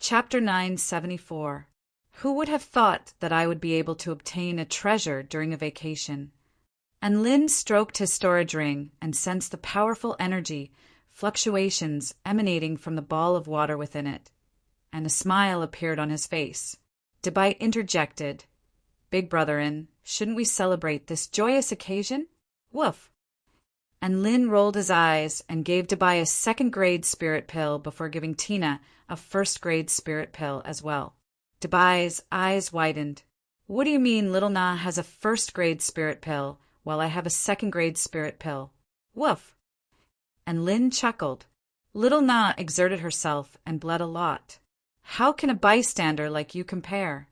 Chapter 974. Who would have thought that I would be able to obtain a treasure during a vacation? And Lin stroked his storage ring and sensed the powerful energy, fluctuations emanating from the ball of water within it. And a smile appeared on his face. Dabai interjected, "Big Brotherin, shouldn't we celebrate this joyous occasion? Woof." And Lin rolled his eyes and gave Dabai a second-grade spirit pill before giving Tina a first-grade spirit pill as well. Dabai's eyes widened. "What do you mean Little Na has a first-grade spirit pill while I have a second-grade spirit pill? Woof." And Lin chuckled. Little Na exerted herself and bled a lot. How can a bystander like you compare?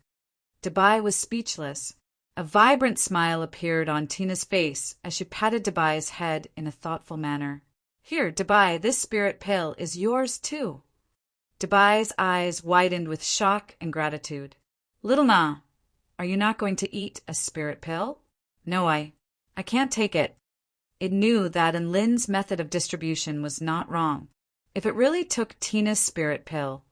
Dabai was speechless. A vibrant smile appeared on Tina's face as she patted Dabai's head in a thoughtful manner. "Here, Dabai, this spirit pill is yours too." Dabai's eyes widened with shock and gratitude. "Little Na, are you not going to eat a spirit pill?" "No, I can't take it." It knew that Lin's method of distribution was not wrong. If it really took Tina's spirit pill,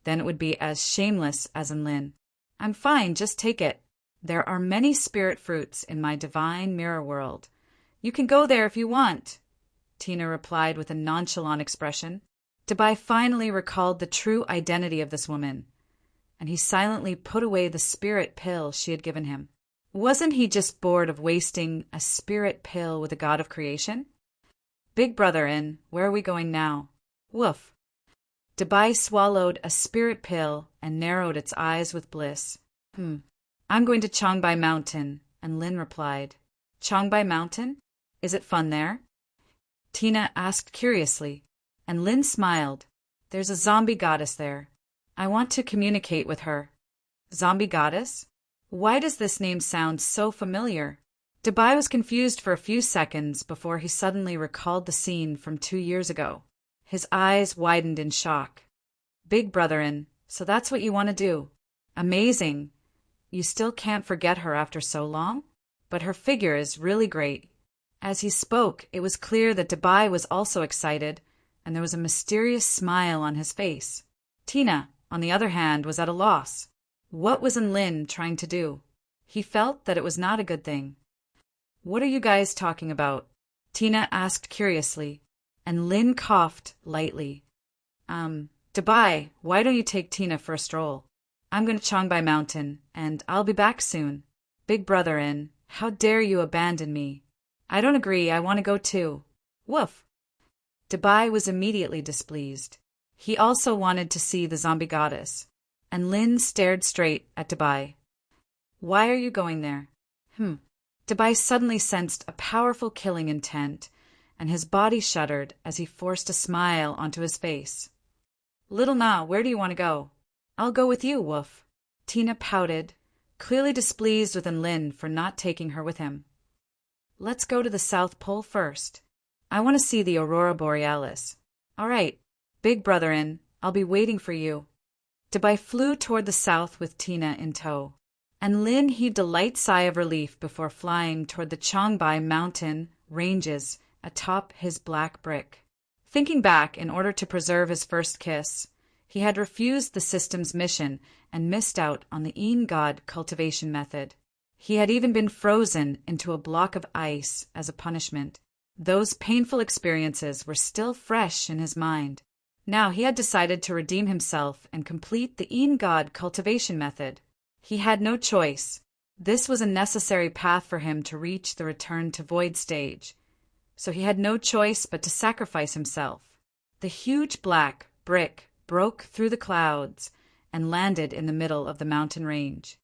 then it would be as shameless as Lin. "I'm fine, just take it. There are many spirit fruits in my divine mirror world. You can go there if you want," Tina replied with a nonchalant expression. Dabai finally recalled the true identity of this woman, and he silently put away the spirit pill she had given him. Wasn't he just bored of wasting a spirit pill with the god of creation? "Big Brotherin, where are we going now?" "Woof." Dabai swallowed a spirit pill and narrowed its eyes with bliss. "I'm going to Changbai Mountain," and Lin replied. "Changbai Mountain? Is it fun there?" Tina asked curiously, and Lin smiled. "There's a zombie goddess there. I want to communicate with her." "Zombie goddess? Why does this name sound so familiar?" Dabai was confused for a few seconds before he suddenly recalled the scene from 2 years ago. His eyes widened in shock. "Big Brotherin, so that's what you want to do? Amazing. You still can't forget her after so long? But her figure is really great." As he spoke, it was clear that Dabai was also excited, and there was a mysterious smile on his face. Tina, on the other hand, was at a loss. What was Lin trying to do? He felt that it was not a good thing. "What are you guys talking about?" Tina asked curiously, and Lin coughed lightly. Dabai, why don't you take Tina for a stroll? I'm going to Changbai Mountain, and I'll be back soon." "Big Brotherin, how dare you abandon me?" "I don't agree, I want to go too." "Woof." Dabai was immediately displeased. He also wanted to see the zombie goddess, and Lin stared straight at Dabai. "Why are you going there?" Dabai suddenly sensed a powerful killing intent, and his body shuddered as he forced a smile onto his face. "Little Na, where do you want to go?" "I'll go with you, Woof." Tina pouted, clearly displeased with Lin for not taking her with him. "Let's go to the South Pole first. I want to see the Aurora Borealis." "All right, Big Brotherin, I'll be waiting for you." Dabai flew toward the south with Tina in tow, and Lin heaved a light sigh of relief before flying toward the Changbai mountain ranges atop his black brick. Thinking back, in order to preserve his first kiss, he had refused the system's mission and missed out on the Een God cultivation method. He had even been frozen into a block of ice as a punishment. Those painful experiences were still fresh in his mind. Now he had decided to redeem himself and complete the Een God cultivation method. He had no choice. This was a necessary path for him to reach the return to void stage. So he had no choice but to sacrifice himself. The huge black brick broke through the clouds and landed in the middle of the mountain range.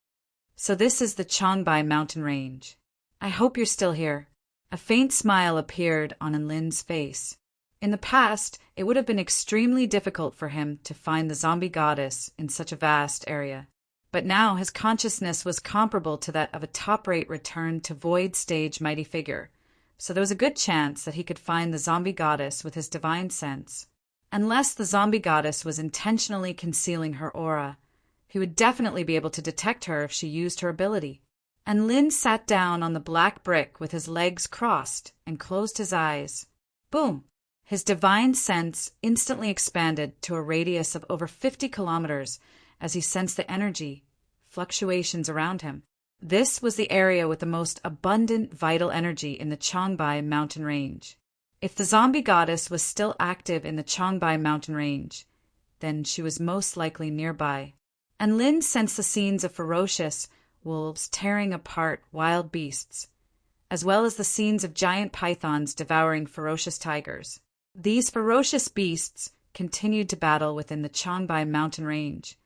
"So this is the Changbai mountain range. I hope you're still here." A faint smile appeared on Lin's face. In the past, it would have been extremely difficult for him to find the zombie goddess in such a vast area. But now his consciousness was comparable to that of a top-rate return to void stage mighty figure, so there was a good chance that he could find the zombie goddess with his divine sense. Unless the zombie goddess was intentionally concealing her aura, he would definitely be able to detect her if she used her ability. And Lin sat down on the black brick with his legs crossed and closed his eyes. Boom! His divine sense instantly expanded to a radius of over 50 kilometers as he sensed the energy fluctuations around him. This was the area with the most abundant vital energy in the Changbai mountain range. If the zombie goddess was still active in the Changbai mountain range, then she was most likely nearby. And Lin sensed the scenes of ferocious wolves tearing apart wild beasts, as well as the scenes of giant pythons devouring ferocious tigers. These ferocious beasts continued to battle within the Changbai mountain range,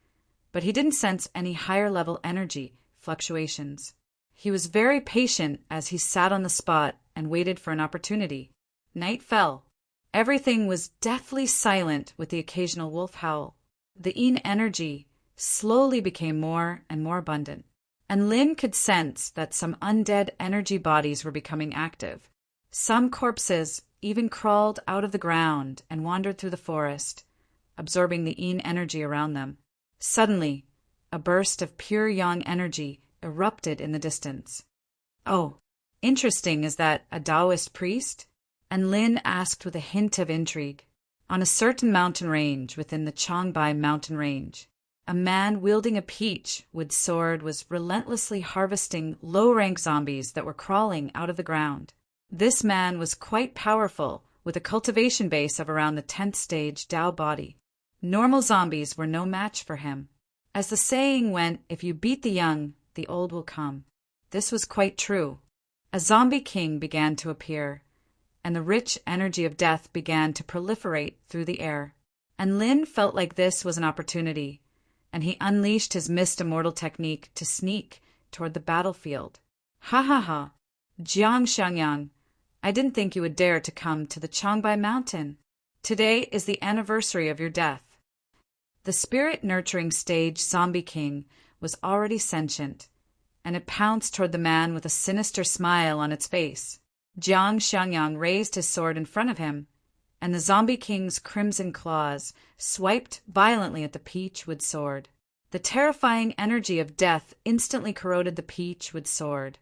but he didn't sense any higher-level energy fluctuations. He was very patient as he sat on the spot and waited for an opportunity. Night fell. Everything was deathly silent with the occasional wolf howl. The Yin energy slowly became more and more abundant, and Lin could sense that some undead energy bodies were becoming active. Some corpses even crawled out of the ground and wandered through the forest, absorbing the Yin energy around them. Suddenly, a burst of pure yang energy erupted in the distance. "Oh, interesting, is that a Taoist priest?" And Lin asked with a hint of intrigue. On a certain mountain range within the Changbai mountain range, a man wielding a peach wood sword was relentlessly harvesting low-rank zombies that were crawling out of the ground. This man was quite powerful, with a cultivation base of around the 10th stage Tao body. Normal zombies were no match for him. As the saying went, if you beat the young, the old will come. This was quite true. A zombie king began to appear, and the rich energy of death began to proliferate through the air. And Lin felt like this was an opportunity, and he unleashed his mist immortal technique to sneak toward the battlefield. "Ha ha ha! Jiang Xiangyang, I didn't think you would dare to come to the Changbai mountain. Today is the anniversary of your death." The spirit-nurturing stage zombie king was already sentient, and it pounced toward the man with a sinister smile on its face. Jiang Xiangyang raised his sword in front of him, and the zombie king's crimson claws swiped violently at the peach wood sword. The terrifying energy of death instantly corroded the peach wood sword,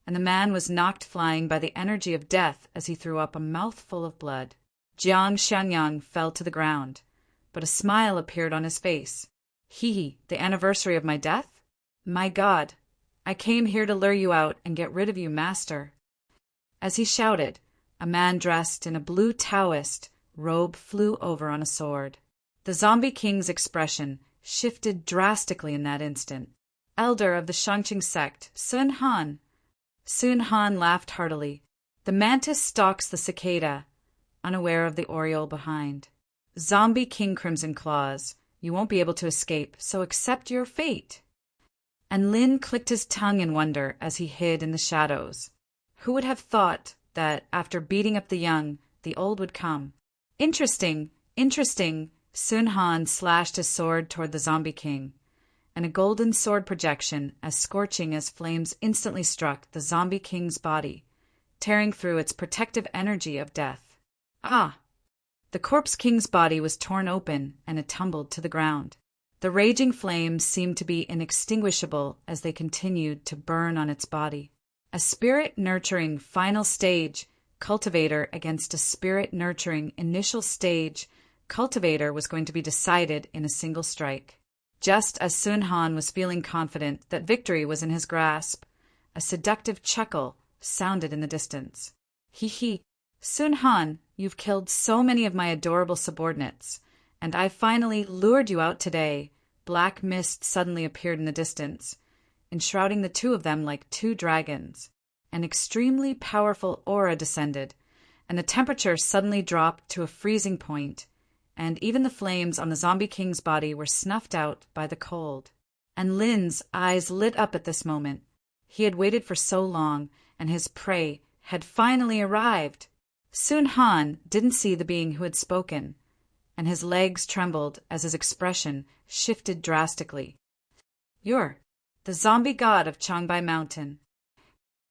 and the man was knocked flying by the energy of death as he threw up a mouthful of blood. Jiang Xiangyang fell to the ground, but a smile appeared on his face. "Hee, the anniversary of my death? My God, I came here to lure you out and get rid of you, master." As he shouted, a man dressed in a blue Taoist robe flew over on a sword. The zombie king's expression shifted drastically in that instant. "Elder of the Shangqing sect, Sun Han." Sun Han laughed heartily. The mantis stalks the cicada, unaware of the oriole behind. "Zombie King Crimson Claws, you won't be able to escape, so accept your fate." And Lin clicked his tongue in wonder as he hid in the shadows. Who would have thought that after beating up the young, the old would come? Interesting, interesting. Sun Han slashed his sword toward the zombie king, and a golden sword projection as scorching as flames instantly struck the zombie king's body, tearing through its protective energy of death. Ah! The corpse king's body was torn open, and it tumbled to the ground. The raging flames seemed to be inextinguishable as they continued to burn on its body. A spirit-nurturing final stage cultivator against a spirit-nurturing initial stage cultivator was going to be decided in a single strike. Just as Sun Han was feeling confident that victory was in his grasp, a seductive chuckle sounded in the distance. "Hee hee, Sun Han, you've killed so many of my adorable subordinates, and I finally lured you out today." Black mist suddenly appeared in the distance, enshrouding the two of them like two dragons. An extremely powerful aura descended, and the temperature suddenly dropped to a freezing point, and even the flames on the zombie king's body were snuffed out by the cold. And Lin's eyes lit up at this moment. He had waited for so long, and his prey had finally arrived. Sun Han didn't see the being who had spoken, and his legs trembled as his expression shifted drastically. "You're the zombie god of Changbai Mountain."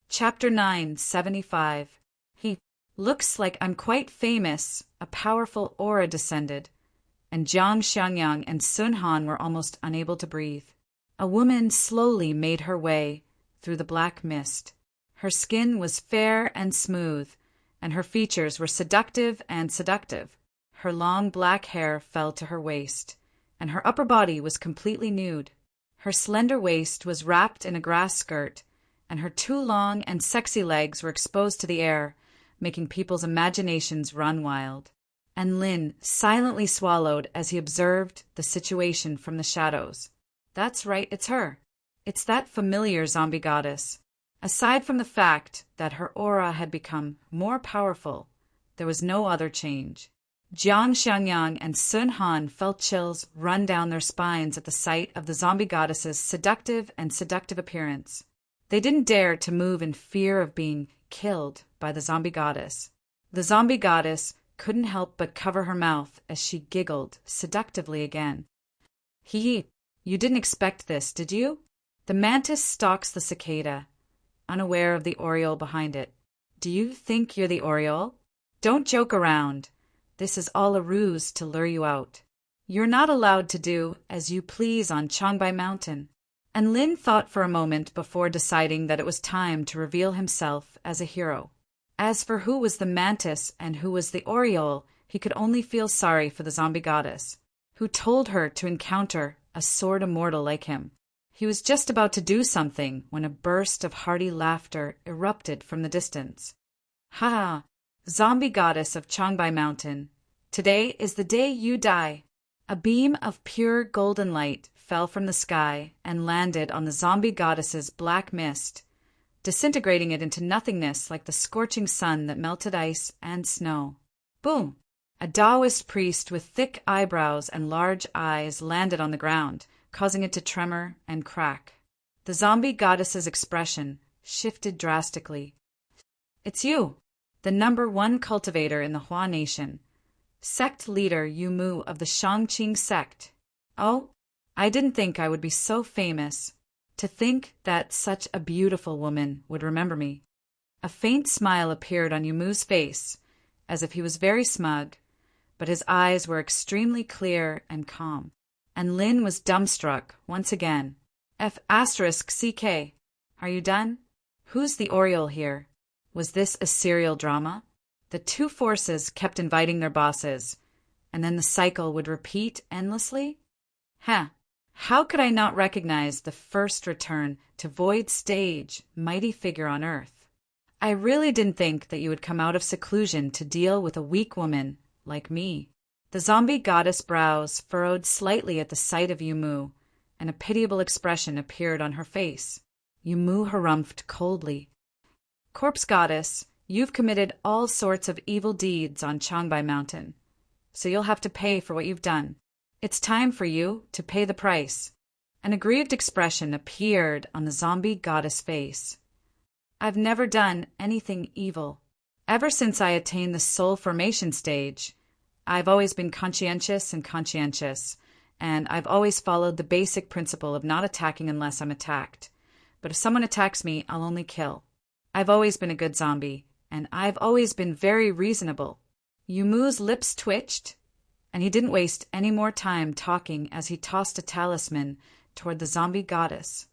Chapter 975. "He looks like I'm quite famous." A powerful aura descended, and Jiang Xiangyang and Sun Han were almost unable to breathe. A woman slowly made her way through the black mist. Her skin was fair and smooth, and her features were seductive and seductive. Her long black hair fell to her waist, and her upper body was completely nude. Her slender waist was wrapped in a grass skirt, and her two long and sexy legs were exposed to the air, making people's imaginations run wild. And Lin silently swallowed as he observed the situation from the shadows. That's right, it's her. It's that familiar zombie goddess. Aside from the fact that her aura had become more powerful, there was no other change. Jiang Xiangyang and Sun Han felt chills run down their spines at the sight of the zombie goddess's seductive appearance. They didn't dare to move in fear of being killed by the zombie goddess. The zombie goddess couldn't help but cover her mouth as she giggled seductively again. Hee, you didn't expect this, did you? The mantis stalks the cicada, unaware of the oriole behind it. Do you think you're the oriole? Don't joke around. This is all a ruse to lure you out. You're not allowed to do as you please on Changbai Mountain. And Lin thought for a moment before deciding that it was time to reveal himself as a hero. As for who was the mantis and who was the oriole, he could only feel sorry for the zombie goddess, who told her to encounter a sword immortal like him. He was just about to do something when a burst of hearty laughter erupted from the distance. Ha ha! Zombie goddess of Changbai Mountain, today is the day you die. A beam of pure golden light fell from the sky and landed on the zombie goddess's black mist, disintegrating it into nothingness like the scorching sun that melted ice and snow. Boom! A Taoist priest with thick eyebrows and large eyes landed on the ground, causing it to tremor and crack. The zombie goddess's expression shifted drastically. It's you, the #1 cultivator in the Hua Nation, sect leader Yu Mu of the Shangqing sect. Oh, I didn't think I would be so famous. To think that such a beautiful woman would remember me. A faint smile appeared on Yu Mu's face, as if he was very smug, but his eyes were extremely clear and calm. And Lin was dumbstruck once again. F***CK. Are you done? Who's the oriole here? Was this a serial drama? The two forces kept inviting their bosses, and then the cycle would repeat endlessly? How could I not recognize the first return to Void Stage, mighty figure on Earth? I really didn't think that you would come out of seclusion to deal with a weak woman like me. The zombie goddess brows furrowed slightly at the sight of Yu Mu, and a pitiable expression appeared on her face. Yu Mu harumphed coldly. Corpse goddess, you've committed all sorts of evil deeds on Changbai Mountain, so you'll have to pay for what you've done. It's time for you to pay the price. An aggrieved expression appeared on the zombie goddess' face. I've never done anything evil. Ever since I attained the soul formation stage, I've always been conscientious, and I've always followed the basic principle of not attacking unless I'm attacked. But if someone attacks me, I'll only kill. I've always been a good zombie, and I've always been very reasonable. Yu Mu's lips twitched, and he didn't waste any more time talking as he tossed a talisman toward the zombie goddess.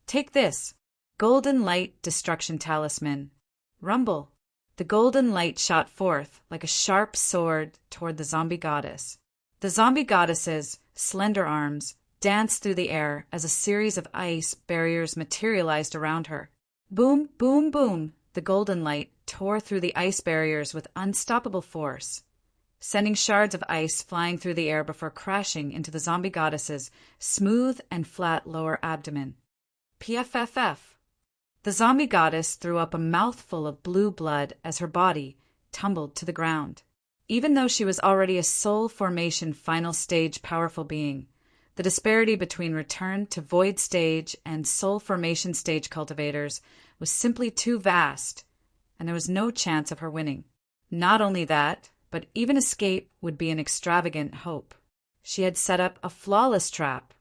Take this, Golden Light Destruction Talisman. Rumble. The golden light shot forth like a sharp sword toward the zombie goddess. The zombie goddess's slender arms danced through the air as a series of ice barriers materialized around her. Boom, boom, boom, the golden light tore through the ice barriers with unstoppable force, sending shards of ice flying through the air before crashing into the zombie goddess's smooth and flat lower abdomen. PFFF. The zombie goddess threw up a mouthful of blue blood as her body tumbled to the ground. Even though she was already a soul formation final stage powerful being, the disparity between return to void stage and soul formation stage cultivators was simply too vast, and there was no chance of her winning. Not only that, but even escape would be an extravagant hope. She had set up a flawless trap,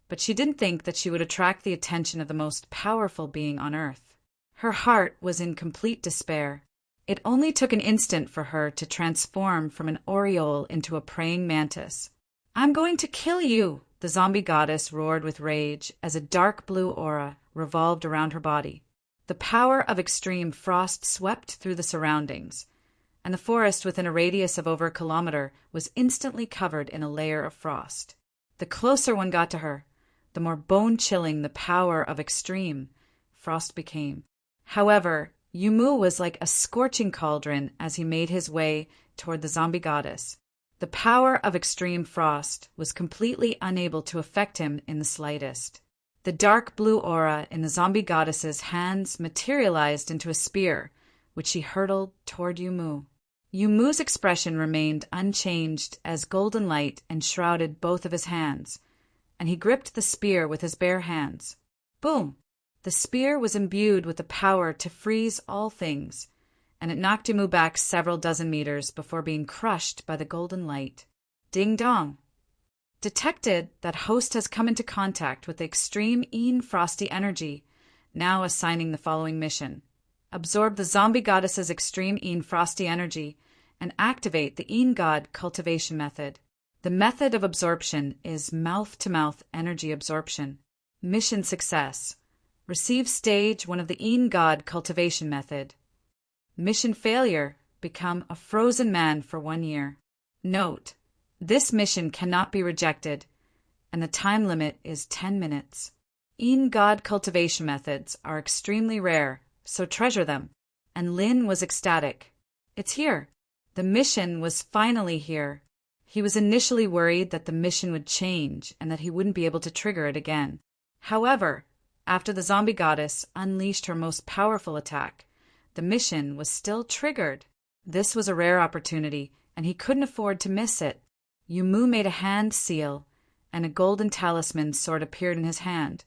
but she didn't think that she would attract the attention of the most powerful being on Earth. Her heart was in complete despair. It only took an instant for her to transform from an oriole into a praying mantis. I'm going to kill you, the zombie goddess roared with rage as a dark blue aura revolved around her body. The power of extreme frost swept through the surroundings, and the forest within a radius of over a kilometer was instantly covered in a layer of frost. The closer one got to her, the more bone-chilling the power of extreme frost became. However, Yumu was like a scorching cauldron as he made his way toward the zombie goddess. The power of extreme frost was completely unable to affect him in the slightest. The dark blue aura in the zombie goddess's hands materialized into a spear, which she hurled toward Yumu. Yumu's expression remained unchanged as golden light enshrouded both of his hands, and he gripped the spear with his bare hands. Boom! The spear was imbued with the power to freeze all things, and it knocked Yumu back several dozen meters before being crushed by the golden light. Ding dong! Detected that host has come into contact with the extreme frosty energy, now assigning the following mission. Absorb the zombie goddess's extreme frosty energy and activate the God cultivation method. The method of absorption is mouth-to-mouth energy absorption. Mission success. Receive stage 1 of the God cultivation method. Mission failure. Become a frozen man for 1 year. Note: this mission cannot be rejected, and the time limit is 10 minutes. God cultivation methods are extremely rare, so treasure them. And Lin was ecstatic. It's here. The mission was finally here. He was initially worried that the mission would change and that he wouldn't be able to trigger it again. However, after the zombie goddess unleashed her most powerful attack, the mission was still triggered. This was a rare opportunity, and he couldn't afford to miss it. Yumu made a hand seal, and a golden talisman sword appeared in his hand,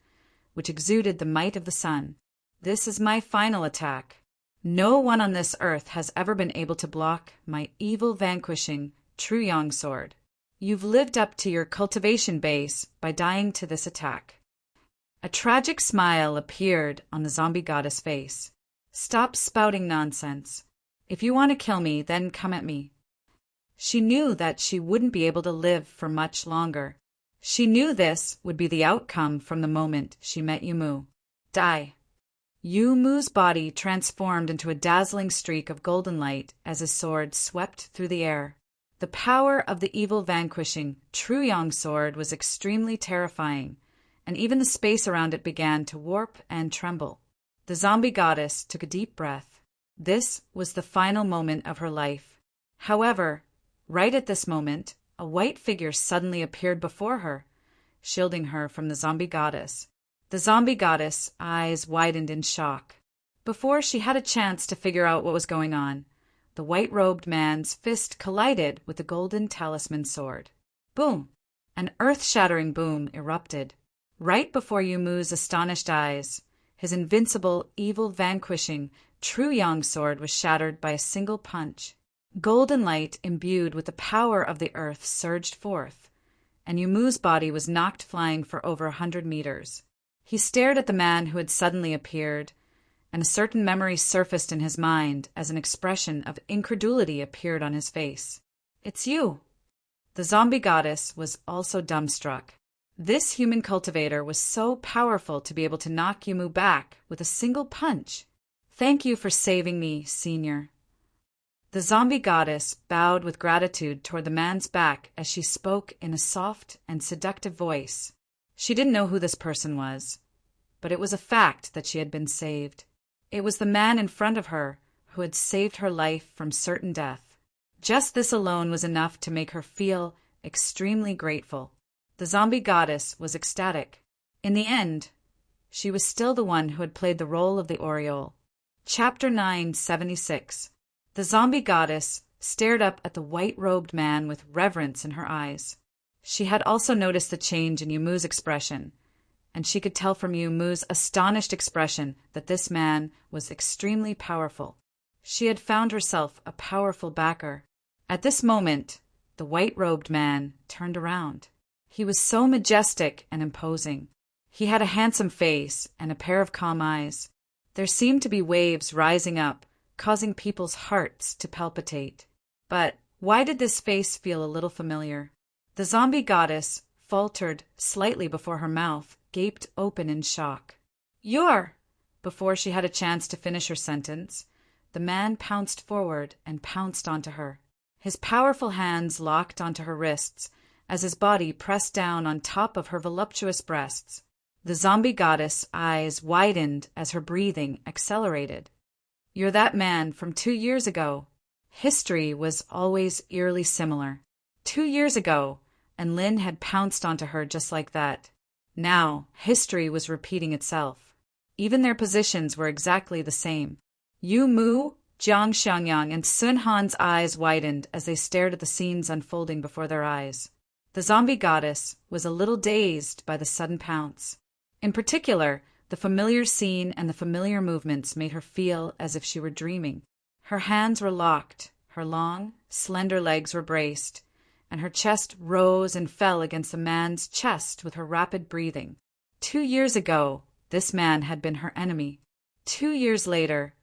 which exuded the might of the sun. This is my final attack. No one on this earth has ever been able to block my evil-vanquishing True Yang sword. You've lived up to your cultivation base by dying to this attack. A tragic smile appeared on the zombie goddess' face. Stop spouting nonsense. If you want to kill me, then come at me. She knew that she wouldn't be able to live for much longer. She knew this would be the outcome from the moment she met Yumu. Die. Yumu's body transformed into a dazzling streak of golden light as his sword swept through the air. The power of the evil-vanquishing True Yang sword was extremely terrifying, and even the space around it began to warp and tremble. The zombie goddess took a deep breath. This was the final moment of her life. However, right at this moment, a white figure suddenly appeared before her, shielding her from the zombie goddess. The zombie goddess' eyes widened in shock. Before she had a chance to figure out what was going on, the white-robed man's fist collided with the golden talisman sword. Boom! An earth-shattering boom erupted. Right before Yumu's astonished eyes, his invincible, evil-vanquishing True Yang sword was shattered by a single punch. Golden light imbued with the power of the earth surged forth, and Yumu's body was knocked flying for over 100 meters. He stared at the man who had suddenly appeared, and a certain memory surfaced in his mind as an expression of incredulity appeared on his face. It's you! The zombie goddess was also dumbstruck. This human cultivator was so powerful to be able to knock Yumu back with a single punch. Thank you for saving me, Senior. The zombie goddess bowed with gratitude toward the man's back as she spoke in a soft and seductive voice. She didn't know who this person was, but it was a fact that she had been saved. It was the man in front of her who had saved her life from certain death. Just this alone was enough to make her feel extremely grateful. The zombie goddess was ecstatic. In the end, she was still the one who had played the role of the Oriole. Chapter 976. The zombie goddess stared up at the white-robed man with reverence in her eyes. She had also noticed the change in Yumu's expression, and she could tell from Yumu's astonished expression that this man was extremely powerful. She had found herself a powerful backer. At this moment, the white-robed man turned around. He was so majestic and imposing. He had a handsome face and a pair of calm eyes. There seemed to be waves rising up, causing people's hearts to palpitate. But why did this face feel a little familiar? The zombie goddess faltered slightly before her mouth gaped open in shock. You're Before she had a chance to finish her sentence, the man pounced forward and pounced onto her. His powerful hands locked onto her wrists as his body pressed down on top of her voluptuous breasts. The zombie goddess' eyes widened as her breathing accelerated. "You're that man from 2 years ago." History was always eerily similar. 2 years ago, and Lin had pounced onto her just like that. Now, history was repeating itself. Even their positions were exactly the same. Yu Mu, Jiang Xiangyang, and Sun Han's eyes widened as they stared at the scenes unfolding before their eyes. The zombie goddess was a little dazed by the sudden pounce. In particular, the familiar scene and the familiar movements made her feel as if she were dreaming. Her hands were locked, her long, slender legs were braced, and her chest rose and fell against the man's chest with her rapid breathing. 2 years ago, this man had been her enemy. 2 years later,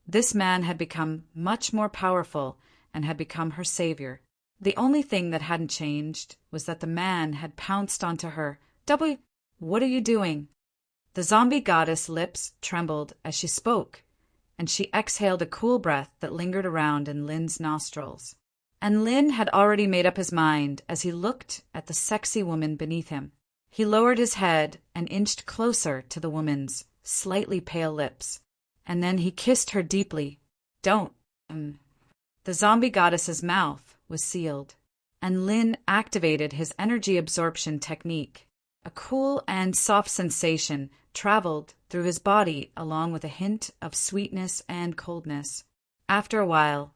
this man had become much more powerful and had become her savior. The only thing that hadn't changed was that the man had pounced onto her. What are you doing?" The zombie goddess' lips trembled as she spoke, and she exhaled a cool breath that lingered around in Lin's nostrils. And Lin had already made up his mind as he looked at the sexy woman beneath him. He lowered his head and inched closer to the woman's slightly pale lips, and then he kissed her deeply. "Don't." The zombie goddess's mouth was sealed, and Lin activated his energy absorption technique. A cool and soft sensation traveled through his body along with a hint of sweetness and coldness. After a while,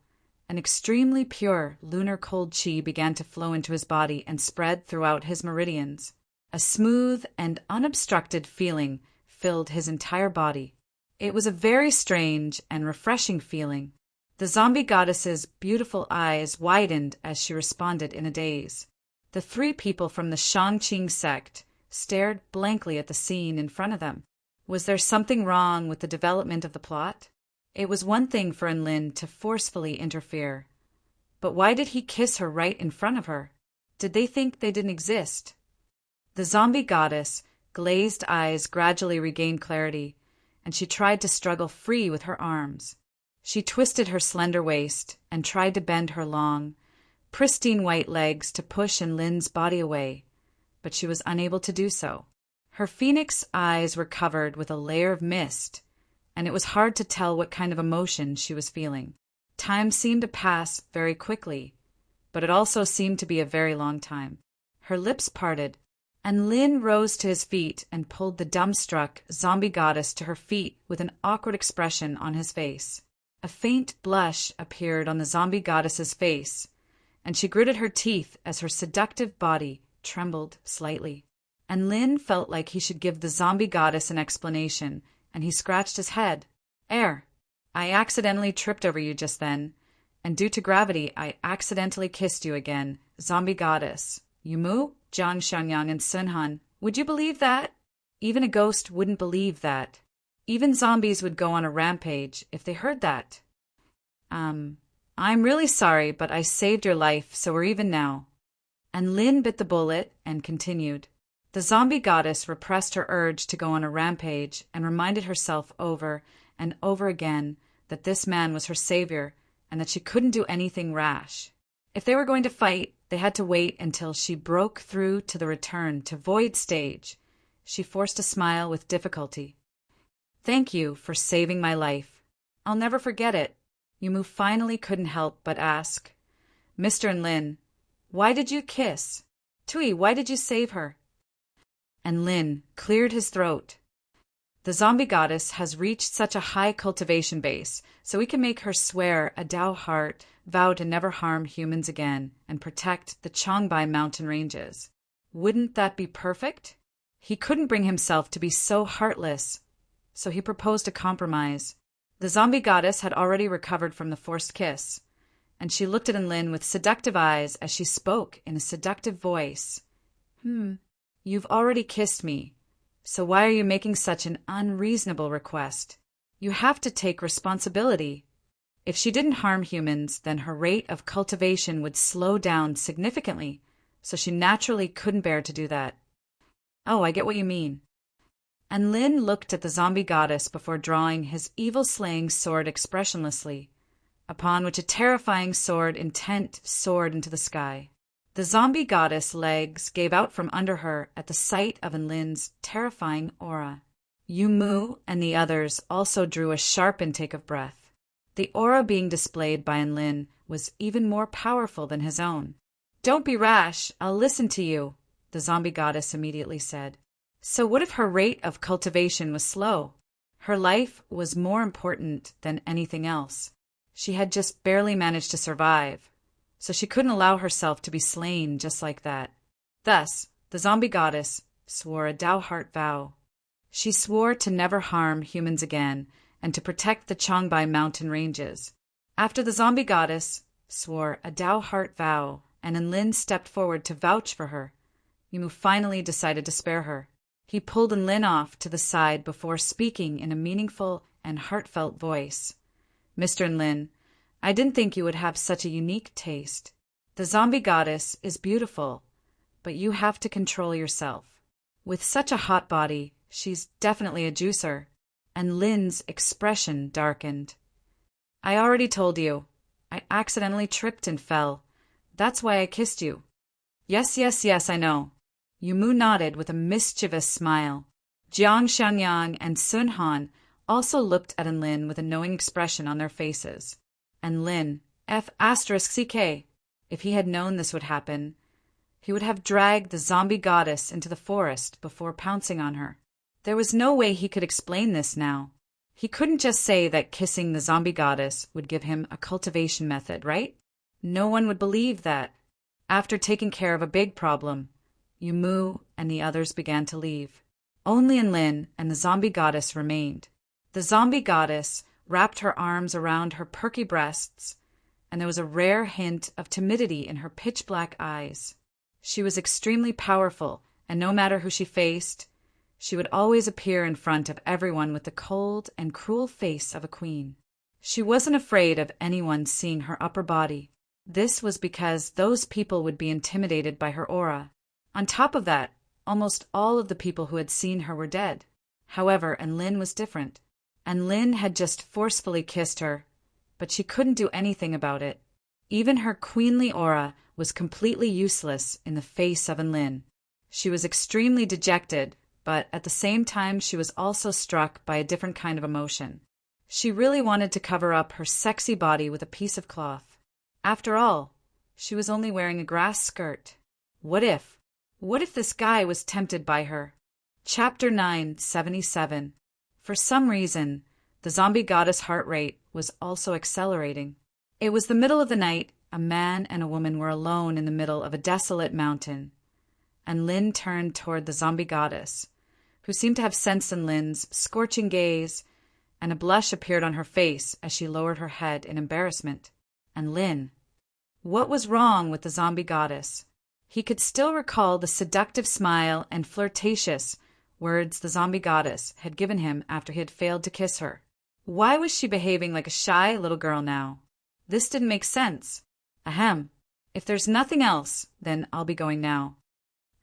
an extremely pure lunar cold chi began to flow into his body and spread throughout his meridians. A smooth and unobstructed feeling filled his entire body. It was a very strange and refreshing feeling. The zombie goddess's beautiful eyes widened as she responded in a daze. The three people from the Shangqing sect stared blankly at the scene in front of them. Was there something wrong with the development of the plot? It was one thing for Enlin to forcefully interfere. But why did he kiss her right in front of her? Did they think they didn't exist? The zombie goddess' glazed eyes gradually regained clarity, and she tried to struggle free with her arms. She twisted her slender waist and tried to bend her long, pristine white legs to push Enlin's body away, but she was unable to do so. Her phoenix eyes were covered with a layer of mist, and it was hard to tell what kind of emotion she was feeling. Time seemed to pass very quickly, but it also seemed to be a very long time. Her lips parted, and Lin rose to his feet and pulled the dumbstruck zombie goddess to her feet with an awkward expression on his face. A faint blush appeared on the zombie goddess's face, and she gritted her teeth as her seductive body trembled slightly. And Lin felt like he should give the zombie goddess an explanation, and he scratched his head. I accidentally tripped over you just then, and due to gravity I accidentally kissed you again, zombie goddess. Yumu, Jiang Xiangyang, and Sunhan. Would you believe that? Even a ghost wouldn't believe that. Even zombies would go on a rampage if they heard that. I'm really sorry, but I saved your life, so we're even now. And Lin bit the bullet and continued. The zombie goddess repressed her urge to go on a rampage and reminded herself over and over again that this man was her savior and that she couldn't do anything rash. If they were going to fight, they had to wait until she broke through to the return to void stage. She forced a smile with difficulty. Thank you for saving my life. I'll never forget it. Yumu finally couldn't help but ask, Mr. and Lin, why did you kiss? Tui, why did you save her? And Lin cleared his throat. The zombie goddess has reached such a high cultivation base, so we can make her swear a Dao heart vow to never harm humans again and protect the Changbai mountain ranges. Wouldn't that be perfect? He couldn't bring himself to be so heartless, so he proposed a compromise. The zombie goddess had already recovered from the forced kiss, and she looked at Enlin with seductive eyes as she spoke in a seductive voice. You've already kissed me, so why are you making such an unreasonable request? You have to take responsibility. If she didn't harm humans, then her rate of cultivation would slow down significantly, so she naturally couldn't bear to do that. Oh, I get what you mean. And Lin looked at the zombie goddess before drawing his evil-slaying sword expressionlessly, upon which a terrifying sword intent soared into the sky. The zombie goddess' legs gave out from under her at the sight of Lin's terrifying aura. Yumu and the others also drew a sharp intake of breath. The aura being displayed by Lin was even more powerful than his own. "Don't be rash, I'll listen to you," the zombie goddess immediately said. So what if her rate of cultivation was slow? Her life was more important than anything else. She had just barely managed to survive, so she couldn't allow herself to be slain just like that. Thus, the zombie goddess swore a Dao-heart vow. She swore to never harm humans again and to protect the Changbai mountain ranges. After the zombie goddess swore a Dao-heart vow and Enlin stepped forward to vouch for her, Yumu finally decided to spare her. He pulled Enlin off to the side before speaking in a meaningful and heartfelt voice. "Mr. Enlin, I didn't think you would have such a unique taste. The zombie goddess is beautiful, but you have to control yourself. With such a hot body, she's definitely a juicer." And Lin's expression darkened. "I already told you. I accidentally tripped and fell. That's why I kissed you." Yes, I know." Yumu nodded with a mischievous smile. Jiang Xianyang and Sun Han also looked at Enlin with a knowing expression on their faces. And Lin, F***CK, if he had known this would happen, he would have dragged the zombie goddess into the forest before pouncing on her. There was no way he could explain this now. He couldn't just say that kissing the zombie goddess would give him a cultivation method, right? No one would believe that. After taking care of a big problem, Yumu and the others began to leave. Only Enlin and the zombie goddess remained. The zombie goddess wrapped her arms around her perky breasts, and there was a rare hint of timidity in her pitch-black eyes. She was extremely powerful, and no matter who she faced, she would always appear in front of everyone with the cold and cruel face of a queen. She wasn't afraid of anyone seeing her upper body. This was because those people would be intimidated by her aura. On top of that, almost all of the people who had seen her were dead. However, Enlin was different. Enlin had just forcefully kissed her, but she couldn't do anything about it. Even her queenly aura was completely useless in the face of Enlin. She was extremely dejected, but at the same time she was also struck by a different kind of emotion. She really wanted to cover up her sexy body with a piece of cloth. After all, she was only wearing a grass skirt. What if this guy was tempted by her? Chapter 977. For some reason, the zombie goddess' heart rate was also accelerating. It was the middle of the night. A man and a woman were alone in the middle of a desolate mountain. And Lin turned toward the zombie goddess, who seemed to have sensed Lin's scorching gaze, and a blush appeared on her face as she lowered her head in embarrassment. And Lin. What was wrong with the zombie goddess? He could still recall the seductive smile and flirtatious words the zombie goddess had given him after he had failed to kiss her. Why was she behaving like a shy little girl now? This didn't make sense. Ahem. If there's nothing else, then I'll be going now.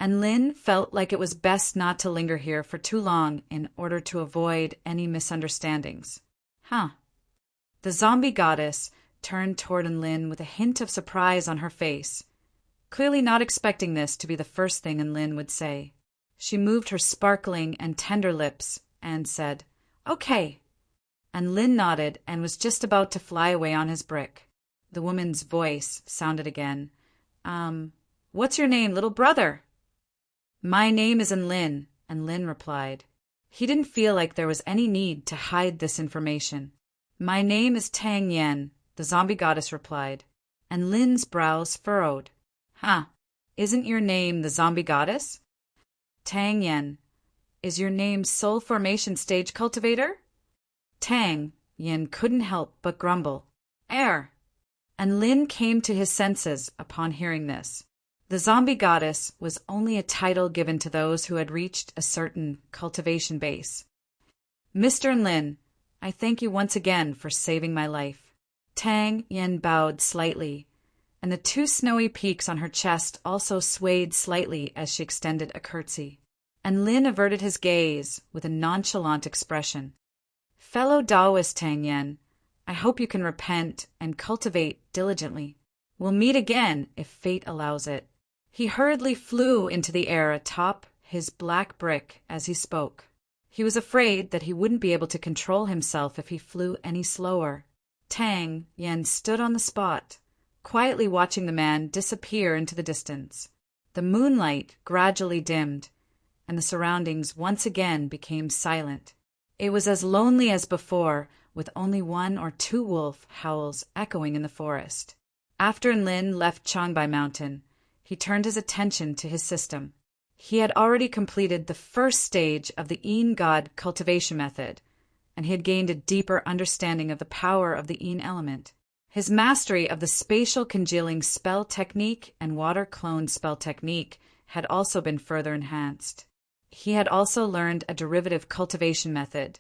And Lin felt like it was best not to linger here for too long in order to avoid any misunderstandings. The zombie goddess turned toward Enlin with a hint of surprise on her face, clearly not expecting this to be the first thing Enlin would say. She moved her sparkling and tender lips and said, "Okay." And Lin nodded and was just about to fly away on his brick. The woman's voice sounded again. What's your name, little brother?" "My name is Enlin," Enlin replied. He didn't feel like there was any need to hide this information. "My name is Tang Yen," the zombie goddess replied, and Lin's brows furrowed. Isn't your name the zombie goddess?" "Tang Yen. Is your name Soul Formation Stage Cultivator?" Tang Yen couldn't help but grumble. And Lin came to his senses upon hearing this. The zombie goddess was only a title given to those who had reached a certain cultivation base. "Mr. Lin, I thank you once again for saving my life." Tang Yen bowed slightly, and the two snowy peaks on her chest also swayed slightly as she extended a curtsy. and Lin averted his gaze with a nonchalant expression. Fellow Taoist Tang Yen, I hope you can repent and cultivate diligently. We'll meet again if fate allows it. He hurriedly flew into the air atop his black brick as he spoke. He was afraid that he wouldn't be able to control himself if he flew any slower. Tang Yen stood on the spot, quietly watching the man disappear into the distance. The moonlight gradually dimmed, and the surroundings once again became silent. It was as lonely as before, with only 1 or 2 wolf howls echoing in the forest. After Lin left Changbai Mountain, he turned his attention to his system. He had already completed the first stage of the Yin God cultivation method, and he had gained a deeper understanding of the power of the Yin element. His mastery of the spatial congealing spell technique and water clone spell technique had also been further enhanced. He had also learned a derivative cultivation method,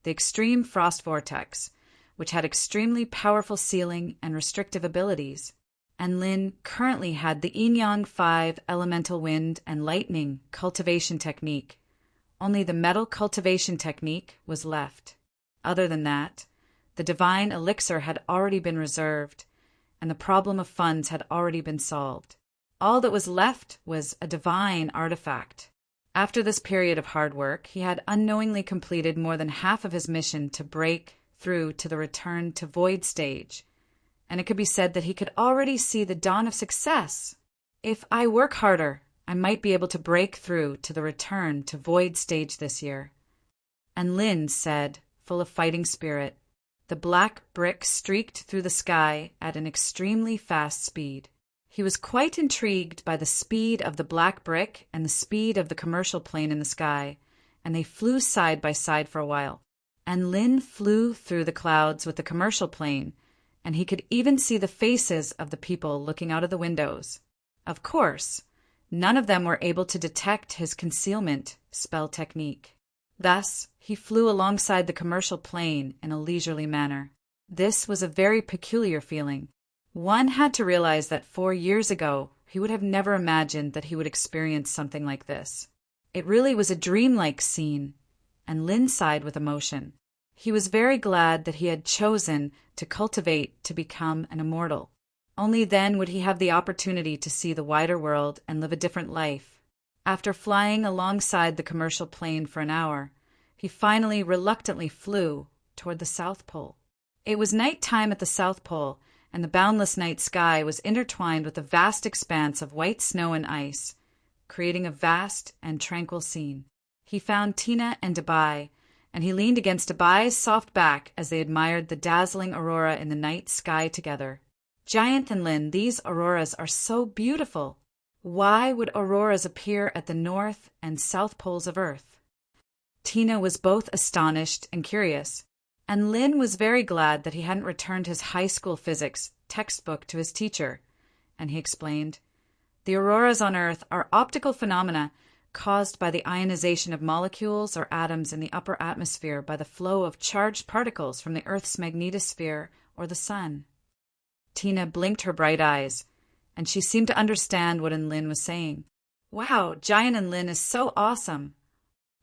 the extreme frost vortex, which had extremely powerful sealing and restrictive abilities. And Lin currently had the Yin-Yang 5 elemental wind and lightning cultivation technique. Only the metal cultivation technique was left. Other than that, the divine elixir had already been reserved, and the problem of funds had already been solved. All that was left was a divine artifact. After this period of hard work, he had unknowingly completed more than half of his mission to break through to the return to void stage, and it could be said that he could already see the dawn of success. If I work harder, I might be able to break through to the return to void stage this year. And Lin said, full of fighting spirit. The black brick streaked through the sky at an extremely fast speed. He was quite intrigued by the speed of the black brick and the speed of the commercial plane in the sky, and they flew side by side for a while. And Lin flew through the clouds with the commercial plane, and he could even see the faces of the people looking out of the windows. Of course, none of them were able to detect his concealment spell technique. Thus, he flew alongside the commercial plane in a leisurely manner. This was a very peculiar feeling. One had to realize that 4 years ago, he would have never imagined that he would experience something like this. It really was a dreamlike scene, and Lin sighed with emotion. He was very glad that he had chosen to cultivate to become an immortal. Only then would he have the opportunity to see the wider world and live a different life. After flying alongside the commercial plane for an hour, he finally reluctantly flew toward the South Pole. It was night time at the South Pole, and the boundless night sky was intertwined with a vast expanse of white snow and ice, creating a vast and tranquil scene. He found Tina and Dabai, and he leaned against Dabai's soft back as they admired the dazzling aurora in the night sky together. Giant and Lin, these auroras are so beautiful. Why would auroras appear at the north and south poles of Earth? Tina was both astonished and curious, and Lin was very glad that he hadn't returned his high school physics textbook to his teacher, and he explained, "The auroras on Earth are optical phenomena caused by the ionization of molecules or atoms in the upper atmosphere by the flow of charged particles from the Earth's magnetosphere or the sun." Tina blinked her bright eyes, and she seemed to understand what Lin was saying. "Wow, Giant and Lin is so awesome!"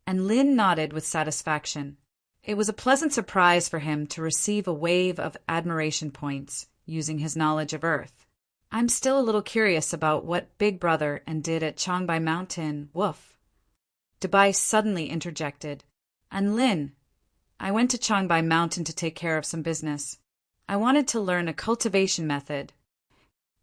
And Lin nodded with satisfaction. It was a pleasant surprise for him to receive a wave of admiration points using his knowledge of Earth. "I'm still a little curious about what Big Brother and did at Changbai Mountain, woof." Dabai suddenly interjected. "And Lin, I went to Changbai Mountain to take care of some business. I wanted to learn a cultivation method."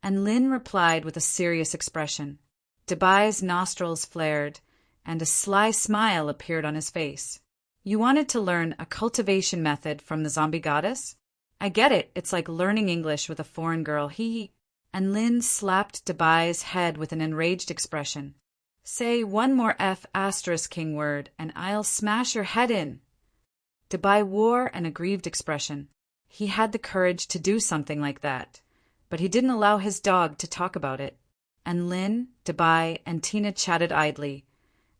And Lin replied with a serious expression. Dabai's nostrils flared, and a sly smile appeared on his face. "You wanted to learn a cultivation method from the zombie goddess? I get it, it's like learning English with a foreign girl, hee." And Lin slapped Dabai's head with an enraged expression. "Say one more F*king word, and I'll smash your head in." Dabai wore an aggrieved expression. He had the courage to do something like that, but he didn't allow his dog to talk about it. And Lin, Dabai, and Tina chatted idly,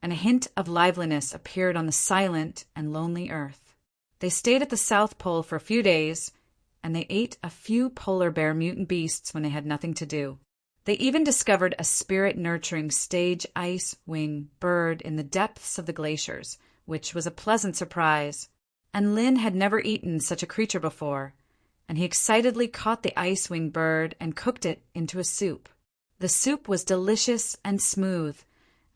and a hint of liveliness appeared on the silent and lonely Earth. They stayed at the South Pole for a few days, and they ate a few polar bear mutant beasts when they had nothing to do. They even discovered a spirit-nurturing stage ice-wing bird in the depths of the glaciers, which was a pleasant surprise. And Lin had never eaten such a creature before, and he excitedly caught the ice-wing bird and cooked it into a soup. The soup was delicious and smooth,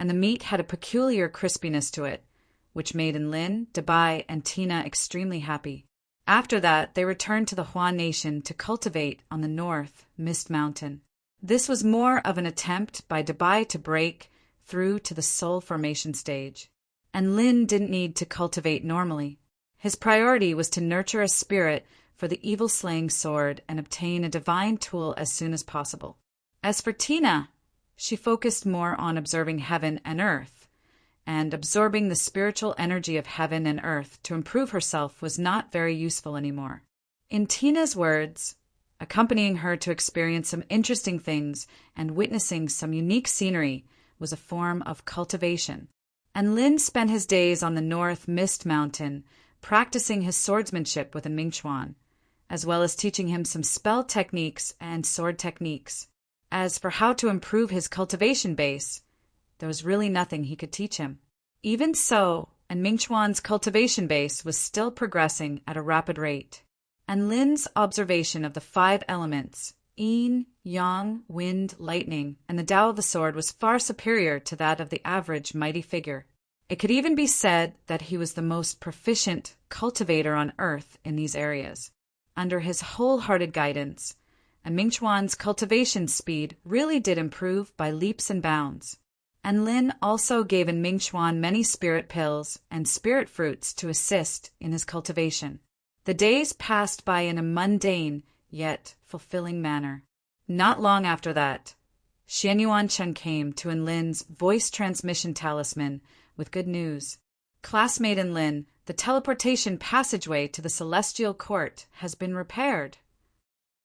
and the meat had a peculiar crispiness to it, which made Lin, Dabai, and Tina extremely happy. After that, they returned to the Hua Nation to cultivate on the north Mist Mountain. This was more of an attempt by Dabai to break through to the soul formation stage, and Lin didn't need to cultivate normally. His priority was to nurture a spirit for the evil-slaying sword and obtain a divine tool as soon as possible. As for Tina, she focused more on observing heaven and earth, and absorbing the spiritual energy of heaven and earth to improve herself was not very useful anymore. In Tina's words, accompanying her to experience some interesting things and witnessing some unique scenery was a form of cultivation. And Lin spent his days on the North Mist Mountain practicing his swordsmanship with a Mingchuan, as well as teaching him some spell techniques and sword techniques. As for how to improve his cultivation base, there was really nothing he could teach him. Even so, and Mingchuan's cultivation base was still progressing at a rapid rate. And Lin's observation of the 5 elements, yin, yang, wind, lightning, and the Tao of the sword was far superior to that of the average mighty figure. It could even be said that he was the most proficient cultivator on earth in these areas. Under his wholehearted guidance, and Mingchuan's cultivation speed really did improve by leaps and bounds. And Lin also gave Mingchuan many spirit pills and spirit fruits to assist in his cultivation. The days passed by in a mundane, yet fulfilling manner. Not long after that, Xianyuan Chen came to Lin's voice transmission talisman with good news. Classmate Lin, the teleportation passageway to the Celestial Court has been repaired.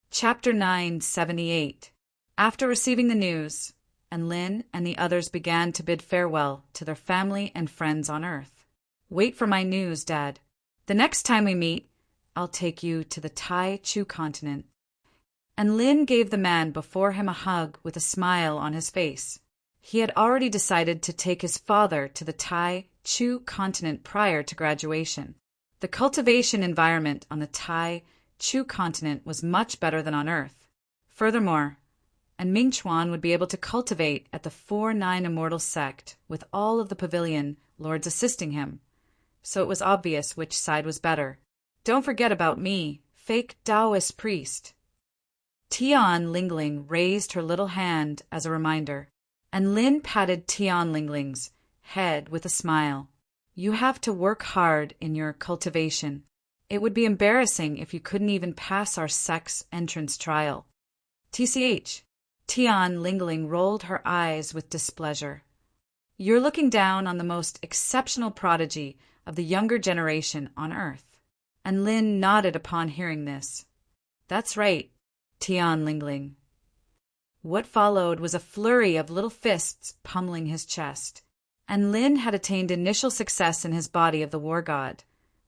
Chapter 978. After receiving the news, Lin and the others began to bid farewell to their family and friends on Earth. Wait for my news, Dad. The next time we meet, I'll take you to the Tai Chu continent. And Lin gave the man before him a hug with a smile on his face. He had already decided to take his father to the Tai Chu continent prior to graduation. The cultivation environment on the Tai Chu continent was much better than on Earth. Furthermore, and Mingchuan would be able to cultivate at the 4-9 Immortal sect with all of the pavilion lords assisting him, so it was obvious which side was better. Don't forget about me, fake Taoist priest. Tian Lingling raised her little hand as a reminder, and Lin patted Tian Lingling's head with a smile. You have to work hard in your cultivation. It would be embarrassing if you couldn't even pass our sect's entrance trial. TCH. Tian Lingling rolled her eyes with displeasure. You're looking down on the most exceptional prodigy of the younger generation on Earth. And Lin nodded upon hearing this. That's right, Tian Lingling. What followed was a flurry of little fists pummeling his chest, and Lin had attained initial success in his body of the war god,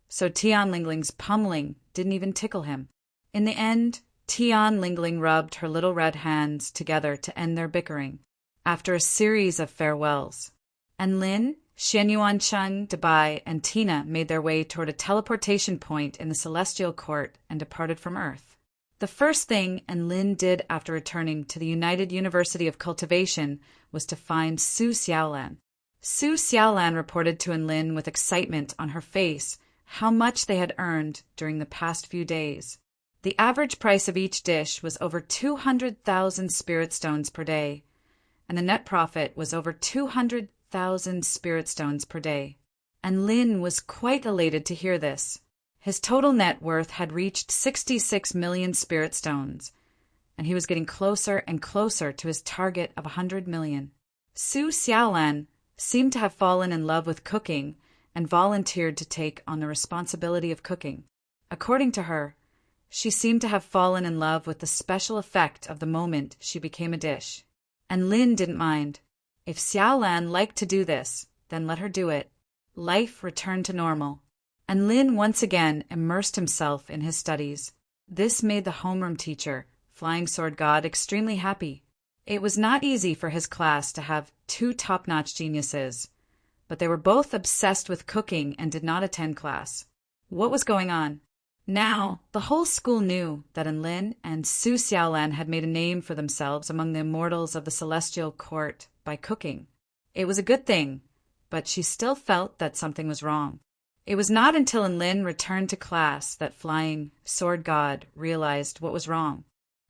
so Tian Lingling's pummeling didn't even tickle him. In the end, Tian Lingling rubbed her little red hands together to end their bickering, after a series of farewells, and Lin, Xianyuan Chen, Dabai, and Tina made their way toward a teleportation point in the Celestial Court and departed from Earth. The first thing Lin did after returning to the United University of Cultivation was to find Su Xiaolan. Su Xiaolan reported to Lin with excitement on her face how much they had earned during the past few days. The average price of each dish was over 200,000 spirit stones per day, and the net profit was over 200,000 spirit stones per day. And Lin was quite elated to hear this. His total net worth had reached 66 million spirit stones, and he was getting closer and closer to his target of 100 million. Su Xiaolan seemed to have fallen in love with cooking and volunteered to take on the responsibility of cooking. According to her, she seemed to have fallen in love with the special effect of the moment she became a dish. And Lin didn't mind. If Xiaolan liked to do this, then let her do it. Life returned to normal, and Lin once again immersed himself in his studies. This made the homeroom teacher, Flying Sword God, extremely happy. It was not easy for his class to have two top-notch geniuses, but they were both obsessed with cooking and did not attend class. What was going on? Now, the whole school knew that Enlin and Su Xiaolan had made a name for themselves among the immortals of the celestial court by cooking. It was a good thing, but she still felt that something was wrong. It was not until Enlin returned to class that Flying Sword God realized what was wrong.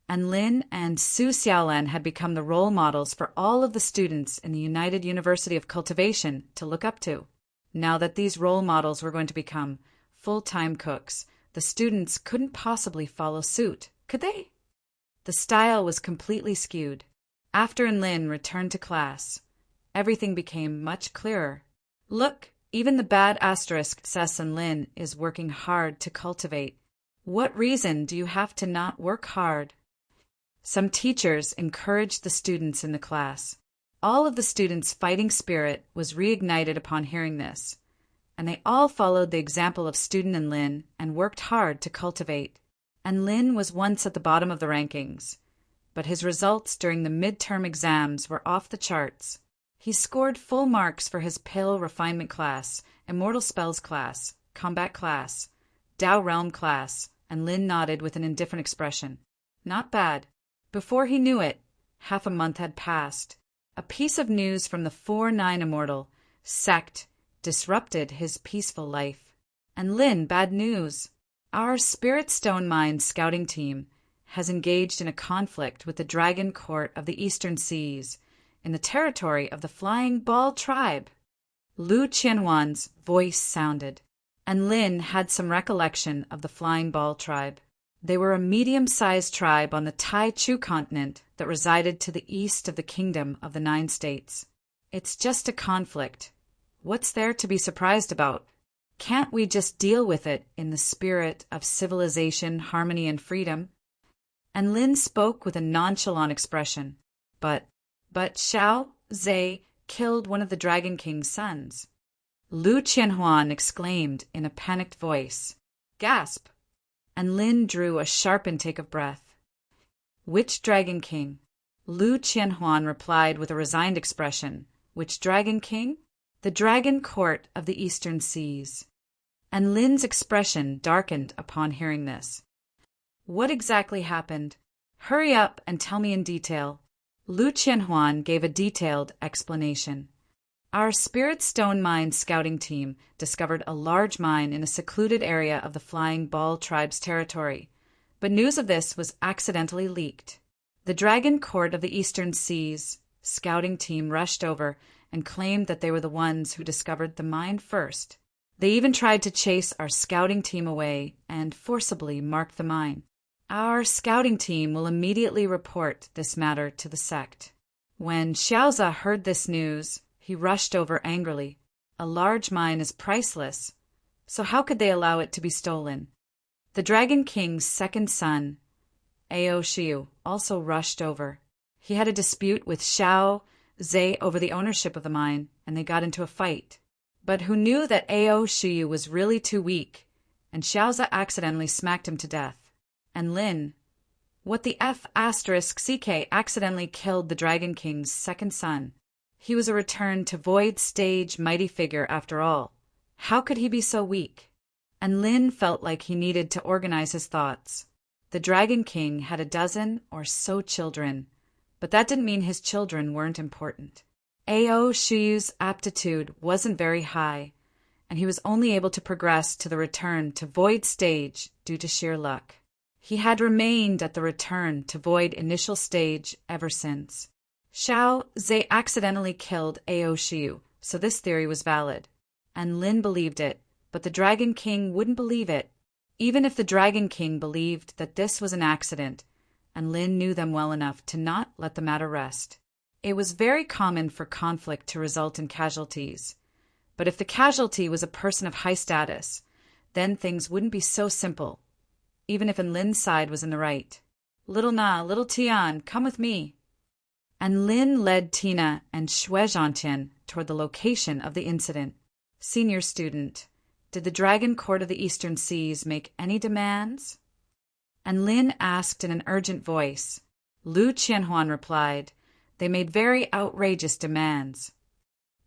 Enlin and Su Xiaolan had become the role models for all of the students in the United University of Cultivation to look up to. Now that these role models were going to become full-time cooks, the students couldn't possibly follow suit, could they? The style was completely skewed. After Enlin returned to class, everything became much clearer. Look, even the bad asterisk says Enlin is working hard to cultivate. What reason do you have to not work hard? Some teachers encouraged the students in the class. All of the students' fighting spirit was reignited upon hearing this, and they all followed the example of student Enlin and worked hard to cultivate. Enlin was once at the bottom of the rankings, but his results during the midterm exams were off the charts. He scored full marks for his Pill Refinement class, Immortal Spells class, Combat class, Dao Realm class, and Lin nodded with an indifferent expression. Not bad. Before he knew it, half a month had passed. A piece of news from the 4-9 Immortal sect disrupted his peaceful life. And Lin, bad news. Our Spirit Stone Mine scouting team has engaged in a conflict with the Dragon Court of the Eastern Seas in the territory of the Flying Ball tribe. Lu Qianhuan's voice sounded, and Lin had some recollection of the Flying Ball tribe. They were a medium-sized tribe on the Tai Chu continent that resided to the east of the Kingdom of the 9 States. It's just a conflict. What's there to be surprised about? Can't we just deal with it in the spirit of civilization, harmony, and freedom? And Lin spoke with a nonchalant expression. But Xiao Zhe killed one of the Dragon King's sons. Lu Qianhuan exclaimed in a panicked voice. Gasp! And Lin drew a sharp intake of breath. Which Dragon King? Lu Qianhuan replied with a resigned expression. Which Dragon King? The Dragon Court of the Eastern Seas. And Lin's expression darkened upon hearing this. What exactly happened? Hurry up and tell me in detail. Lu Qianhuan gave a detailed explanation. Our Spirit Stone Mine scouting team discovered a large mine in a secluded area of the Flying Ball tribe's territory, but news of this was accidentally leaked. The Dragon Court of the Eastern Seas scouting team rushed over and claimed that they were the ones who discovered the mine first. They even tried to chase our scouting team away and forcibly mark the mine. Our scouting team will immediately report this matter to the sect. When Xiaoza heard this news, he rushed over angrily. A large mine is priceless, so how could they allow it to be stolen? The Dragon King's second son, Ao Xiu, also rushed over. He had a dispute with Xiao Zhe over the ownership of the mine, and they got into a fight. But who knew that Ao Xiu was really too weak, and Xiaoza accidentally smacked him to death. And Lin, what the F***CK accidentally killed the Dragon King's second son. He was a return to Void Stage mighty figure after all. How could he be so weak? And Lin felt like he needed to organize his thoughts. The Dragon King had a dozen or so children, but that didn't mean his children weren't important. Ao Xiu's aptitude wasn't very high, and he was only able to progress to the return to Void Stage due to sheer luck. He had remained at the return to Void initial stage ever since. Xiao Zhe accidentally killed Ao Xiu, so this theory was valid. And Lin believed it, but the Dragon King wouldn't believe it. Even if the Dragon King believed that this was an accident, and Lin knew them well enough to not let the matter rest. It was very common for conflict to result in casualties. But if the casualty was a person of high status, then things wouldn't be so simple, even if Lin's side was in the right. Little Na, little Tian, come with me. And Lin led Tina and Xue Zhantian toward the location of the incident. Senior student, did the Dragon Court of the Eastern Seas make any demands? And Lin asked in an urgent voice. Lu Qianhuan replied, They made very outrageous demands.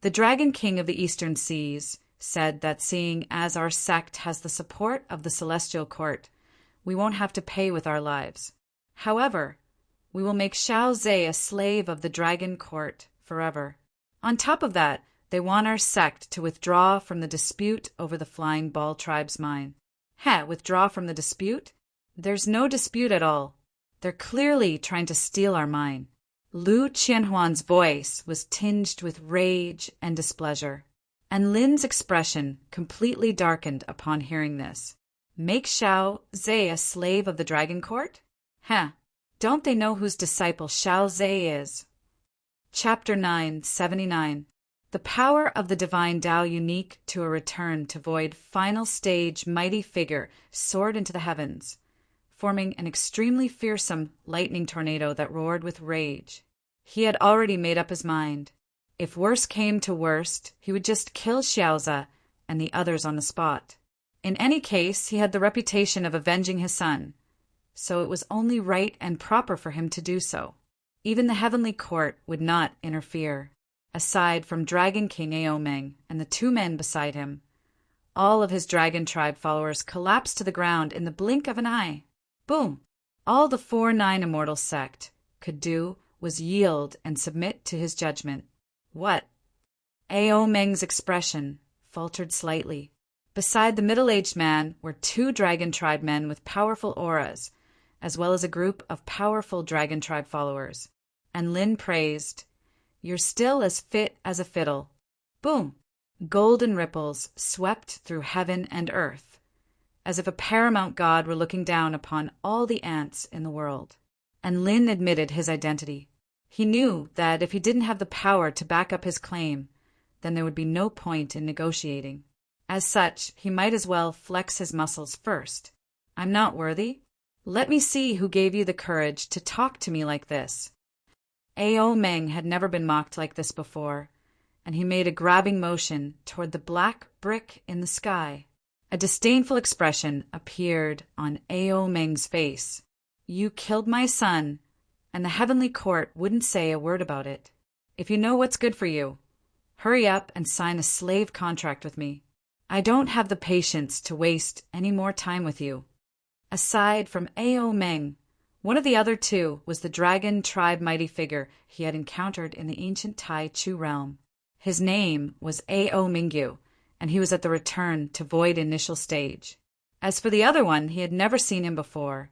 The Dragon King of the Eastern Seas said that seeing as our sect has the support of the Celestial Court, we won't have to pay with our lives. However, we will make Xiao Zhe a slave of the Dragon Court forever. On top of that, they want our sect to withdraw from the dispute over the Flying Ball Tribe's mine. Withdraw from the dispute? There's no dispute at all. They're clearly trying to steal our mine. Lu Qianhuan's voice was tinged with rage and displeasure, and Lin's expression completely darkened upon hearing this. Make Xiao Zhe a slave of the Dragon Court? Don't they know whose disciple Xiao Zhe is? Chapter 979. The power of the divine Tao unique to a return to void final stage mighty figure soared into the heavens, forming an extremely fearsome lightning tornado that roared with rage. He had already made up his mind. If worst came to worst, he would just kill Xiaoza and the others on the spot. In any case, he had the reputation of avenging his son, so it was only right and proper for him to do so. Even the heavenly court would not interfere. Aside from Dragon King Aomeng and the two men beside him, all of his Dragon Tribe followers collapsed to the ground in the blink of an eye. Boom! All the 4-9 Immortal sect could do was yield and submit to his judgment. What? Aomeng's expression faltered slightly. Beside the middle-aged man were 2 Dragon Tribe men with powerful auras, as well as a group of powerful Dragon Tribe followers. And Lin praised, "You're still as fit as a fiddle." Boom! Golden ripples swept through heaven and earth, as if a paramount god were looking down upon all the ants in the world. And Lin admitted his identity. He knew that if he didn't have the power to back up his claim, then there would be no point in negotiating. As such, he might as well flex his muscles first. "I'm not worthy? Let me see who gave you the courage to talk to me like this." Aomeng had never been mocked like this before, and he made a grabbing motion toward the black brick in the sky. A disdainful expression appeared on Aomeng's face. "You killed my son, and the heavenly court wouldn't say a word about it. If you know what's good for you, hurry up and sign a slave contract with me. I don't have the patience to waste any more time with you." Aside from Aomeng, one of the other 2 was the Dragon Tribe mighty figure he had encountered in the ancient Tai Chu realm. His name was Ao Mingyu, and he was at the return to void initial stage. As for the other one, he had never seen him before,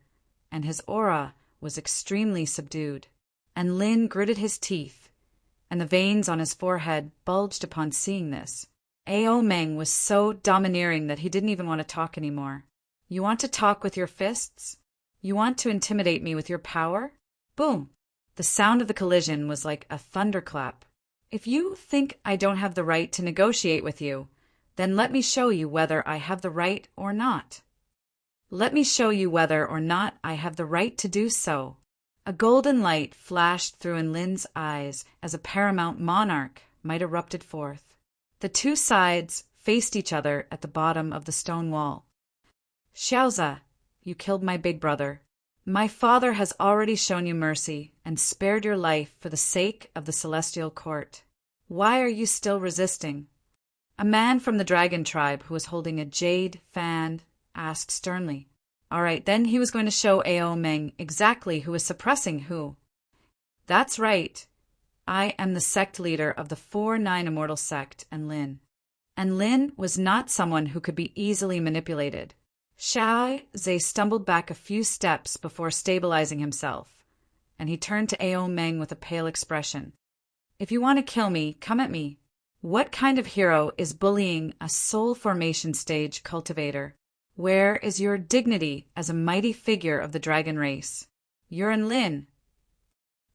and his aura was extremely subdued. And Lin gritted his teeth, and the veins on his forehead bulged upon seeing this. Aomeng was so domineering that he didn't even want to talk anymore. "You want to talk with your fists? You want to intimidate me with your power?" Boom! The sound of the collision was like a thunderclap. "If you think I don't have the right to negotiate with you, then let me show you whether I have the right or not. Let me show you whether or not I have the right to do so." A golden light flashed through in Lin's eyes as a paramount monarch might erupted forth. The 2 sides faced each other at the bottom of the stone wall. "Xiaoza, you killed my big brother. My father has already shown you mercy and spared your life for the sake of the Celestial Court. Why are you still resisting?" A man from the Dragon Tribe who was holding a jade fan asked sternly. All right, then he was going to show Aomeng exactly who was suppressing who. "That's right. I am the sect leader of the 4-9 Immortal sect, and Lin was not someone who could be easily manipulated. Xiao Zhe stumbled back a few steps before stabilizing himself, and he turned to Aomeng with a pale expression. "If you want to kill me, come at me. What kind of hero is bullying a soul formation stage cultivator? Where is your dignity as a mighty figure of the dragon race? You're in Lin."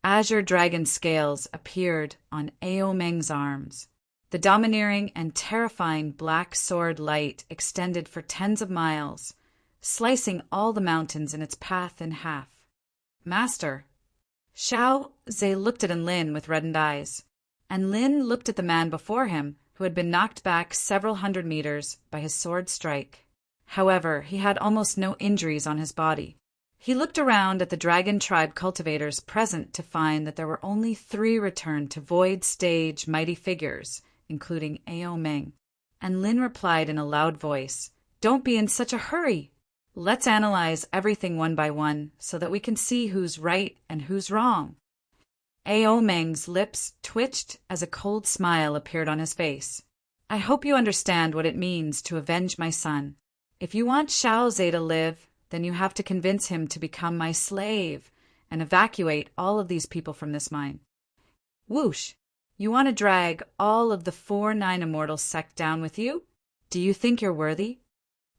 Azure dragon scales appeared on Aomeng's arms. The domineering and terrifying black sword light extended for tens of miles, slicing all the mountains in its path in half. "Master." Xiao Zhe looked at Lin with reddened eyes, and Lin looked at the man before him who had been knocked back several hundred meters by his sword strike. However, he had almost no injuries on his body. He looked around at the dragon tribe cultivators present to find that there were only 3 returned to Void Stage mighty figures, including Ao Meng. And Lin replied in a loud voice, "Don't be in such a hurry. Let's analyze everything one by one so that we can see who's right and who's wrong." Ao Meng's lips twitched as a cold smile appeared on his face. "I hope you understand what it means to avenge my son. If you want Xiao Zhe to live, then you have to convince him to become my slave and evacuate all of these people from this mine. Whoosh! You want to drag all of the 4-9 Immortal sect down with you? Do you think you're worthy?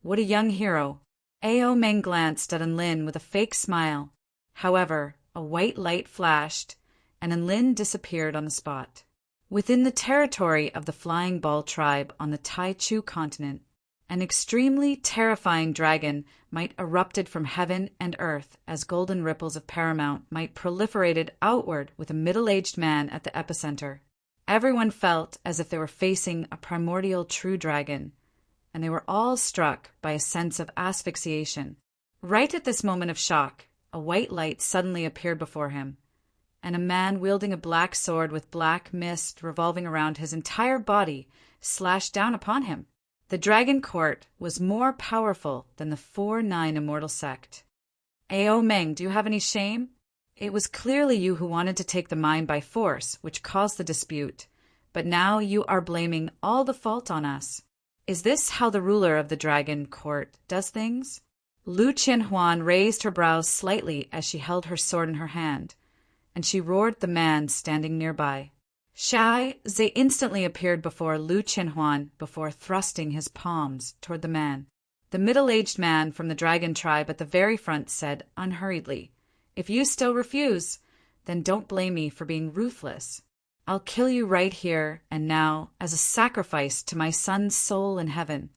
What a young hero." Ao Meng glanced at Enlin with a fake smile. However, a white light flashed, and Enlin disappeared on the spot. Within the territory of the Flying Ball tribe on the Taichu continent, an extremely terrifying dragon might erupted from heaven and earth as golden ripples of paramount might proliferated outward with a middle-aged man at the epicenter. Everyone felt as if they were facing a primordial true dragon, and they were all struck by a sense of asphyxiation. Right at this moment of shock, a white light suddenly appeared before him, and a man wielding a black sword with black mist revolving around his entire body slashed down upon him. The Dragon Court was more powerful than the 4-9 Immortal sect. Ao Meng, do you have any shame? It was clearly you who wanted to take the mine by force, which caused the dispute, but now you are blaming all the fault on us. Is this how the ruler of the Dragon Court does things? Lu Qinhuan raised her brows slightly as she held her sword in her hand, and she roared at the man standing nearby. Xiao Zhe instantly appeared before Lu Qinhuan before thrusting his palms toward the man. The middle-aged man from the dragon tribe at the very front said unhurriedly, "If you still refuse, then don't blame me for being ruthless. I'll kill you right here and now as a sacrifice to my son's soul in heaven."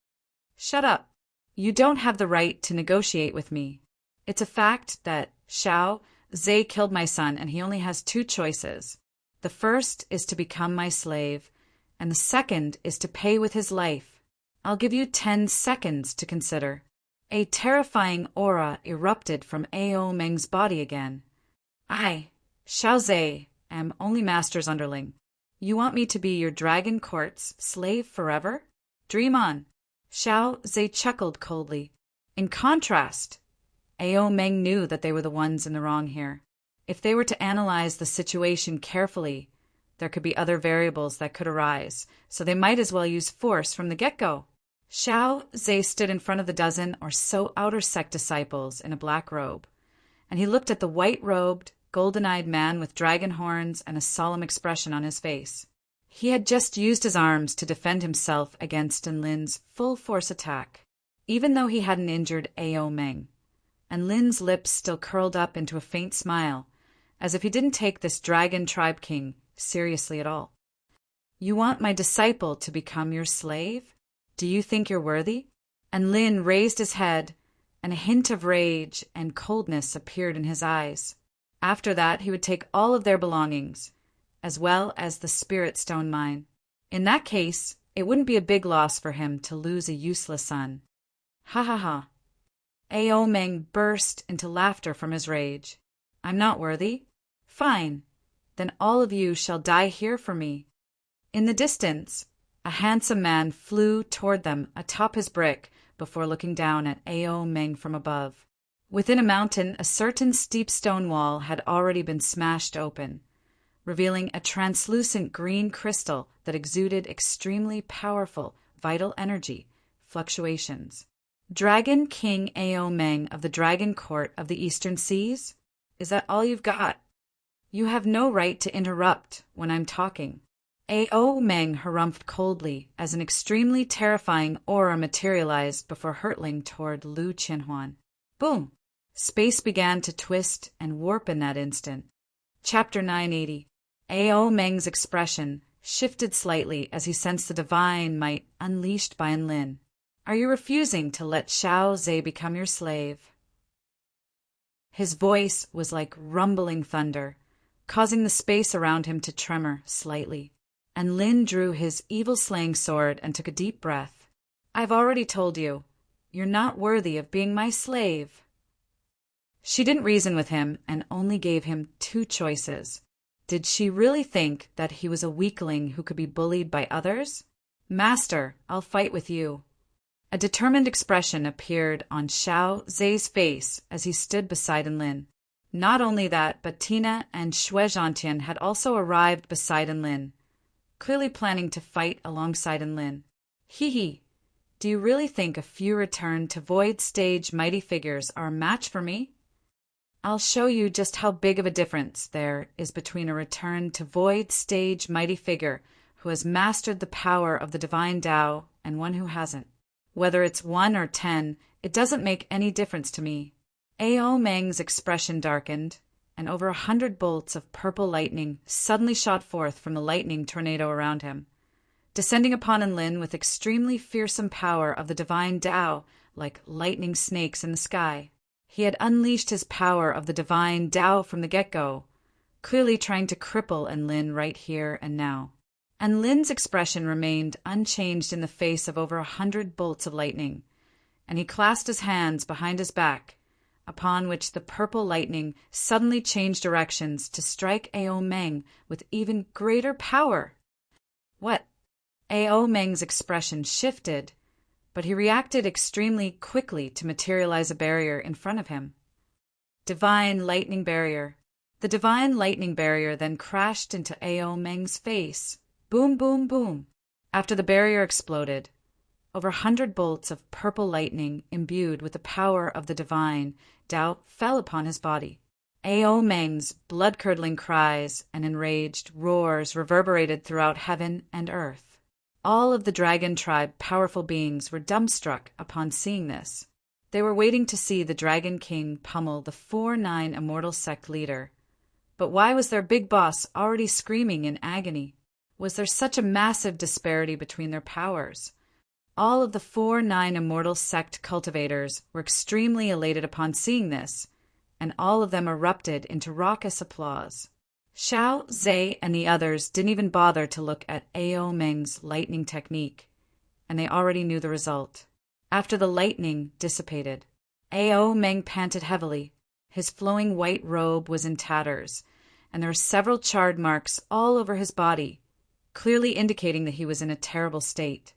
"Shut up. You don't have the right to negotiate with me. It's a fact that Xiao Zhe killed my son and he only has 2 choices. The first is to become my slave, and the second is to pay with his life. I'll give you 10 seconds to consider." A terrifying aura erupted from Ao Meng's body again. "I, Xiao Zhe, am only Master's underling. You want me to be your Dragon Court's slave forever? Dream on." Xiao Zhe chuckled coldly. In contrast, Ao Meng knew that they were the ones in the wrong here. If they were to analyze the situation carefully, there could be other variables that could arise, so they might as well use force from the get-go. Xiao Zhe stood in front of the dozen or so outer sect disciples in a black robe, and he looked at the white-robed, golden-eyed man with dragon horns and a solemn expression on his face. He had just used his arms to defend himself against Enlin's full-force attack, even though he hadn't injured Ao Meng, and Lin's lips still curled up into a faint smile, as if he didn't take this dragon tribe king seriously at all. "You want my disciple to become your slave? Do you think you're worthy?" And Lin raised his head, and a hint of rage and coldness appeared in his eyes. After that, he would take all of their belongings, as well as the Spirit Stone mine. In that case, it wouldn't be a big loss for him to lose a useless son. Ha ha ha. Ao Meng burst into laughter from his rage. "I'm not worthy? Fine. Then all of you shall die here for me." In the distance, a handsome man flew toward them atop his brick before looking down at Ao Meng from above. Within a mountain, a certain steep stone wall had already been smashed open, revealing a translucent green crystal that exuded extremely powerful, vital energy fluctuations. "Dragon King Ao Meng of the Dragon Court of the Eastern Seas? Is that all you've got? You have no right to interrupt when I'm talking." Ao Meng harumphed coldly as an extremely terrifying aura materialized before hurtling toward Lu Qinhuan. Boom! Space began to twist and warp in that instant. Chapter 980. Ao Meng's expression shifted slightly as he sensed the divine might unleashed by Enlin. "Are you refusing to let Xiao Zhe become your slave?" His voice was like rumbling thunder, causing the space around him to tremor slightly. And Lin drew his evil-slaying sword and took a deep breath. "I've already told you, you're not worthy of being my slave." She didn't reason with him and only gave him two choices. Did she really think that he was a weakling who could be bullied by others? Master, I'll fight with you. A determined expression appeared on Xiao Zhe's face as he stood beside Enlin. Not only that, but Tina and Xue Zhantian had also arrived beside Enlin, clearly planning to fight alongside Enlin. Hee, do you really think a few return to void stage mighty figures are a match for me? I'll show you just how big of a difference there is between a return to void stage mighty figure who has mastered the power of the divine Tao and one who hasn't. Whether it's 1 or 10, it doesn't make any difference to me. Ao Meng's expression darkened, and over 100 bolts of purple lightning suddenly shot forth from the lightning tornado around him, descending upon Enlin with extremely fearsome power of the divine Tao like lightning snakes in the sky. He had unleashed his power of the divine Tao from the get-go, clearly trying to cripple Enlin right here and now. Enlin's expression remained unchanged in the face of over 100 bolts of lightning, and he clasped his hands behind his back, upon which the purple lightning suddenly changed directions to strike Ao Meng with even greater power. What? Ao Meng's expression shifted, but he reacted extremely quickly to materialize a barrier in front of him. Divine Lightning Barrier. The Divine Lightning Barrier then crashed into Ao Meng's face. Boom, boom, boom. After the barrier exploded, over 100 bolts of purple lightning imbued with the power of the divine Tao fell upon his body. Ao Meng's blood-curdling cries and enraged roars reverberated throughout heaven and earth. All of the dragon tribe powerful beings were dumbstruck upon seeing this. They were waiting to see the Dragon King pummel the 4-9 immortal sect leader. But why was their big boss already screaming in agony? Was there such a massive disparity between their powers? All of the 4-9 immortal sect cultivators were extremely elated upon seeing this, and all of them erupted into raucous applause. Xiao Zhe and the others didn't even bother to look at Ao Meng's lightning technique, and they already knew the result. After the lightning dissipated, Ao Meng panted heavily. His flowing white robe was in tatters, and there were several charred marks all over his body, clearly indicating that he was in a terrible state.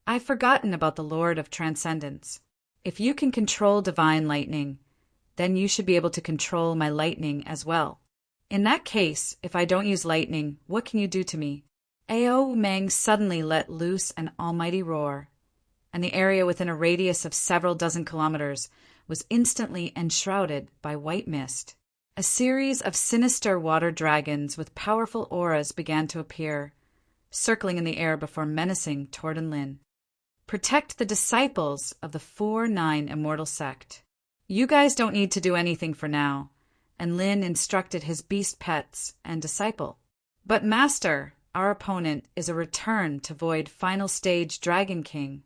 I've forgotten about the Lord of Transcendence. If you can control divine lightning, then you should be able to control my lightning as well. In that case, if I don't use lightning, what can you do to me? Ao Meng suddenly let loose an almighty roar, and the area within a radius of several dozen kilometers was instantly enshrouded by white mist. A series of sinister water dragons with powerful auras began to appear, circling in the air before menacing toward Enlin. Protect the disciples of the 4-9 immortal sect. You guys don't need to do anything for now, Enlin instructed his beast pets and disciple. But Master, our opponent is a return to Void Final Stage Dragon King.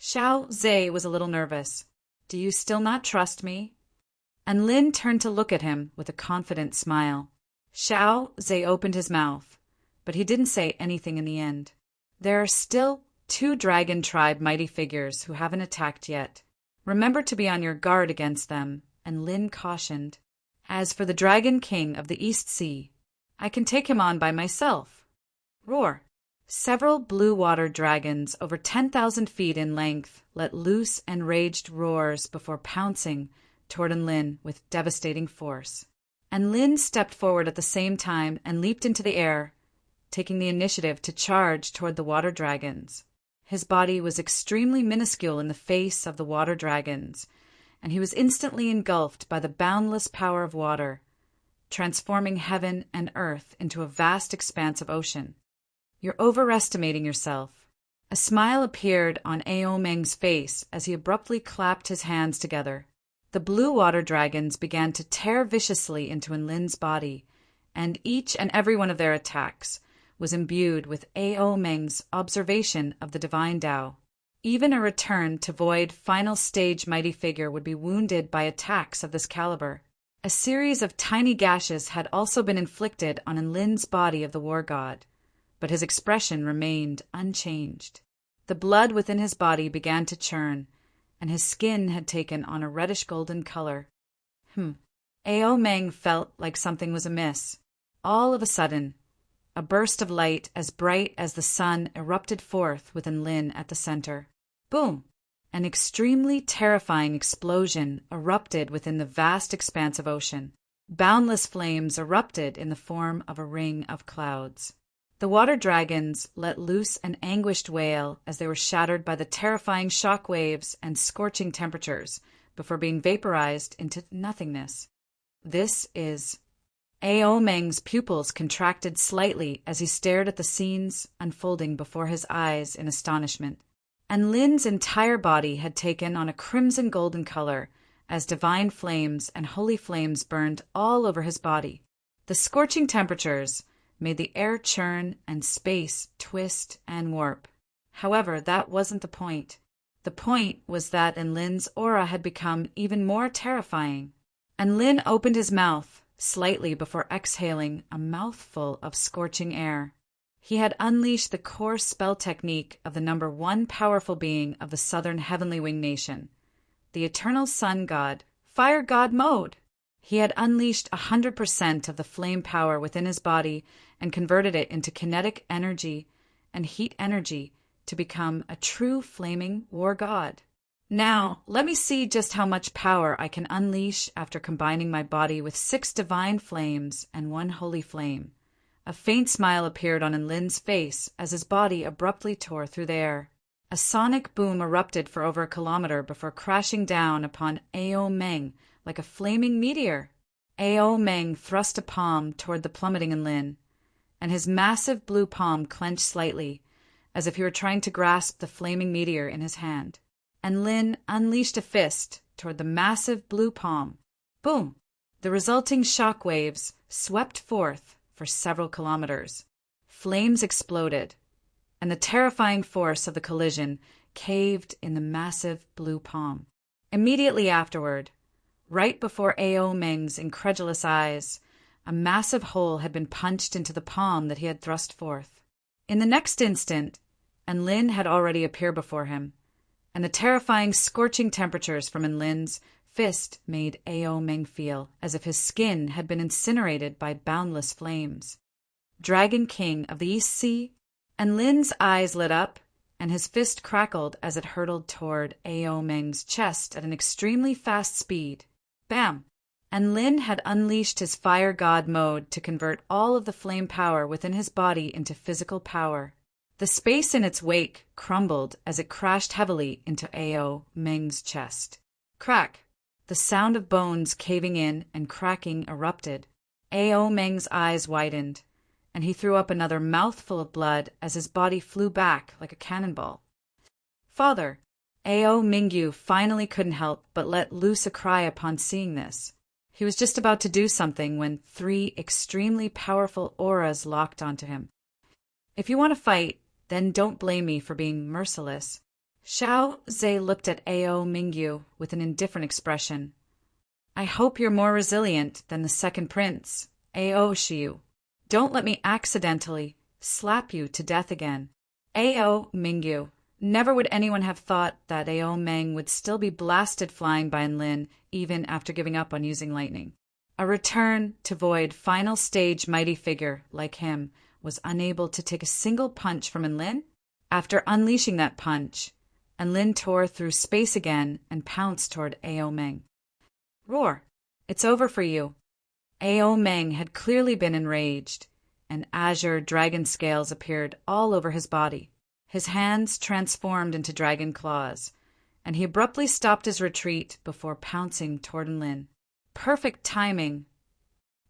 Xiao Zhe was a little nervous. Do you still not trust me? Enlin turned to look at him with a confident smile. Xiao Zhe opened his mouth, but he didn't say anything in the end. There are still 2 dragon tribe mighty figures who haven't attacked yet. Remember to be on your guard against them, Enlin cautioned. As for the Dragon King of the East Sea, I can take him on by myself. Roar. Several blue water dragons over 10,000 feet in length let loose enraged roars before pouncing toward Enlin with devastating force. Enlin stepped forward at the same time and leaped into the air, taking the initiative to charge toward the water dragons. His body was extremely minuscule in the face of the water dragons, and he was instantly engulfed by the boundless power of water, transforming heaven and earth into a vast expanse of ocean. You're overestimating yourself. A smile appeared on Ao Meng's face as he abruptly clapped his hands together. The blue water dragons began to tear viciously into Enlin's body, and each and every one of their attacks was imbued with Ao Meng's observation of the divine Tao. Even a return to Void Final Stage mighty figure would be wounded by attacks of this caliber. A series of tiny gashes had also been inflicted on Enlin's body of the war god, but his expression remained unchanged. The blood within his body began to churn, and his skin had taken on a reddish-golden color. Ao Meng felt like something was amiss. All of a sudden, a burst of light as bright as the sun erupted forth within Lin at the center. Boom! An extremely terrifying explosion erupted within the vast expanse of ocean. Boundless flames erupted in the form of a ring of clouds. The water dragons let loose an anguished wail as they were shattered by the terrifying shock waves and scorching temperatures before being vaporized into nothingness. This is... Ao Meng's pupils contracted slightly as he stared at the scenes unfolding before his eyes in astonishment. And Lin's entire body had taken on a crimson golden color as divine flames and holy flames burned all over his body. The scorching temperatures made the air churn and space twist and warp. However, that wasn't the point. The point was that Lin's aura had become even more terrifying. And Lin opened his mouth slightly before exhaling a mouthful of scorching air. He had unleashed the core spell technique of the number one powerful being of the southern heavenly wing nation, the eternal sun god, fire god mode. He had unleashed 100% of the flame power within his body and converted it into kinetic energy and heat energy to become a true flaming war god. Now, let me see just how much power I can unleash after combining my body with 6 divine flames and 1 holy flame. A faint smile appeared on Lin's face as his body abruptly tore through the air. A sonic boom erupted for over a kilometer before crashing down upon Ao Meng like a flaming meteor. Ao Meng thrust a palm toward the plummeting Lin, and his massive blue palm clenched slightly, as if he were trying to grasp the flaming meteor in his hand. And Lin unleashed a fist toward the massive blue palm. Boom! The resulting shock waves swept forth for several kilometers. Flames exploded, and the terrifying force of the collision caved in the massive blue palm. Immediately afterward, right before Ao Meng's incredulous eyes, a massive hole had been punched into the palm that he had thrust forth. In the next instant, Lin had already appeared before him, and the terrifying scorching temperatures from Lin's fist made Ao Meng feel as if his skin had been incinerated by boundless flames. Dragon King of the East Sea, Lin's eyes lit up, and his fist crackled as it hurtled toward Ao Meng's chest at an extremely fast speed. Bam! And Lin had unleashed his fire god mode to convert all of the flame power within his body into physical power. The space in its wake crumbled as it crashed heavily into Ao Meng's chest. Crack! The sound of bones caving in and cracking erupted. Ao Meng's eyes widened, and he threw up another mouthful of blood as his body flew back like a cannonball. Father! Ao Mingyu finally couldn't help but let loose a cry upon seeing this. He was just about to do something when 3 extremely powerful auras locked onto him. If you want to fight, then don't blame me for being merciless. Xiao Zhe looked at Ao Mingyu with an indifferent expression. I hope you're more resilient than the second prince, Ao Shiyu. Don't let me accidentally slap you to death again. Ao Mingyu. Never would anyone have thought that Ao Meng would still be blasted flying by Lin even after giving up on using lightning. A return to void final stage mighty figure like him was unable to take a single punch from Lin. After unleashing that punch, Lin tore through space again and pounced toward Ao Meng. Roar! It's over for you. Ao Meng had clearly been enraged, and azure dragon scales appeared all over his body. His hands transformed into dragon claws, and he abruptly stopped his retreat before pouncing toward Lin. Perfect timing!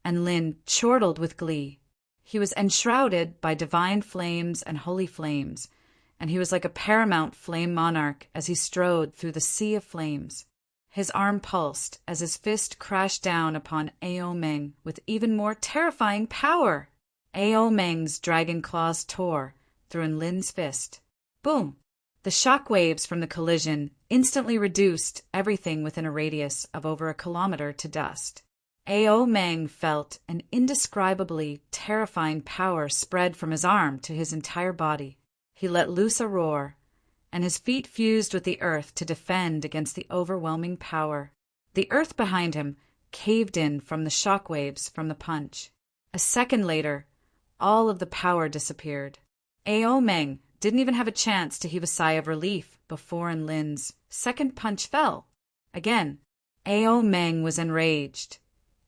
And Lin chortled with glee. He was enshrouded by divine flames and holy flames, and he was like a paramount flame monarch as he strode through the sea of flames. His arm pulsed as his fist crashed down upon Ao Meng with even more terrifying power. Ao Meng's dragon claws tore through Lin's fist. Boom! The shock waves from the collision instantly reduced everything within a radius of over a kilometer to dust. Ao Meng felt an indescribably terrifying power spread from his arm to his entire body. He let loose a roar, and his feet fused with the earth to defend against the overwhelming power. The earth behind him caved in from the shockwaves from the punch. A second later, all of the power disappeared. Ao Meng didn't even have a chance to heave a sigh of relief before Lin's second punch fell. Again, Ao Meng was enraged,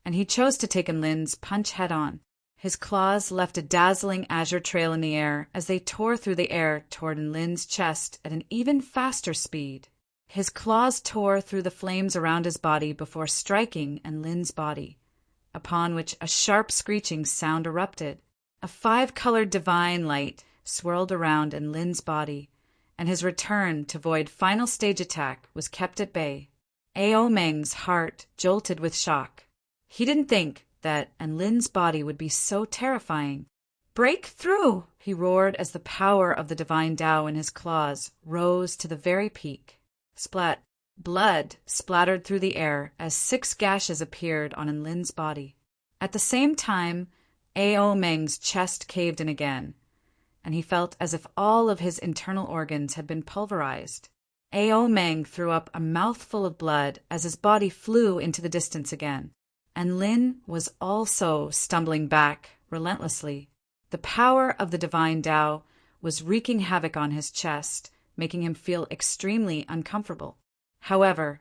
and he chose to take Lin's punch head-on. His claws left a dazzling azure trail in the air as they tore through the air toward Lin's chest at an even faster speed. His claws tore through the flames around his body before striking Lin's body, upon which a sharp screeching sound erupted. A 5-colored divine light swirled around Lin's body, and his return to void final stage attack was kept at bay. Ao Meng's heart jolted with shock. He didn't think that Lin's body would be so terrifying. "Break through!" he roared as the power of the divine Tao in his claws rose to the very peak. Splat! Blood splattered through the air as 6 gashes appeared on Lin's body. At the same time, Ao Meng's chest caved in again, and he felt as if all of his internal organs had been pulverized. Ao Meng threw up a mouthful of blood as his body flew into the distance again, and Lin was also stumbling back relentlessly. The power of the divine Tao was wreaking havoc on his chest, making him feel extremely uncomfortable. However,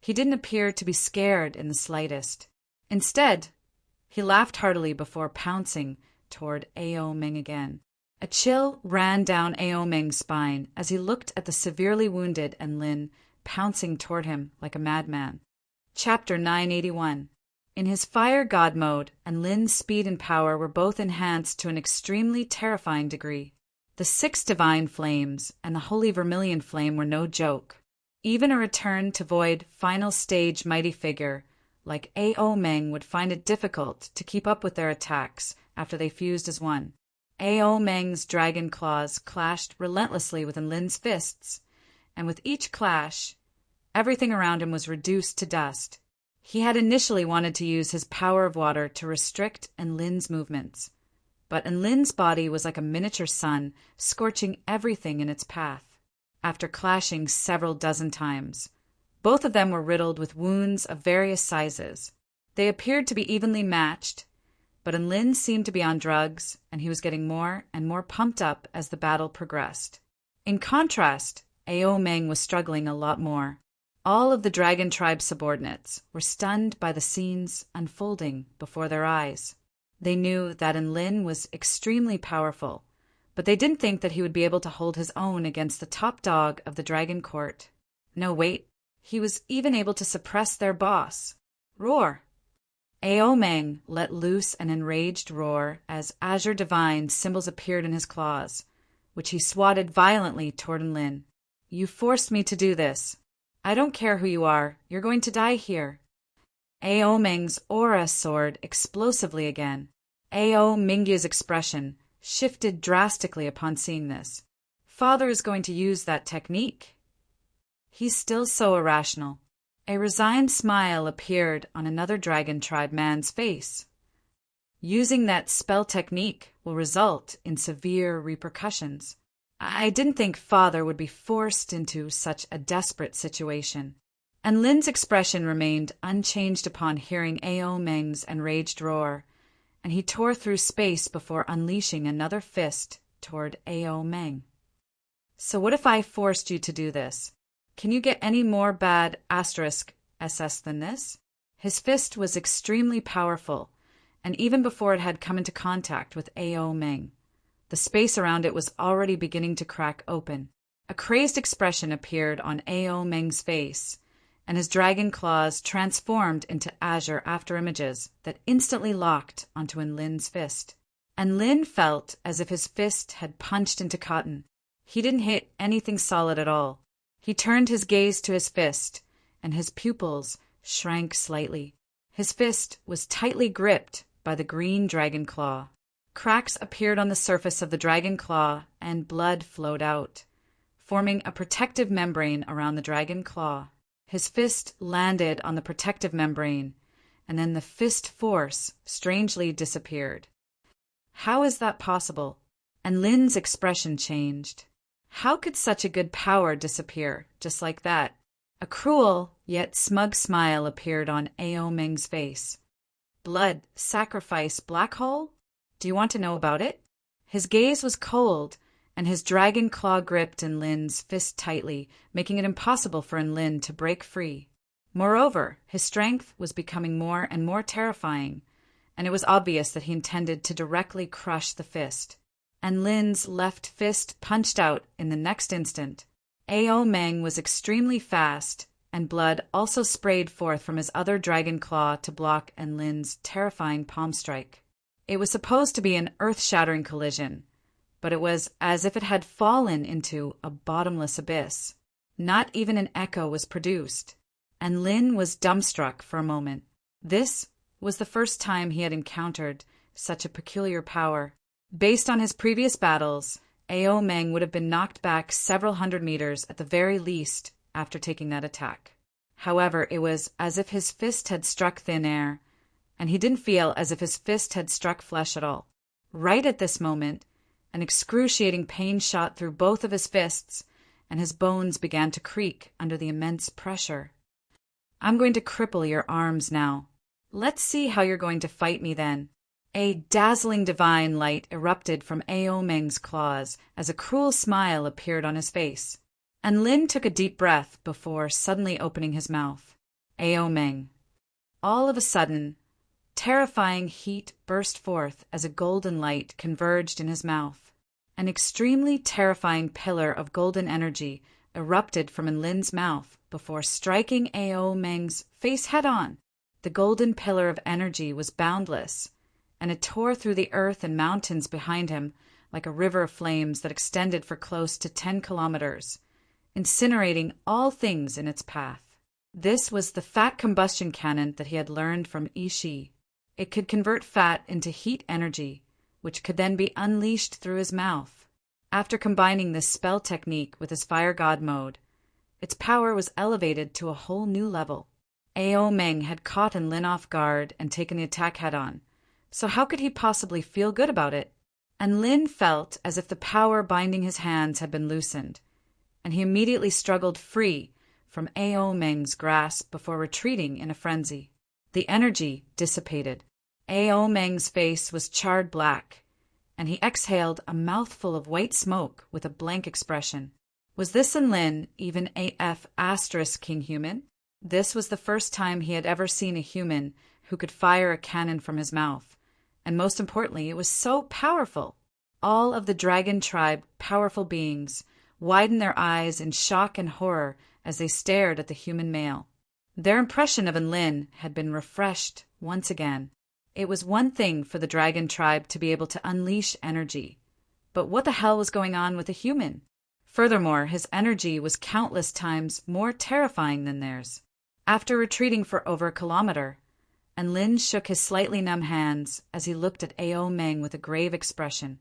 he didn't appear to be scared in the slightest. Instead, he laughed heartily before pouncing toward Ao Meng again. A chill ran down Ao Meng's spine as he looked at the severely wounded Lin pouncing toward him like a madman. Chapter 981. In his fire god mode, Lin's speed and power were both enhanced to an extremely terrifying degree. The 6 divine flames and the holy vermilion flame were no joke. Even a return to void final stage mighty figure like Ao Meng would find it difficult to keep up with their attacks after they fused as one. Ao Meng's dragon claws clashed relentlessly with Lin's fists, and with each clash, everything around him was reduced to dust. He had initially wanted to use his power of water to restrict Lin's movements, but Lin's body was like a miniature sun, scorching everything in its path. After clashing several dozen times, both of them were riddled with wounds of various sizes. They appeared to be evenly matched, but Lin seemed to be on drugs, and he was getting more and more pumped up as the battle progressed. In contrast, Ao Meng was struggling a lot more. All of the Dragon Tribe subordinates were stunned by the scenes unfolding before their eyes. They knew that Lin was extremely powerful, but they didn't think that he would be able to hold his own against the top dog of the Dragon Court. No, wait, he was even able to suppress their boss. Roar! Ao Meng let loose an enraged roar as azure divine symbols appeared in his claws, which he swatted violently toward Lin. "You forced me to do this. I don't care who you are, you're going to die here." Ao Meng's aura soared explosively again. Ao Mingyu's expression shifted drastically upon seeing this. Father is going to use that technique. He's still so irrational. A resigned smile appeared on another Dragon Tribe man's face. Using that spell technique will result in severe repercussions. I didn't think Father would be forced into such a desperate situation. And Lin's expression remained unchanged upon hearing Ao Meng's enraged roar, and he tore through space before unleashing another fist toward Ao Meng. "So what if I forced you to do this? Can you get any more bad *SS than this?" His fist was extremely powerful, and even before it had come into contact with Ao Meng, the space around it was already beginning to crack open. A crazed expression appeared on Ao Meng's face, and his dragon claws transformed into azure afterimages that instantly locked onto Lin's fist. And Lin felt as if his fist had punched into cotton. He didn't hit anything solid at all. He turned his gaze to his fist, and his pupils shrank slightly. His fist was tightly gripped by the green dragon claw. Cracks appeared on the surface of the dragon claw, and blood flowed out, forming a protective membrane around the dragon claw. His fist landed on the protective membrane, and then the fist force strangely disappeared. How is that possible? And Lin's expression changed. How could such a good power disappear just like that? A cruel, yet smug smile appeared on Ao Meng's face. Blood, sacrifice, black hole? Do you want to know about it? His gaze was cold, and his dragon claw gripped Enlin's fist tightly, making it impossible for Enlin to break free. Moreover, his strength was becoming more and more terrifying, and it was obvious that he intended to directly crush the fist. Enlin's left fist punched out in the next instant. Ao Meng was extremely fast, and blood also sprayed forth from his other dragon claw to block Enlin's terrifying palm strike. It was supposed to be an earth-shattering collision, but it was as if it had fallen into a bottomless abyss. Not even an echo was produced, and Lin was dumbstruck for a moment. This was the first time he had encountered such a peculiar power. Based on his previous battles, Ao Meng would have been knocked back several hundred meters at the very least after taking that attack. However, it was as if his fist had struck thin air, and he didn't feel as if his fist had struck flesh at all. Right at this moment, an excruciating pain shot through both of his fists, and his bones began to creak under the immense pressure. I'm going to cripple your arms now. Let's see how you're going to fight me then. A dazzling divine light erupted from Ao Meng's claws as a cruel smile appeared on his face, and Lin took a deep breath before suddenly opening his mouth. Ao Meng. All of a sudden, terrifying heat burst forth as a golden light converged in his mouth. An extremely terrifying pillar of golden energy erupted from Lin's mouth before striking Ao Meng's face head-on. The golden pillar of energy was boundless, and it tore through the earth and mountains behind him like a river of flames that extended for close to 10 kilometers, incinerating all things in its path. This was the fat combustion cannon that he had learned from Ishi. It could convert fat into heat energy, which could then be unleashed through his mouth. After combining this spell technique with his fire god mode, its power was elevated to a whole new level. Ao Meng had caught Lin off guard and taken the attack head-on, so how could he possibly feel good about it? And Lin felt as if the power binding his hands had been loosened, and he immediately struggled free from Ao Meng's grasp before retreating in a frenzy. The energy dissipated. Ao Meng's face was charred black, and he exhaled a mouthful of white smoke with a blank expression. Was this Lin even AF * King Human? This was the first time he had ever seen a human who could fire a cannon from his mouth, and most importantly, it was so powerful. All of the dragon tribe powerful beings widened their eyes in shock and horror as they stared at the human male. Their impression of Lin had been refreshed once again. It was one thing for the dragon tribe to be able to unleash energy, but what the hell was going on with a human? Furthermore, his energy was countless times more terrifying than theirs. After retreating for over a kilometer, Lin shook his slightly numb hands as he looked at Ao Meng with a grave expression.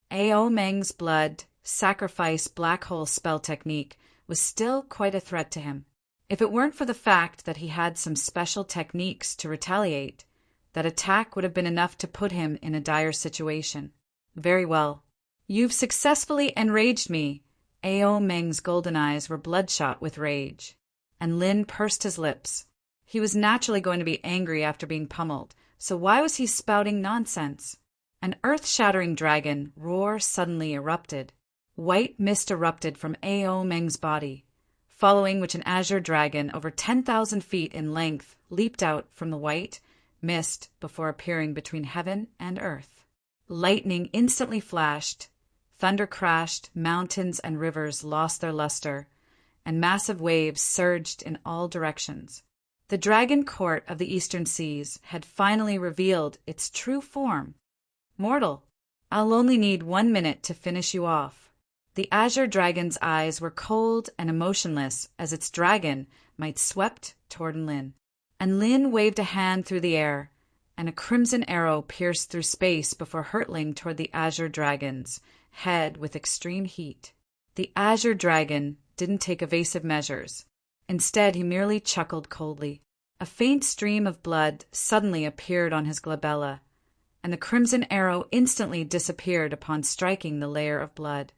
Ao Meng's blood, sacrifice, black hole spell technique was still quite a threat to him. If it weren't for the fact that he had some special techniques to retaliate, that attack would have been enough to put him in a dire situation. Very well. You've successfully enraged me. Ao Meng's golden eyes were bloodshot with rage, and Lin pursed his lips. He was naturally going to be angry after being pummeled, so why was he spouting nonsense? An earth-shattering dragon roar suddenly erupted. White mist erupted from Ao Meng's body, following which an azure dragon over 10,000 feet in length leaped out from the white mist before appearing between heaven and earth. Lightning instantly flashed, thunder crashed, mountains and rivers lost their luster, and massive waves surged in all directions. The dragon court of the eastern seas had finally revealed its true form. Mortal, I'll only need 1 minute to finish you off. The azure dragon's eyes were cold and emotionless as its dragon might swept toward Lin. And Lin waved a hand through the air, and a crimson arrow pierced through space before hurtling toward the azure dragon's head with extreme heat. The azure dragon didn't take evasive measures. Instead, he merely chuckled coldly. A faint stream of blood suddenly appeared on his glabella, and the crimson arrow instantly disappeared upon striking the layer of blood.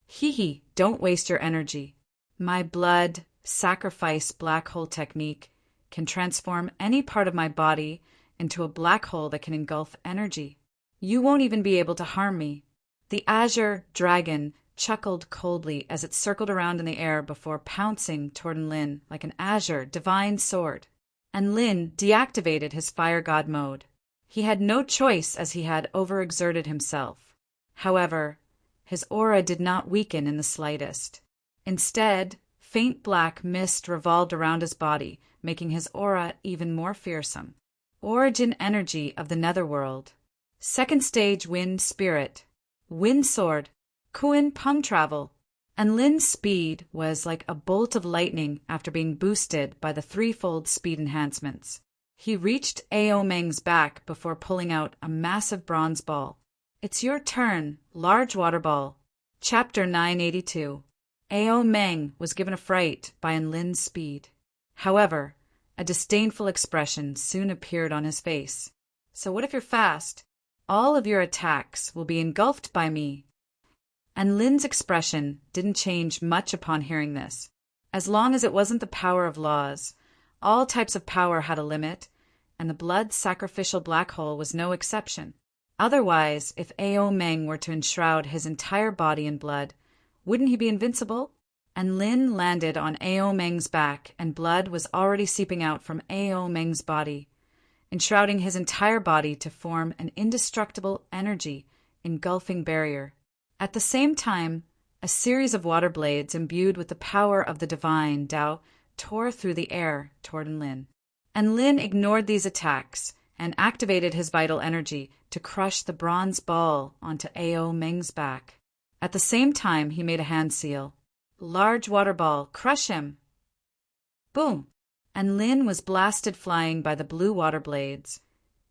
Hee hee, don't waste your energy. My blood, sacrifice black hole technique can transform any part of my body into a black hole that can engulf energy. You won't even be able to harm me." The azure dragon chuckled coldly as it circled around in the air before pouncing toward Lin like an azure divine sword. And Lin deactivated his fire god mode. He had no choice as he had overexerted himself. However, his aura did not weaken in the slightest. Instead, faint black mist revolved around his body, making his aura even more fearsome. Origin energy of the netherworld. Second stage wind spirit. Wind sword. Kuin pum travel. And Lin's speed was like a bolt of lightning after being boosted by the threefold speed enhancements. He reached Ao Meng's back before pulling out a massive bronze ball. "It's your turn, large water ball." Chapter 982. Ao Meng was given a fright by Lin's speed. However, a disdainful expression soon appeared on his face. "So what if you're fast? All of your attacks will be engulfed by me." And Lin's expression didn't change much upon hearing this. As long as it wasn't the power of laws, all types of power had a limit, and the blood sacrificial black hole was no exception. Otherwise, if Ao Meng were to enshroud his entire body in blood, wouldn't he be invincible? And Lin landed on Ao Meng's back, and blood was already seeping out from Ao Meng's body, enshrouding his entire body to form an indestructible energy engulfing barrier. At the same time, a series of water blades imbued with the power of the divine Tao tore through the air toward Lin. And Lin ignored these attacks and activated his vital energy to crush the bronze ball onto Ao Meng's back. At the same time, he made a hand seal. "Large water ball, crush him!" Boom! And Lin was blasted flying by the blue water blades,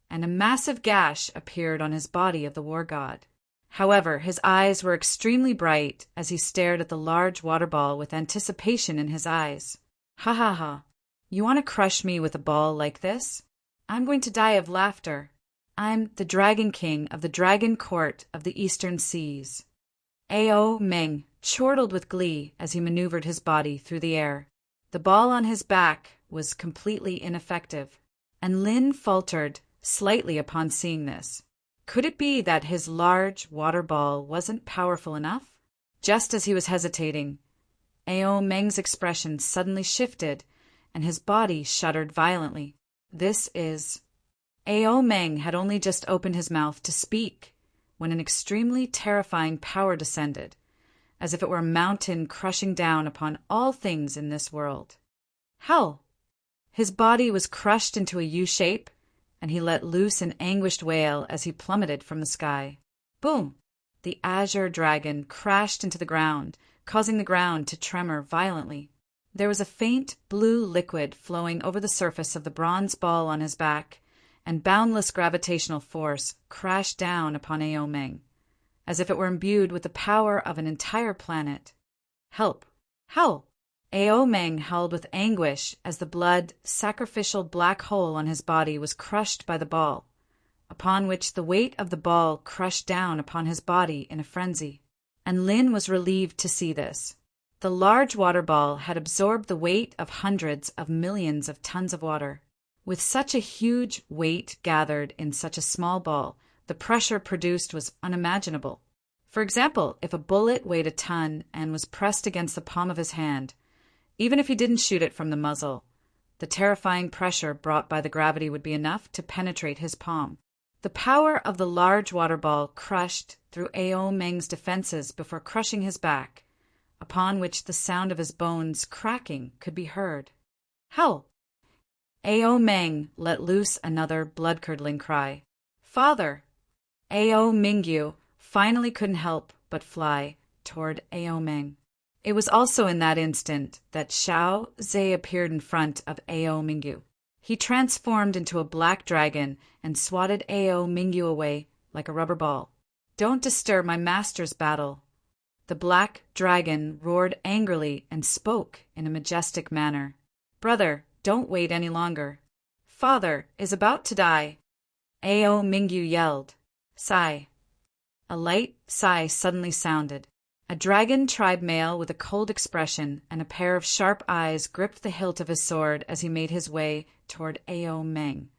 and a massive gash appeared on his body of the war god. However, his eyes were extremely bright as he stared at the large water ball with anticipation in his eyes. "Ha ha ha! You want to crush me with a ball like this? I'm going to die of laughter. I'm the Dragon King of the Dragon Court of the Eastern Seas." Ao Meng chortled with glee as he maneuvered his body through the air. The ball on his back was completely ineffective, and Lin faltered slightly upon seeing this. Could it be that his large water ball wasn't powerful enough? Just as he was hesitating, Ao Meng's expression suddenly shifted, and his body shuddered violently. Ao Meng had only just opened his mouth to speak when an extremely terrifying power descended, as if it were a mountain crushing down upon all things in this world. Hell! His body was crushed into a U shape, and he let loose an anguished wail as he plummeted from the sky. Boom! The azure dragon crashed into the ground, causing the ground to tremor violently. There was a faint blue liquid flowing over the surface of the bronze ball on his back, and boundless gravitational force crashed down upon Ao Meng, as if it were imbued with the power of an entire planet. "Help! Help!" Ao Meng howled with anguish as the blood sacrificial black hole on his body was crushed by the ball, upon which the weight of the ball crushed down upon his body in a frenzy. And Lin was relieved to see this. The large water ball had absorbed the weight of hundreds of millions of tons of water. With such a huge weight gathered in such a small ball, the pressure produced was unimaginable. For example, if a bullet weighed a ton and was pressed against the palm of his hand, even if he didn't shoot it from the muzzle, the terrifying pressure brought by the gravity would be enough to penetrate his palm. The power of the large water ball crushed through Ao Meng's defenses before crushing his back, upon which the sound of his bones cracking could be heard. Hell! Ao Meng let loose another blood-curdling cry. "Father!" Ao Mingyu finally couldn't help but fly toward Ao Meng. It was also in that instant that Xiao Zhe appeared in front of Ao Mingyu. He transformed into a black dragon and swatted Ao Mingyu away like a rubber ball. "Don't disturb my master's battle." The black dragon roared angrily and spoke in a majestic manner. "Brother, don't wait any longer. Father is about to die." Ao Mingyu yelled. Sigh. A light sigh suddenly sounded, A dragon tribe male with a cold expression and a pair of sharp eyes gripped the hilt of his sword as he made his way toward Ao Meng,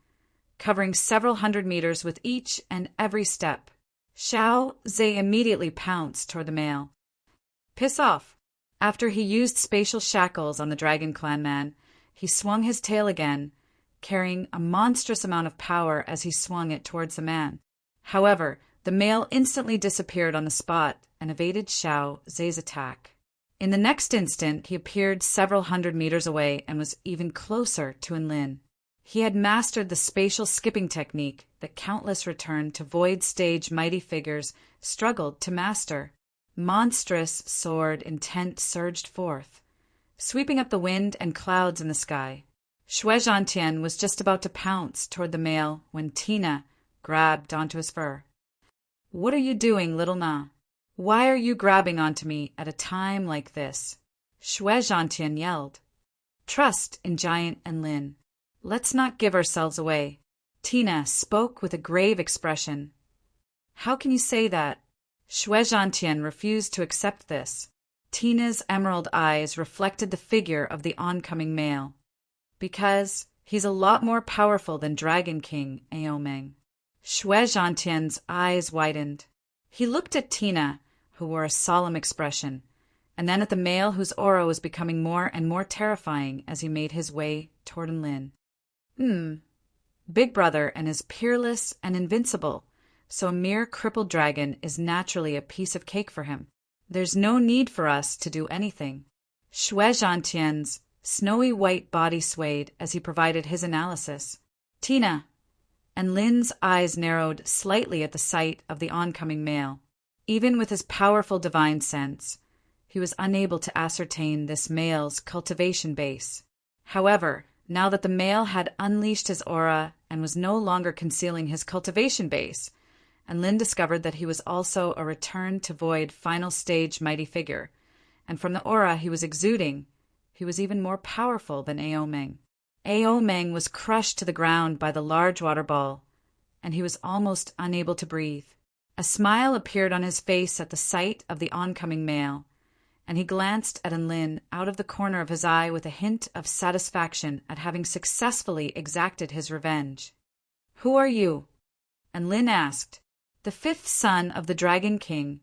covering several hundred meters with each and every step. Xiao Zhe immediately pounced toward the male. Piss off! After he used spatial shackles on the Dragon Clan man, he swung his tail again, carrying a monstrous amount of power as he swung it towards the man. However, the male instantly disappeared on the spot and evaded Xiao Zhe's attack. In the next instant, he appeared several hundred meters away and was even closer to Enlin. He had mastered the spatial skipping technique that countless Return to Void stage mighty figures struggled to master. Monstrous sword intent surged forth, sweeping up the wind and clouds in the sky. Shui Zhantian was just about to pounce toward the male when Tina grabbed onto his fur. "What are you doing, little Na? Why are you grabbing onto me at a time like this?" Shui Zhantian yelled. "Trust in Giant Enlin. Let's not give ourselves away." Tina spoke with a grave expression. "How can you say that?" Shui Zhantian refused to accept this. Tina's emerald eyes reflected the figure of the oncoming male. "Because he's a lot more powerful than Dragon King Ao Meng." Shui Zhantian's eyes widened. He looked at Tina, who wore a solemn expression, and then at the male whose aura was becoming more and more terrifying as he made his way toward Enlin. Big Brother and is peerless and invincible, so a mere crippled dragon is naturally a piece of cake for him. There's no need for us to do anything. Shui Zhantian's snowy white body swayed as he provided his analysis. "Tina," and Lin's eyes narrowed slightly at the sight of the oncoming male. Even with his powerful divine sense, he was unable to ascertain this male's cultivation base. However, now that the male had unleashed his aura and was no longer concealing his cultivation base, and Lin discovered that he was also a Return to Void final stage mighty figure, and from the aura he was exuding, he was even more powerful than Ao Meng. Ao Meng was crushed to the ground by the large water ball, and he was almost unable to breathe. A smile appeared on his face at the sight of the oncoming male, and he glanced at Enlin out of the corner of his eye with a hint of satisfaction at having successfully exacted his revenge. "Who are you?" Enlin asked. "The fifth son of the Dragon King,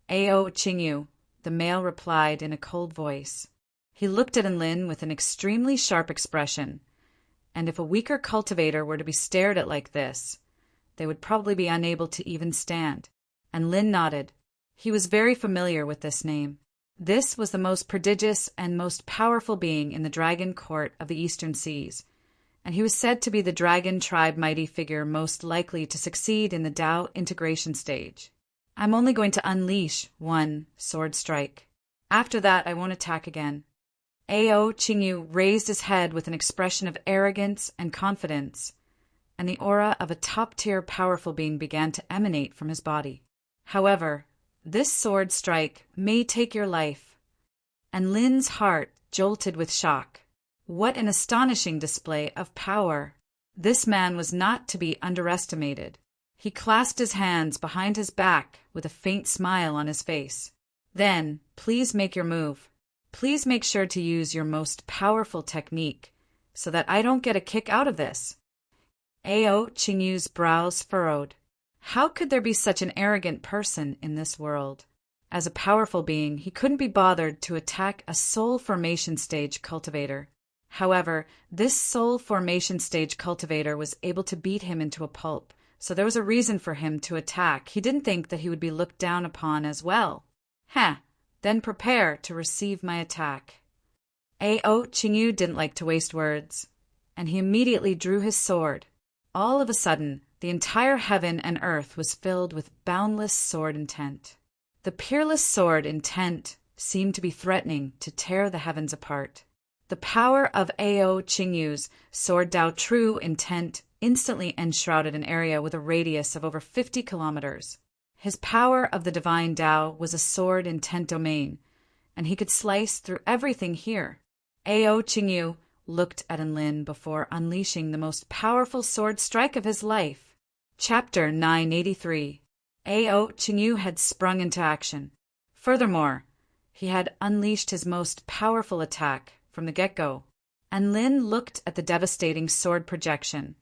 Ao Qingyu," the male replied in a cold voice. He looked at Enlin with an extremely sharp expression, and if a weaker cultivator were to be stared at like this, they would probably be unable to even stand. Enlin nodded. He was very familiar with this name. This was the most prodigious and most powerful being in the dragon court of the Eastern Seas, and he was said to be the dragon tribe mighty figure most likely to succeed in the Tao integration stage. "I'm only going to unleash one sword strike. After that, I won't attack again." Ao Qingyu raised his head with an expression of arrogance and confidence, and the aura of a top-tier powerful being began to emanate from his body. "However, this sword strike may take your life." And Lin's heart jolted with shock. What an astonishing display of power! This man was not to be underestimated. He clasped his hands behind his back with a faint smile on his face. "Then, please make your move. Please make sure to use your most powerful technique, so that I don't get a kick out of this." Ao Qingyu's brows furrowed. How could there be such an arrogant person in this world? As a powerful being, he couldn't be bothered to attack a soul formation stage cultivator. However, this soul formation stage cultivator was able to beat him into a pulp, so there was a reason for him to attack. He didn't think that he would be looked down upon as well. Then prepare to receive my attack." Ao Qingyu didn't like to waste words, and he immediately drew his sword. All of a sudden, the entire heaven and earth was filled with boundless sword intent. The peerless sword intent seemed to be threatening to tear the heavens apart. The power of Ao Qingyu's sword Dao True intent instantly enshrouded an area with a radius of over 50 kilometers. His power of the divine Tao was a sword intent domain, and he could slice through everything here. Ao Qingyu looked at Enlin before unleashing the most powerful sword strike of his life. Chapter 983. Ao Qingyu had sprung into action. Furthermore, he had unleashed his most powerful attack from the get-go. And Lin looked at the devastating sword projection,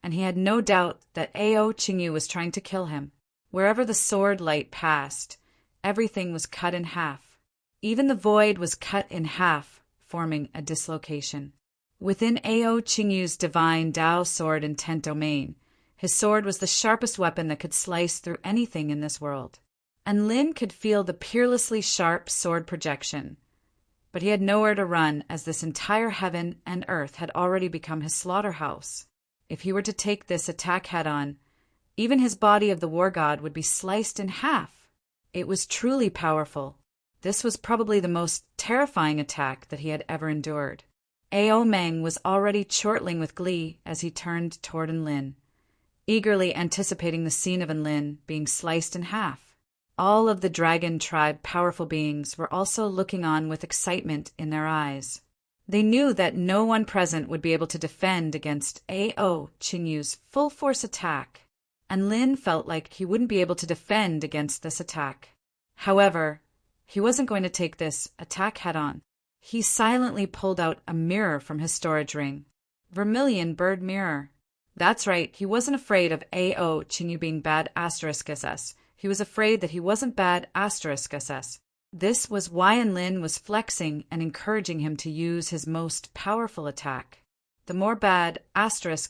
and he had no doubt that Ao Qingyu was trying to kill him. Wherever the sword light passed, everything was cut in half. Even the void was cut in half, forming a dislocation. Within Ao Qingyu's divine Dao sword intent domain, his sword was the sharpest weapon that could slice through anything in this world. And Lin could feel the peerlessly sharp sword projection. But he had nowhere to run, as this entire heaven and earth had already become his slaughterhouse. If he were to take this attack head-on, even his body of the war god would be sliced in half. It was truly powerful. This was probably the most terrifying attack that he had ever endured. Ao Meng was already chortling with glee as he turned toward Enlin, eagerly anticipating the scene of Enlin being sliced in half. All of the dragon tribe powerful beings were also looking on with excitement in their eyes. They knew that no one present would be able to defend against Ao Qingyu's full-force attack, and Lin felt like he wouldn't be able to defend against this attack. However, he wasn't going to take this attack head-on. He silently pulled out a mirror from his storage ring. Vermilion bird mirror. That's right, he wasn't afraid of Ao Qingyu being bad *SS. He was afraid that he wasn't bad *SS. This was why Enlin was flexing and encouraging him to use his most powerful attack. The more bad *SS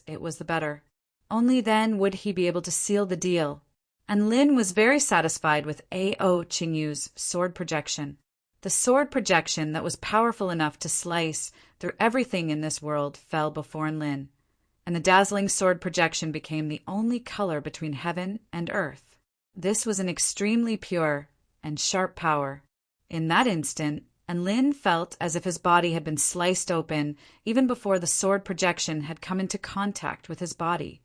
it was, the better. Only then would he be able to seal the deal. And Lin was very satisfied with Ao Qingyu's sword projection. The sword projection that was powerful enough to slice through everything in this world fell before Enlin, and the dazzling sword projection became the only color between heaven and earth. This was an extremely pure and sharp power. In that instant, Enlin felt as if his body had been sliced open even before the sword projection had come into contact with his body.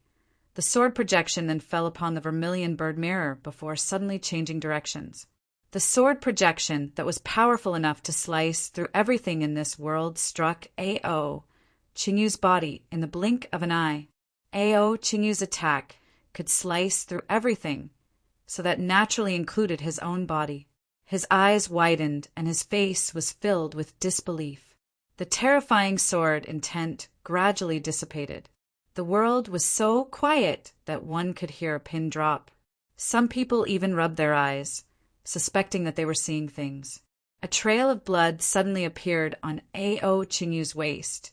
The sword projection then fell upon the vermilion bird mirror before suddenly changing directions. The sword projection that was powerful enough to slice through everything in this world struck Ao Qingyu's body in the blink of an eye. Ao Qingyu's attack could slice through everything, so that naturally included his own body. His eyes widened and his face was filled with disbelief. The terrifying sword intent gradually dissipated. The world was so quiet that one could hear a pin drop. Some people even rubbed their eyes, suspecting that they were seeing things. A trail of blood suddenly appeared on Ao Qingyu's waist,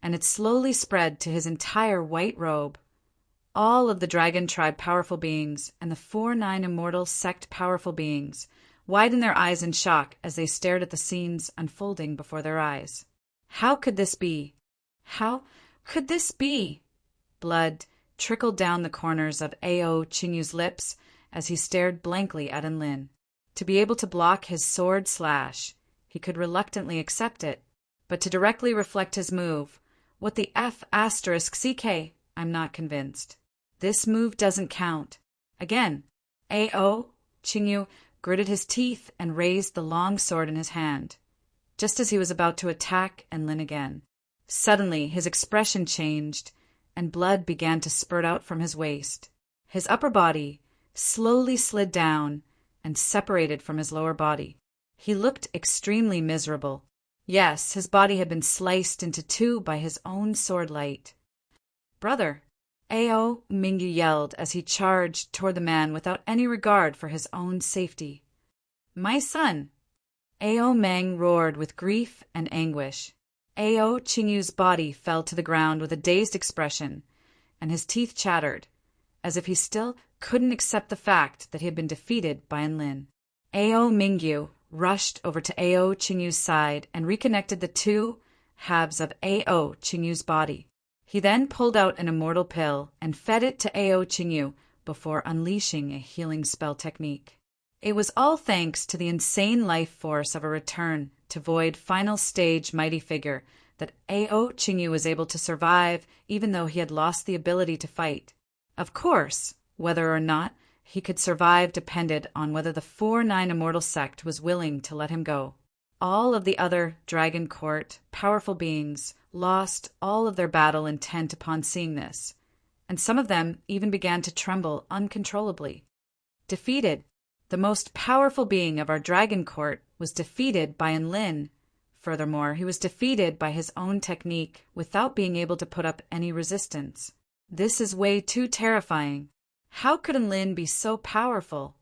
and it slowly spread to his entire white robe. All of the dragon tribe powerful beings and the 4-9 immortal sect powerful beings widened their eyes in shock as they stared at the scenes unfolding before their eyes. How could this be? How could this be? Blood trickled down the corners of Ao Qingyu's lips as he stared blankly at Enlin. To be able to block his sword slash, he could reluctantly accept it, but to directly reflect his move, what the F***CK, I'm not convinced. This move doesn't count. Again, Ao Qingyu gritted his teeth and raised the long sword in his hand, just as he was about to attack Enlin again. Suddenly, his expression changed, and blood began to spurt out from his waist. His upper body slowly slid down and separated from his lower body. He looked extremely miserable. Yes, his body had been sliced into two by his own sword light. "Brother!" Ao Mingyu yelled as he charged toward the man without any regard for his own safety. "My son!" Ao Meng roared with grief and anguish. Ao Qingyu's body fell to the ground with a dazed expression, and his teeth chattered, as if he still couldn't accept the fact that he had been defeated by Enlin. Ao Mingyu rushed over to Ao Qingyu's side and reconnected the two halves of Ao Qingyu's body. He then pulled out an immortal pill and fed it to Ao Qingyu before unleashing a healing spell technique. It was all thanks to the insane life force of a return to void final stage mighty figure that Ao Qingyu was able to survive even though he had lost the ability to fight. Of course, whether or not he could survive depended on whether the 4-9 immortal sect was willing to let him go. All of the other Dragon Court powerful beings lost all of their battle intent upon seeing this, and some of them even began to tremble uncontrollably. Defeated, The most powerful being of our dragon court was defeated by Enlin. Furthermore, he was defeated by his own technique without being able to put up any resistance. This is way too terrifying. How could Enlin be so powerful?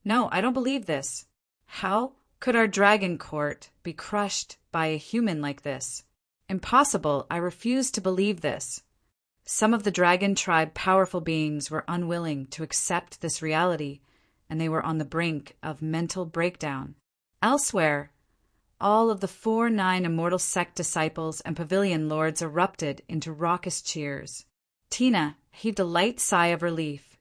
No, I don't believe this. How could our dragon court be crushed by a human like this? Impossible. I refuse to believe this. Some of the dragon tribe powerful beings were unwilling to accept this reality, and they were on the brink of mental breakdown. Elsewhere, all of the 4-9 immortal sect disciples and pavilion lords erupted into raucous cheers. Tina heaved a light sigh of relief,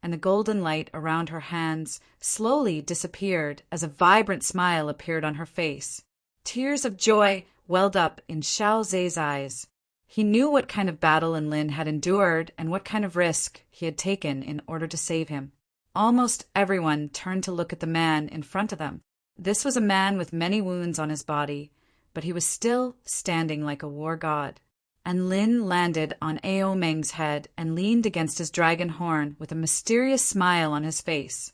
and the golden light around her hands slowly disappeared as a vibrant smile appeared on her face. Tears of joy welled up in Xiao Zhe's eyes. He knew what kind of battle Enlin had endured and what kind of risk he had taken in order to save him. Almost everyone turned to look at the man in front of them. This was a man with many wounds on his body, but he was still standing like a war god. Enlin landed on Ao Meng's head and leaned against his dragon horn with a mysterious smile on his face.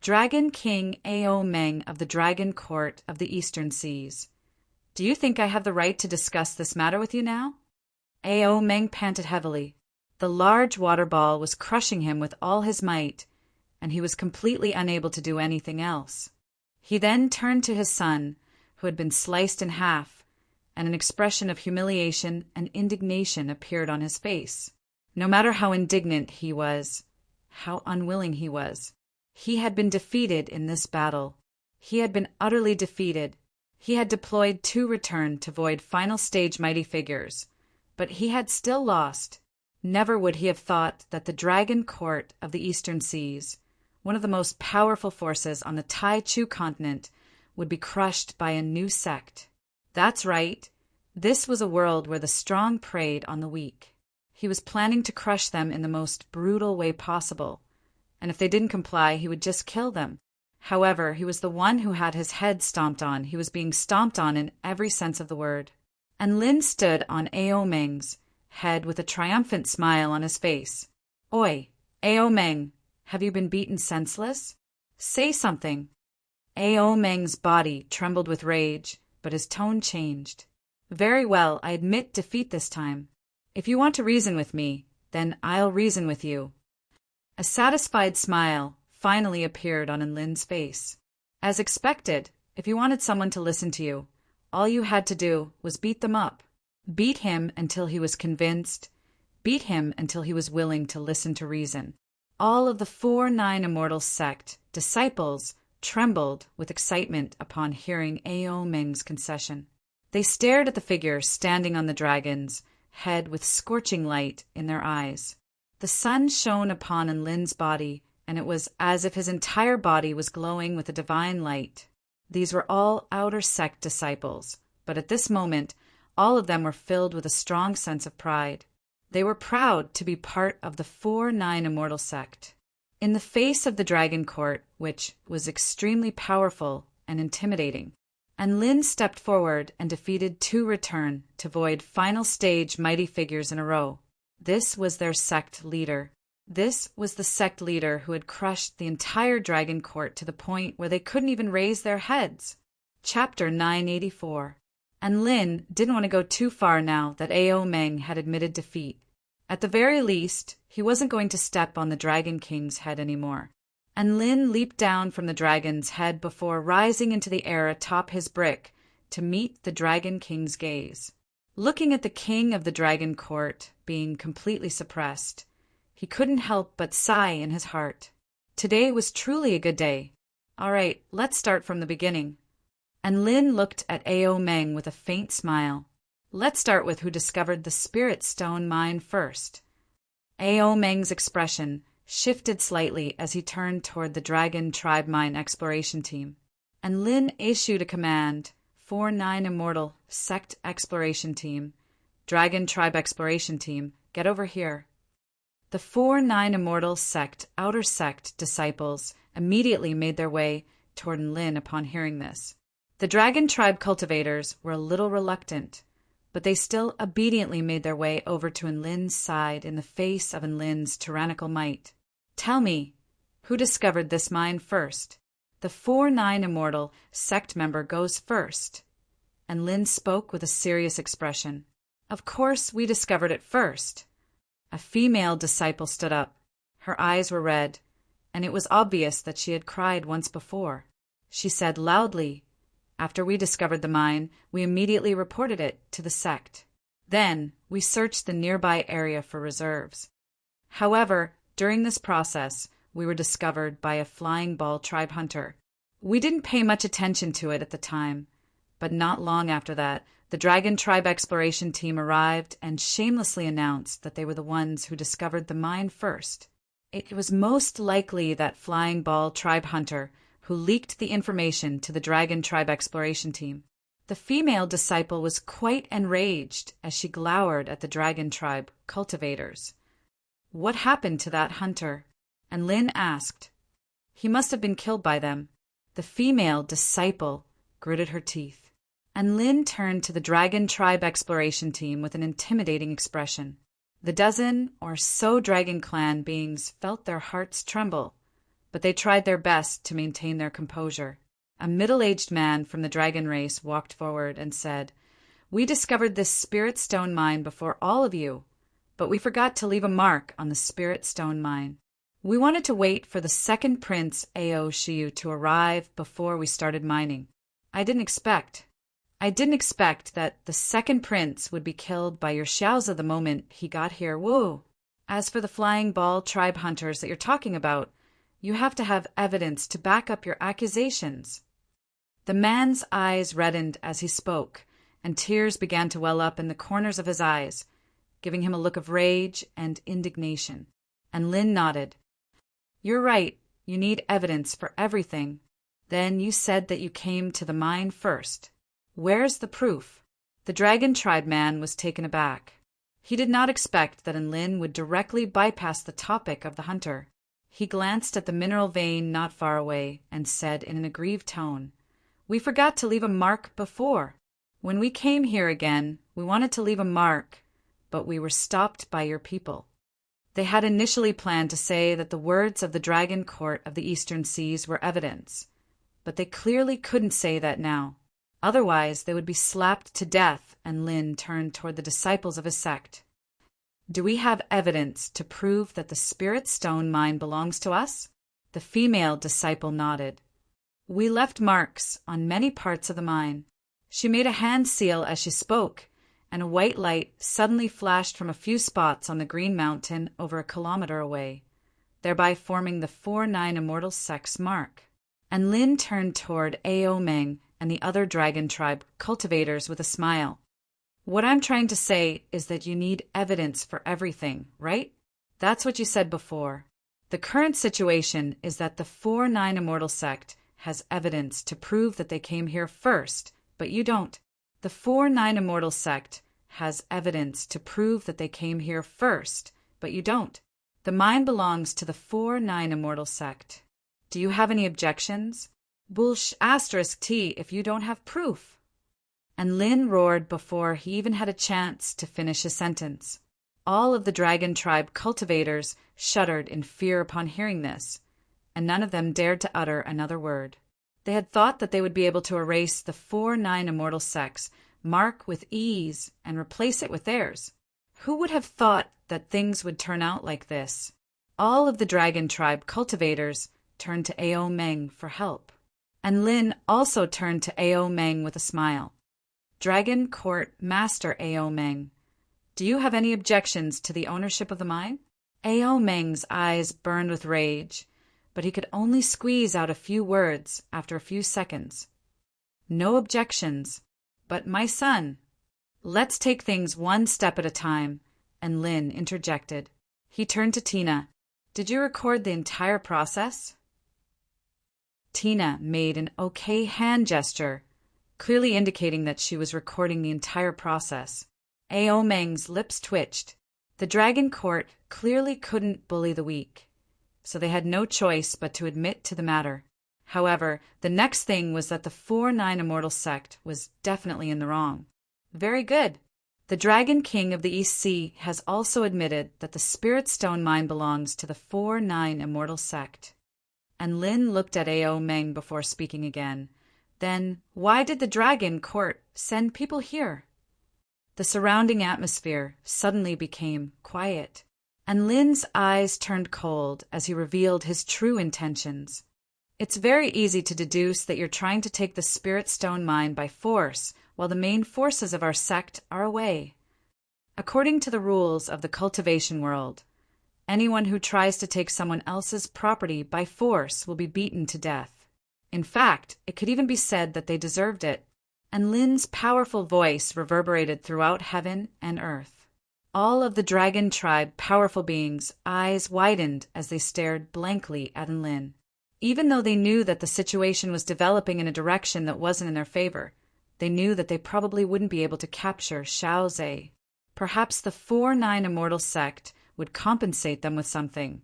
Dragon King Ao Meng of the Dragon Court of the Eastern Seas. Do you think I have the right to discuss this matter with you now? Ao Meng panted heavily. The large water ball was crushing him with all his might, and he was completely unable to do anything else. He then turned to his son, who had been sliced in half, and an expression of humiliation and indignation appeared on his face. No matter how indignant he was, how unwilling he had been defeated in this battle. He had been utterly defeated. He had deployed to return to void final stage mighty figures, but he had still lost. Never would he have thought that the Dragon Court of the Eastern Seas, one of the most powerful forces on the Tai Chu continent, would be crushed by a new sect. That's right. This was a world where the strong preyed on the weak. He was planning to crush them in the most brutal way possible, and if they didn't comply, he would just kill them. However, he was the one who had his head stomped on. He was being stomped on in every sense of the word. And Lin stood on Ao Meng's head with a triumphant smile on his face. Oi, Ao Meng, have you been beaten senseless? Say something. Ao Meng's body trembled with rage, but his tone changed. Very well, I admit defeat this time. If you want to reason with me, then I'll reason with you. A satisfied smile finally appeared on Enlin's face. As expected, if you wanted someone to listen to you, all you had to do was beat them up. Beat him until he was convinced. Beat him until he was willing to listen to reason. All of the 4-9 immortal sect disciples trembled with excitement upon hearing Ao Meng's concession. They stared at the figure standing on the dragon's head with scorching light in their eyes. The sun shone upon Enlin's body, and it was as if his entire body was glowing with a divine light. These were all outer sect disciples, but at this moment, all of them were filled with a strong sense of pride. They were proud to be part of the 4-9 immortal sect. In the face of the Dragon Court, which was extremely powerful and intimidating, Enlin stepped forward and defeated 2 return to void final stage mighty figures in a row. This was their sect leader. This was the sect leader who had crushed the entire Dragon Court to the point where they couldn't even raise their heads. Chapter 984. Enlin didn't want to go too far now that Ao Meng had admitted defeat. At the very least, he wasn't going to step on the Dragon King's head anymore. Enlin leaped down from the dragon's head before rising into the air atop his brick to meet the Dragon King's gaze. Looking at the king of the Dragon Court being completely suppressed, he couldn't help but sigh in his heart. Today was truly a good day. All right, let's start from the beginning. Enlin looked at Ao Meng with a faint smile. Let's start with who discovered the Spirit Stone mine first. Ao Meng's expression shifted slightly as he turned toward the Dragon Tribe Mine exploration team. Enlin issued a command. 4-9 Immortal Sect Exploration Team, Dragon Tribe Exploration Team, get over here. The 4-9 Immortal Sect Outer Sect disciples immediately made their way toward Enlin upon hearing this. The Dragon Tribe cultivators were a little reluctant, but they still obediently made their way over to Enlin's side in the face of Enlin's tyrannical might. Tell me, Who discovered this mine first? The 4-9 Immortal sect member goes first. And Lin spoke with a serious expression. Of course, we discovered it first. A female disciple stood up. Her eyes were red, and it was obvious that she had cried once before. She said loudly, "After we discovered the mine, we immediately reported it to the sect. Then, we searched the nearby area for reserves. However, during this process, we were discovered by a Flying Ball tribe hunter. We didn't pay much attention to it at the time, but not long after that, the Dragon Tribe exploration team arrived and shamelessly announced that they were the ones who discovered the mine first. It was most likely that Flying Ball tribe hunter who leaked the information to the Dragon Tribe exploration team. The female disciple was quite enraged as she glowered at the Dragon Tribe cultivators. What happened to that hunter? And Lin asked. He must have been killed by them. The female disciple gritted her teeth. And Lin turned to the Dragon Tribe exploration team with an intimidating expression. The dozen or so Dragon Clan beings felt their hearts tremble, but they tried their best to maintain their composure. A middle-aged man from the dragon race walked forward and said, "We discovered this spirit stone mine before all of you, but we forgot to leave a mark on the spirit stone mine. We wanted to wait for the second prince Ao Shiyu to arrive before we started mining. I didn't expect that the second prince would be killed by your Xiaoza the moment he got here. Whoa! As for the Flying Ball tribe hunters that you're talking about, you have to have evidence to back up your accusations." The man's eyes reddened as he spoke, and tears began to well up in the corners of his eyes, giving him a look of rage and indignation. And Lin nodded. "You're right, you need evidence for everything. Then you said that you came to the mine first. Where's the proof?" The Dragon Tribe man was taken aback. He did not expect that Lin would directly bypass the topic of the hunter. He glanced at the mineral vein not far away and said in an aggrieved tone, "We forgot to leave a mark before. When we came here again, we wanted to leave a mark, but we were stopped by your people." They had initially planned to say that the words of the Dragon Court of the Eastern Seas were evidence, but they clearly couldn't say that now. Otherwise, they would be slapped to death, and Lin turned toward the disciples of his sect. "Do we have evidence to prove that the Spirit Stone mine belongs to us?" The female disciple nodded. "We left marks on many parts of the mine." She made a hand seal as she spoke, and a white light suddenly flashed from a few spots on the Green Mountain over a kilometer away, thereby forming the 4-9 Immortal Sect's mark. And Lin turned toward Ao Meng and the other Dragon Tribe cultivators with a smile. "What I'm trying to say is that you need evidence for everything, right? That's what you said before. The current situation is that the 4-9 Immortal Sect has evidence to prove that they came here first, but you don't. The 4-9 Immortal Sect has evidence to prove that they came here first, but you don't. The mine belongs to the 4-9 Immortal Sect. Do you have any objections? *T if you don't have proof." And Lin roared before he even had a chance to finish his sentence. All of the Dragon Tribe cultivators shuddered in fear upon hearing this, and none of them dared to utter another word. They had thought that they would be able to erase the 4-9 Immortal Sect's mark with ease and replace it with theirs. Who would have thought that things would turn out like this? All of the Dragon Tribe cultivators turned to Ao Meng for help. And Lin also turned to Ao Meng with a smile. "Dragon Court Master Ao Meng, do you have any objections to the ownership of the mine?" Ao Meng's eyes burned with rage, but he could only squeeze out a few words after a few seconds. "No objections, but my son." "Let's take things one step at a time," and Lin interjected. He turned to Tina. "Did you record the entire process?" Tina made an okay hand gesture, clearly indicating that she was recording the entire process. Ao Meng's lips twitched. The Dragon Court clearly couldn't bully the weak, so they had no choice but to admit to the matter. However, the next thing was that the 4-9 Immortal Sect was definitely in the wrong. "Very good. The Dragon King of the East Sea has also admitted that the Spirit Stone mine belongs to the 4-9 Immortal Sect. And Lin looked at Ao Meng before speaking again. Then, why did the dragon court send people here? The surrounding atmosphere suddenly became quiet, and Lin's eyes turned cold as he revealed his true intentions. It's very easy to deduce that you're trying to take the spirit stone mine by force while the main forces of our sect are away. According to the rules of the cultivation world, anyone who tries to take someone else's property by force will be beaten to death. In fact, it could even be said that they deserved it. And Lin's powerful voice reverberated throughout heaven and earth. All of the dragon tribe powerful beings' eyes widened as they stared blankly at Lin. Even though they knew that the situation was developing in a direction that wasn't in their favor, they knew that they probably wouldn't be able to capture Xiao Zhe. Perhaps the 4-9 Immortal Sect would compensate them with something,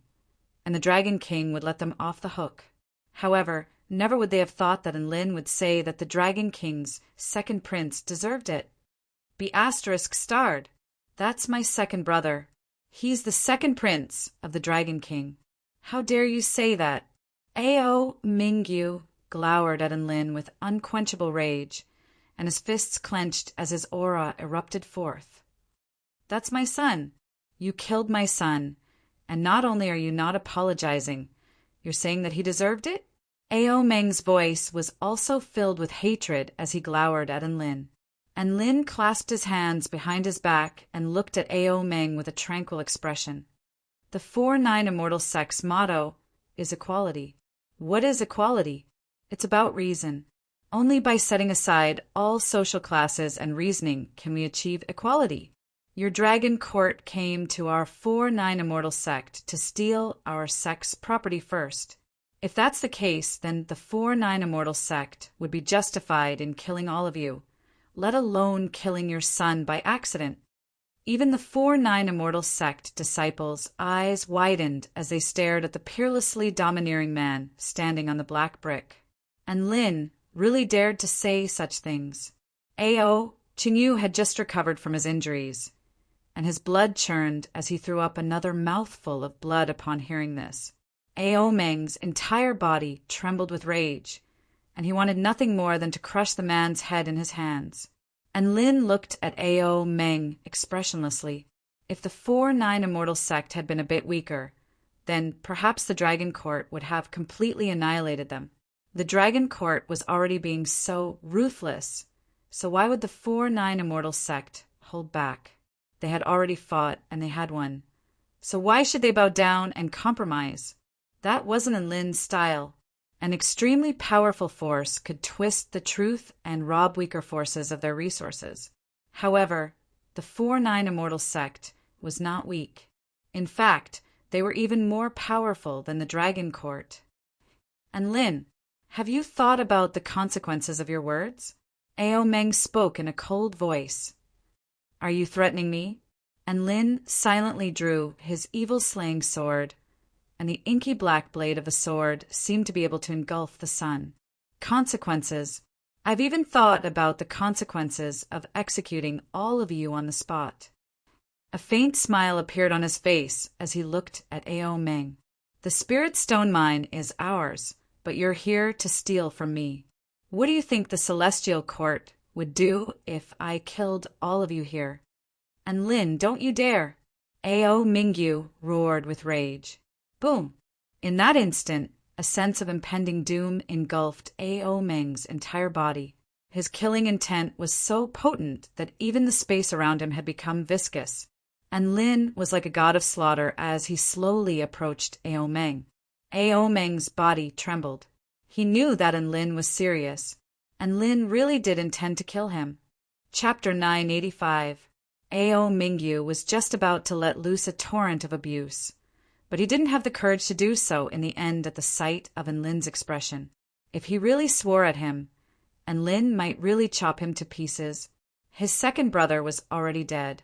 and the Dragon King would let them off the hook. However, never would they have thought that Lin would say that the Dragon King's second prince deserved it. Be *starred. That's my second brother. He's the second prince of the Dragon King. How dare you say that? Ao Mingyu glowered at Lin with unquenchable rage, and his fists clenched as his aura erupted forth. That's my son. You killed my son, and not only are you not apologizing, you're saying that he deserved it? Ao Meng's voice was also filled with hatred as he glowered at Lin. And Lin clasped his hands behind his back and looked at Ao Meng with a tranquil expression. The 4-9 Immortal Sect's motto is equality. What is equality? It's about reason. Only by setting aside all social classes and reasoning can we achieve equality. Your dragon court came to our 4-9 Immortal Sect to steal our sect's property first. If that's the case, then the 4-9 Immortal Sect would be justified in killing all of you, let alone killing your son by accident. Even the 4-9 Immortal Sect disciples' eyes widened as they stared at the peerlessly domineering man standing on the black brick. And Lin really dared to say such things. Ao Qingyu had just recovered from his injuries, and his blood churned as he threw up another mouthful of blood upon hearing this. Ao Meng's entire body trembled with rage, and he wanted nothing more than to crush the man's head in his hands. And Lin looked at Ao Meng expressionlessly. If the 4-9 Immortal Sect had been a bit weaker, then perhaps the Dragon Court would have completely annihilated them. The Dragon Court was already being so ruthless, so why would the 4-9 Immortal Sect hold back? They had already fought, and they had won. So why should they bow down and compromise? That wasn't in Lin's style. An extremely powerful force could twist the truth and rob weaker forces of their resources. However, the 4-9 Immortal Sect was not weak. In fact, they were even more powerful than the Dragon Court. And Lin, have you thought about the consequences of your words? Ao Meng spoke in a cold voice. Are you threatening me? And Lin silently drew his evil-slaying sword, and the inky black blade of the sword seemed to be able to engulf the sun. Consequences. I've even thought about the consequences of executing all of you on the spot. A faint smile appeared on his face as he looked at Ao Meng. The spirit stone mine is ours, but you're here to steal from me. What do you think the Celestial Court would do if I killed all of you here? And Lin, don't you dare! Ao Mingyu roared with rage. Boom! In that instant, a sense of impending doom engulfed Ao Meng's entire body. His killing intent was so potent that even the space around him had become viscous, and Lin was like a god of slaughter as he slowly approached Ao Meng. Ao Meng's body trembled. He knew that Lin was serious, and Lin really did intend to kill him. Chapter 985. Ao Mingyu was just about to let loose a torrent of abuse, but he didn't have the courage to do so in the end at the sight of Lin's expression. If he really swore at him, Lin might really chop him to pieces. His second brother was already dead,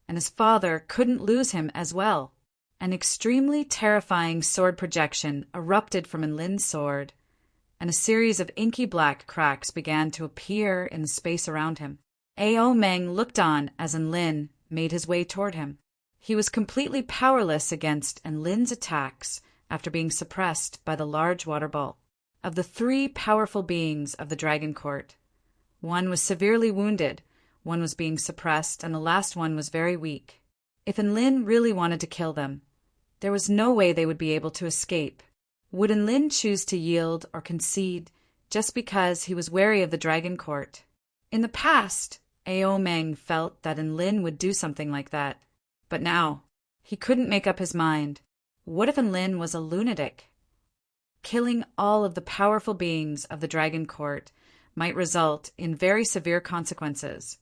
and his father couldn't lose him as well. An extremely terrifying sword projection erupted from Lin's sword, and a series of inky black cracks began to appear in the space around him. Ao Meng looked on as Lin made his way toward him. He was completely powerless against Lin's attacks after being suppressed by the large water ball. Of the 3 powerful beings of the Dragon Court, one was severely wounded, one was being suppressed, and the last one was very weak. If Enlin really wanted to kill them, there was no way they would be able to escape. Would Enlin choose to yield or concede just because he was wary of the Dragon Court? In the past, Ao Meng felt that Enlin would do something like that. But now, he couldn't make up his mind. What if Enlin was a lunatic? Killing all of the powerful beings of the Dragon Court might result in very severe consequences.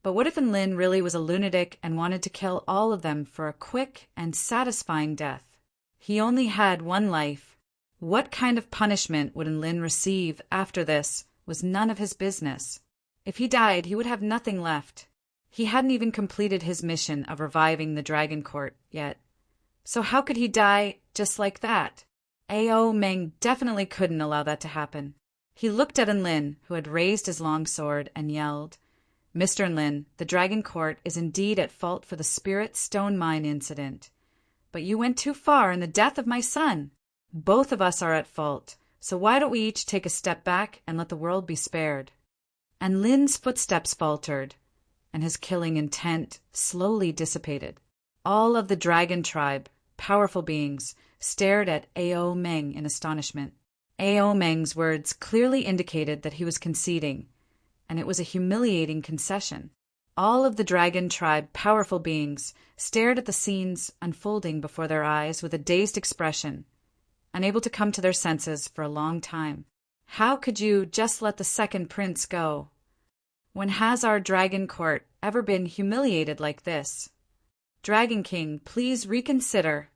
But what if Enlin really was a lunatic and wanted to kill all of them for a quick and satisfying death? He only had one life. What kind of punishment would Enlin receive after this was none of his business. If he died, he would have nothing left. He hadn't even completed his mission of reviving the Dragon Court yet. So how could he die just like that? Ao Meng definitely couldn't allow that to happen. He looked at Enlin, who had raised his long sword, and yelled, "Mr. Enlin, the Dragon Court is indeed at fault for the Spirit Stone Mine incident. But you went too far in the death of my son. Both of us are at fault, so why don't we each take a step back and let the world be spared?" Enlin's footsteps faltered, and his killing intent slowly dissipated. All of the dragon tribe, powerful beings, stared at Ao Meng in astonishment. Ao Meng's words clearly indicated that he was conceding, and it was a humiliating concession. All of the dragon tribe, powerful beings, stared at the scenes unfolding before their eyes with a dazed expression, unable to come to their senses for a long time. How could you just let the second prince go? When has our Dragon Court ever been humiliated like this? Dragon King, please reconsider.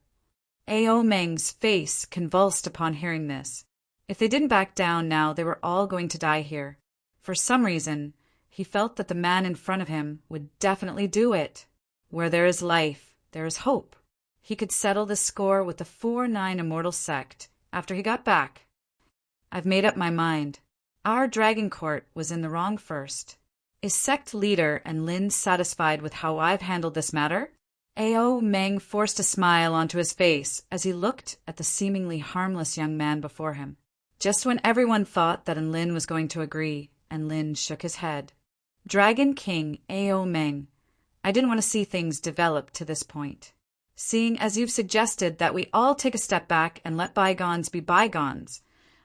Ao Meng's face convulsed upon hearing this. If they didn't back down now, they were all going to die here. For some reason, he felt that the man in front of him would definitely do it. Where there is life, there is hope. He could settle the score with the 4-9 Immortal Sect after he got back. I've made up my mind. Our Dragon Court was in the wrong first. Is Sect Leader Enlin satisfied with how I've handled this matter? Ao Meng forced a smile onto his face as he looked at the seemingly harmless young man before him. Just when everyone thought that Enlin was going to agree, Enlin shook his head. Dragon King Ao Meng, I didn't want to see things develop to this point. Seeing as you've suggested that we all take a step back and let bygones be bygones,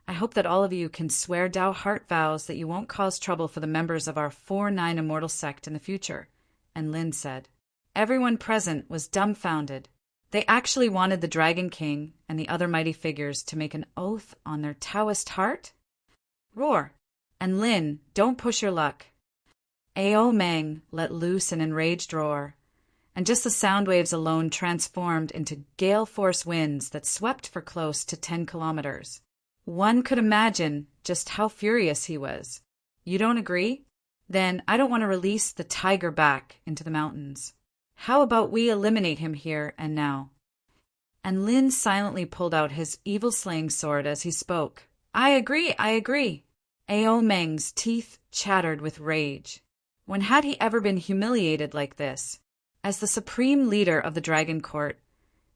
I hope that all of you can swear Dao heart vows that you won't cause trouble for the members of our 4-9 Immortal Sect in the future, Enlin said. Everyone present was dumbfounded. They actually wanted the Dragon King and the other mighty figures to make an oath on their Taoist heart? Roar! Enlin, don't push your luck. Ao Meng let loose an enraged roar, and just the sound waves alone transformed into gale-force winds that swept for close to 10 kilometers. One could imagine just how furious he was. You don't agree? Then I don't want to release the tiger back into the mountains. How about we eliminate him here and now? Enlin silently pulled out his evil-slaying sword as he spoke. I agree, I agree. Ao Meng's teeth chattered with rage. When had he ever been humiliated like this? As the supreme leader of the Dragon Court,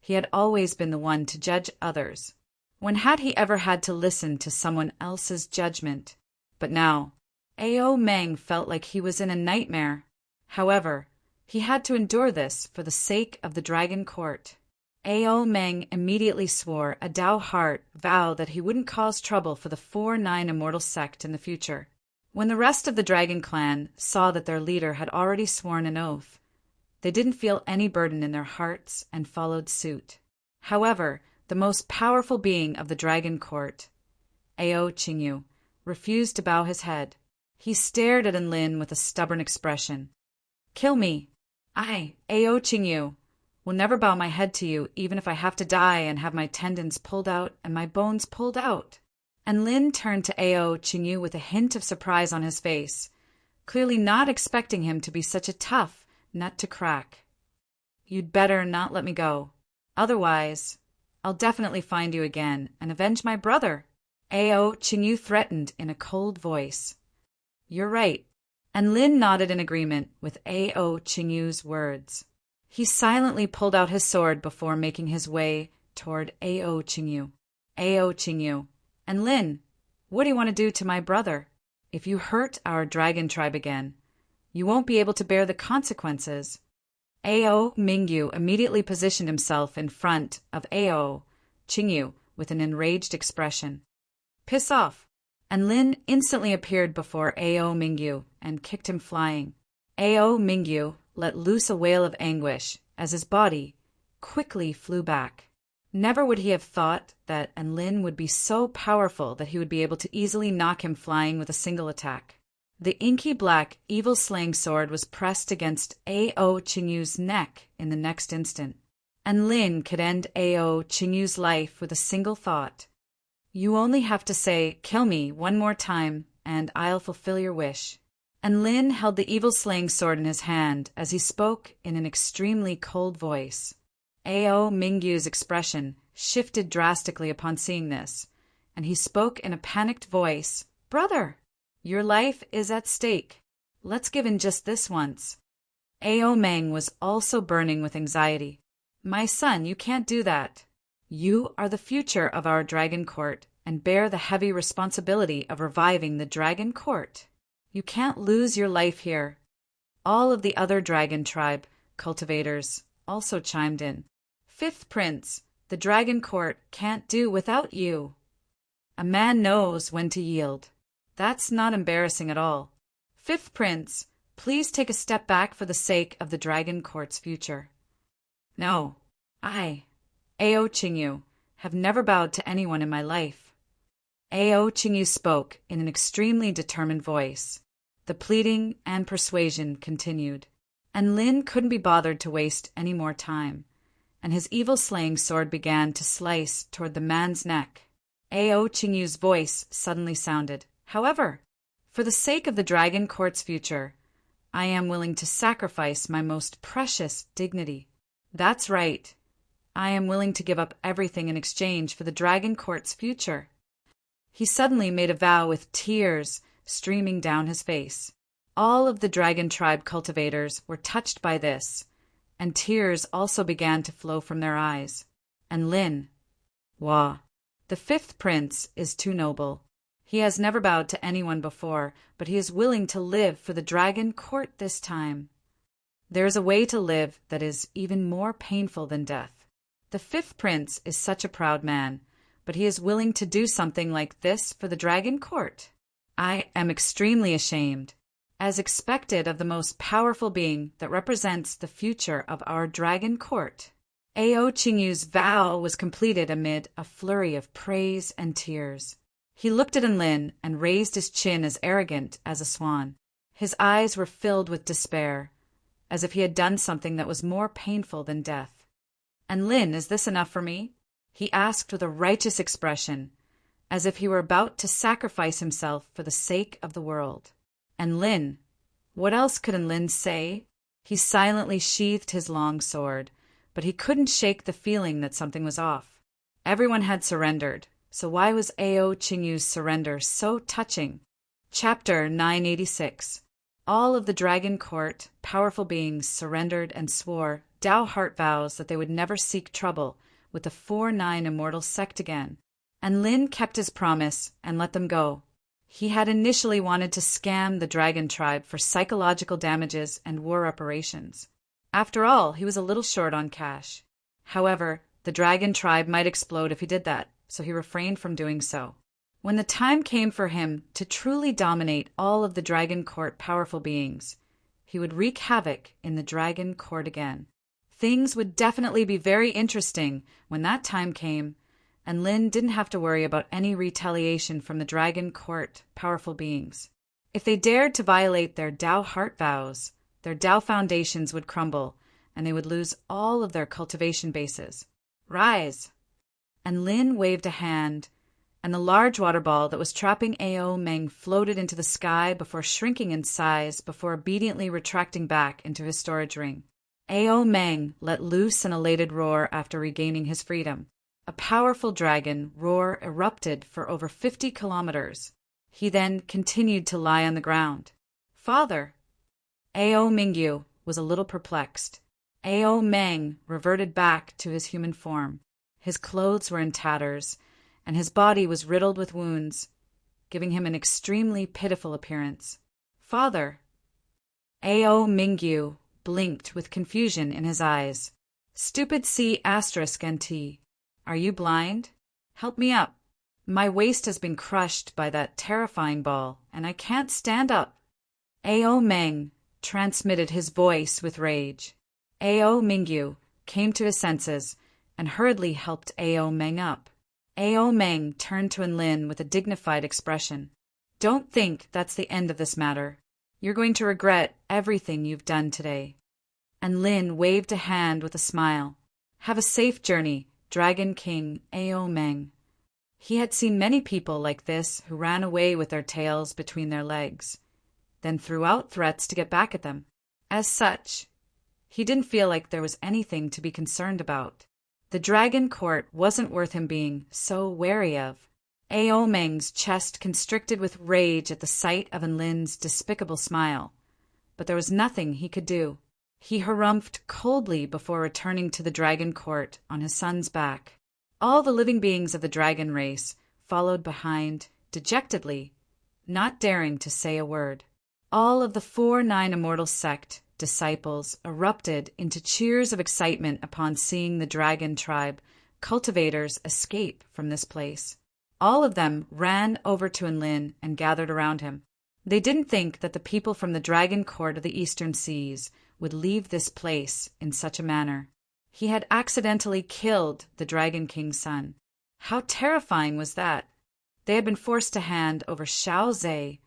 he had always been the one to judge others. When had he ever had to listen to someone else's judgment? But now, Ao Meng felt like he was in a nightmare. However, he had to endure this for the sake of the Dragon Court. Ao Meng immediately swore a Dao heart vow that he wouldn't cause trouble for the 4-9 Immortal Sect in the future. When the rest of the Dragon Clan saw that their leader had already sworn an oath, they didn't feel any burden in their hearts and followed suit. However, the most powerful being of the Dragon Court, Ao Qingyu, refused to bow his head. He stared at Enlin with a stubborn expression. Kill me. I, Ao Qingyu, will never bow my head to you, even if I have to die and have my tendons pulled out and my bones pulled out. Enlin turned to Ao Qingyu with a hint of surprise on his face, clearly not expecting him to be such a tough nut to crack. You'd better not let me go. Otherwise, I'll definitely find you again and avenge my brother. Ao Qingyu threatened in a cold voice. You're right. Enlin nodded in agreement with Ao Qingyu's words. He silently pulled out his sword before making his way toward Ao Qingyu. Ao Qingyu. And Lin, what do you want to do to my brother? If you hurt our dragon tribe again, you won't be able to bear the consequences. Ao Mingyu immediately positioned himself in front of Ao Qingyu with an enraged expression. Piss off! And Lin instantly appeared before Ao Mingyu and kicked him flying. Ao Mingyu let loose a wail of anguish as his body quickly flew back. Never would he have thought that Lin would be so powerful that he would be able to easily knock him flying with a single attack. The inky black, evil-slaying sword was pressed against Ao Qingyu's neck in the next instant, and Lin could end Ao Qingyu's life with a single thought. You only have to say, "Kill me," one more time, and I'll fulfill your wish. And Lin held the evil-slaying sword in his hand as he spoke in an extremely cold voice. Ao Mingyu's expression shifted drastically upon seeing this, and he spoke in a panicked voice. Brother, your life is at stake. Let's give in just this once. Ao Meng was also burning with anxiety. My son, you can't do that. You are the future of our dragon court and bear the heavy responsibility of reviving the dragon court. You can't lose your life here. All of the other dragon tribe cultivators also chimed in. Fifth Prince, the dragon court can't do without you. A man knows when to yield. That's not embarrassing at all. Fifth Prince, please take a step back for the sake of the dragon court's future. No, I, Ao Qingyu, have never bowed to anyone in my life. Ao Qingyu spoke in an extremely determined voice. The pleading and persuasion continued, and Lin couldn't be bothered to waste any more time, and his evil-slaying sword began to slice toward the man's neck. Ao Qingyu's voice suddenly sounded. However, for the sake of the dragon court's future, I am willing to sacrifice my most precious dignity. That's right. I am willing to give up everything in exchange for the dragon court's future. He suddenly made a vow with tears streaming down his face. All of the dragon tribe cultivators were touched by this, and tears also began to flow from their eyes. And Lin, Wah, the fifth prince, is too noble. He has never bowed to anyone before, but he is willing to live for the dragon court this time. There is a way to live that is even more painful than death. The fifth prince is such a proud man, but he is willing to do something like this for the dragon court. I am extremely ashamed, as expected of the most powerful being that represents the future of our dragon court. Ao Qingyu's vow was completed amid a flurry of praise and tears. He looked at Lin and raised his chin as arrogant as a swan. His eyes were filled with despair, as if he had done something that was more painful than death. And Lin, is this enough for me? He asked with a righteous expression, as if he were about to sacrifice himself for the sake of the world. And Lin, what else could Lin say? He silently sheathed his long sword, but he couldn't shake the feeling that something was off. Everyone had surrendered, so why was Ao Qingyu's surrender so touching? Chapter 986. All of the dragon court, powerful beings, surrendered and swore Dao heart vows that they would never seek trouble with the 4-9 immortal sect again. And Lin kept his promise and let them go. He had initially wanted to scam the dragon tribe for psychological damages and war reparations. After all, he was a little short on cash. However, the dragon tribe might explode if he did that, so he refrained from doing so. When the time came for him to truly dominate all of the dragon court powerful beings, he would wreak havoc in the dragon court again. Things would definitely be very interesting when that time came, and Lin didn't have to worry about any retaliation from the dragon court powerful beings. If they dared to violate their Dao heart vows, their Dao foundations would crumble, and they would lose all of their cultivation bases. Rise! And Lin waved a hand, and the large water ball that was trapping Ao Meng floated into the sky before shrinking in size, before obediently retracting back into his storage ring. Ao Meng let loose an elated roar after regaining his freedom. A powerful dragon roar erupted for over 50 kilometers. He then continued to lie on the ground. Father! Ao Mingyu was a little perplexed. Ao Meng reverted back to his human form. His clothes were in tatters, and his body was riddled with wounds, giving him an extremely pitiful appearance. "Father!" Ao Mingyu blinked with confusion in his eyes. "Stupid C*NT. Are you blind? Help me up. My waist has been crushed by that terrifying ball, and I can't stand up." Ao Meng transmitted his voice with rage. Ao Mingyu came to his senses and hurriedly helped Ao Meng up. Ao Meng turned to Enlin with a dignified expression. "Don't think that's the end of this matter. You're going to regret everything you've done today." And Lin waved a hand with a smile. "Have a safe journey, Dragon King Ao Meng." He had seen many people like this who ran away with their tails between their legs, then threw out threats to get back at them. As such, he didn't feel like there was anything to be concerned about. The Dragon Court wasn't worth him being so wary of. Ao Meng's chest constricted with rage at the sight of Enlin's despicable smile, but there was nothing he could do. He harumphed coldly before returning to the Dragon Court on his son's back. All the living beings of the dragon race followed behind, dejectedly, not daring to say a word. All of the 4-9 Immortal sect disciples erupted into cheers of excitement upon seeing the dragon tribe cultivators escape from this place. All of them ran over to Enlin and gathered around him. They didn't think that the people from the Dragon Court of the Eastern Seas would leave this place in such a manner. He had accidentally killed the Dragon King's son. How terrifying was that? They had been forced to hand over Xiao Zhe,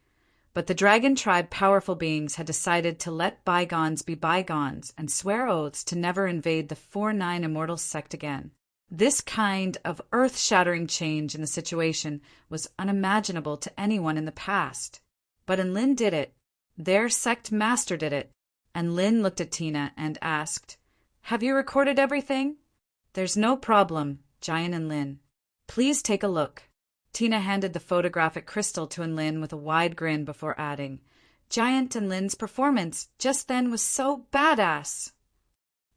but the dragon tribe powerful beings had decided to let bygones be bygones and swear oaths to never invade the 4-9 Immortal sect again. This kind of earth-shattering change in the situation was unimaginable to anyone in the past. But Enlin did it. Their sect master did it. And Lin looked at Tina and asked, "Have you recorded everything?" "There's no problem, Giant Enlin. Please take a look." Tina handed the photographic crystal to Enlin with a wide grin before adding, "Giant Enlin's performance just then was so badass."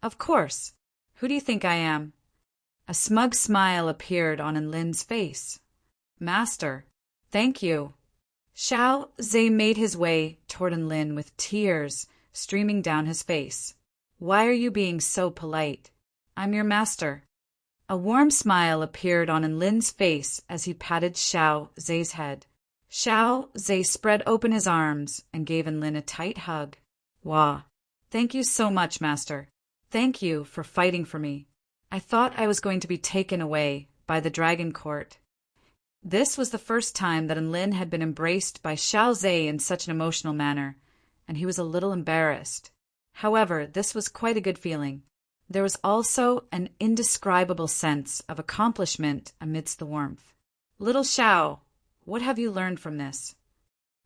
"Of course. Who do you think I am?" A smug smile appeared on Enlin's face. "Master. Thank you." Xiao Zhe made his way toward Enlin with tears streaming down his face. "Why are you being so polite? I'm your master." A warm smile appeared on Enlin's face as he patted Xiao Zhe's head. Xiao Zhe spread open his arms and gave Enlin a tight hug. "Wah. Thank you so much, master. Thank you for fighting for me. I thought I was going to be taken away by the Dragon Court." This was the first time that Enlin had been embraced by Xiao Zhe in such an emotional manner, and he was a little embarrassed. However, this was quite a good feeling. There was also an indescribable sense of accomplishment amidst the warmth. "Little Xiao, what have you learned from this?"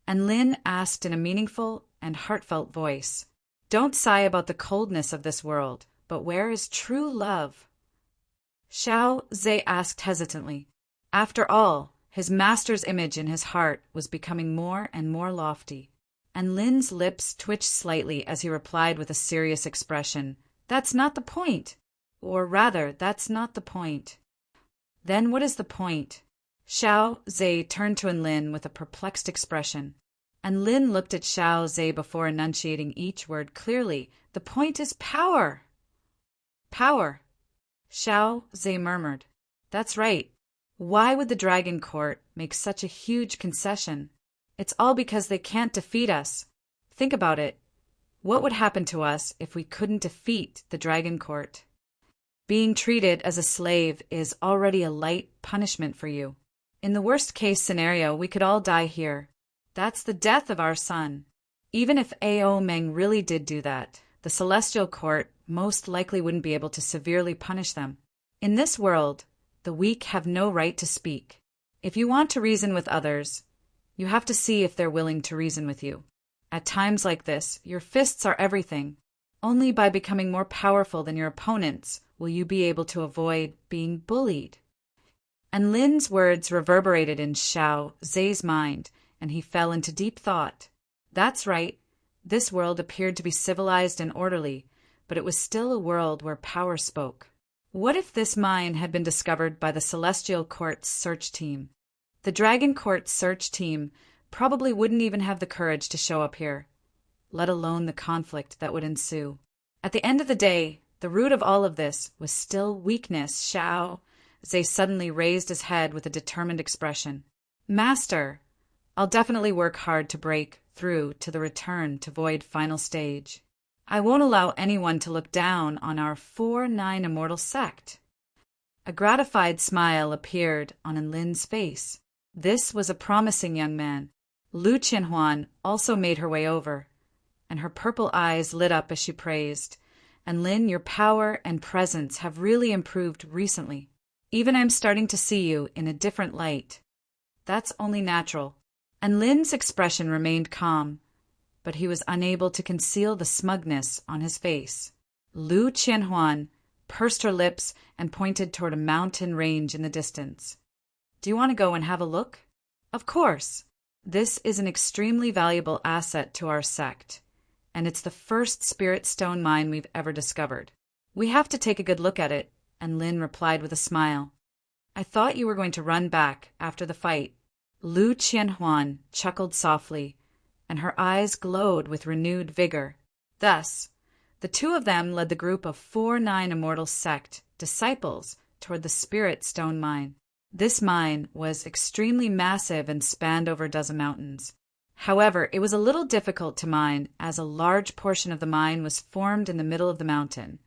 Enlin asked in a meaningful and heartfelt voice. "Don't sigh about the coldness of this world, but where is true love?" Xiao Zhe asked hesitantly. After all, his master's image in his heart was becoming more and more lofty. And Lin's lips twitched slightly as he replied with a serious expression, "That's not the point. Or rather, that's not the point." "Then what is the point?" Xiao Zhe turned to Enlin with a perplexed expression. Enlin looked at Xiao Zhe before enunciating each word clearly. "The point is power." "Power," Xiao Zhe murmured. "That's right. Why would the Dragon Court make such a huge concession? It's all because they can't defeat us. Think about it. What would happen to us if we couldn't defeat the Dragon Court? Being treated as a slave is already a light punishment for you. In the worst-case scenario, we could all die here. That's the death of our son. Even if Ao Meng really did do that, the Celestial Court most likely wouldn't be able to severely punish them. In this world, the weak have no right to speak. If you want to reason with others, you have to see if they're willing to reason with you. At times like this, your fists are everything. Only by becoming more powerful than your opponents will you be able to avoid being bullied." And Lin's words reverberated in Xiao Zhe's mind, and he fell into deep thought. That's right. This world appeared to be civilized and orderly, but it was still a world where power spoke. What if this mine had been discovered by the Celestial Quartz search team? The Dragon Quartz search team probably wouldn't even have the courage to show up here, let alone the conflict that would ensue. At the end of the day, the root of all of this was still weakness. Xiao Zhe suddenly raised his head with a determined expression. Master, I'll definitely work hard to break through to the return to void final stage. I won't allow anyone to look down on our 4-9 immortal sect. A gratified smile appeared on Lin's face. This was a promising young man. Lu Qianhuan also made her way over, and her purple eyes lit up as she praised. And Lin, your power and presence have really improved recently. Even I'm starting to see you in a different light. That's only natural. And Lin's expression remained calm, but he was unable to conceal the smugness on his face. Lu Qianhuan pursed her lips and pointed toward a mountain range in the distance. Do you want to go and have a look? Of course. This is an extremely valuable asset to our sect, and it's the first spirit stone mine we've ever discovered. We have to take a good look at it, and Lin replied with a smile. I thought you were going to run back after the fight. Lu Qianhuan chuckled softly, and her eyes glowed with renewed vigor. Thus, the two of them led the group of 4-9 immortal sect disciples toward the spirit stone mine. This mine was extremely massive and spanned over a dozen mountains. However, it was a little difficult to mine as a large portion of the mine was formed in the middle of the mountain,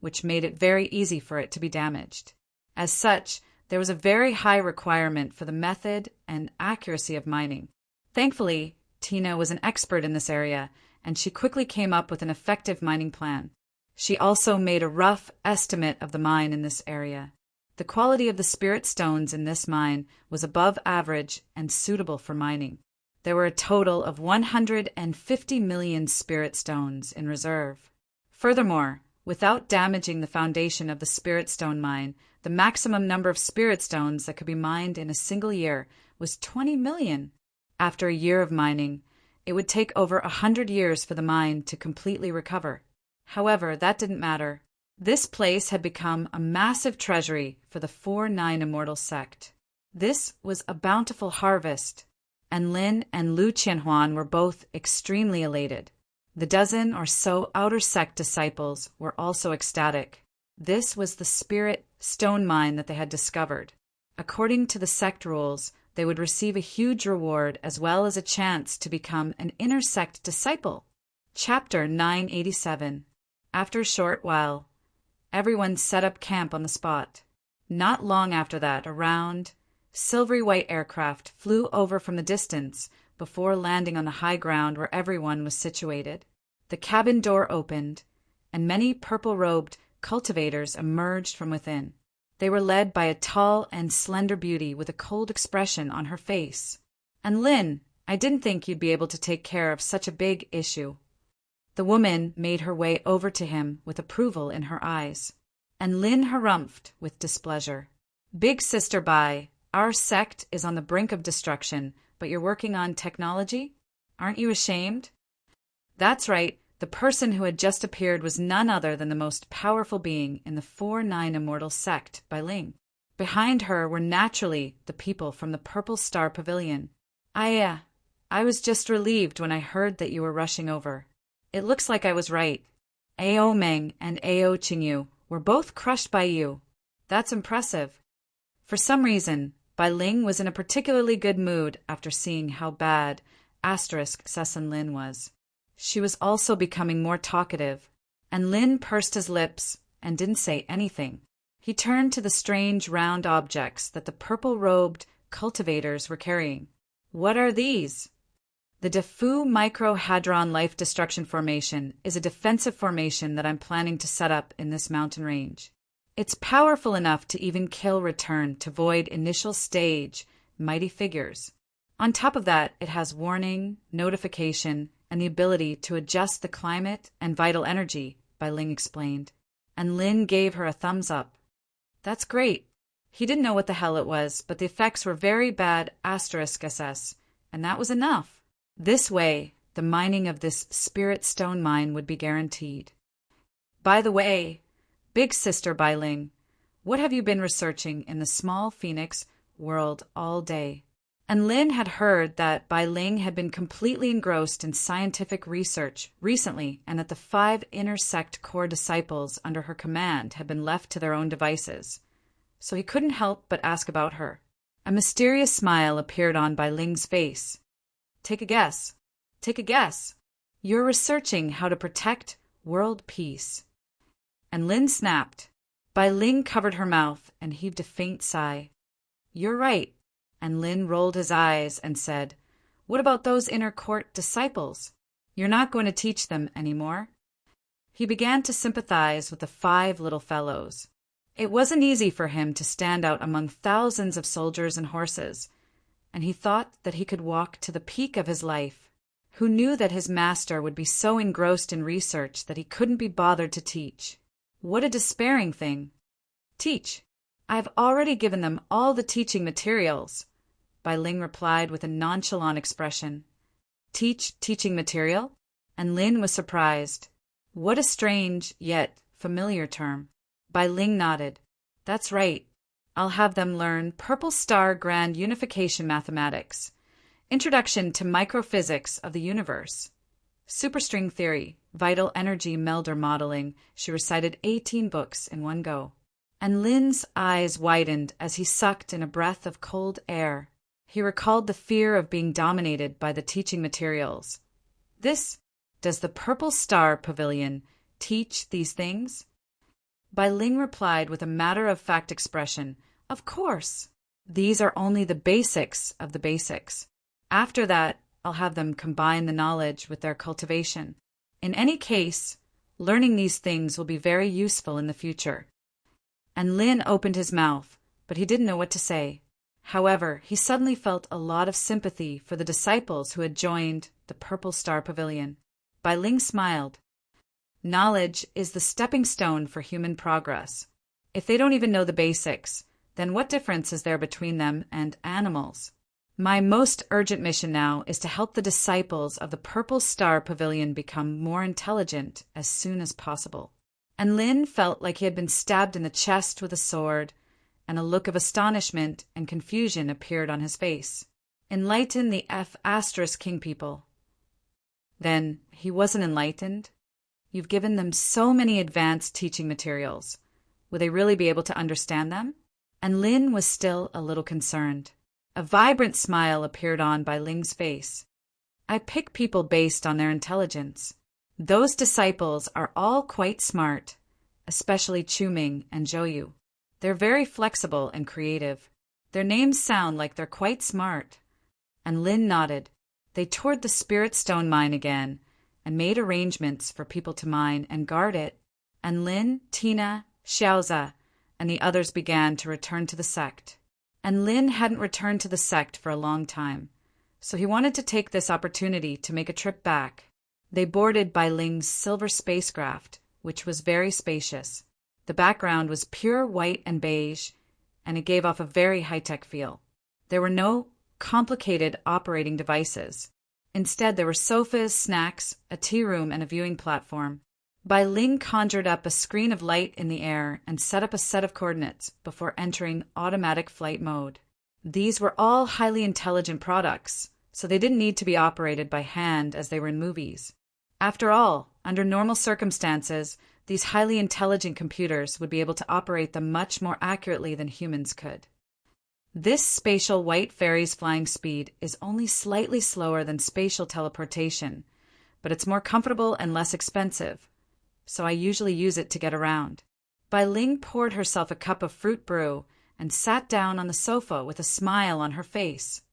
which made it very easy for it to be damaged. As such, there was a very high requirement for the method and accuracy of mining. Thankfully, Tina was an expert in this area, and she quickly came up with an effective mining plan. She also made a rough estimate of the mine in this area. The quality of the spirit stones in this mine was above average and suitable for mining. There were a total of 150 million spirit stones in reserve. Furthermore, without damaging the foundation of the spirit stone mine, the maximum number of spirit stones that could be mined in a single year was 20 million. After a year of mining, it would take over 100 years for the mine to completely recover. However, that didn't matter. This place had become a massive treasury for the 4-9 immortal sect. This was a bountiful harvest, and Lin and Lu Qianhuan were both extremely elated. The dozen or so outer sect disciples were also ecstatic. This was the spirit stone mine that they had discovered. According to the sect rules, they would receive a huge reward as well as a chance to become an inner sect disciple. Chapter 987. After a short while, everyone set up camp on the spot. Not long after that, a round, silvery white aircraft flew over from the distance before landing on the high ground where everyone was situated. The cabin door opened, and many purple-robed cultivators emerged from within. They were led by a tall and slender beauty with a cold expression on her face. And Lin, I didn't think you'd be able to take care of such a big issue. The woman made her way over to him with approval in her eyes, and Lin harumphed with displeasure. Big Sister Bai, our sect is on the brink of destruction, but you're working on technology? Aren't you ashamed? That's right. The person who had just appeared was none other than the most powerful being in the 4-9 immortal sect, Bai Ling. Behind her were naturally the people from the Purple Star Pavilion. I was just relieved when I heard that you were rushing over. It looks like I was right. Ao Meng and Ao Qingyu were both crushed by you. That's impressive. For some reason, Bai Ling was in a particularly good mood after seeing how bad Sesson Lin was. She was also becoming more talkative, and Lin pursed his lips and didn't say anything. He turned to the strange round objects that the purple-robed cultivators were carrying. What are these? The Defu Micro-Hadron Life Destruction Formation is a defensive formation that I'm planning to set up in this mountain range. It's powerful enough to even kill return to void initial stage mighty figures. On top of that, it has warning, notification, and the ability to adjust the climate and vital energy, Bai Ling explained. And Lin gave her a thumbs up. That's great. He didn't know what the hell it was, but the effects were very bad *SS, and that was enough. This way, the mining of this spirit stone mine would be guaranteed. By the way, Big Sister Bai Ling, What have you been researching in the small phoenix world all day? And Lin had heard that Bai Ling had been completely engrossed in scientific research recently, and that the 5 inner sect core disciples under her command had been left to their own devices. So he couldn't help but ask about her. A mysterious smile appeared on Bai Ling's face. Take a guess. Take a guess. You're researching how to protect world peace. And Lin snapped. Bai Ling covered her mouth and heaved a faint sigh. You're right. And Lin rolled his eyes and said, What about those inner court disciples? You're not going to teach them anymore? He began to sympathize with the 5 little fellows. It wasn't easy for him to stand out among thousands of soldiers and horses, and he thought that he could walk to the peak of his life. Who knew that his master would be so engrossed in research that he couldn't be bothered to teach? What a despairing thing. Teach. I've already given them all the teaching materials, Bai Ling replied with a nonchalant expression. Teaching material? And Lin was surprised. What a strange, yet familiar term. Bai Ling nodded. That's right. I'll have them learn Purple Star Grand Unification Mathematics, Introduction to Microphysics of the Universe, Superstring Theory, Vital Energy Melder Modeling. She recited 18 books in one go. And Lin's eyes widened as he sucked in a breath of cold air. He recalled the fear of being dominated by the teaching materials. Does the Purple Star Pavilion teach these things? Bai Ling replied with a matter-of-fact expression, Of course. These are only the basics of the basics. After that, I'll have them combine the knowledge with their cultivation. In any case, learning these things will be very useful in the future. And Lin opened his mouth, but he didn't know what to say. However, he suddenly felt a lot of sympathy for the disciples who had joined the Purple Star Pavilion. Bai Ling smiled. Knowledge is the stepping stone for human progress. If they don't even know the basics, then what difference is there between them and animals? My most urgent mission now is to help the disciples of the Purple Star Pavilion become more intelligent as soon as possible. And Lin felt like he had been stabbed in the chest with a sword, and a look of astonishment and confusion appeared on his face. Enlighten the King people. Then he wasn't enlightened? You've given them so many advanced teaching materials. Will they really be able to understand them? And Lin was still a little concerned. A vibrant smile appeared on Bai Ling's face. I pick people based on their intelligence. Those disciples are all quite smart, especially Chuming and Zhouyu. They're very flexible and creative. Their names sound like they're quite smart. And Lin nodded. They toured the Spirit Stone mine again and made arrangements for people to mine and guard it. And Lin, Tina, Xiaoza, and the others began to return to the sect. And Lin hadn't returned to the sect for a long time, so he wanted to take this opportunity to make a trip back. They boarded Bai Ling's silver spacecraft, which was very spacious. The background was pure white and beige, and it gave off a very high-tech feel. There were no complicated operating devices. Instead, there were sofas, snacks, a tea room, and a viewing platform. Bai Ling conjured up a screen of light in the air and set up a set of coordinates before entering automatic flight mode. These were all highly intelligent products, so they didn't need to be operated by hand as they were in movies. After all, under normal circumstances, these highly intelligent computers would be able to operate them much more accurately than humans could. This spatial white ferry's flying speed is only slightly slower than spatial teleportation, but it's more comfortable and less expensive, so I usually use it to get around. Bai Ling poured herself a cup of fruit brew and sat down on the sofa with a smile on her face.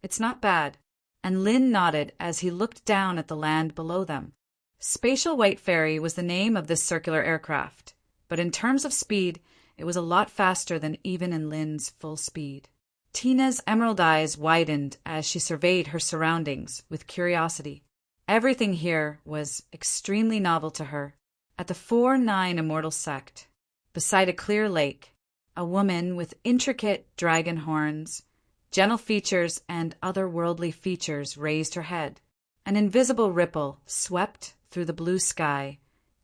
It's not bad. And Lin nodded as he looked down at the land below them. Spatial White Fairy was the name of this circular aircraft, but in terms of speed, it was a lot faster than even in Lin's full speed. Tina's emerald eyes widened as she surveyed her surroundings with curiosity. Everything here was extremely novel to her. At the 4-9 Immortal Sect, beside a clear lake, a woman with intricate dragon horns, gentle features, and otherworldly features raised her head. An invisible ripple swept through the blue sky,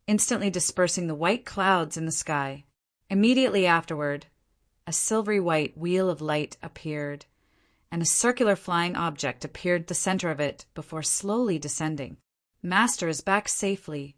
instantly dispersing the white clouds in the sky. Immediately afterward, a silvery white wheel of light appeared, and a circular flying object appeared at the center of it before slowly descending. Master is back safely.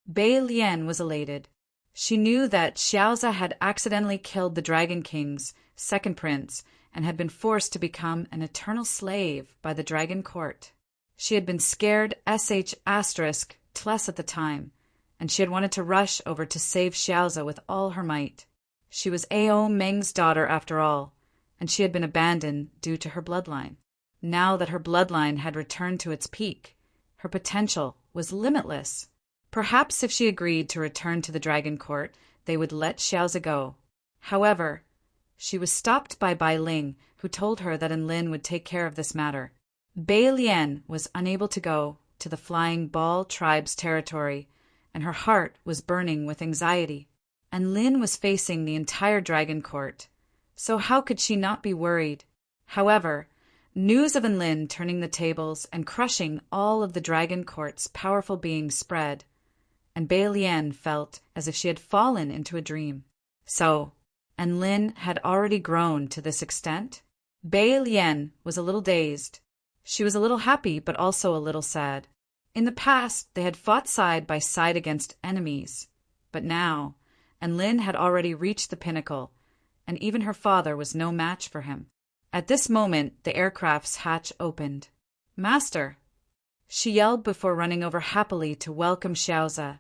Bai Lian was elated. She knew that Xiaoza had accidentally killed the Dragon King's second prince and had been forced to become an eternal slave by the Dragon Court. She had been scared *** at the time, and she had wanted to rush over to save Xiaoza with all her might. She was Ao Meng's daughter after all, and she had been abandoned due to her bloodline. Now that her bloodline had returned to its peak, her potential was limitless. Perhaps if she agreed to return to the Dragon Court, they would let Xiaoza go. However, she was stopped by Bai Ling, who told her that Enlin would take care of this matter. Bai Lian was unable to go to the Flying Ball tribe's territory, and her heart was burning with anxiety. Enlin was facing the entire Dragon Court, so how could she not be worried? However, news of Enlin turning the tables and crushing all of the Dragon Court's powerful beings spread, and Bai Lian felt as if she had fallen into a dream. So, Enlin had already grown to this extent? Bai Lian was a little dazed. She was a little happy, but also a little sad. In the past, they had fought side by side against enemies, but now, Enlin had already reached the pinnacle, and even her father was no match for him. At this moment, the aircraft's hatch opened. "Master!" she yelled before running over happily to welcome Xiaoza,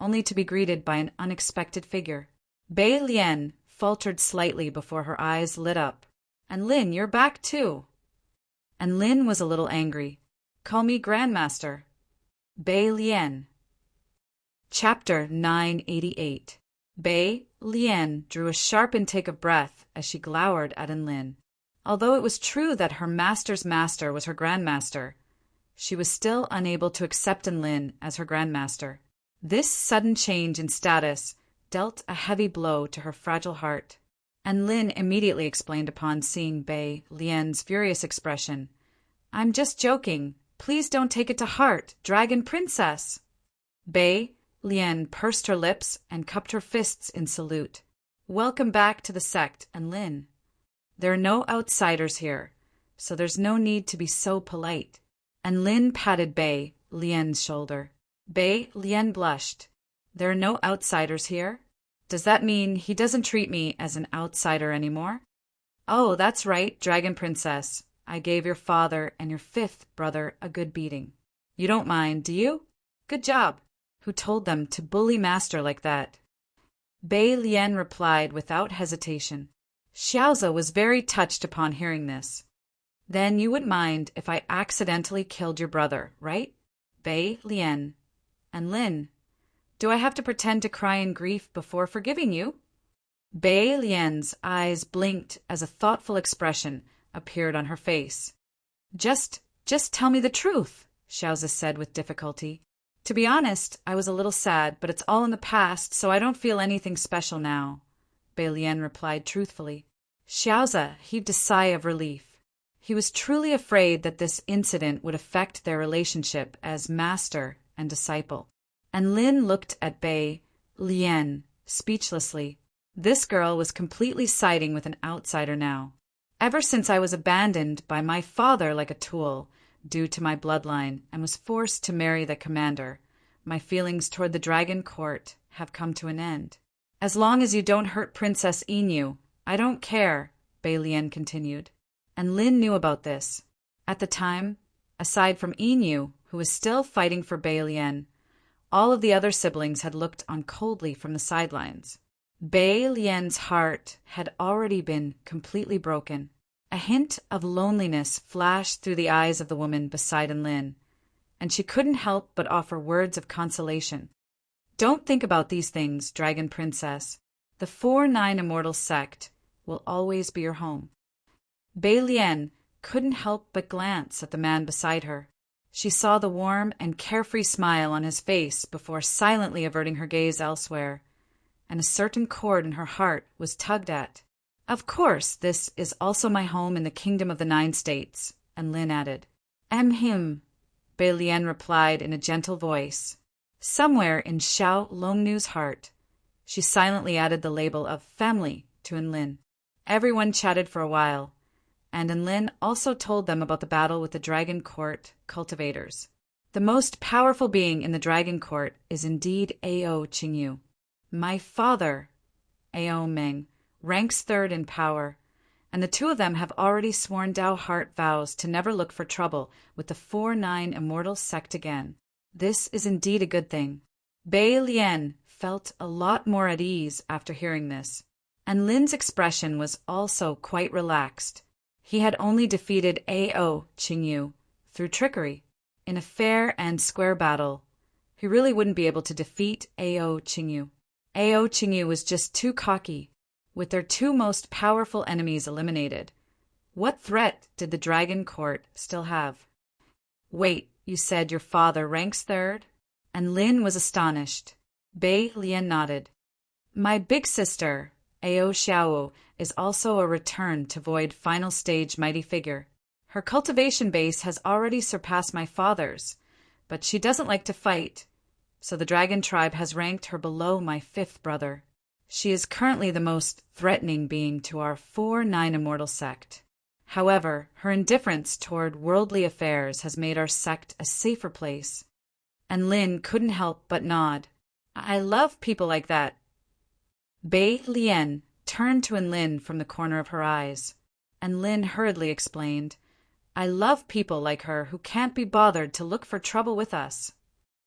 only to be greeted by an unexpected figure. Bai Lian faltered slightly before her eyes lit up. "Enlin, you're back too." Enlin was a little angry. "Call me Grandmaster." Bai Lian. Chapter 988. Bai Lian drew a sharp intake of breath as she glowered at Enlin. Although it was true that her master's master was her grandmaster, she was still unable to accept Enlin as her grandmaster. This sudden change in status dealt a heavy blow to her fragile heart. Enlin immediately explained upon seeing Bai Lian's furious expression. "I'm just joking. Please don't take it to heart, Dragon Princess." Bai Lian pursed her lips and cupped her fists in salute. "Welcome back to the sect, Enlin. There are no outsiders here, so there's no need to be so polite." Enlin patted Bai Lian's shoulder. Bai Lian blushed. "There are no outsiders here? Does that mean he doesn't treat me as an outsider anymore?" "Oh, that's right, Dragon Princess. I gave your father and your fifth brother a good beating. You don't mind, do you? Good job. Who told them to bully Master like that?" Bai Lian replied without hesitation. Xiaoza was very touched upon hearing this. "Then you wouldn't mind if I accidentally killed your brother, right? Bai Lian. Enlin, do I have to pretend to cry in grief before forgiving you?" Bai Lian's eyes blinked as a thoughtful expression appeared on her face. Just tell me the truth," Xiaoza said with difficulty. "To be honest, I was a little sad, but it's all in the past, so I don't feel anything special now," Bai Lian replied truthfully. Xiaoza heaved a sigh of relief. He was truly afraid that this incident would affect their relationship as master and disciple. Enlin looked at Bai Lian speechlessly. This girl was completely siding with an outsider now. "Ever since I was abandoned by my father like a tool, due to my bloodline, and was forced to marry the commander, my feelings toward the Dragon Court have come to an end. As long as you don't hurt Princess Inu, I don't care," Bai Lian continued. And Lin knew about this. At the time, aside from Inu, who was still fighting for Bai Lian, all of the other siblings had looked on coldly from the sidelines. Bai Lian's heart had already been completely broken. A hint of loneliness flashed through the eyes of the woman beside Enlin, and she couldn't help but offer words of consolation. "Don't think about these things, Dragon Princess. The 4-9 Immortal Sect will always be your home." Bai Lian couldn't help but glance at the man beside her. She saw the warm and carefree smile on his face before silently averting her gaze elsewhere, and a certain chord in her heart was tugged at. "Of course, this is also my home in the Kingdom of the 9 States," and Lin added. Him," Bai Lian replied in a gentle voice. Somewhere in Xiao Longnu's heart, She silently added the label of family to Enlin. Everyone chatted for a while, and Enlin also told them about the battle with the Dragon Court cultivators. The most powerful being in the Dragon Court is indeed Ao Qingyu. My father, Ao Meng, ranks third in power, and the two of them have already sworn Dao Heart vows to never look for trouble with the 4-9 immortal sect again. This is indeed a good thing. Bei Lian felt a lot more at ease after hearing this, and Lin's expression was also quite relaxed. He had only defeated Ao Qingyu through trickery. In a fair and square battle, he really wouldn't be able to defeat Ao Qingyu. Ao Qingyu was just too cocky. With their two most powerful enemies eliminated, what threat did the Dragon Court still have? Wait, you said your father ranks third? And Lin was astonished. Bei Lian nodded. My big sister, Ao Xiao, is also a return to void final stage mighty figure. Her cultivation base has already surpassed my father's, but she doesn't like to fight, so the dragon tribe has ranked her below my fifth brother. She is currently the most threatening being to our 4-9 immortal sect. However, her indifference toward worldly affairs has made our sect a safer place. And Lin couldn't help but nod. I love people like that. Bei Lian turned to Enlin from the corner of her eyes, and Lin hurriedly explained, I love people like her who can't be bothered to look for trouble with us.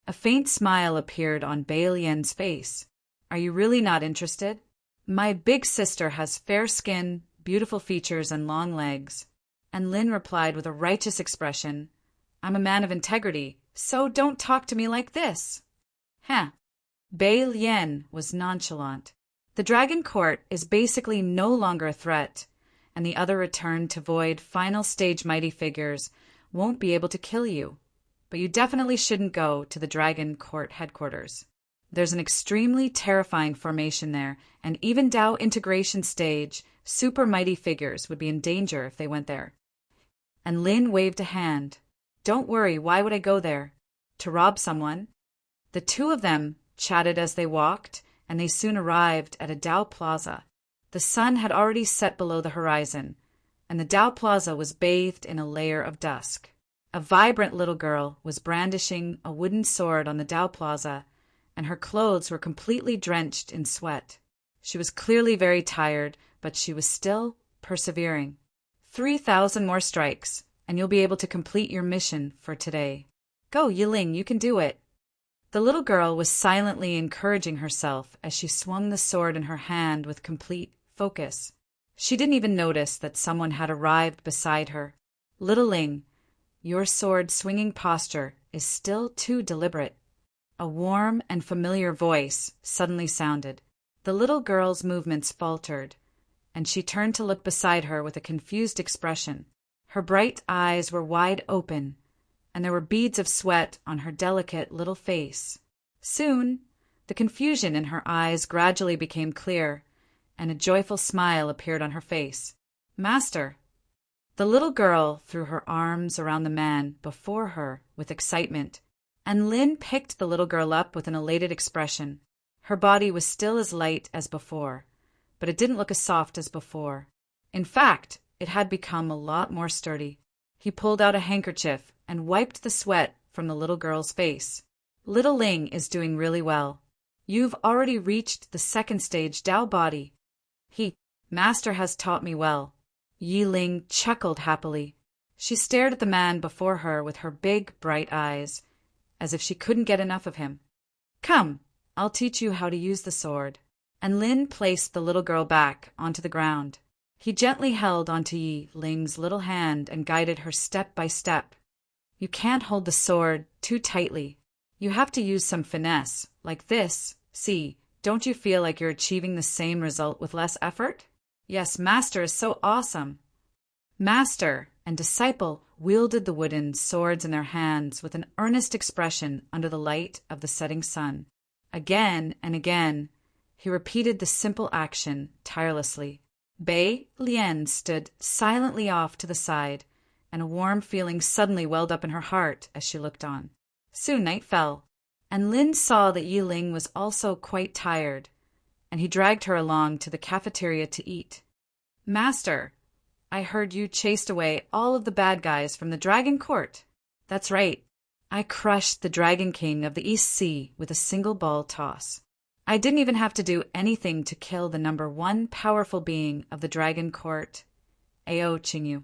A faint smile appeared on Bei Lian's face. Are you really not interested? My big sister has fair skin, beautiful features, and long legs. And Lin replied with a righteous expression, I'm a man of integrity, so don't talk to me like this. Huh. Bei Lian was nonchalant. The Dragon Court is basically no longer a threat, and the other return to void final stage mighty figures won't be able to kill you. But you definitely shouldn't go to the Dragon Court headquarters. There's an extremely terrifying formation there, and even Dao integration stage, super mighty figures would be in danger if they went there. And Lin waved a hand. Don't worry, why would I go there? To rob someone? The two of them chatted as they walked, and they soon arrived at a Dao plaza. The sun had already set below the horizon, and the Dao plaza was bathed in a layer of dusk. A vibrant little girl was brandishing a wooden sword on the Dao plaza, and her clothes were completely drenched in sweat. She was clearly very tired, but she was still persevering. 3,000 more strikes, and you'll be able to complete your mission for today. Go, Yiling, you can do it. The little girl was silently encouraging herself as she swung the sword in her hand with complete focus. She didn't even notice that someone had arrived beside her. Little Ling, your sword-swinging posture is still too deliberate. A warm and familiar voice suddenly sounded. The little girl's movements faltered, and she turned to look beside her with a confused expression. Her bright eyes were wide open, and there were beads of sweat on her delicate little face. Soon, the confusion in her eyes gradually became clear, and a joyful smile appeared on her face. Master! The little girl threw her arms around the man before her with excitement, and Lin picked the little girl up with an elated expression. Her body was still as light as before, but it didn't look as soft as before. In fact, it had become a lot more sturdy. He pulled out a handkerchief and wiped the sweat from the little girl's face. Little Ling is doing really well. You've already reached the second stage Dao body. Master has taught me well. Yi Ling chuckled happily. She stared at the man before her with her big, bright eyes, as if she couldn't get enough of him. Come, I'll teach you how to use the sword. And Lin placed the little girl back onto the ground. He gently held onto Yi Ling's little hand and guided her step by step. You can't hold the sword too tightly. You have to use some finesse, like this. See, don't you feel like you're achieving the same result with less effort? Yes, Master is so awesome. Master and disciple wielded the wooden swords in their hands with an earnest expression under the light of the setting sun. Again and again, he repeated the simple action tirelessly. Bei Lian stood silently off to the side, and a warm feeling suddenly welled up in her heart as she looked on. Soon night fell, and Lin saw that Yi Ling was also quite tired, and he dragged her along to the cafeteria to eat. "Master, I heard you chased away all of the bad guys from the Dragon Court." "That's right. I crushed the Dragon King of the East Sea with a single ball toss. I didn't even have to do anything to kill the number one powerful being of the Dragon Court, Ao Qingyu."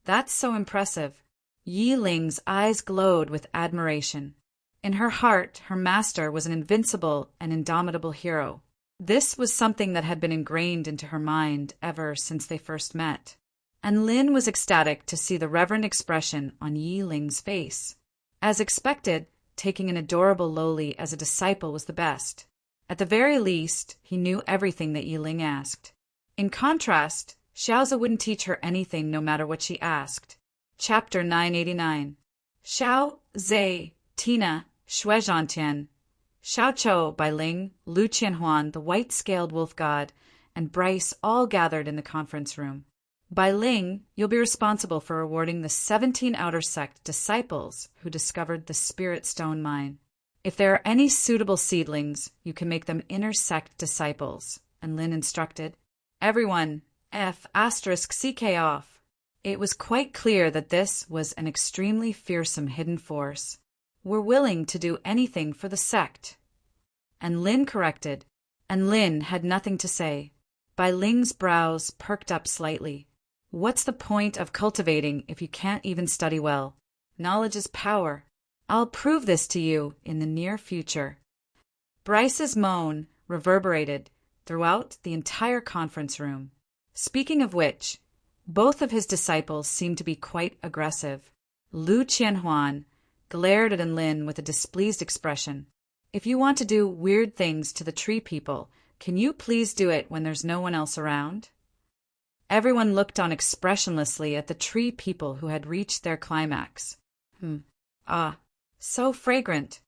"That's so impressive." Yi Ling's eyes glowed with admiration. In her heart, her master was an invincible and indomitable hero. This was something that had been ingrained into her mind ever since they first met. And Lin was ecstatic to see the reverent expression on Yi Ling's face. As expected, taking an adorable lowly as a disciple was the best. At the very least, he knew everything that Yi Ling asked. In contrast, Xiaozi wouldn't teach her anything no matter what she asked. Chapter 989. Xiao, Zhe, Tina, Shuizhantian, Xiao Chou, Bai Ling, Lu Qianhuan, the white-scaled wolf god, and Bryce all gathered in the conference room. "Bai Ling, you'll be responsible for rewarding the 17 Outer Sect disciples who discovered the Spirit Stone Mine. If there are any suitable seedlings, you can make them Inner Sect disciples," and Lin instructed. Everyone, F***CK off. It was quite clear that this was an extremely fearsome hidden force. "We're willing to do anything for the sect." And Lin corrected, and Lin had nothing to say. Bai Ling's brows perked up slightly. "What's the point of cultivating if you can't even study well? Knowledge is power. I'll prove this to you in the near future." Bryce's moan reverberated throughout the entire conference room. Speaking of which, both of his disciples seemed to be quite aggressive. Lu Qianhuan glared at Lin with a displeased expression. "If you want to do weird things to the tree people, can you please do it when there's no one else around?" Everyone looked on expressionlessly at the tree people who had reached their climax. Ah, so fragrant.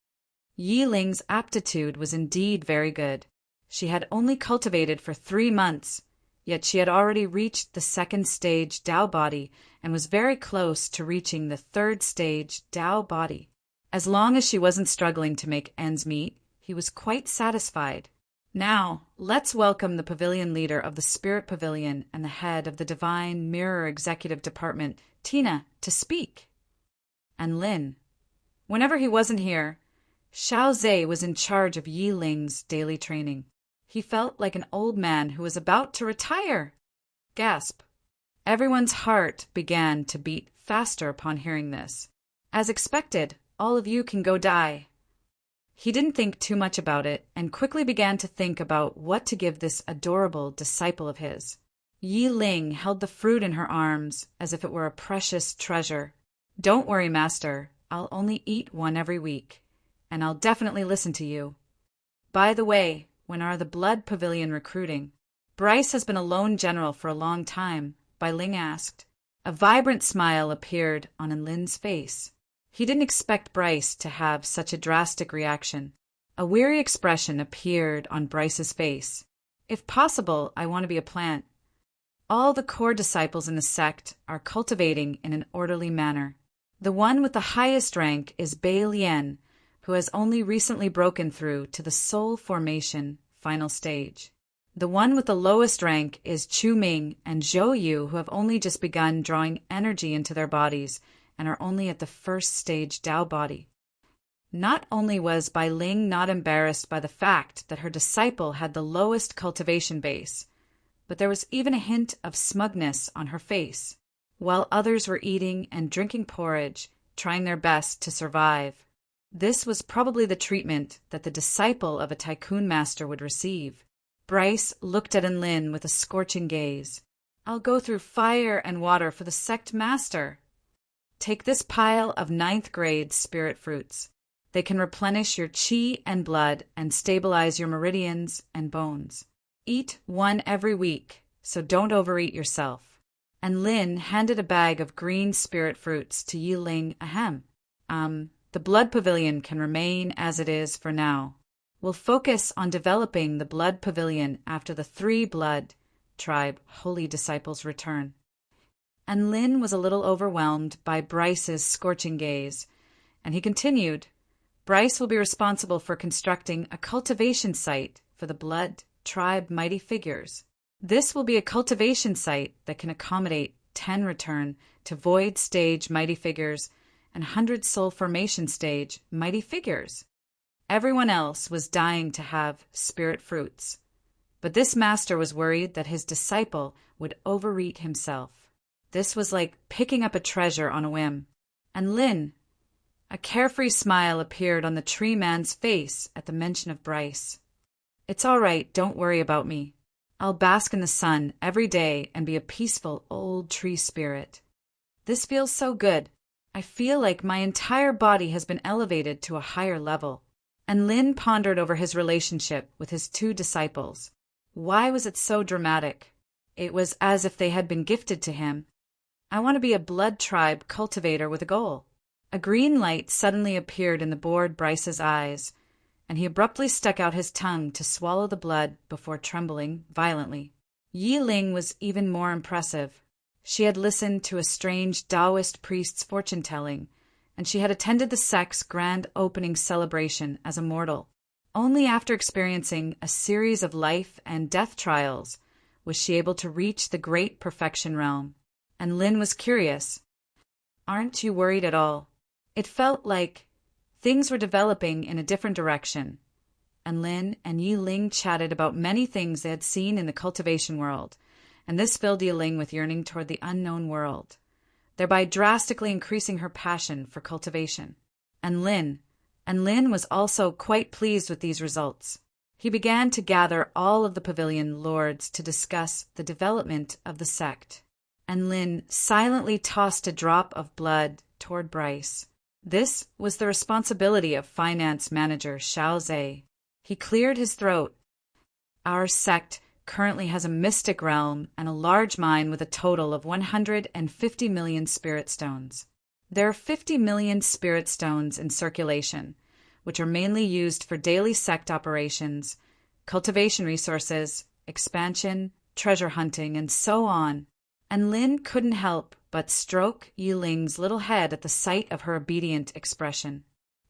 Yi Ling's aptitude was indeed very good. She had only cultivated for 3 months, yet she had already reached the 2nd stage Tao body and was very close to reaching the 3rd stage Tao body. As long as she wasn't struggling to make ends meet, he was quite satisfied. "Now, let's welcome the pavilion leader of the Spirit Pavilion and the head of the Divine Mirror Executive Department, Tina, to speak." And Lin. Whenever he wasn't here, Xiao Zhe was in charge of Yi Ling's daily training. He felt like an old man who was about to retire. Gasp. Everyone's heart began to beat faster upon hearing this. "As expected, all of you can go die." He didn't think too much about it and quickly began to think about what to give this adorable disciple of his. Yi Ling held the fruit in her arms as if it were a precious treasure. "Don't worry, Master. I'll only eat one every week, and I'll definitely listen to you. By the way, when are the Blood Pavilion recruiting?" "Bryce has been a lone general for a long time," Bai Ling asked. A vibrant smile appeared on Lin's face. He didn't expect Bryce to have such a drastic reaction. A weary expression appeared on Bryce's face. "If possible, I want to be a plant. All the core disciples in the sect are cultivating in an orderly manner. The one with the highest rank is Bai Lian, who has only recently broken through to the soul formation final stage. The one with the lowest rank is Chu Ming and Zhou Yu, who have only just begun drawing energy into their bodies and are only at the 1st stage Tao body." Not only was Bai Ling not embarrassed by the fact that her disciple had the lowest cultivation base, but there was even a hint of smugness on her face, while others were eating and drinking porridge, trying their best to survive. This was probably the treatment that the disciple of a tycoon master would receive. Bryce looked at Lin with a scorching gaze. "I'll go through fire and water for the sect master. Take this pile of 9th grade spirit fruits. They can replenish your chi and blood and stabilize your meridians and bones. Eat one every week, so don't overeat yourself." And Lin handed a bag of green spirit fruits to Yi Ling. The Blood Pavilion can remain as it is for now. We'll focus on developing the Blood Pavilion after the 3 Blood tribe holy disciples return." And Lin was a little overwhelmed by Bryce's scorching gaze, and he continued, "Bryce will be responsible for constructing a cultivation site for the Blood tribe mighty figures. This will be a cultivation site that can accommodate 10 return to void stage mighty figures and 100 soul formation stage mighty figures. Everyone else was dying to have spirit fruits, but this master was worried that his disciple would overeat himself. This was like picking up a treasure on a whim. And Lynn, a carefree smile appeared on the tree man's face at the mention of Bryce. It's all right, don't worry about me. I'll bask in the sun every day and be a peaceful old tree spirit. This feels so good. I feel like my entire body has been elevated to a higher level. And Lynn pondered over his relationship with his two disciples. Why was it so dramatic? It was as if they had been gifted to him. I want to be a blood tribe cultivator with a goal. A green light suddenly appeared in the bored Bryce's eyes, and he abruptly stuck out his tongue to swallow the blood before trembling violently. Yi Ling was even more impressive. She had listened to a strange Taoist priest's fortune-telling, and she had attended the sect's grand opening celebration as a mortal. Only after experiencing a series of life and death trials was she able to reach the great perfection realm. And Lynn was curious. Aren't you worried at all? It felt like things were developing in a different direction, and Lynn and Yi Ling chatted about many things they had seen in the cultivation world, and this filled Yi Ling with yearning toward the unknown world, thereby drastically increasing her passion for cultivation. And Lynn was also quite pleased with these results. He began to gather all of the pavilion lords to discuss the development of the sect, and Lynn silently tossed a drop of blood toward Bryce. This was the responsibility of finance manager Xiao Zhe. He cleared his throat. Our sect currently has a mystic realm and a large mine with a total of 150 million spirit stones. There are 50 million spirit stones in circulation, which are mainly used for daily sect operations, cultivation resources, expansion, treasure hunting, and so on. And Lynn couldn't help but stroke Yi Ling's little head at the sight of her obedient expression.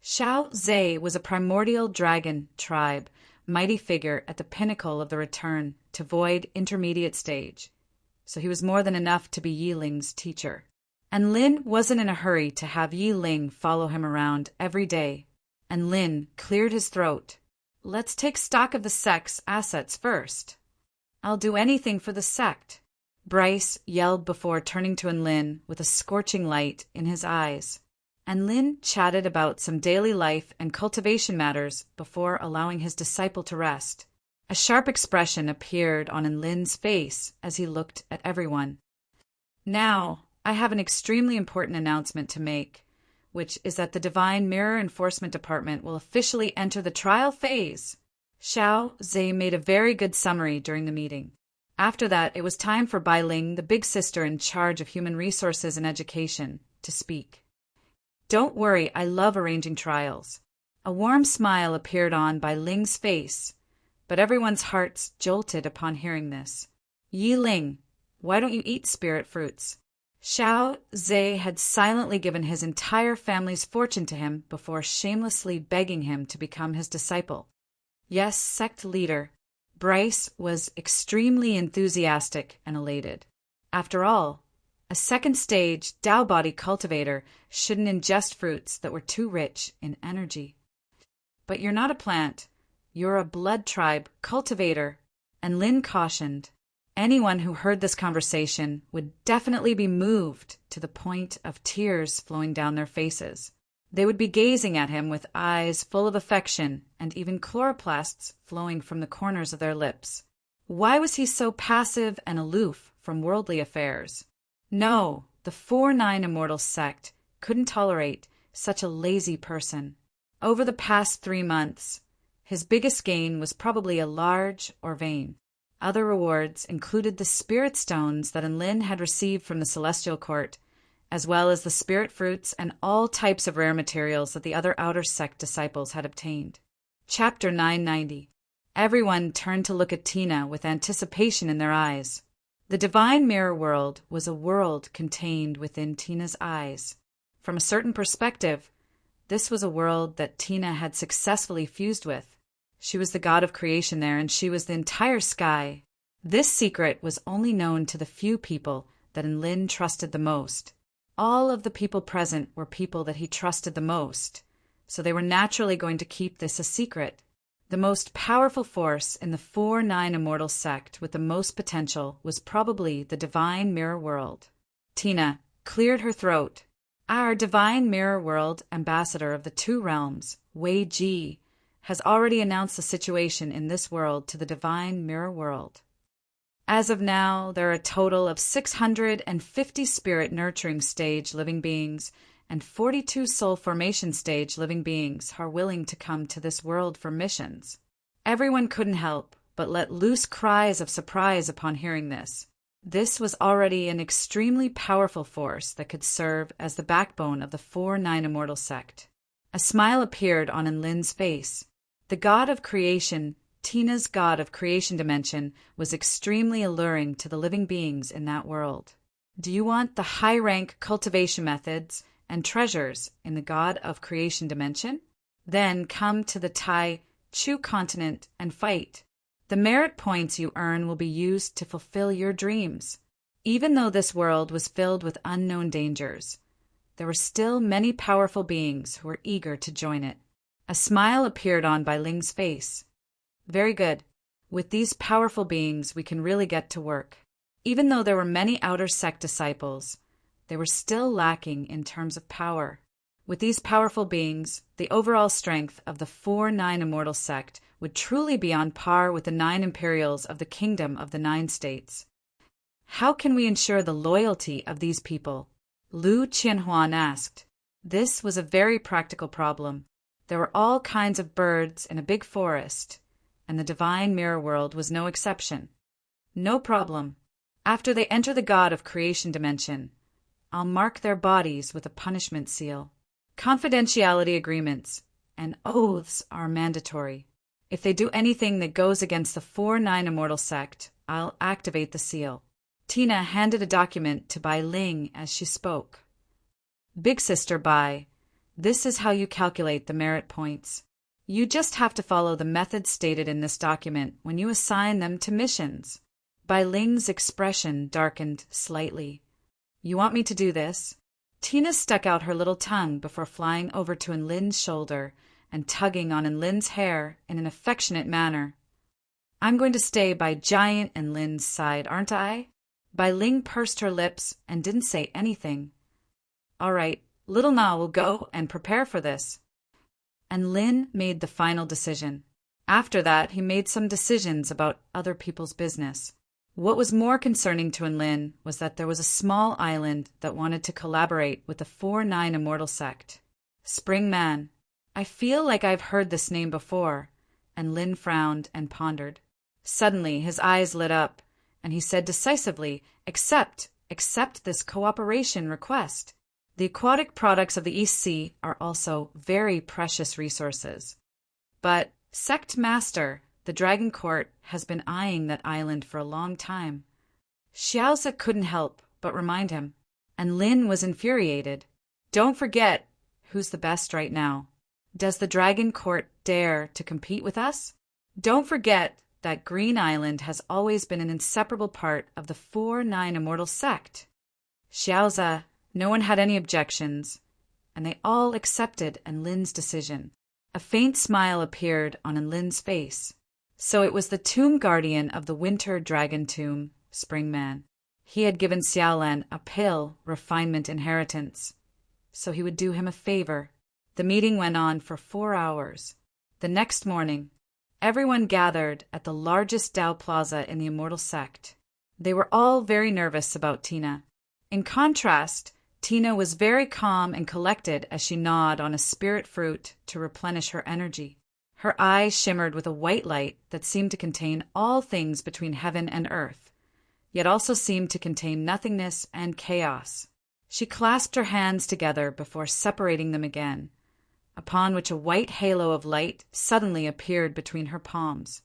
Xiao Zhe was a primordial dragon tribe, mighty figure at the pinnacle of the return to void intermediate stage, so he was more than enough to be Yi Ling's teacher. And Lin wasn't in a hurry to have Yi Ling follow him around every day. And Lin cleared his throat. Let's take stock of the sect's assets first. I'll do anything for the sect, Bryce yelled before turning to Lin with a scorching light in his eyes. And Lin chatted about some daily life and cultivation matters before allowing his disciple to rest. A sharp expression appeared on Lin's face as he looked at everyone. Now, I have an extremely important announcement to make, which is that the Divine Mirror Enforcement Department will officially enter the trial phase. Xiao Zhe made a very good summary during the meeting. After that, it was time for Bai Ling, the big sister in charge of human resources and education, to speak. Don't worry, I love arranging trials. A warm smile appeared on Bai Ling's face, but everyone's hearts jolted upon hearing this. Yi Ling, why don't you eat spirit fruits? Xiao Zhe had silently given his entire family's fortune to him before shamelessly begging him to become his disciple. Yes, sect leader, Bryce was extremely enthusiastic and elated. After all, a second-stage Tao body cultivator shouldn't ingest fruits that were too rich in energy. But you're not a plant. You're a blood tribe cultivator, and Lin cautioned. Anyone who heard this conversation would definitely be moved to the point of tears flowing down their faces. They would be gazing at him with eyes full of affection and even chloroplasts flowing from the corners of their lips. Why was he so passive and aloof from worldly affairs? No, the 4-9 Immortal sect couldn't tolerate such a lazy person. Over the past 3 months, his biggest gain was probably a large or vein. Other rewards included the spirit stones that Lin had received from the Celestial Court, as well as the spirit fruits and all types of rare materials that the other outer sect disciples had obtained. Chapter 990. Everyone turned to look at Tina with anticipation in their eyes. The Divine Mirror world was a world contained within Tina's eyes. From a certain perspective, this was a world that Tina had successfully fused with. She was the god of creation there, and she was the entire sky. This secret was only known to the few people that Lin trusted the most. All of the people present were people that he trusted the most, so they were naturally going to keep this a secret. The most powerful force in the 4-9 Immortal sect with the most potential was probably the Divine Mirror World. Tina cleared her throat. Our Divine Mirror World ambassador of the two realms, Wei Ji, has already announced the situation in this world to the Divine Mirror World. As of now, there are a total of 650 spirit nurturing stage living beings and 42 soul formation stage living beings are willing to come to this world for missions. Everyone couldn't help but let loose cries of surprise upon hearing this. This was already an extremely powerful force that could serve as the backbone of the 4-9 Immortal sect. A smile appeared on Lin's face. The god of creation, Tina's god of creation dimension, was extremely alluring to the living beings in that world. Do you want the high-rank cultivation methods and treasures in the god of creation dimension? Then come to the Tai Chu continent and fight. The merit points you earn will be used to fulfill your dreams. Even though this world was filled with unknown dangers, there were still many powerful beings who were eager to join it. A smile appeared on Bai Ling's face. Very good. With these powerful beings, we can really get to work. Even though there were many outer sect disciples, they were still lacking in terms of power. With these powerful beings, the overall strength of the 4-9 Immortal sect would truly be on par with the 9 Imperials of the Kingdom of the 9 States. How can we ensure the loyalty of these people? Lu Qianhuan asked. This was a very practical problem. There were all kinds of birds in a big forest, and the Divine Mirror World was no exception. No problem. After they enter the God of Creation dimension, I'll mark their bodies with a punishment seal. Confidentiality agreements and oaths are mandatory. If they do anything that goes against the 4-9 Immortal sect, I'll activate the seal. Tina handed a document to Bai Ling as she spoke. Big Sister Bai, this is how you calculate the merit points. You just have to follow the methods stated in this document when you assign them to missions. Bai Ling's expression darkened slightly. You want me to do this? Tina stuck out her little tongue before flying over to Lin's shoulder and tugging on Lin's hair in an affectionate manner. I'm going to stay by Giant Lin's side, aren't I? Bai Ling pursed her lips and didn't say anything. All right, little Na will go and prepare for this. And Lin made the final decision. After that, he made some decisions about other people's business. What was more concerning to Lin was that there was a small island that wanted to collaborate with the 4-9 Immortal sect. Spring Man. I feel like I've heard this name before, and Lin frowned and pondered. Suddenly, his eyes lit up, and he said decisively, accept this cooperation request. The aquatic products of the East Sea are also very precious resources. But, Sect Master, the Dragon Court has been eyeing that island for a long time. Xiaoza couldn't help but remind him, and Lin was infuriated. Don't forget who's the best right now. Does the Dragon Court dare to compete with us? Don't forget that Green Island has always been an inseparable part of the 4-9 Immortal sect. Xiaoza, no one had any objections, and they all accepted Lin's decision. A faint smile appeared on Lin's face. So it was the tomb guardian of the Winter Dragon Tomb, Springman. He had given Xiaolan a pill refinement inheritance, so he would do him a favor. The meeting went on for 4 hours. The next morning, everyone gathered at the largest Dao Plaza in the Immortal sect. They were all very nervous about Tina. In contrast, Tina was very calm and collected as she gnawed on a spirit fruit to replenish her energy. Her eyes shimmered with a white light that seemed to contain all things between heaven and earth, yet also seemed to contain nothingness and chaos. She clasped her hands together before separating them again, upon which a white halo of light suddenly appeared between her palms.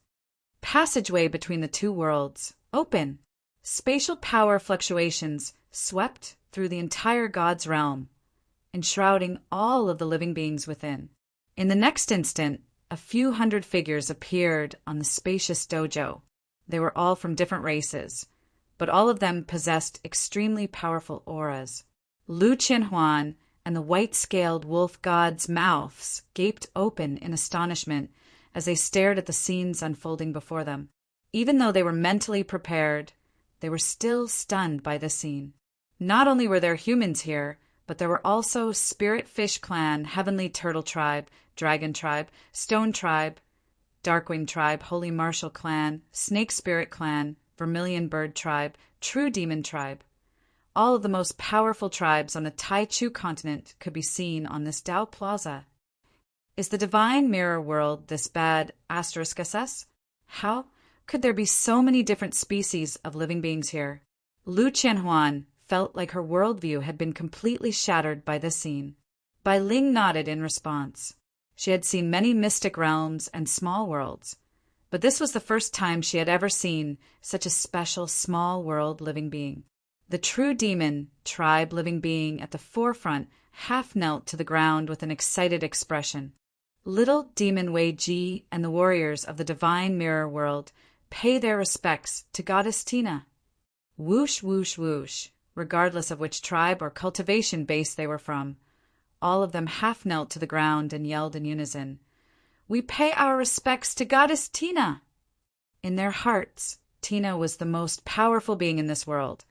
Passageway between the two worlds, open. Spatial power fluctuations swept through the entire god's realm, enshrouding all of the living beings within. In the next instant, a few hundred figures appeared on the spacious dojo. They were all from different races, but all of them possessed extremely powerful auras. Lu Qianhuan and the white-scaled wolf god's mouths gaped open in astonishment as they stared at the scenes unfolding before them. Even though they were mentally prepared, they were still stunned by the scene. Not only were there humans here, but there were also Spirit Fish Clan, Heavenly Turtle Tribe, Dragon Tribe, Stone Tribe, Darkwing Tribe, Holy Martial Clan, Snake Spirit Clan, Vermilion Bird Tribe, True Demon Tribe. All of the most powerful tribes on the Taichu continent could be seen on this Dao Plaza. Is the Divine Mirror World this bad? *SS? How could there be so many different species of living beings here? Lu Qianhuan felt like her worldview had been completely shattered by this scene. Bai Ling nodded in response. She had seen many mystic realms and small worlds, but this was the first time she had ever seen such a special small world living being. The True Demon Tribe living being at the forefront half knelt to the ground with an excited expression. Little Demon Wei Ji and the warriors of the Divine Mirror World pay their respects to Goddess Tina. Whoosh, whoosh, whoosh, regardless of which tribe or cultivation base they were from. All of them half knelt to the ground and yelled in unison, "We pay our respects to Goddess Tina!" In their hearts, Tina was the most powerful being in this world,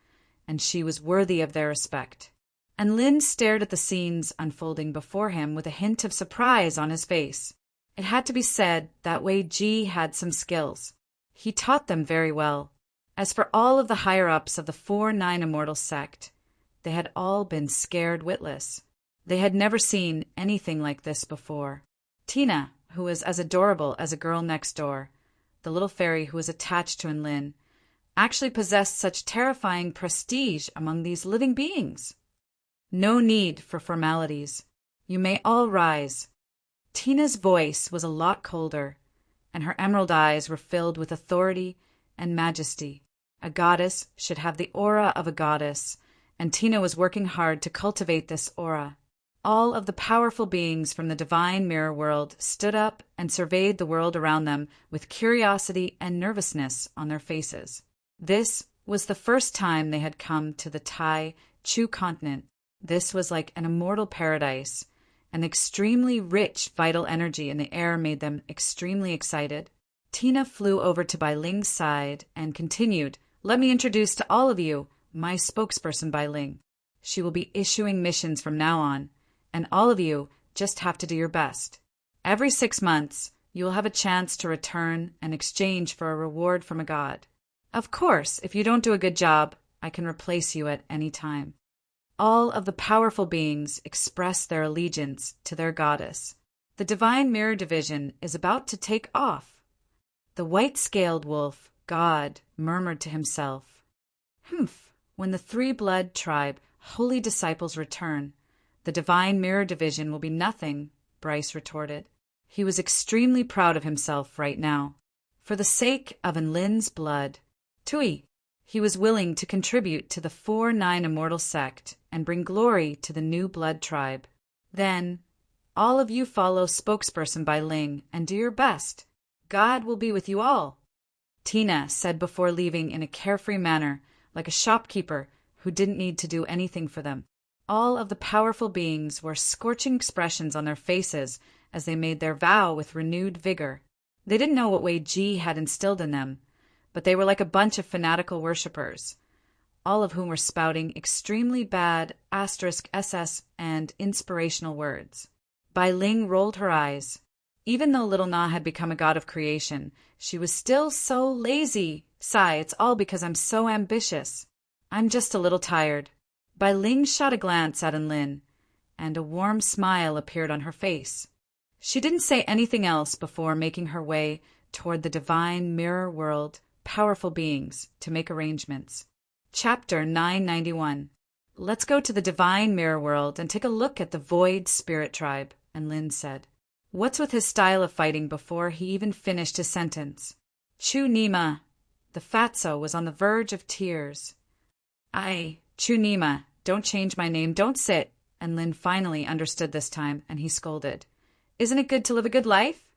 and she was worthy of their respect. And Lin stared at the scenes unfolding before him with a hint of surprise on his face. It had to be said that Wei Ji had some skills. He taught them very well. As for all of the higher-ups of the 4-9 Immortal sect, they had all been scared witless. They had never seen anything like this before. Tina, who was as adorable as a girl next door, the little fairy who was attached to Enlin, actually possessed such terrifying prestige among these living beings. No need for formalities. You may all rise. Tina's voice was a lot colder, and her emerald eyes were filled with authority and majesty. A goddess should have the aura of a goddess, and Tina was working hard to cultivate this aura. All of the powerful beings from the Divine Mirror World stood up and surveyed the world around them with curiosity and nervousness on their faces. This was the first time they had come to the Tai Chu continent. This was like an immortal paradise. An extremely rich vital energy in the air made them extremely excited. Tina flew over to Bai Ling's side and continued, "Let me introduce to all of you my spokesperson, Bai Ling. She will be issuing missions from now on, and all of you just have to do your best. Every 6 months, you will have a chance to return and exchange for a reward from a god. Of course, if you don't do a good job, I can replace you at any time." All of the powerful beings express their allegiance to their goddess. The Divine Mirror Division is about to take off. The white-scaled wolf, God, murmured to himself, "Humph, when the Three-Blood Tribe holy disciples return, the Divine Mirror Division will be nothing," Bryce retorted. He was extremely proud of himself right now. For the sake of Enlin's blood, Tui, he was willing to contribute to the 4-9 Immortal sect and bring glory to the new blood tribe. Then, all of you follow spokesperson Bai Ling and do your best. God will be with you all, Tina said before leaving in a carefree manner, like a shopkeeper who didn't need to do anything for them. All of the powerful beings wore scorching expressions on their faces as they made their vow with renewed vigor. They didn't know what Wei Ji had instilled in them, but they were like a bunch of fanatical worshippers, all of whom were spouting extremely bad *SS and inspirational words. Bai Ling rolled her eyes. Even though Little Na had become a god of creation, she was still so lazy. Sigh, it's all because I'm so ambitious. I'm just a little tired. Bai Ling shot a glance at Enlin, and a warm smile appeared on her face. She didn't say anything else before making her way toward the Divine Mirror World powerful beings to make arrangements. Chapter 991. Let's go to the Divine Mirror World and take a look at the Void Spirit Tribe, Enlin said. What's with his style of fighting before he even finished his sentence? Chu Nima. The fatso was on the verge of tears. Chu Nima, don't change my name, don't sit. Enlin finally understood this time, and he scolded. Isn't it good to live a good life?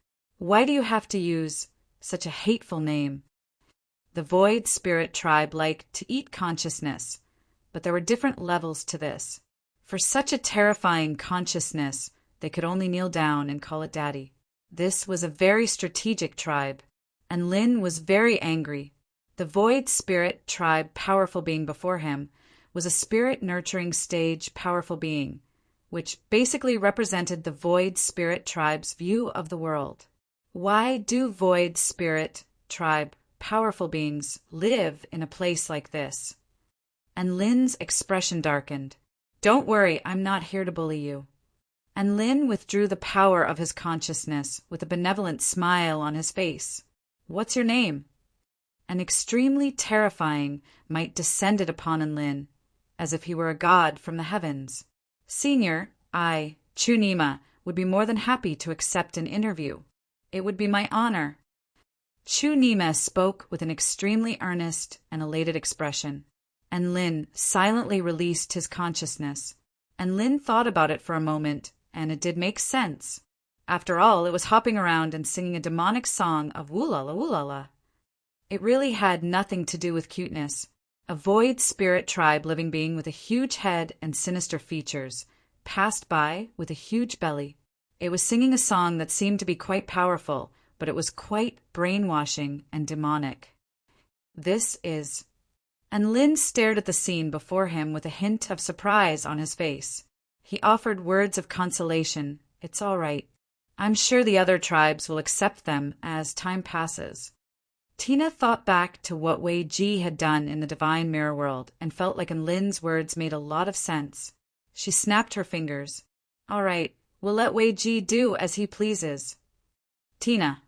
Why do you have to use such a hateful name? The Void Spirit tribe liked to eat consciousness, but there were different levels to this. For such a terrifying consciousness, they could only kneel down and call it daddy. This was a very strategic tribe, and Lin was very angry. The Void Spirit tribe powerful being before him was a spirit-nurturing stage powerful being, which basically represented the Void Spirit tribe's view of the world. Why do Void Spirit tribe powerful beings live in a place like this? And Lin's expression darkened. Don't worry, I'm not here to bully you. And Lin withdrew the power of his consciousness with a benevolent smile on his face. What's your name? An extremely terrifying might descended upon Lin, as if he were a god from the heavens. Senior, I, Chunima, would be more than happy to accept an interview. It would be my honor. Chunima spoke with an extremely earnest and elated expression, and Lin silently released his consciousness. And Lin thought about it for a moment, and it did make sense. After all, it was hopping around and singing a demonic song of woolala woolala. It really had nothing to do with cuteness. A Void Spirit tribe living being with a huge head and sinister features passed by with a huge belly. It was singing a song that seemed to be quite powerful, but it was quite brainwashing and demonic. This is... And Lin stared at the scene before him with a hint of surprise on his face. He offered words of consolation. It's all right. I'm sure the other tribes will accept them as time passes. Tina thought back to what Wei Ji had done in the Divine Mirror World and felt like Lin's words made a lot of sense. She snapped her fingers. All right, we'll let Wei Ji do as he pleases. Tina,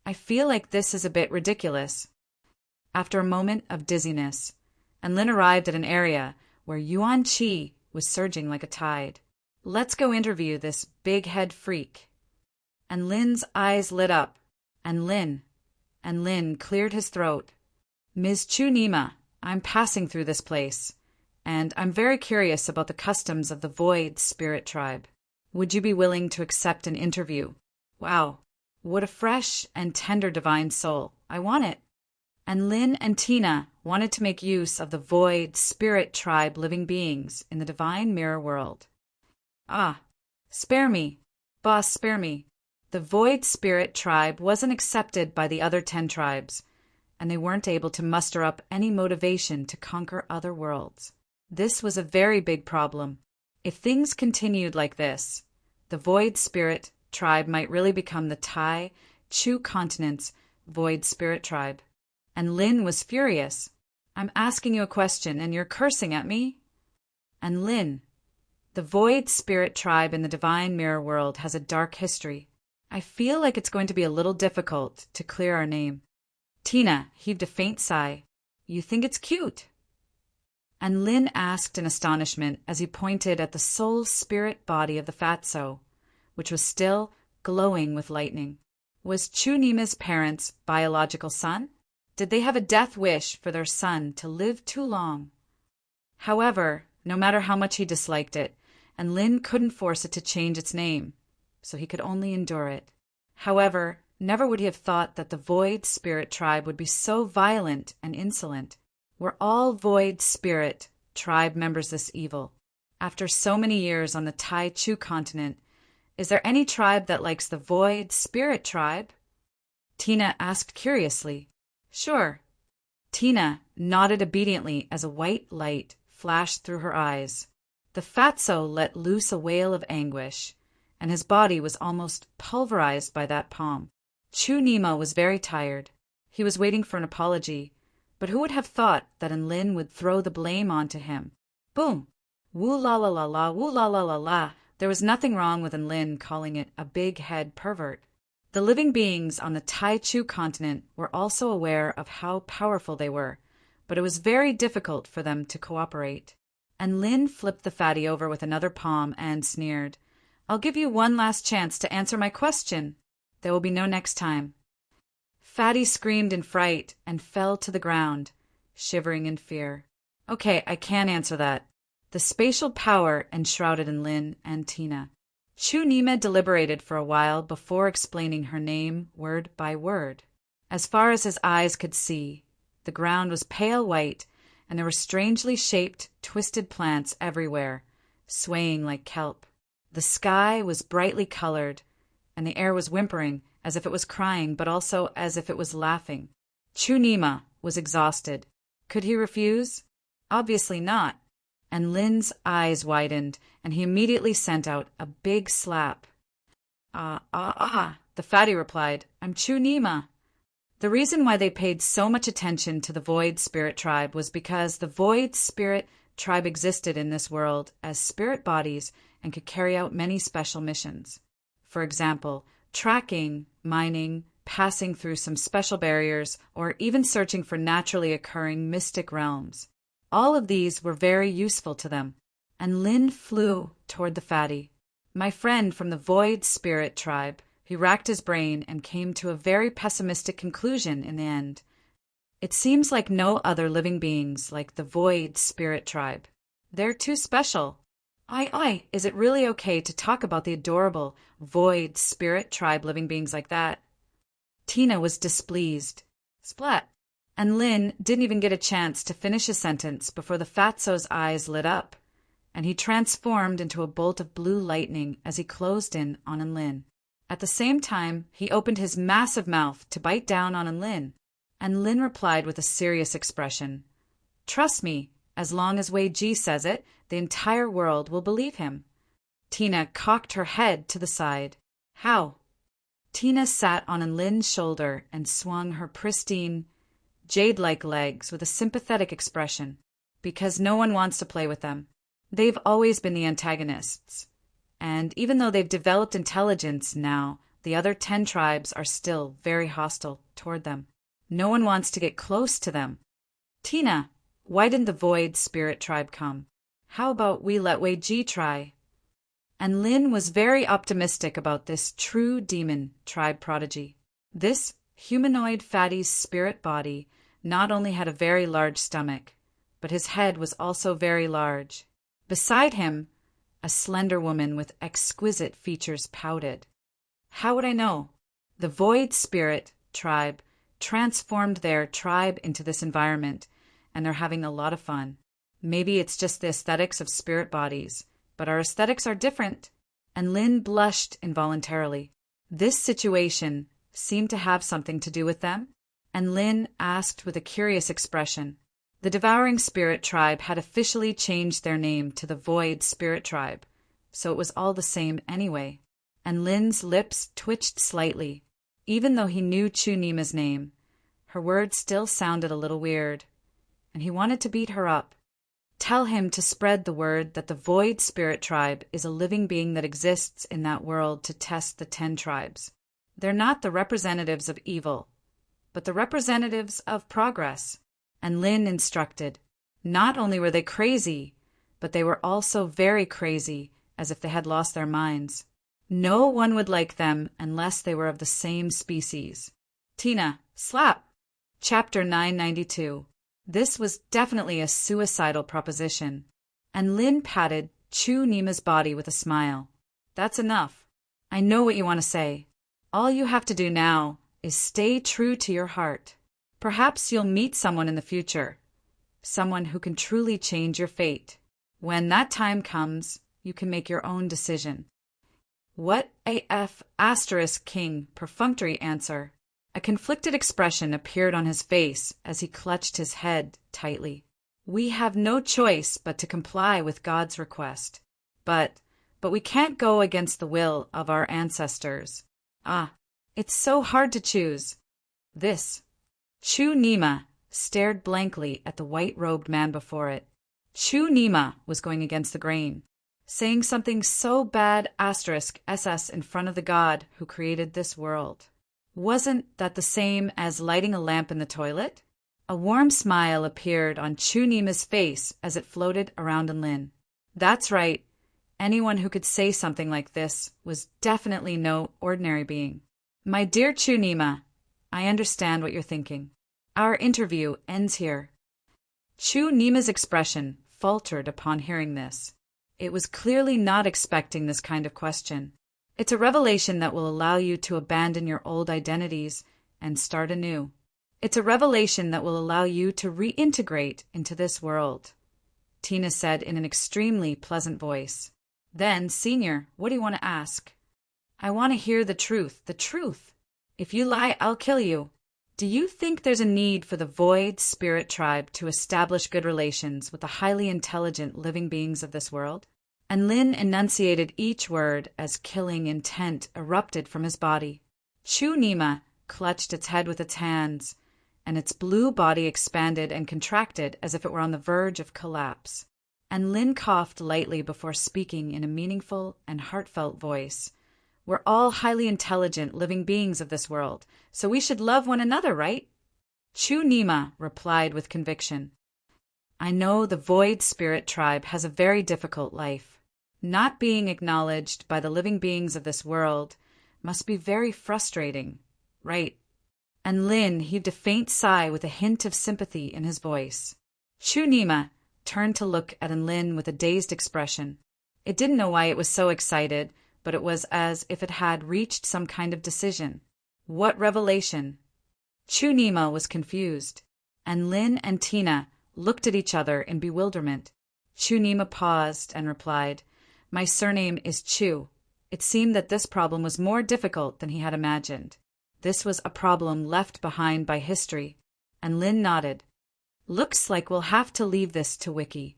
I feel like this is a bit ridiculous. After a moment of dizziness, Lin arrived at an area where Yuan Qi was surging like a tide. Let's go interview this big-head freak. And Lin's eyes lit up, and Lin cleared his throat. Ms. Chunima, I'm passing through this place, and I'm very curious about the customs of the Void Spirit tribe. Would you be willing to accept an interview? Wow, what a fresh and tender divine soul. I want it. And Lin and Tina wanted to make use of the Void Spirit tribe living beings in the Divine Mirror World. Ah, spare me. Boss, spare me. The Void Spirit tribe wasn't accepted by the other 10 tribes, and they weren't able to muster up any motivation to conquer other worlds. This was a very big problem. If things continued like this, the Void Spirit tribe might really become the Tai Chu continent's Void Spirit tribe. And Lin was furious. I'm asking you a question and you're cursing at me? And Lin, the Void Spirit tribe in the Divine Mirror World has a dark history. I feel like it's going to be a little difficult to clear our name. Tina heaved a faint sigh. You think it's cute? And Lin asked in astonishment as he pointed at the soul spirit body of the Fatso, which was still glowing with lightning. Was Chunima's parents' biological son? Did they have a death wish for their son to live too long? However, no matter how much he disliked it, and Lin couldn't force it to change its name, so he could only endure it. However, never would he have thought that the Void Spirit tribe would be so violent and insolent. Were all Void Spirit tribe members this evil? After so many years on the Tai Chu continent, is there any tribe that likes the Void Spirit tribe? Tina asked curiously. Sure. Tina nodded obediently as a white light flashed through her eyes. The Fatso let loose a wail of anguish, and his body was almost pulverized by that palm. Chunima was very tired. He was waiting for an apology, but who would have thought that Lin would throw the blame onto him? Boom! Woo la la la la, woo la la la la. There was nothing wrong with Lin calling it a big head pervert. The living beings on the Tai Chu continent were also aware of how powerful they were, but it was very difficult for them to cooperate. And Lin flipped the fatty over with another palm and sneered, I'll give you one last chance to answer my question. There will be no next time. Fatty screamed in fright and fell to the ground, shivering in fear. Okay, I can answer that. The spatial power enshrouded Lin and Tina. Chu Nima deliberated for a while before explaining her name word by word. As far as his eyes could see, the ground was pale white, and there were strangely shaped, twisted plants everywhere, swaying like kelp. The sky was brightly colored, and the air was whimpering as if it was crying, but also as if it was laughing. Chu Nima was exhausted. Could he refuse? Obviously not. And Lin's eyes widened, and he immediately sent out a big slap. The fatty replied, I'm Chu Nima. The reason why they paid so much attention to the Void Spirit Tribe was because the Void Spirit Tribe existed in this world as spirit bodies and could carry out many special missions. For example, tracking, mining, passing through some special barriers, or even searching for naturally occurring mystic realms. All of these were very useful to them, and Lin flew toward the fatty. My friend from the Void Spirit Tribe, he racked his brain and came to a very pessimistic conclusion in the end. It seems like no other living beings like the Void Spirit Tribe. They're too special. Is it really okay to talk about the adorable Void Spirit Tribe living beings like that? Tina was displeased. Splat. And Lin didn't even get a chance to finish a sentence before the fatso's eyes lit up, and he transformed into a bolt of blue lightning as he closed in on Lin. At the same time, he opened his massive mouth to bite down on Lin, and Lin replied with a serious expression. Trust me, as long as Wei Ji says it, the entire world will believe him. Tina cocked her head to the side. How? Tina sat on Lin's shoulder and swung her pristine, jade-like legs with a sympathetic expression. Because no one wants to play with them. They've always been the antagonists. And even though they've developed intelligence now, the other 10 tribes are still very hostile toward them. No one wants to get close to them. Tina, why didn't the Void Spirit Tribe come? How about we let Wei Ji try? And Lin was very optimistic about this true demon tribe prodigy. This humanoid fatty's spirit body not only had a very large stomach, but his head was also very large. Beside him, a slender woman with exquisite features pouted. How would I know? The Void Spirit Tribe transformed their tribe into this environment, and they're having a lot of fun. Maybe it's just the aesthetics of spirit bodies, but our aesthetics are different. And Lin blushed involuntarily. This situation seemed to have something to do with them, and Lin asked with a curious expression. The Devouring Spirit Tribe had officially changed their name to the Void Spirit Tribe, so it was all the same anyway. And Lin's lips twitched slightly. Even though he knew Chu Nima's name, her words still sounded a little weird, and he wanted to beat her up. Tell him to spread the word that the Void Spirit Tribe is a living being that exists in that world to test the 10 tribes. They're not the representatives of evil, but the representatives of progress. And Lin instructed. Not only were they crazy, but they were also very crazy, as if they had lost their minds. No one would like them unless they were of the same species. Tina, slap! Chapter 992. This was definitely a suicidal proposition, and Lin patted Chu Nima's body with a smile. That's enough. I know what you want to say. All you have to do now is stay true to your heart. Perhaps you'll meet someone in the future, someone who can truly change your fate. When that time comes, you can make your own decision. What AF * King perfunctory answer. A conflicted expression appeared on his face as he clutched his head tightly. We have no choice but to comply with God's request. But we can't go against the will of our ancestors. It's so hard to choose. This. Chu Nima stared blankly at the white-robed man before it. Chu Nima was going against the grain, saying something so bad * SS in front of the God who created this world. Wasn't that the same as lighting a lamp in the toilet? A warm smile appeared on Chu Nima's face as it floated around Lin. That's right. Anyone who could say something like this was definitely no ordinary being. My dear Chu Nima, I understand what you're thinking. Our interview ends here. Chu Nima's expression faltered upon hearing this. It was clearly not expecting this kind of question. It's a revelation that will allow you to abandon your old identities and start anew. It's a revelation that will allow you to reintegrate into this world, Tina said in an extremely pleasant voice. Then, Senior, what do you want to ask? I want to hear the truth, the truth. If you lie, I'll kill you. Do you think there's a need for the Void Spirit Tribe to establish good relations with the highly intelligent living beings of this world? And Lin enunciated each word as killing intent erupted from his body. Chu Nima clutched its head with its hands, and its blue body expanded and contracted as if it were on the verge of collapse. And Lin coughed lightly before speaking in a meaningful and heartfelt voice. We're all highly intelligent living beings of this world, so we should love one another, right? Chu Nima replied with conviction. I know the Void Spirit Tribe has a very difficult life. Not being acknowledged by the living beings of this world must be very frustrating, right? And Lin heaved a faint sigh with a hint of sympathy in his voice. Chu Nima turned to look at Lin with a dazed expression. It didn't know why it was so excited, but it was as if it had reached some kind of decision. What revelation? Chu Nima was confused, and Lin and Tina looked at each other in bewilderment. Chu Nima paused and replied, My surname is Chu. It seemed that this problem was more difficult than he had imagined. This was a problem left behind by history, and Lin nodded. Looks like we'll have to leave this to Wiki.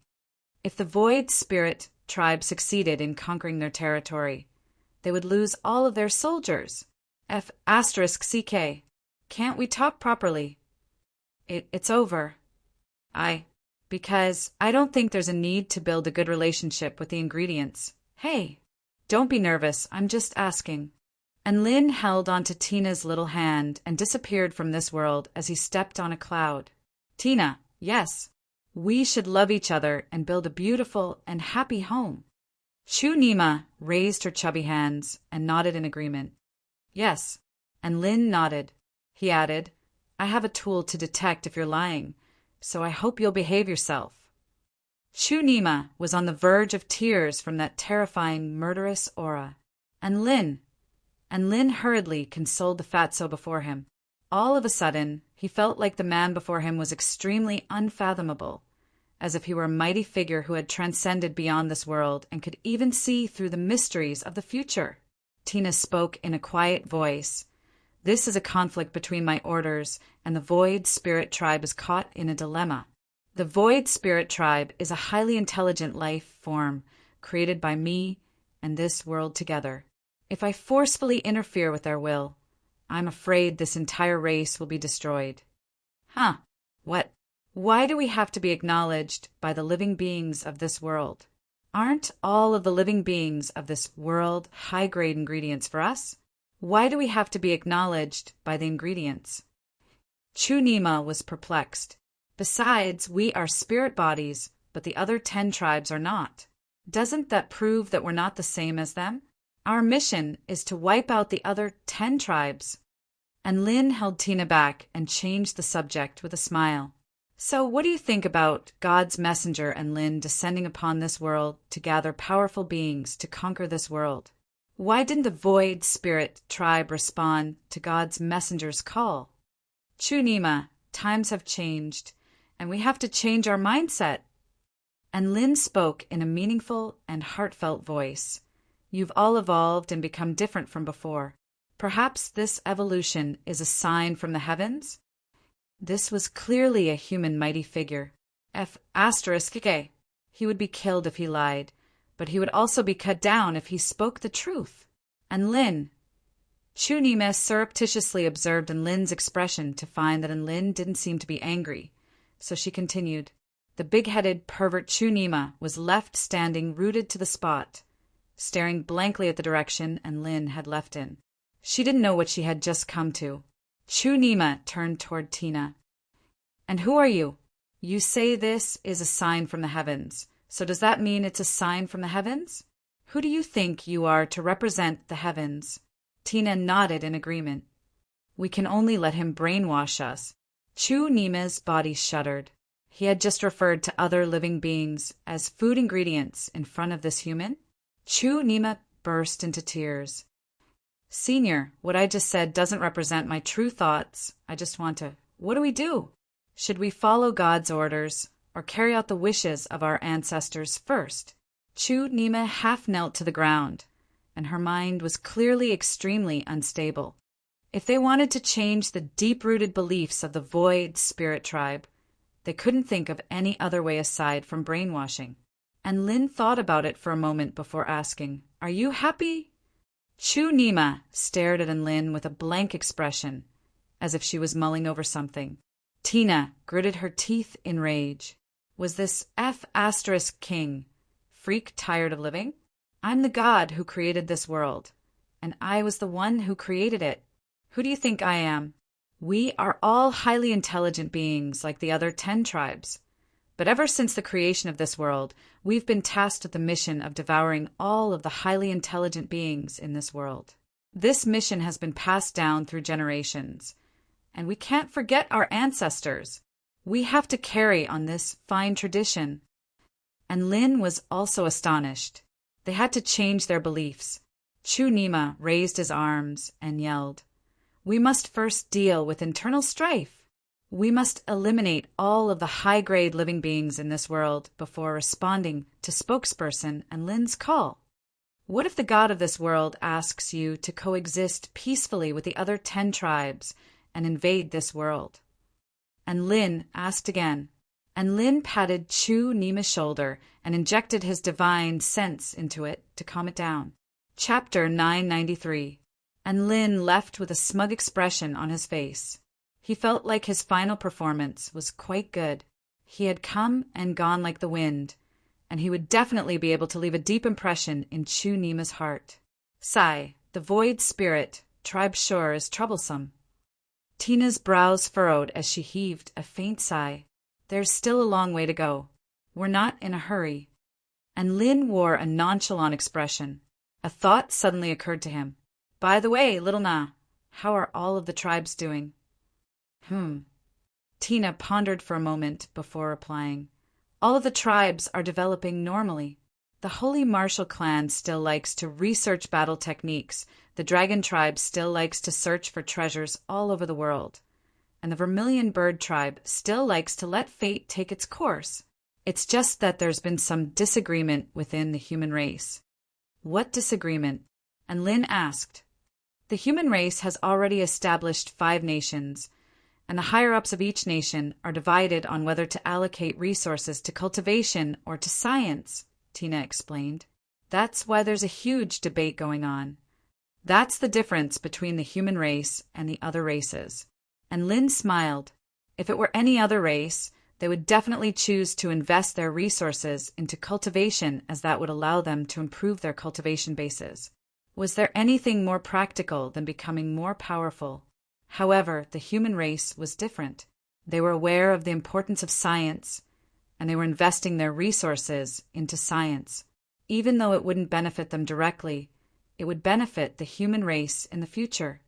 If the Void Spirit Tribe succeeded in conquering their territory, they would lose all of their soldiers. F***CK. Can't we talk properly? It's over. Because I don't think there's a need to build a good relationship with the ingredients. Hey, don't be nervous, I'm just asking. And Lin held onto Tina's little hand and disappeared from this world as he stepped on a cloud. Tina, yes, we should love each other and build a beautiful and happy home. Chu Nima raised her chubby hands and nodded in agreement. Yes, and Lin nodded. He added, I have a tool to detect if you're lying, so I hope you'll behave yourself. Chu Nima was on the verge of tears from that terrifying, murderous aura. And Lin hurriedly consoled the fatso before him. All of a sudden, he felt like the man before him was extremely unfathomable, as if he were a mighty figure who had transcended beyond this world and could even see through the mysteries of the future. Tina spoke in a quiet voice. This is a conflict between my orders, and the Void Spirit Tribe is caught in a dilemma. The Void Spirit Tribe is a highly intelligent life form created by me and this world together. If I forcefully interfere with their will, I'm afraid this entire race will be destroyed. What? Why do we have to be acknowledged by the living beings of this world? Aren't all of the living beings of this world high-grade ingredients for us? Why do we have to be acknowledged by the ingredients? Chu Nima was perplexed. Besides, we are spirit bodies, but the other 10 tribes are not. Doesn't that prove that we're not the same as them? Our mission is to wipe out the other 10 tribes. And Lin held Tina back and changed the subject with a smile. So what do you think about God's messenger and Lin descending upon this world to gather powerful beings to conquer this world? Why didn't the Void Spirit Tribe respond to God's messenger's call? Chu Nima, times have changed, and we have to change our mindset. And Lin spoke in a meaningful and heartfelt voice. You've all evolved and become different from before. Perhaps this evolution is a sign from the heavens? This was clearly a human mighty figure. F***K. He would be killed if he lied, but he would also be cut down if he spoke the truth. And Lin. Chu Nima surreptitiously observed Lin's expression to find that Lin didn't seem to be angry, so she continued. The big-headed pervert Chu Nima was left standing rooted to the spot, staring blankly at the direction Lin had left in. She didn't know what she had just come to. Chu Nima turned toward Tina. And who are you? You say this is a sign from the heavens, so does that mean it's a sign from the heavens? Who do you think you are to represent the heavens? Tina nodded in agreement. We can only let him brainwash us. Chu Nima's body shuddered. He had just referred to other living beings as food ingredients in front of this human. Chu Nima burst into tears. Senior, what I just said doesn't represent my true thoughts. I just want to... What do we do? Should we follow God's orders or carry out the wishes of our ancestors first? Chu Nima half knelt to the ground, and her mind was clearly extremely unstable. If they wanted to change the deep-rooted beliefs of the Void Spirit tribe, they couldn't think of any other way aside from brainwashing. And Lin thought about it for a moment before asking, "Are you happy?" Chu Nima stared at Lin with a blank expression, as if she was mulling over something. Tina gritted her teeth in rage. Was this F*** freak tired of living? I'm the god who created this world, and I was the one who created it. Who do you think I am? We are all highly intelligent beings like the other 10 tribes. But ever since the creation of this world, we've been tasked with the mission of devouring all of the highly intelligent beings in this world. This mission has been passed down through generations, and we can't forget our ancestors. We have to carry on this fine tradition. And Lin was also astonished. They had to change their beliefs. Chu Nima raised his arms and yelled, "We must first deal with internal strife. We must eliminate all of the high-grade living beings in this world before responding to spokesperson and Lin's call. What if the god of this world asks you to coexist peacefully with the other 10 tribes and invade this world?" And Lin asked again, and Lin patted Chu Nima's shoulder and injected his divine sense into it to calm it down. Chapter 993. And Lin left with a smug expression on his face. He felt like his final performance was quite good. He had come and gone like the wind, and he would definitely be able to leave a deep impression in Chu Nima's heart. Sigh, the void spirit, tribe sure is troublesome. Tina's brows furrowed as she heaved a faint sigh. There's still a long way to go. We're not in a hurry. And Lin wore a nonchalant expression. A thought suddenly occurred to him. By the way, Little Na, how are all of the tribes doing? Tina pondered for a moment before replying. All of the tribes are developing normally. The Holy Martial clan still likes to research battle techniques. The Dragon tribe still likes to search for treasures all over the world. And the Vermilion Bird tribe still likes to let fate take its course. It's just that there's been some disagreement within the human race. What disagreement? And Lin asked. The human race has already established 5 nations, and the higher-ups of each nation are divided on whether to allocate resources to cultivation or to science, Tina explained. That's why there's a huge debate going on. That's the difference between the human race and the other races. And Lin smiled. If it were any other race, they would definitely choose to invest their resources into cultivation, as that would allow them to improve their cultivation bases. Was there anything more practical than becoming more powerful? However, the human race was different. They were aware of the importance of science, and they were investing their resources into science. Even though it wouldn't benefit them directly, it would benefit the human race in the future.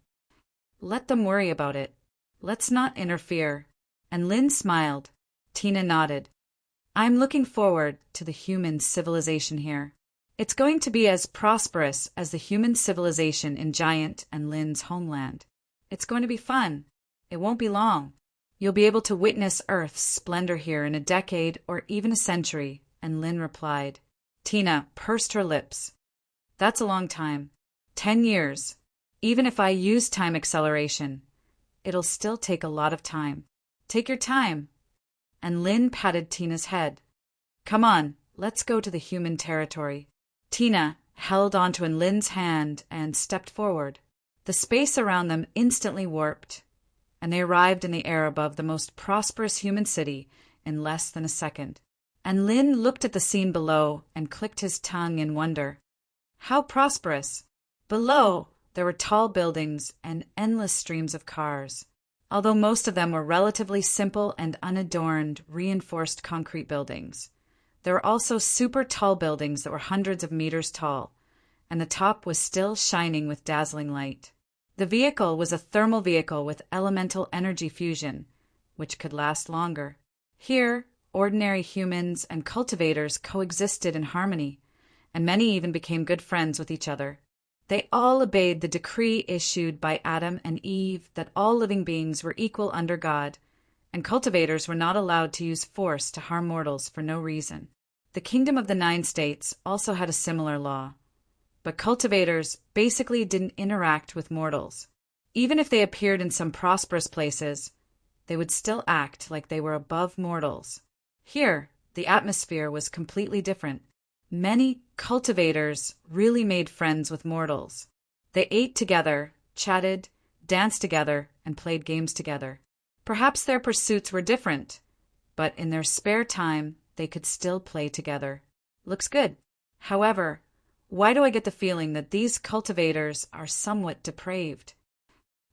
Let them worry about it. Let's not interfere. And Lin smiled. Tina nodded. I'm looking forward to the human civilization here. It's going to be as prosperous as the human civilization in Giant and Lin's homeland. It's going to be fun. It won't be long. You'll be able to witness Earth's splendor here in a decade or even a century, and Lin replied. Tina pursed her lips. That's a long time. 10 years. Even if I use time acceleration, it'll still take a lot of time. Take your time. And Lin patted Tina's head. Come on, let's go to the human territory. Tina held onto Lin's hand and stepped forward. The space around them instantly warped, and they arrived in the air above the most prosperous human city in less than a second. And Lin looked at the scene below and clicked his tongue in wonder. How prosperous! Below, there were tall buildings and endless streams of cars. Although most of them were relatively simple and unadorned, reinforced concrete buildings, there were also super tall buildings that were hundreds of meters tall, and the top was still shining with dazzling light. The vehicle was a thermal vehicle with elemental energy fusion, which could last longer. Here, ordinary humans and cultivators coexisted in harmony, and many even became good friends with each other. They all obeyed the decree issued by Adam and Eve that all living beings were equal under God, and cultivators were not allowed to use force to harm mortals for no reason. The Kingdom of the Nine States also had a similar law, but cultivators basically didn't interact with mortals. Even if they appeared in some prosperous places, they would still act like they were above mortals. Here, the atmosphere was completely different. Many cultivators really made friends with mortals. They ate together, chatted, danced together, and played games together. Perhaps their pursuits were different, but in their spare time, they could still play together. Looks good. However, why do I get the feeling that these cultivators are somewhat depraved?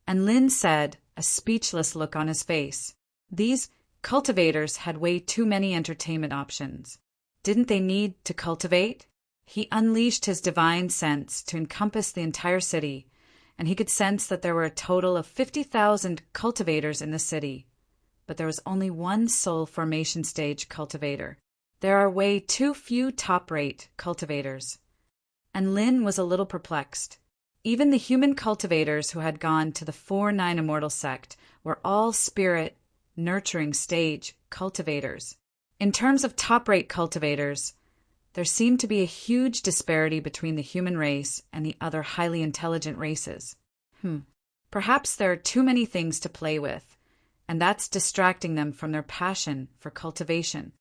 And Lin said, a speechless look on his face. These cultivators had way too many entertainment options. Didn't they need to cultivate? He unleashed his divine sense to encompass the entire city, and he could sense that there were a total of 50,000 cultivators in the city. But there was only one soul formation stage cultivator. There are way too few top-rate cultivators. And Lin was a little perplexed. Even the human cultivators who had gone to the 4-9 Immortal sect were all spirit, nurturing stage cultivators. In terms of top-rate cultivators, there seemed to be a huge disparity between the human race and the other highly intelligent races. Perhaps there are too many things to play with, and that's distracting them from their passion for cultivation.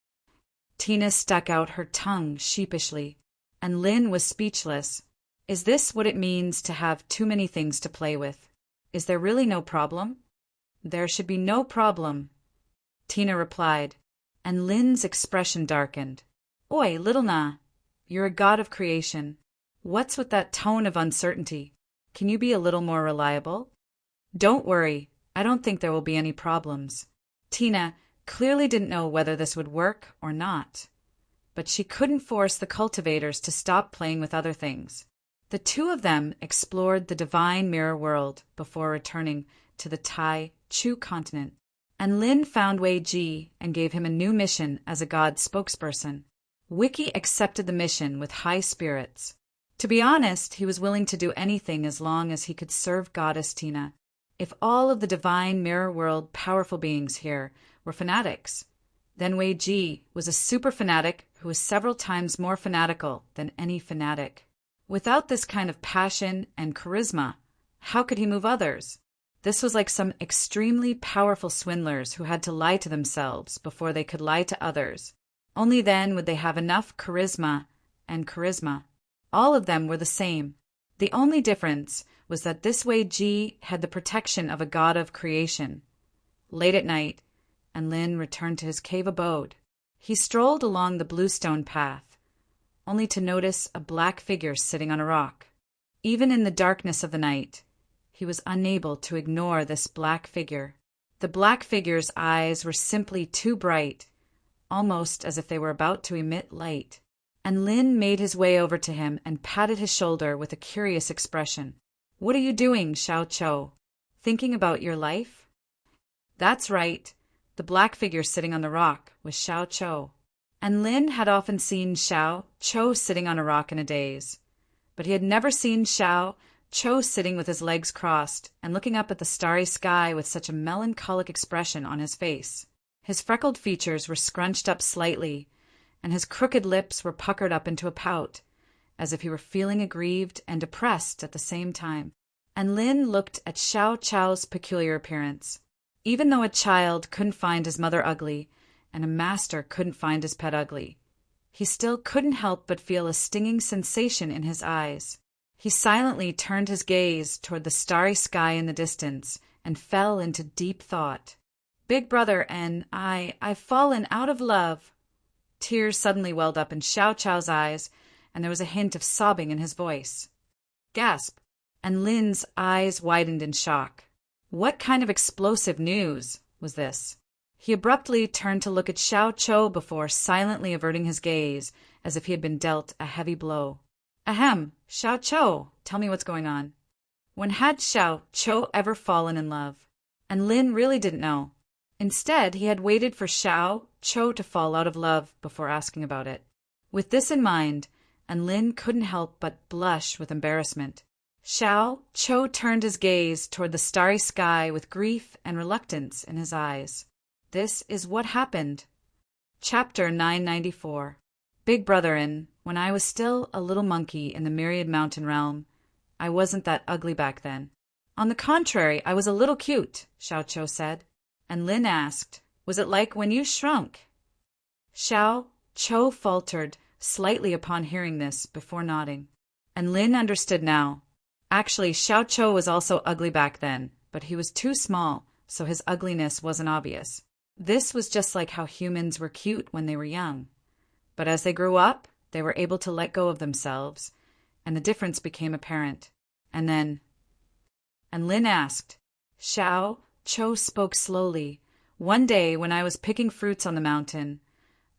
Tina stuck out her tongue sheepishly, and Lin was speechless. Is this what it means to have too many things to play with? Is there really no problem? There should be no problem, Tina replied, and Lin's expression darkened. Oi, little Na, you're a god of creation. What's with that tone of uncertainty? Can you be a little more reliable? Don't worry, I don't think there will be any problems. Tina clearly didn't know whether this would work or not, but she couldn't force the cultivators to stop playing with other things. The two of them explored the divine mirror world before returning to the Tai Chu continent, and Lin found Wei Ji and gave him a new mission as a god spokesperson. Wiki accepted the mission with high spirits. To be honest, he was willing to do anything as long as he could serve Goddess Tina. If all of the divine mirror world powerful beings here were fanatics, then Wei Ji was a super fanatic who was several times more fanatical than any fanatic. Without this kind of passion and charisma, how could he move others? This was like some extremely powerful swindlers who had to lie to themselves before they could lie to others. Only then would they have enough charisma and charisma. All of them were the same. The only difference was that this Wei Ji had the protection of a god of creation. Late at night, and Lin returned to his cave abode. He strolled along the bluestone path, only to notice a black figure sitting on a rock. Even in the darkness of the night, he was unable to ignore this black figure. The black figure's eyes were simply too bright, almost as if they were about to emit light. And Lin made his way over to him and patted his shoulder with a curious expression. "What are you doing, Xiao Cho? Thinking about your life?" That's right. The black figure sitting on the rock was Xiao Cho. And Lin had often seen Xiao Cho sitting on a rock in a daze, but he had never seen Xiao Cho sitting with his legs crossed and looking up at the starry sky with such a melancholic expression on his face. His freckled features were scrunched up slightly, and his crooked lips were puckered up into a pout, as if he were feeling aggrieved and depressed at the same time. And Lin looked at Xiao Chao's peculiar appearance. Even though a child couldn't find his mother ugly, and a master couldn't find his pet ugly, he still couldn't help but feel a stinging sensation in his eyes. He silently turned his gaze toward the starry sky in the distance and fell into deep thought. "Big brother and I've fallen out of love." Tears suddenly welled up in Xiao Chao's eyes, and there was a hint of sobbing in his voice. Gasp! And Lin's eyes widened in shock. What kind of explosive news was this? He abruptly turned to look at Xiao Cho before silently averting his gaze, as if he had been dealt a heavy blow. "Ahem, Xiao Cho, tell me what's going on." When had Xiao Cho ever fallen in love? And Lin really didn't know. Instead, he had waited for Xiao Cho to fall out of love before asking about it. With this in mind, and Lin couldn't help but blush with embarrassment. Xiao Cho turned his gaze toward the starry sky with grief and reluctance in his eyes. This is what happened. Chapter 994. Big Brother. When I was still a little monkey in the myriad mountain realm, I wasn't that ugly back then. On the contrary, I was a little cute, Xiao Cho said. And Lin asked, was it like when you shrunk? Xiao Cho faltered slightly upon hearing this before nodding. And Lin understood now. Actually, Xiao Cho was also ugly back then, but he was too small, so his ugliness wasn't obvious. This was just like how humans were cute when they were young. But as they grew up, they were able to let go of themselves, and the difference became apparent. And Lin asked. Xiao Cho spoke slowly. One day, when I was picking fruits on the mountain,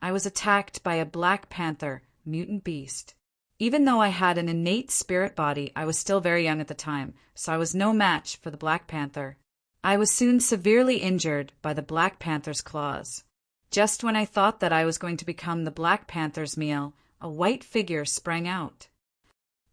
I was attacked by a black panther, mutant beast. Even though I had an innate spirit body, I was still very young at the time, so I was no match for the black panther. I was soon severely injured by the black panther's claws. Just when I thought that I was going to become the black panther's meal, a white figure sprang out.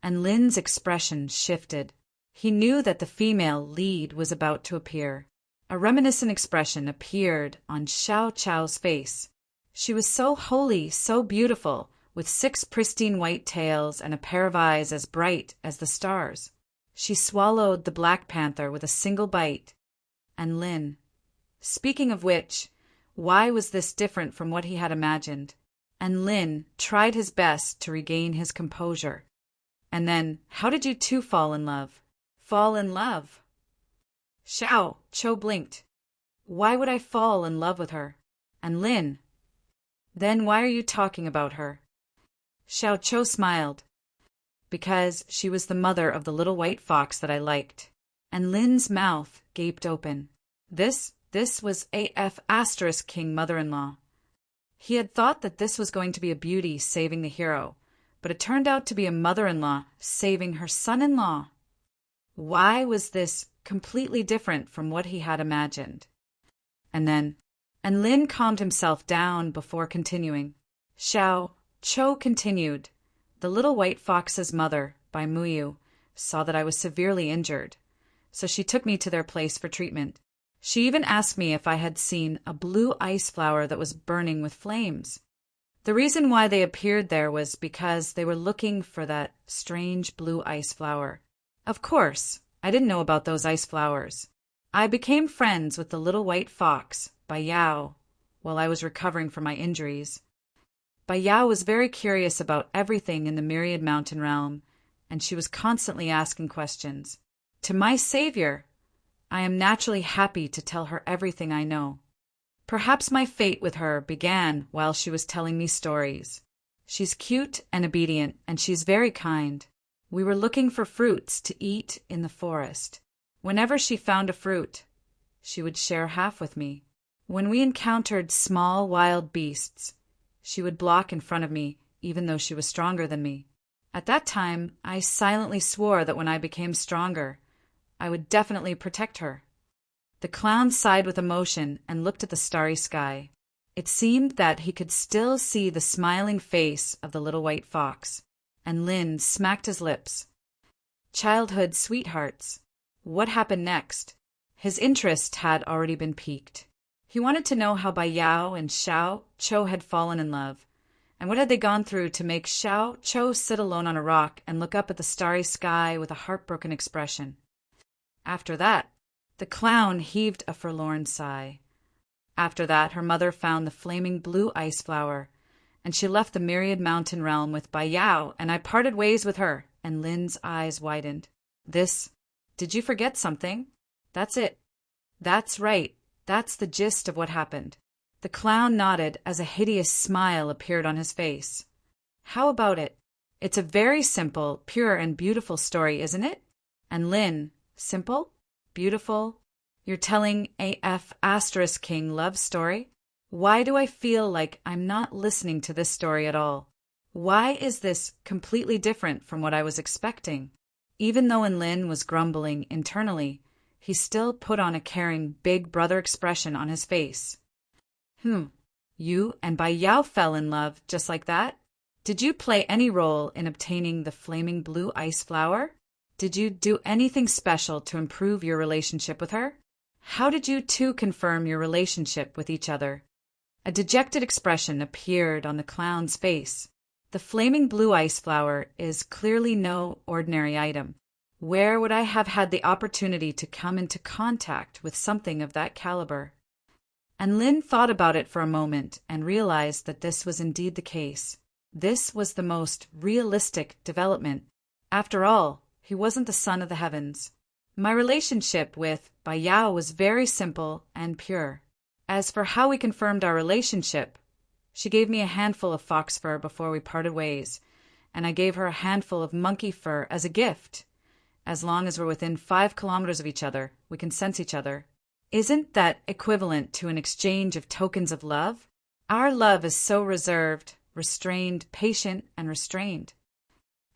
And Lin's expression shifted. He knew that the female lead was about to appear. A reminiscent expression appeared on Xiao Chao's face. She was so holy, so beautiful, with 6 pristine white tails and a pair of eyes as bright as the stars. She swallowed the black panther with a single bite. And Lin. Speaking of which, why was this different from what he had imagined? And Lin tried his best to regain his composure. And then, how did you two fall in love? Fall in love? Xiao Cho blinked. Why would I fall in love with her? And Lin. Then why are you talking about her? Xiao Cho smiled. Because she was the mother of the little white fox that I liked. And Lin's mouth gaped open. This was AF * king mother-in-law. He had thought that this was going to be a beauty saving the hero, but it turned out to be a mother-in-law saving her son-in-law. Why was this completely different from what he had imagined? And Lin calmed himself down before continuing. Xiao Cho continued. The little white fox's mother, Bai Muyu, saw that I was severely injured, so she took me to their place for treatment. She even asked me if I had seen a blue ice flower that was burning with flames. The reason why they appeared there was because they were looking for that strange blue ice flower. Of course, I didn't know about those ice flowers. I became friends with the little white fox, Bai Yao, while I was recovering from my injuries. Bai Yao was very curious about everything in the myriad mountain realm, and she was constantly asking questions. To my savior, I am naturally happy to tell her everything I know. Perhaps my fate with her began while she was telling me stories. She's cute and obedient, and she's very kind. We were looking for fruits to eat in the forest. Whenever she found a fruit, she would share half with me. When we encountered small wild beasts, she would block in front of me, even though she was stronger than me. At that time, I silently swore that when I became stronger, I would definitely protect her. The clown sighed with emotion and looked at the starry sky. It seemed that he could still see the smiling face of the little white fox, and Lin smacked his lips. Childhood sweethearts. What happened next? His interest had already been piqued. He wanted to know how Bai Yao and Xiao Cho had fallen in love, and what had they gone through to make Xiao Cho sit alone on a rock and look up at the starry sky with a heartbroken expression. After that, the clown heaved a forlorn sigh. After that, her mother found the flaming blue ice flower, and she left the myriad mountain realm with Bai Yao, and I parted ways with her, and Lin's eyes widened. Did you forget something? That's it. That's right. That's the gist of what happened. The clown nodded as a hideous smile appeared on his face. How about it? It's a very simple, pure, and beautiful story, isn't it? And Lin, simple? Beautiful? You're telling AF * king love story? Why do I feel like I'm not listening to this story at all? Why is this completely different from what I was expecting? Even though Lin was grumbling internally, he still put on a caring big brother expression on his face. You and Bai Yao fell in love just like that? Did you play any role in obtaining the flaming blue ice flower? Did you do anything special to improve your relationship with her? How did you two confirm your relationship with each other? A dejected expression appeared on the clown's face. The flaming blue ice flower is clearly no ordinary item. Where would I have had the opportunity to come into contact with something of that caliber? And Lin thought about it for a moment and realized that this was indeed the case. This was the most realistic development. After all, he wasn't the son of the heavens. My relationship with Bai Yao was very simple and pure. As for how we confirmed our relationship, she gave me a handful of fox fur before we parted ways, and I gave her a handful of monkey fur as a gift. As long as we're within 5 kilometers of each other, we can sense each other. Isn't that equivalent to an exchange of tokens of love? Our love is so reserved, restrained, patient, and restrained.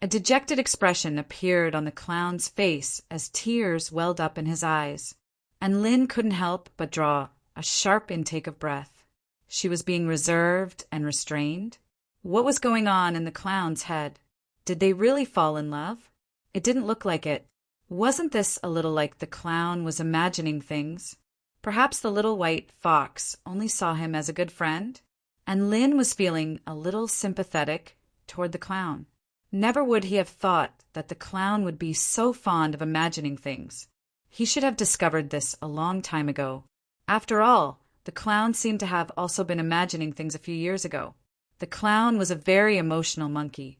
A dejected expression appeared on the clown's face as tears welled up in his eyes, and Lin couldn't help but draw a sharp intake of breath. She was being reserved and restrained. What was going on in the clown's head? Did they really fall in love? It didn't look like it. Wasn't this a little like the clown was imagining things? Perhaps the little white fox only saw him as a good friend, and Lin was feeling a little sympathetic toward the clown. Never would he have thought that the clown would be so fond of imagining things. He should have discovered this a long time ago. After all, the clown seemed to have also been imagining things a few years ago. The clown was a very emotional monkey,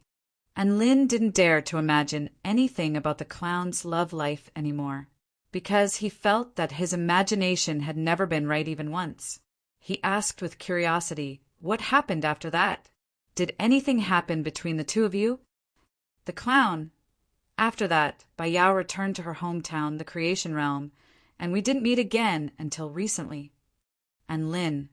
and Lin didn't dare to imagine anything about the clown's love life anymore, because he felt that his imagination had never been right even once. He asked with curiosity, "What happened after that? Did anything happen between the two of you?" The clown. After that, Bai Yao returned to her hometown, the creation realm, and we didn't meet again until recently. And Lin.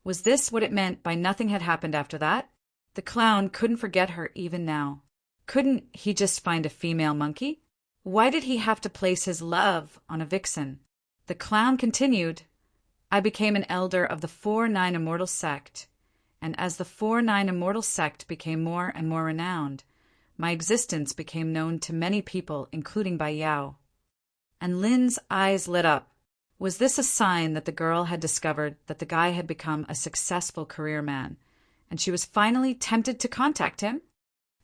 Was this what it meant by nothing had happened after that? The clown couldn't forget her even now. Couldn't he just find a female monkey? Why did he have to place his love on a vixen? The clown continued, "I became an elder of the 4-9 Immortal Sect, and as the 4-9 Immortal Sect became more and more renowned, my existence became known to many people, including Bai Yao." And Lin's eyes lit up. Was this a sign that the girl had discovered that the guy had become a successful career man, and she was finally tempted to contact him?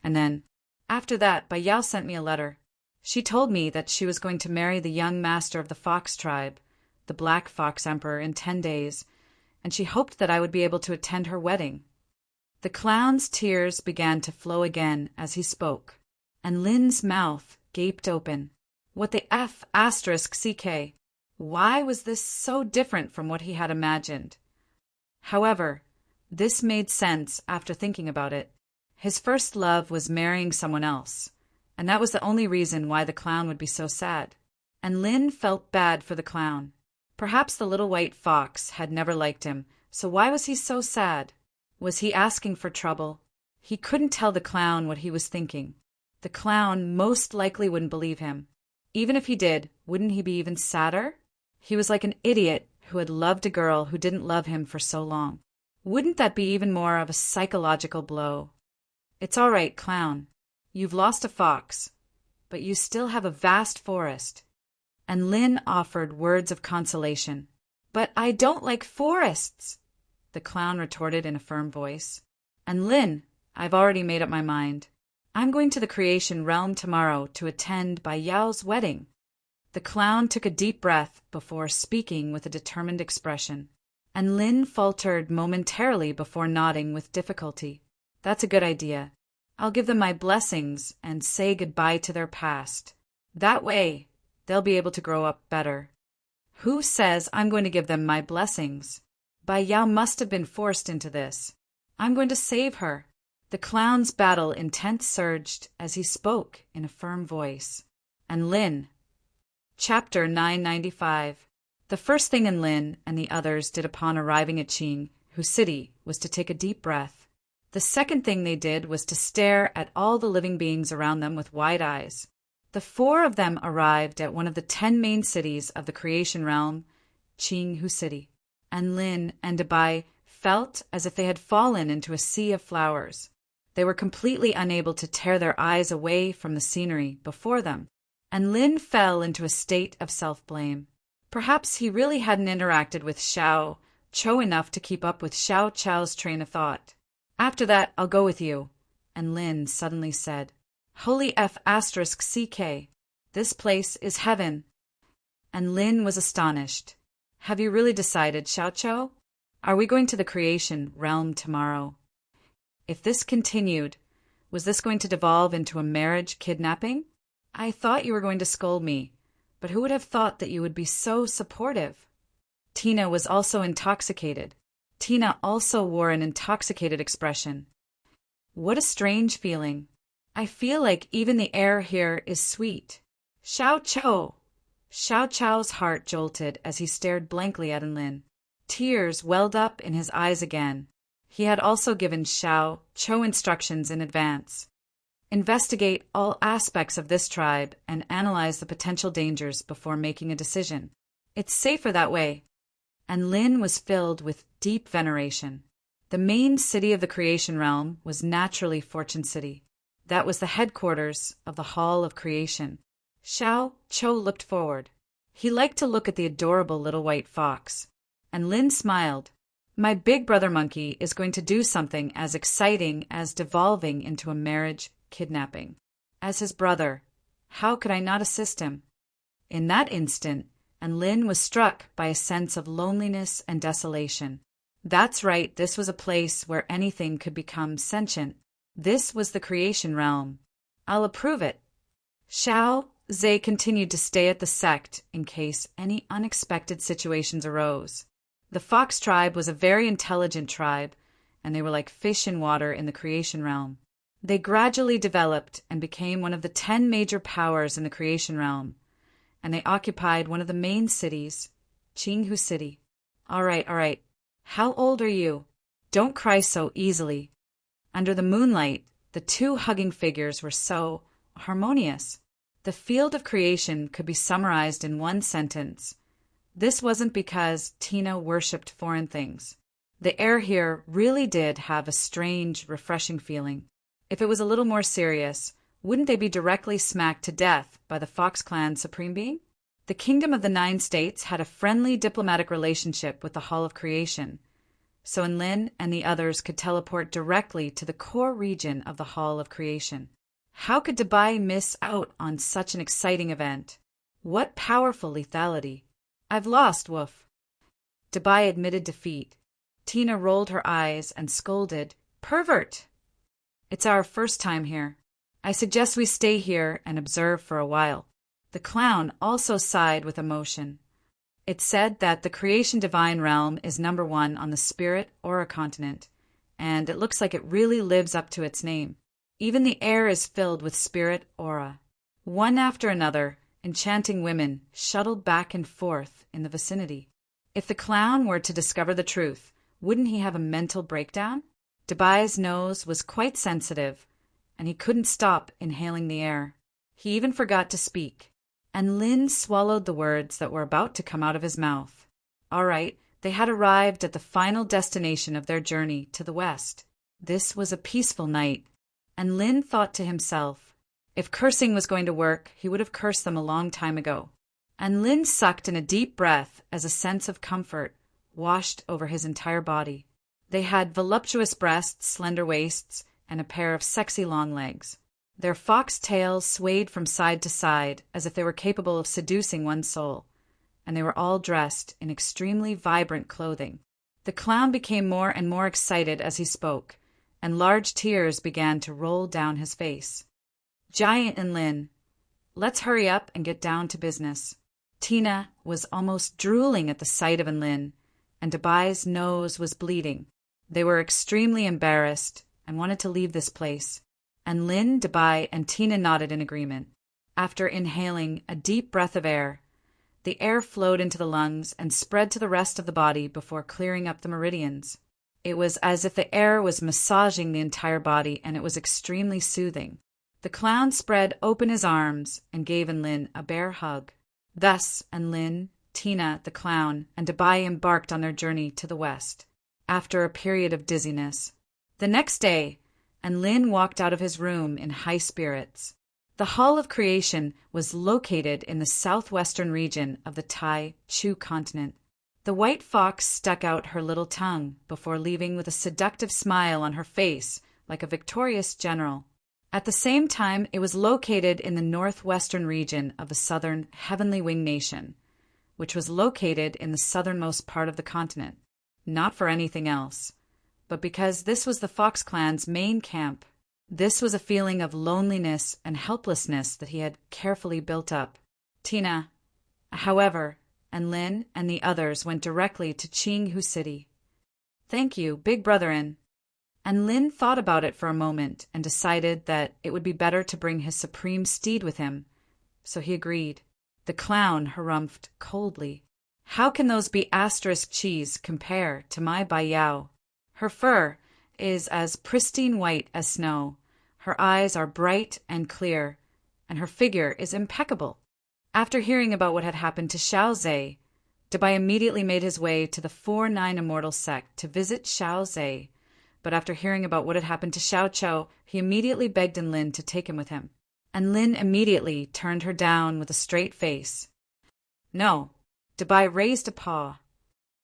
And then, after that, Bai Yao sent me a letter. She told me that she was going to marry the young master of the Fox tribe, the Black Fox Emperor, in 10 days, and she hoped that I would be able to attend her wedding. The clown's tears began to flow again as he spoke, and Lin's mouth gaped open. What the F***CK? Why was this so different from what he had imagined? However, this made sense after thinking about it. His first love was marrying someone else, and that was the only reason why the clown would be so sad. And Lin felt bad for the clown. Perhaps the little white fox had never liked him, so why was he so sad? Was he asking for trouble? He couldn't tell the clown what he was thinking. The clown most likely wouldn't believe him. Even if he did, wouldn't he be even sadder? He was like an idiot who had loved a girl who didn't love him for so long. Wouldn't that be even more of a psychological blow? It's all right, clown. You've lost a fox, but you still have a vast forest. And Lin offered words of consolation. But I don't like forests, the clown retorted in a firm voice. And Lin, I've already made up my mind. I'm going to the creation realm tomorrow to attend Bai Yao's wedding. The clown took a deep breath before speaking with a determined expression, and Lin faltered momentarily before nodding with difficulty. That's a good idea. I'll give them my blessings and say goodbye to their past. That way, they'll be able to grow up better. Who says I'm going to give them my blessings? Bai Yao must have been forced into this. I'm going to save her. The clown's battle intent surged as he spoke in a firm voice. And Lin. Chapter 995. The first thing Lin and the others did upon arriving at Qinghu City was to take a deep breath. The second thing they did was to stare at all the living beings around them with wide eyes. The 4 of them arrived at one of the 10 main cities of the creation realm, Qinghu City, and Lin and Bai felt as if they had fallen into a sea of flowers. They were completely unable to tear their eyes away from the scenery before them, and Lin fell into a state of self-blame. Perhaps he really hadn't interacted with Xiao Cho enough to keep up with Xiao Chao's train of thought. "After that, I'll go with you," and Lin suddenly said, "Holy F***CK, this place is heaven." And Lin was astonished. "Have you really decided, Xiao Cho? Are we going to the creation realm tomorrow?" If this continued, was this going to devolve into a marriage kidnapping? "I thought you were going to scold me, but who would have thought that you would be so supportive?" Tina was also intoxicated. Tina also wore an intoxicated expression. "What a strange feeling. I feel like even the air here is sweet." "Xiao Cho!" Xiao Chao's heart jolted as he stared blankly at Enlin. Tears welled up in his eyes again. He had also given Xiao Cho instructions in advance. Investigate all aspects of this tribe and analyze the potential dangers before making a decision. It's safer that way. And Lin was filled with deep veneration. The main city of the creation realm was naturally Fortune City. That was the headquarters of the Hall of Creation. Xiao Cho looked forward. He liked to look at the adorable little white fox. And Lin smiled. My big brother monkey is going to do something as exciting as devolving into a marriage kidnapping. As his brother, how could I not assist him? In that instant, Lin was struck by a sense of loneliness and desolation. That's right, this was a place where anything could become sentient. This was the creation realm. I'll approve it. Xiao Zhe continued to stay at the sect in case any unexpected situations arose. The Fox tribe was a very intelligent tribe, and they were like fish in water in the creation realm. They gradually developed and became one of the 10 major powers in the creation realm, and they occupied one of the main cities, Qinghu City. All right. How old are you? Don't cry so easily. Under the moonlight, the two hugging figures were so harmonious. The field of creation could be summarized in one sentence. This wasn't because Tina worshipped foreign things. The air here really did have a strange, refreshing feeling. If it was a little more serious, wouldn't they be directly smacked to death by the Fox Clan Supreme Being? The Kingdom of the 9 States had a friendly diplomatic relationship with the Hall of Creation, so Enlin and the others could teleport directly to the core region of the Hall of Creation. How could Dubai miss out on such an exciting event? What powerful lethality! I've lost, Woof. Dubai admitted defeat. Tina rolled her eyes and scolded, "Pervert! It's our first time here. I suggest we stay here and observe for a while." The clown also sighed with emotion. It's said that the creation divine realm is #1 on the spirit aura continent, and it looks like it really lives up to its name. Even the air is filled with spirit aura. One after another, enchanting women shuttled back and forth in the vicinity. If the clown were to discover the truth, wouldn't he have a mental breakdown? Dubai's nose was quite sensitive, and he couldn't stop inhaling the air. He even forgot to speak, and Lin swallowed the words that were about to come out of his mouth. All right, they had arrived at the final destination of their journey to the west. This was a peaceful night, and Lin thought to himself, if cursing was going to work, he would have cursed them a long time ago. And Lin sucked in a deep breath as a sense of comfort washed over his entire body. They had voluptuous breasts, slender waists, and a pair of sexy long legs. Their fox tails swayed from side to side as if they were capable of seducing one's soul, and they were all dressed in extremely vibrant clothing. The clown became more and more excited as he spoke, and large tears began to roll down his face. Giant and Lin, let's hurry up and get down to business. Tina was almost drooling at the sight of Enlin, and Dubai's nose was bleeding. They were extremely embarrassed and wanted to leave this place. And Lin, Dubai, and Tina nodded in agreement. After inhaling a deep breath of air, the air flowed into the lungs and spread to the rest of the body before clearing up the meridians. It was as if the air was massaging the entire body, and it was extremely soothing. The clown spread open his arms and gave Enlin a bear hug. Thus, Enlin, Tina, the clown, and Dubai embarked on their journey to the west. after a period of dizziness. The next day, and Lin walked out of his room in high spirits. The Hall of Creation was located in the southwestern region of the Tai Chu continent. The white fox stuck out her little tongue before leaving with a seductive smile on her face like a victorious general. At the same time, it was located in the northwestern region of the southern Heavenly Wing Nation, which was located in the southernmost part of the continent, not for anything else, but because this was the Fox clan's main camp. This was a feeling of loneliness and helplessness that he had carefully built up. Tina, however, and Lin and the others went directly to Qinghu City. "Thank you, Big Brotherin." And Lin thought about it for a moment and decided that it would be better to bring his supreme steed with him, so he agreed. The clown harumphed coldly. "How can those be asterisk cheese compare to my Baiyao? Her fur is as pristine white as snow, her eyes are bright and clear, and her figure is impeccable." After hearing about what had happened to Xiao Zhe, Dabai immediately made his way to the 4-9 Immortal sect to visit Xiao Zhe, but after hearing about what had happened to Xiao Chou, he immediately begged Lin to take him with him. And Lin immediately turned her down with a straight face. "No." Dabai raised a paw.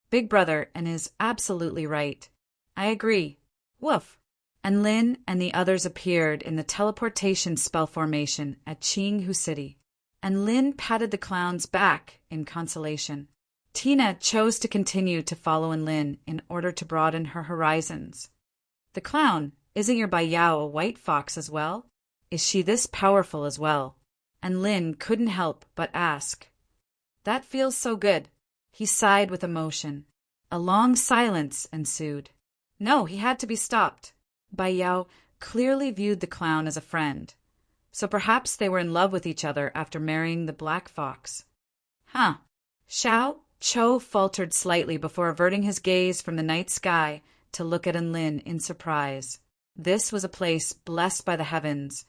"Big Brother and is absolutely right. I agree. Woof." And Lin and the others appeared in the teleportation spell formation at Qinghu City. And Lin patted the clown's back in consolation. Tina chose to continue to follow Lin in order to broaden her horizons. "The clown, isn't your Baiyao a white fox as well? Is she this powerful as well?" And Lin couldn't help but ask. "That feels so good." He sighed with emotion. A long silence ensued. No, he had to be stopped. Baiyao clearly viewed the clown as a friend, so perhaps they were in love with each other after marrying the black fox. Huh. Xiao Chou faltered slightly before averting his gaze from the night sky to look at Lin in surprise. This was a place blessed by the heavens,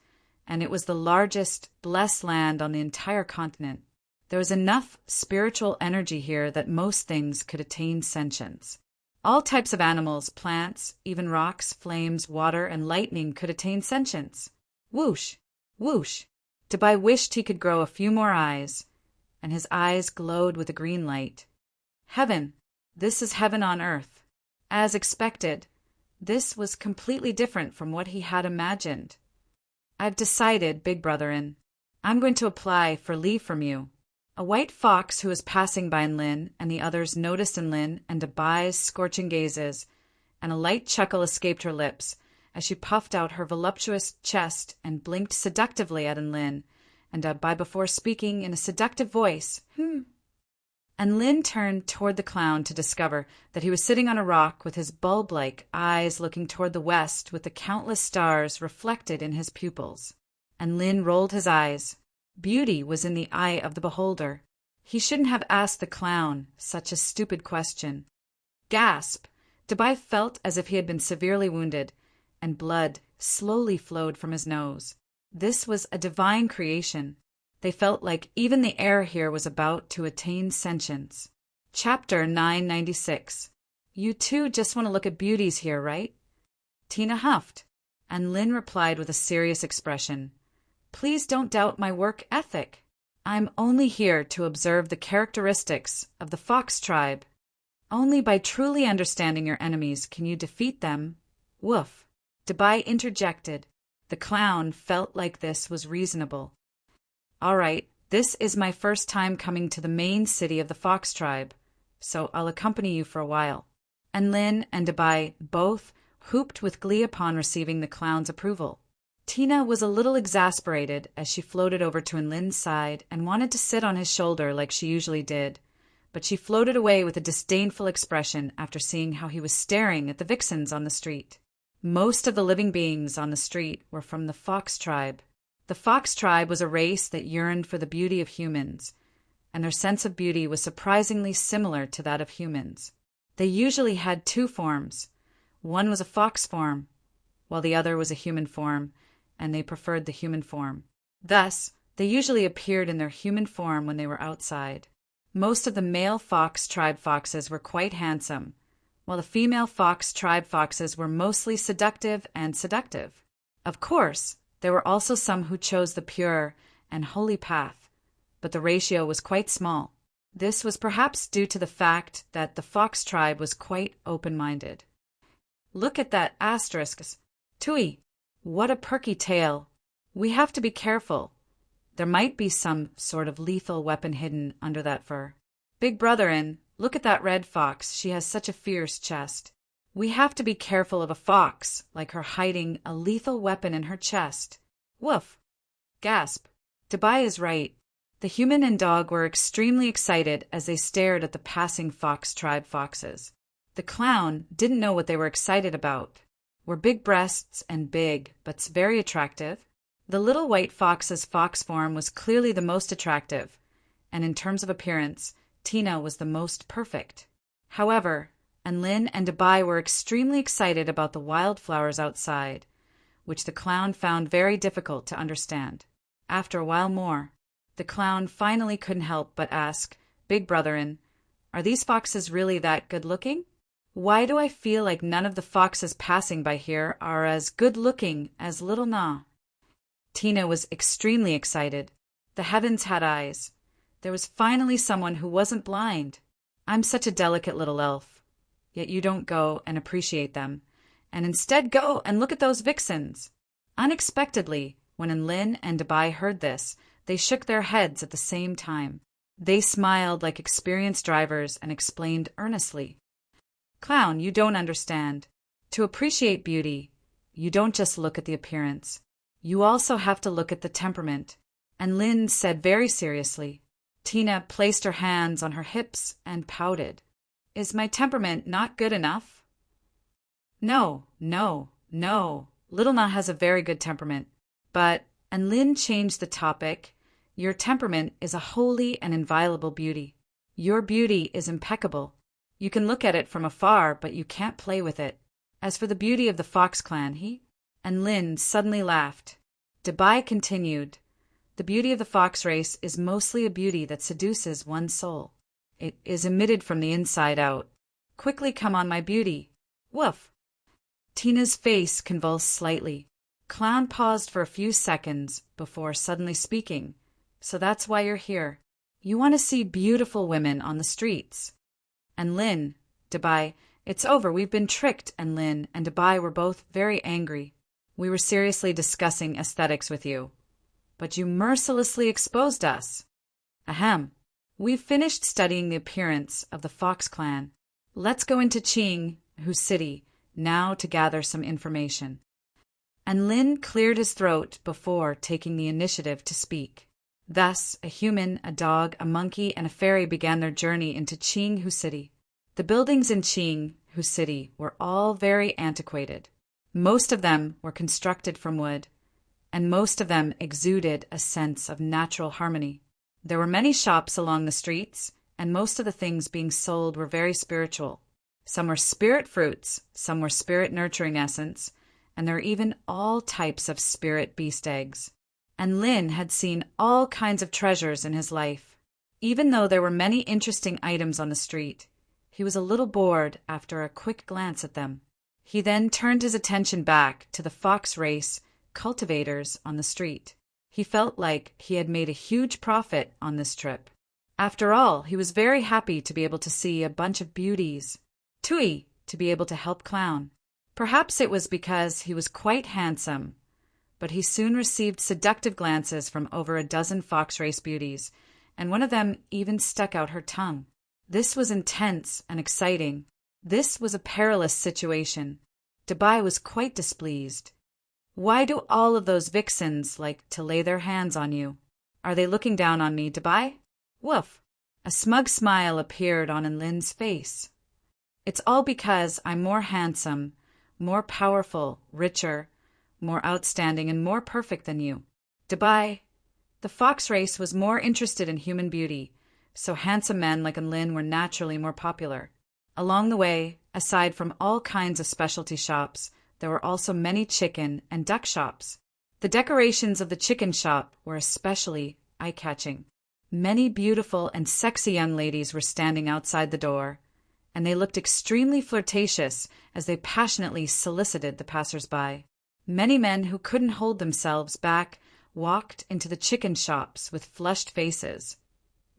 and it was the largest blessed land on the entire continent. There was enough spiritual energy here that most things could attain sentience. All types of animals, plants, even rocks, flames, water, and lightning could attain sentience. Whoosh! Whoosh! Dabai wished he could grow a few more eyes, and his eyes glowed with a green light. Heaven! This is heaven on earth. As expected, this was completely different from what he had imagined. "I've decided, Big Brotherin. I'm going to apply for leave from you." A white fox who was passing by Lin and the others noticed Lin and Dabai's scorching gazes, and a light chuckle escaped her lips as she puffed out her voluptuous chest and blinked seductively at Lin and Dabai before speaking in a seductive voice. And Lin turned toward the clown to discover that he was sitting on a rock with his bulb-like eyes looking toward the west with the countless stars reflected in his pupils. And Lin rolled his eyes. Beauty was in the eye of the beholder. He shouldn't have asked the clown such a stupid question. Gasp! Dabai felt as if he had been severely wounded, and blood slowly flowed from his nose. This was a divine creation. They felt like even the air here was about to attain sentience. Chapter 996. You two just want to look at beauties here, right? Tina huffed, and Lin replied with a serious expression. Please don't doubt my work ethic. I'm only here to observe the characteristics of the fox tribe. Only by truly understanding your enemies can you defeat them. Woof. Dabai interjected. The clown felt like this was reasonable. All right, this is my first time coming to the main city of the fox tribe, so I'll accompany you for a while. And Lin and Dabai both whooped with glee upon receiving the clown's approval. Tina was a little exasperated as she floated over to Lin's side and wanted to sit on his shoulder like she usually did, but she floated away with a disdainful expression after seeing how he was staring at the vixens on the street. Most of the living beings on the street were from the fox tribe. The fox tribe was a race that yearned for the beauty of humans, and their sense of beauty was surprisingly similar to that of humans. They usually had two forms. One was a fox form, while the other was a human form, and they preferred the human form. Thus, they usually appeared in their human form when they were outside. Most of the male fox tribe foxes were quite handsome, while the female fox tribe foxes were mostly seductive and seductive. Of course, there were also some who chose the pure and holy path, but the ratio was quite small. This was perhaps due to the fact that the fox tribe was quite open-minded. Look at that asterisk. Tui, what a perky tail. We have to be careful. There might be some sort of lethal weapon hidden under that fur. Big brotherin, look at that red fox. She has such a fierce chest. We have to be careful of a fox like her hiding a lethal weapon in her chest. Woof! Gasp! Dubai is right. The human and dog were extremely excited as they stared at the passing fox tribe foxes. The clown didn't know what they were excited about. Were big breasts and big, but very attractive? The little white fox's fox form was clearly the most attractive, and in terms of appearance, Tina was the most perfect. However, Anlin and Dubai were extremely excited about the wildflowers outside, which the clown found very difficult to understand. After a while more, the clown finally couldn't help but ask, Big brotherin, are these foxes really that good-looking? Why do I feel like none of the foxes passing by here are as good-looking as Little Na? Tina was extremely excited. The heavens had eyes. There was finally someone who wasn't blind. I'm such a delicate little elf. Yet you don't go and appreciate them, and instead go and look at those vixens. Unexpectedly, when Anlin and Dubai heard this, they shook their heads at the same time. They smiled like experienced drivers and explained earnestly. Clown, you don't understand. To appreciate beauty, you don't just look at the appearance. You also have to look at the temperament. Anlin said very seriously. Tina placed her hands on her hips and pouted. Is my temperament not good enough? No. Little Na has a very good temperament. But, Anlin changed the topic, your temperament is a holy and inviolable beauty. Your beauty is impeccable. You can look at it from afar, but you can't play with it. As for the beauty of the Fox clan, Anlin suddenly laughed. Dubai continued, the beauty of the fox race is mostly a beauty that seduces one's soul. It is emitted from the inside out. Quickly come on, my beauty. Woof! Tina's face convulsed slightly. Clown paused for a few seconds before suddenly speaking. So that's why you're here. You want to see beautiful women on the streets. Anlin, Dubai, it's over. We've been tricked, Anlin and Dubai were both very angry. We were seriously discussing aesthetics with you. But you mercilessly exposed us. Ahem. We've finished studying the appearance of the Fox clan. Let's go into Qing, Hu City, now to gather some information. Anlin cleared his throat before taking the initiative to speak. Thus, a human, a dog, a monkey, and a fairy began their journey into Qing, Hu City. The buildings in Qing, Hu City were all very antiquated. Most of them were constructed from wood, and most of them exuded a sense of natural harmony. There were many shops along the streets, and most of the things being sold were very spiritual. Some were spirit fruits, some were spirit nurturing essence, and there were even all types of spirit beast eggs. And Lin had seen all kinds of treasures in his life. Even though there were many interesting items on the street, he was a little bored after a quick glance at them. He then turned his attention back to the fox race cultivators on the street. He felt like he had made a huge profit on this trip. After all, he was very happy to be able to see a bunch of beauties. Tui, to be able to help Clown. Perhaps it was because he was quite handsome, but he soon received seductive glances from over a dozen fox race beauties, and one of them even stuck out her tongue. This was intense and exciting. This was a perilous situation. Dubai was quite displeased. Why do all of those vixens like to lay their hands on you? Are they looking down on me, Dubai? Woof! A smug smile appeared on Anlin's face. It's all because I'm more handsome, more powerful, richer, more outstanding, and more perfect than you. Dubai, the fox race was more interested in human beauty, so handsome men like Anlin were naturally more popular. Along the way, aside from all kinds of specialty shops, there were also many chicken and duck shops. The decorations of the chicken shop were especially eye-catching. Many beautiful and sexy young ladies were standing outside the door, and they looked extremely flirtatious as they passionately solicited the passers-by. Many men who couldn't hold themselves back walked into the chicken shops with flushed faces,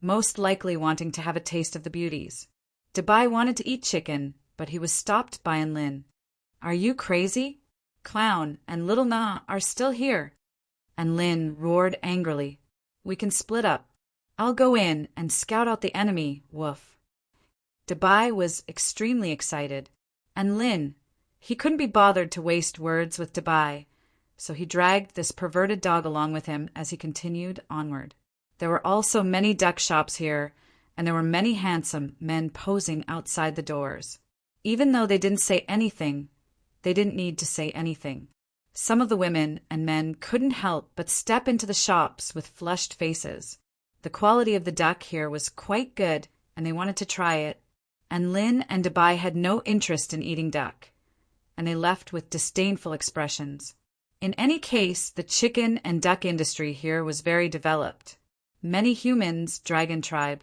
most likely wanting to have a taste of the beauties. Dabai wanted to eat chicken, but he was stopped by Lin. "Are you crazy? Clown and Little Na are still here." And Lin roared angrily, "We can split up. I'll go in and scout out the enemy, woof." Dabai was extremely excited, and Lin, he couldn't be bothered to waste words with Dabai, so he dragged this perverted dog along with him as he continued onward. There were also many duck shops here, and there were many handsome men posing outside the doors. Even though they didn't say anything, they didn't need to say anything. Some of the women and men couldn't help but step into the shops with flushed faces. The quality of the duck here was quite good, and they wanted to try it, and Lin and Dabai had no interest in eating duck, and they left with disdainful expressions. In any case, the chicken and duck industry here was very developed. Many humans, Dragon Tribe,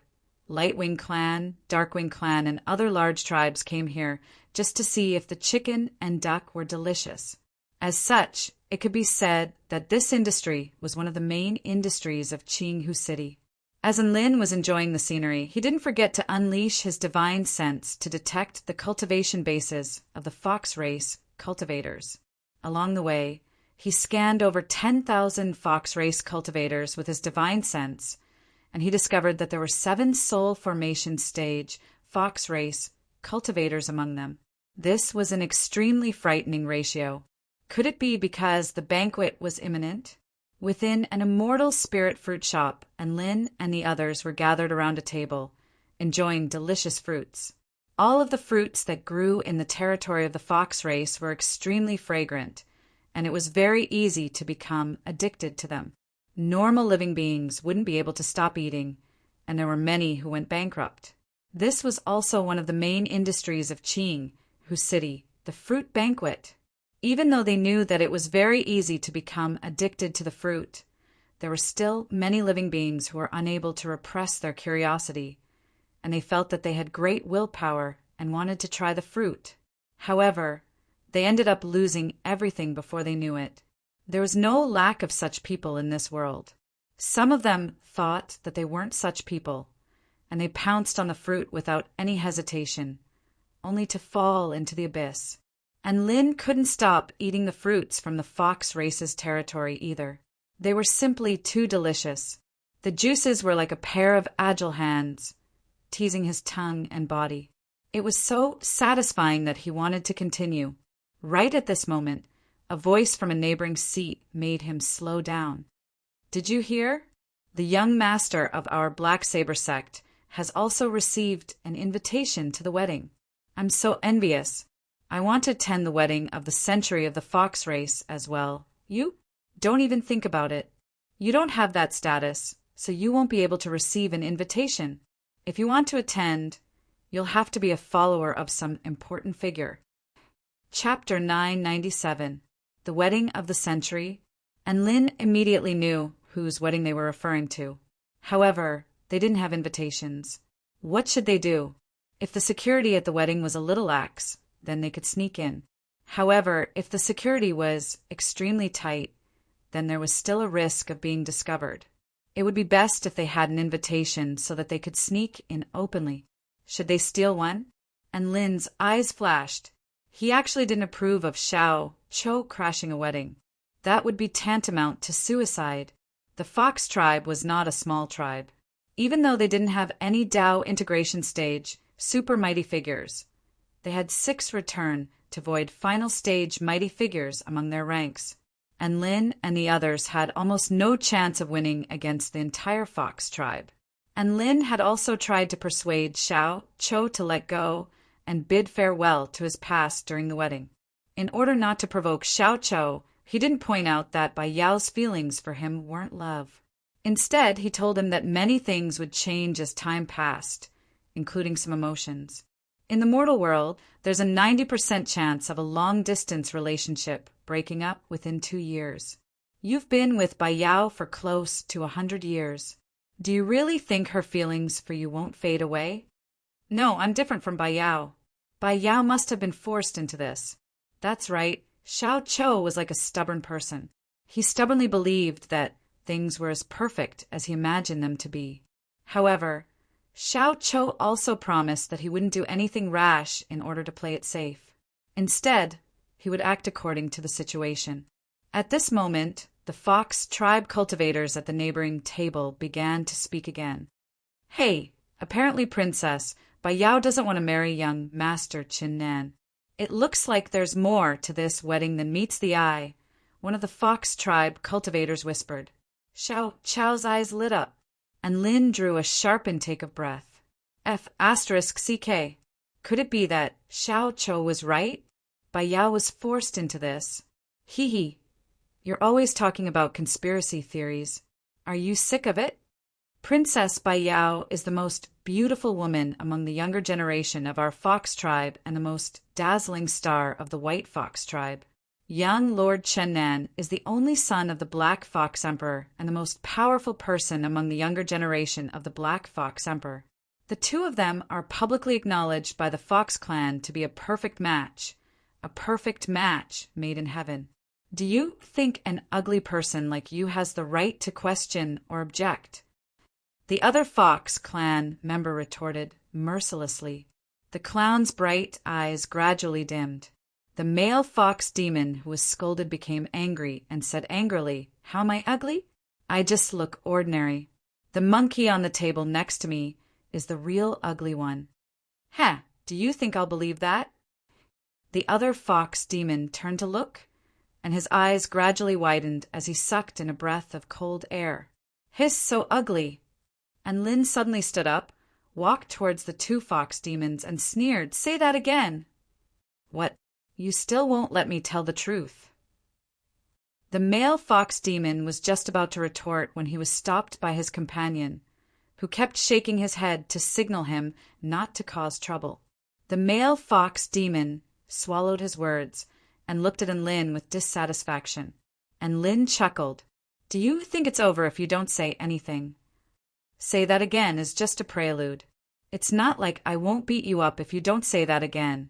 Lightwing Clan, Darkwing Clan, and other large tribes came here just to see if the chicken and duck were delicious. As such, it could be said that this industry was one of the main industries of Qinghu City. As Lin was enjoying the scenery, he didn't forget to unleash his divine sense to detect the cultivation bases of the fox race cultivators. Along the way, he scanned over 10,000 fox race cultivators with his divine sense, and he discovered that there were 7 soul formation stage fox race cultivators among them. This was an extremely frightening ratio. Could it be because the banquet was imminent? Within an immortal spirit fruit shop, and Lin and the others were gathered around a table, enjoying delicious fruits. All of the fruits that grew in the territory of the fox race were extremely fragrant, and it was very easy to become addicted to them. Normal living beings wouldn't be able to stop eating, and there were many who went bankrupt. This was also one of the main industries of Qinghu City, the fruit banquet. Even though they knew that it was very easy to become addicted to the fruit, there were still many living beings who were unable to repress their curiosity, and they felt that they had great willpower and wanted to try the fruit. However, they ended up losing everything before they knew it. There was no lack of such people in this world. Some of them thought that they weren't such people, and they pounced on the fruit without any hesitation, only to fall into the abyss. And Lin couldn't stop eating the fruits from the fox race's territory either. They were simply too delicious. The juices were like a pair of agile hands, teasing his tongue and body. It was so satisfying that he wanted to continue. Right at this moment, a voice from a neighboring seat made him slow down. "Did you hear? The young master of our Black Saber sect has also received an invitation to the wedding. I'm so envious. I want to attend the wedding of the century of the fox race as well. You? Don't even think about it. You don't have that status, so you won't be able to receive an invitation. If you want to attend, you'll have to be a follower of some important figure." Chapter 997. The Wedding of the Century. And Lin immediately knew whose wedding they were referring to. However, they didn't have invitations. What should they do? If the security at the wedding was a little lax, then they could sneak in. However, if the security was extremely tight, then there was still a risk of being discovered. It would be best if they had an invitation so that they could sneak in openly. Should they steal one? And Lin's eyes flashed. He actually didn't approve of Xiao Cho crashing a wedding. That would be tantamount to suicide. The Fox tribe was not a small tribe. Even though they didn't have any Dao integration stage, super mighty figures, they had 6 return to void final stage mighty figures among their ranks, and Lin and the others had almost no chance of winning against the entire Fox tribe. And Lin had also tried to persuade Xiao Cho to let go and bid farewell to his past during the wedding. In order not to provoke Xiao Cho, he didn't point out that Bai Yao's feelings for him weren't love. Instead, he told him that many things would change as time passed, including some emotions. In the mortal world, there's a 90% chance of a long-distance relationship breaking up within 2 years. You've been with Bai Yao for close to 100 years. Do you really think her feelings for you won't fade away? No, I'm different from Bai Yao. Bai Yao must have been forced into this. That's right, Xiao Chou was like a stubborn person. He stubbornly believed that things were as perfect as he imagined them to be. However, Xiao Chou also promised that he wouldn't do anything rash in order to play it safe. Instead, he would act according to the situation. At this moment, the fox tribe cultivators at the neighboring table began to speak again. Hey, apparently Princess, Bai Yao doesn't want to marry young Master Qin Nan. It looks like there's more to this wedding than meets the eye, one of the fox tribe cultivators whispered. Xiao Chow's eyes lit up, and Lin drew a sharp intake of breath. F***CK. Could it be that Xiao Chou was right? Bai Yao was forced into this. Hee hee. You're always talking about conspiracy theories. Are you sick of it? Princess Bai Yao is the most beautiful woman among the younger generation of our fox tribe and the most dazzling star of the white fox tribe. Young Lord Chennan is the only son of the Black Fox Emperor and the most powerful person among the younger generation of the Black Fox Emperor. The two of them are publicly acknowledged by the Fox clan to be a perfect match made in heaven. Do you think an ugly person like you has the right to question or object? The other Fox clan member retorted, mercilessly. The clown's bright eyes gradually dimmed. The male fox demon who was scolded became angry and said angrily, How am I ugly? I just look ordinary. The monkey on the table next to me is the real ugly one. Ha! Do you think I'll believe that? The other fox demon turned to look, and his eyes gradually widened as he sucked in a breath of cold air. Hiss, so ugly! And Lin suddenly stood up, walked towards the two fox demons, and sneered, Say that again! What? You still won't let me tell the truth. The male fox demon was just about to retort when he was stopped by his companion, who kept shaking his head to signal him not to cause trouble. The male fox demon swallowed his words and looked at Lin with dissatisfaction. And Lin chuckled. Do you think it's over if you don't say anything? Say that again is just a prelude. It's not like I won't beat you up if you don't say that again.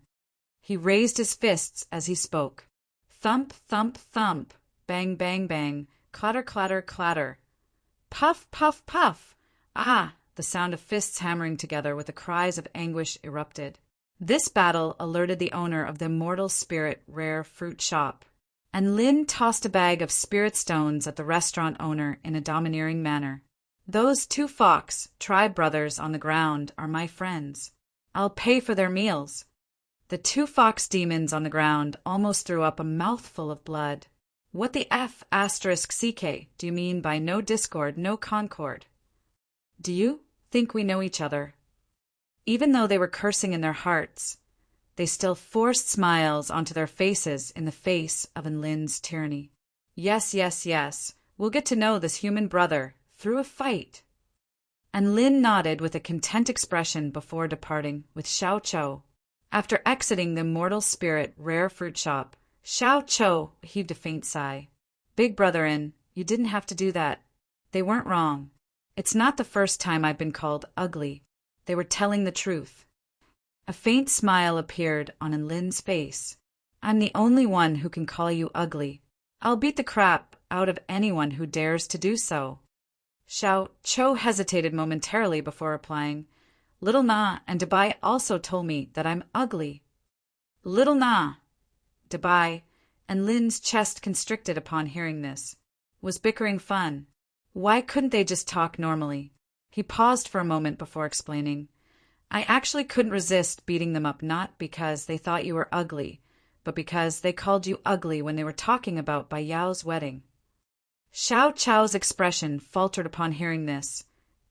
He raised his fists as he spoke. Thump, thump, thump. Bang, bang, bang. Clatter, clatter, clatter. Puff, puff, puff. Ah! The sound of fists hammering together with the cries of anguish erupted. This battle alerted the owner of the Immortal Spirit Rare Fruit Shop, and Lin tossed a bag of spirit stones at the restaurant owner in a domineering manner. Those two fox tribe brothers on the ground are my friends. I'll pay for their meals. The two fox demons on the ground almost threw up a mouthful of blood. What the F***CK do you mean by no discord, no concord? Do you think we know each other? Even though they were cursing in their hearts, they still forced smiles onto their faces in the face of Lin's tyranny. Yes, yes, yes, we'll get to know this human brother through a fight. And Lin nodded with a content expression before departing with Xiao Chou. After exiting the Immortal Spirit Rare Fruit Shop, Xiao Chou heaved a faint sigh. Big brother, you didn't have to do that. They weren't wrong. It's not the first time I've been called ugly. They were telling the truth. A faint smile appeared on Lin's face. I'm the only one who can call you ugly. I'll beat the crap out of anyone who dares to do so. Xiao Chou hesitated momentarily before replying. Little Na and Dabai also told me that I'm ugly. Little Na, Dabai, and Lin's chest constricted upon hearing this. Was bickering fun? Why couldn't they just talk normally? He paused for a moment before explaining. I actually couldn't resist beating them up, not because they thought you were ugly, but because they called you ugly when they were talking about Bai Yao's wedding. Xiao Chow's expression faltered upon hearing this,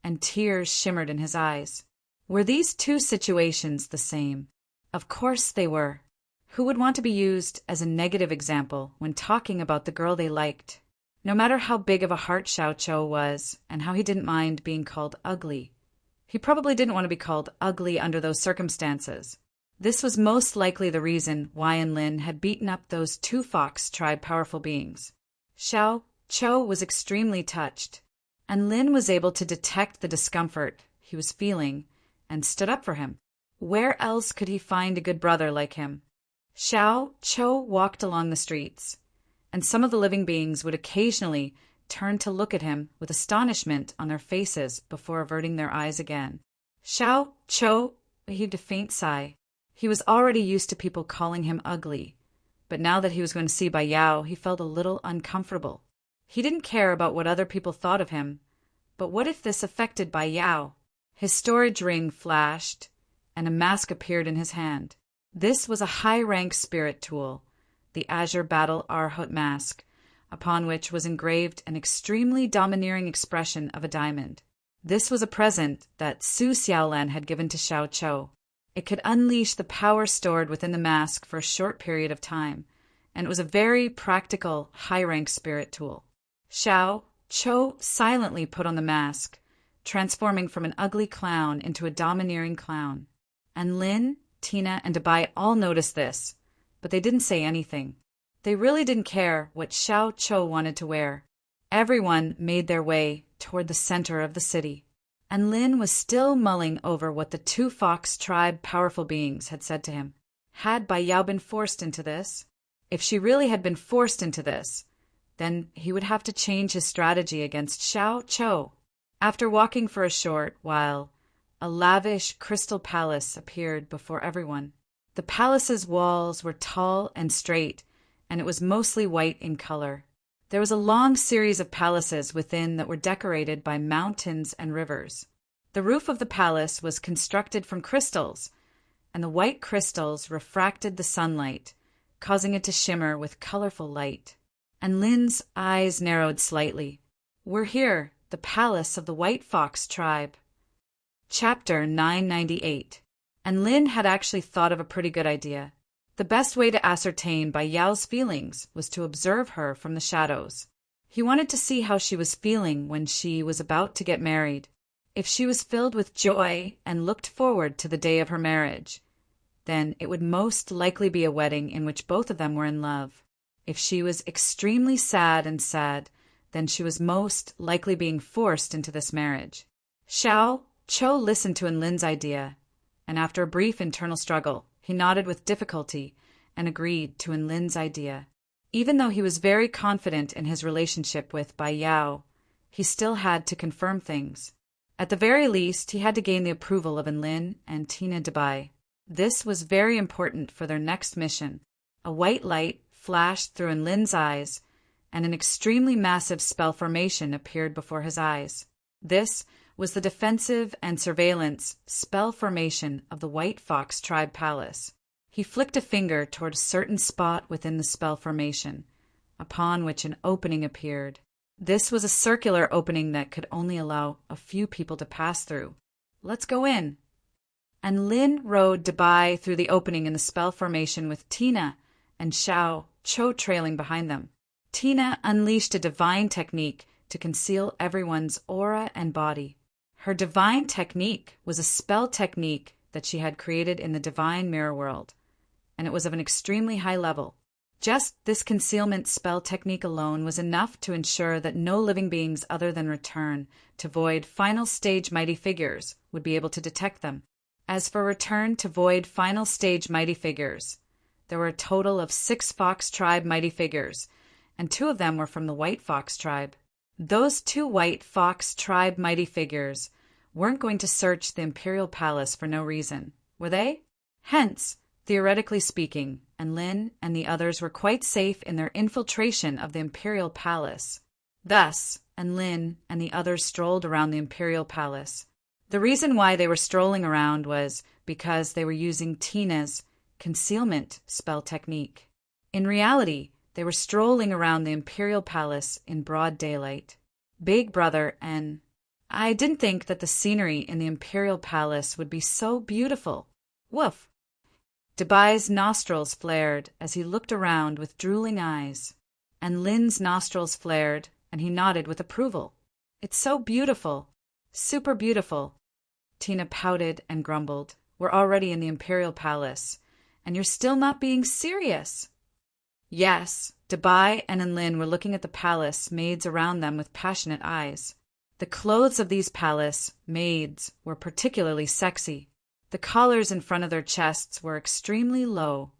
and tears shimmered in his eyes. Were these two situations the same? Of course they were. Who would want to be used as a negative example when talking about the girl they liked? No matter how big of a heart Xiao Chou was, and how he didn't mind being called ugly, he probably didn't want to be called ugly under those circumstances. This was most likely the reason why Lin had beaten up those two fox tribe powerful beings. Xiao Chou was extremely touched, and Lin was able to detect the discomfort he was feeling and stood up for him. Where else could he find a good brother like him? Xiao Cho walked along the streets, and some of the living beings would occasionally turn to look at him with astonishment on their faces before averting their eyes again. Xiao Cho heaved a faint sigh. He was already used to people calling him ugly, but now that he was going to see Bai Yao, he felt a little uncomfortable. He didn't care about what other people thought of him, but what if this affected Bai Yao? His storage ring flashed, and a mask appeared in his hand. This was a high-rank spirit tool, the Azure Battle Arhut mask, upon which was engraved an extremely domineering expression of a diamond. This was a present that Su Xiaolan had given to Xiao Cho. It could unleash the power stored within the mask for a short period of time, and it was a very practical, high-rank spirit tool. Xiao Cho silently put on the mask, transforming from an ugly clown into a domineering clown. And Lin, Tina, and Dabai all noticed this, but they didn't say anything. They really didn't care what Xiao Cho wanted to wear. Everyone made their way toward the center of the city, and Lin was still mulling over what the two Fox tribe powerful beings had said to him. Had Bai Yao been forced into this? If she really had been forced into this, then he would have to change his strategy against Xiao Cho. After walking for a short while, a lavish crystal palace appeared before everyone. The palace's walls were tall and straight, and it was mostly white in color. There was a long series of palaces within that were decorated by mountains and rivers. The roof of the palace was constructed from crystals, and the white crystals refracted the sunlight, causing it to shimmer with colorful light. And Lin's eyes narrowed slightly. We're here, the palace of the White Fox tribe. Chapter 998. And Lin had actually thought of a pretty good idea. The best way to ascertain Bai Yao's feelings was to observe her from the shadows. He wanted to see how she was feeling when she was about to get married. If she was filled with joy and looked forward to the day of her marriage, then it would most likely be a wedding in which both of them were in love. If she was extremely sad, then she was most likely being forced into this marriage. Xiao Cho listened to Lin's idea, and after a brief internal struggle, he nodded with difficulty and agreed to Lin's idea. Even though he was very confident in his relationship with Bai Yao, he still had to confirm things. At the very least, he had to gain the approval of Lin and Tina Dabai. This was very important for their next mission. A white light flashed through Lin's eyes, and an extremely massive spell formation appeared before his eyes. This was the defensive and surveillance spell formation of the White Fox tribe palace. He flicked a finger toward a certain spot within the spell formation, upon which an opening appeared. This was a circular opening that could only allow a few people to pass through. Let's go in. And Lin rode Dabai through the opening in the spell formation with Tina and Xiao Cho trailing behind them. Tina unleashed a divine technique to conceal everyone's aura and body. Her divine technique was a spell technique that she had created in the divine mirror world, and it was of an extremely high level. Just this concealment spell technique alone was enough to ensure that no living beings other than Return to Void final stage mighty figures would be able to detect them. As for Return to Void final stage mighty figures, there were a total of 6 Fox tribe mighty figures, and 2 of them were from the White Fox tribe. Those 2 White Fox tribe mighty figures weren't going to search the Imperial Palace for no reason, were they? Hence, theoretically speaking, Lin and the others were quite safe in their infiltration of the Imperial Palace. Thus, Lin and the others strolled around the Imperial Palace. The reason why they were strolling around was because they were using Tina's concealment spell technique. In reality, they were strolling around the Imperial Palace in broad daylight. Big Brother and I didn't think that the scenery in the Imperial Palace would be so beautiful. Woof! Dabai's nostrils flared as he looked around with drooling eyes, and Lin's nostrils flared and he nodded with approval. It's so beautiful. Super beautiful. Tina pouted and grumbled. We're already in the Imperial Palace, and you're still not being serious. Yes, Dabai and Lin were looking at the palace maids around them with passionate eyes. The clothes of these palace maids were particularly sexy. The collars in front of their chests were extremely low,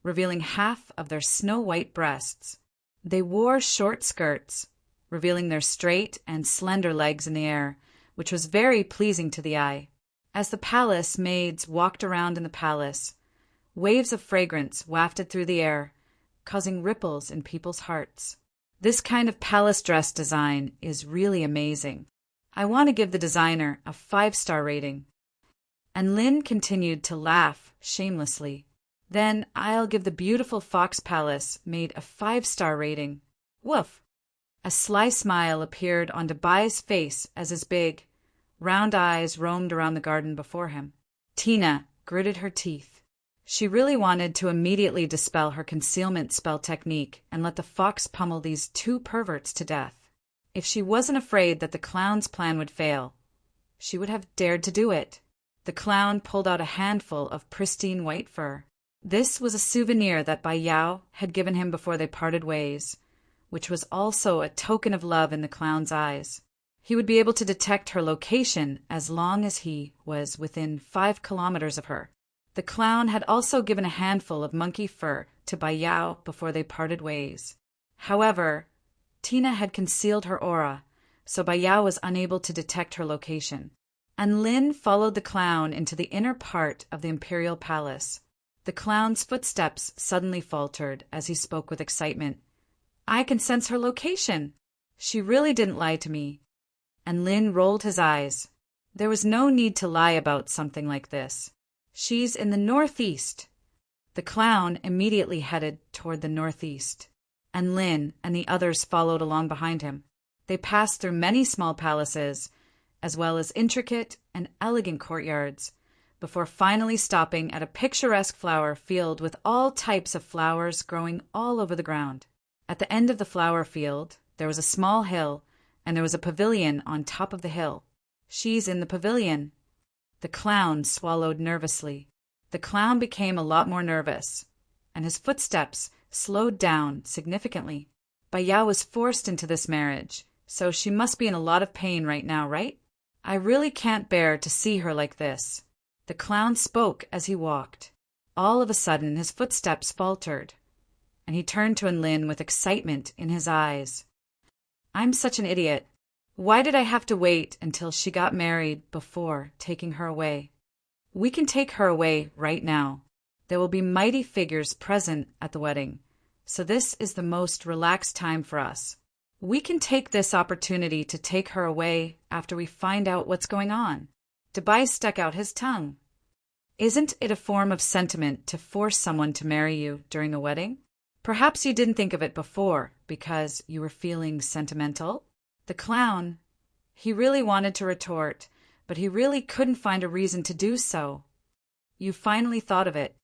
revealing half of their snow-white breasts. They wore short skirts, revealing their straight and slender legs in the air, which was very pleasing to the eye. As the palace maids walked around in the palace, waves of fragrance wafted through the air, causing ripples in people's hearts. This kind of palace dress design is really amazing. I want to give the designer a 5-star rating. And Lynn continued to laugh shamelessly. Then I'll give the beautiful Fox Palace maid a 5-star rating. Woof! A sly smile appeared on Dubai's face as his big, round eyes roamed around the garden before him. Tina gritted her teeth. She really wanted to immediately dispel her concealment spell technique and let the fox pummel these 2 perverts to death. If she wasn't afraid that the clown's plan would fail, she would have dared to do it. The clown pulled out a handful of pristine white fur. This was a souvenir that Bai Yao had given him before they parted ways, which was also a token of love in the clown's eyes. He would be able to detect her location as long as he was within 5 kilometers of her. The clown had also given a handful of monkey fur to Bai Yao before they parted ways. However, Tina had concealed her aura, so Bai Yao was unable to detect her location. And Lin followed the clown into the inner part of the imperial palace. The clown's footsteps suddenly faltered as he spoke with excitement. I can sense her location. She really didn't lie to me. And Lin rolled his eyes. There was no need to lie about something like this. She's in the northeast. The clown immediately headed toward the northeast, and Lin and the others followed along behind him. They passed through many small palaces, as well as intricate and elegant courtyards, before finally stopping at a picturesque flower field with all types of flowers growing all over the ground. At the end of the flower field, there was a small hill, and there was a pavilion on top of the hill. She's in the pavilion. The clown swallowed nervously. The clown became a lot more nervous, and his footsteps slowed down significantly. Bai Yao was forced into this marriage, so she must be in a lot of pain right now, right? I really can't bear to see her like this. The clown spoke as he walked. All of a sudden, his footsteps faltered, and he turned to Enlin with excitement in his eyes. I'm such an idiot. Why did I have to wait until she got married before taking her away? We can take her away right now. There will be mighty figures present at the wedding, so this is the most relaxed time for us. We can take this opportunity to take her away after we find out what's going on. Dubai stuck out his tongue. Isn't it a form of sentiment to force someone to marry you during a wedding? Perhaps you didn't think of it before because you were feeling sentimental. The clown, he really wanted to retort, but he really couldn't find a reason to do so. You finally thought of it.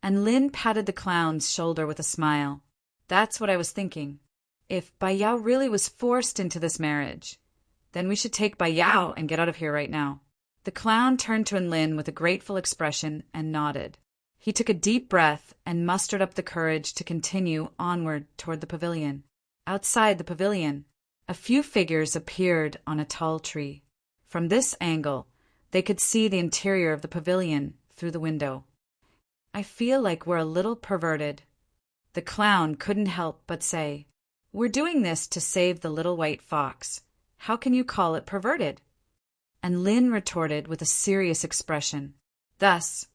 And Lin patted the clown's shoulder with a smile. That's what I was thinking. If Bai Yao really was forced into this marriage, then we should take Bai Yao and get out of here right now. The clown turned to Enlin with a grateful expression and nodded. He took a deep breath and mustered up the courage to continue onward toward the pavilion. Outside the pavilion, a few figures appeared on a tall tree. From this angle, they could see the interior of the pavilion through the window. I feel like we're a little perverted. The clown couldn't help but say, We're doing this to save the little white fox. How can you call it perverted? And Lin retorted with a serious expression. Thus,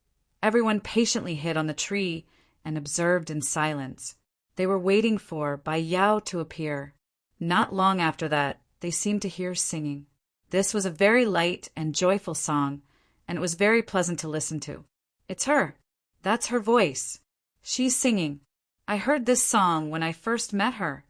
everyone patiently hid on the tree and observed in silence. They were waiting for Bai Yao to appear. Not long after that, they seemed to hear singing. This was a very light and joyful song, and it was very pleasant to listen to. It's her. That's her voice. She's singing. I heard this song when I first met her.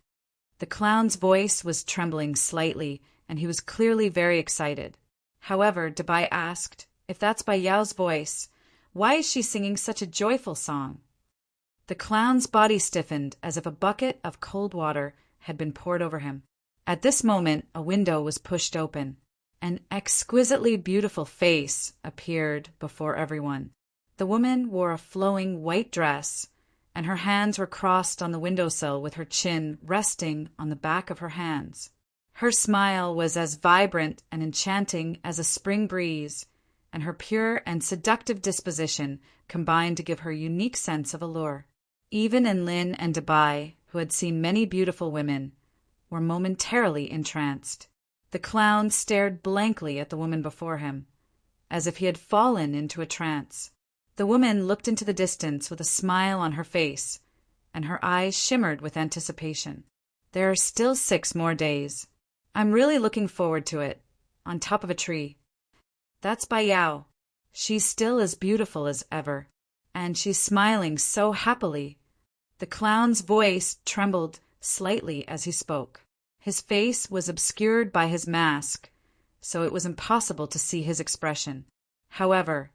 The clown's voice was trembling slightly, and he was clearly very excited. However, Dubai asked, if that's Bai Yao's voice, why is she singing such a joyful song? The clown's body stiffened as if a bucket of cold water had been poured over him. At this moment, a window was pushed open. An exquisitely beautiful face appeared before everyone. The woman wore a flowing white dress, and her hands were crossed on the windowsill with her chin resting on the back of her hands. Her smile was as vibrant and enchanting as a spring breeze, and her pure and seductive disposition combined to give her a unique sense of allure. Even Lin and Dabai, who had seen many beautiful women, were momentarily entranced. The clown stared blankly at the woman before him, as if he had fallen into a trance. The woman looked into the distance with a smile on her face, and her eyes shimmered with anticipation. There are still 6 more days. I'm really looking forward to it. On top of a tree. That's Bai Yao. She's still as beautiful as ever, and she's smiling so happily. The clown's voice trembled slightly as he spoke. His face was obscured by his mask, so it was impossible to see his expression. However,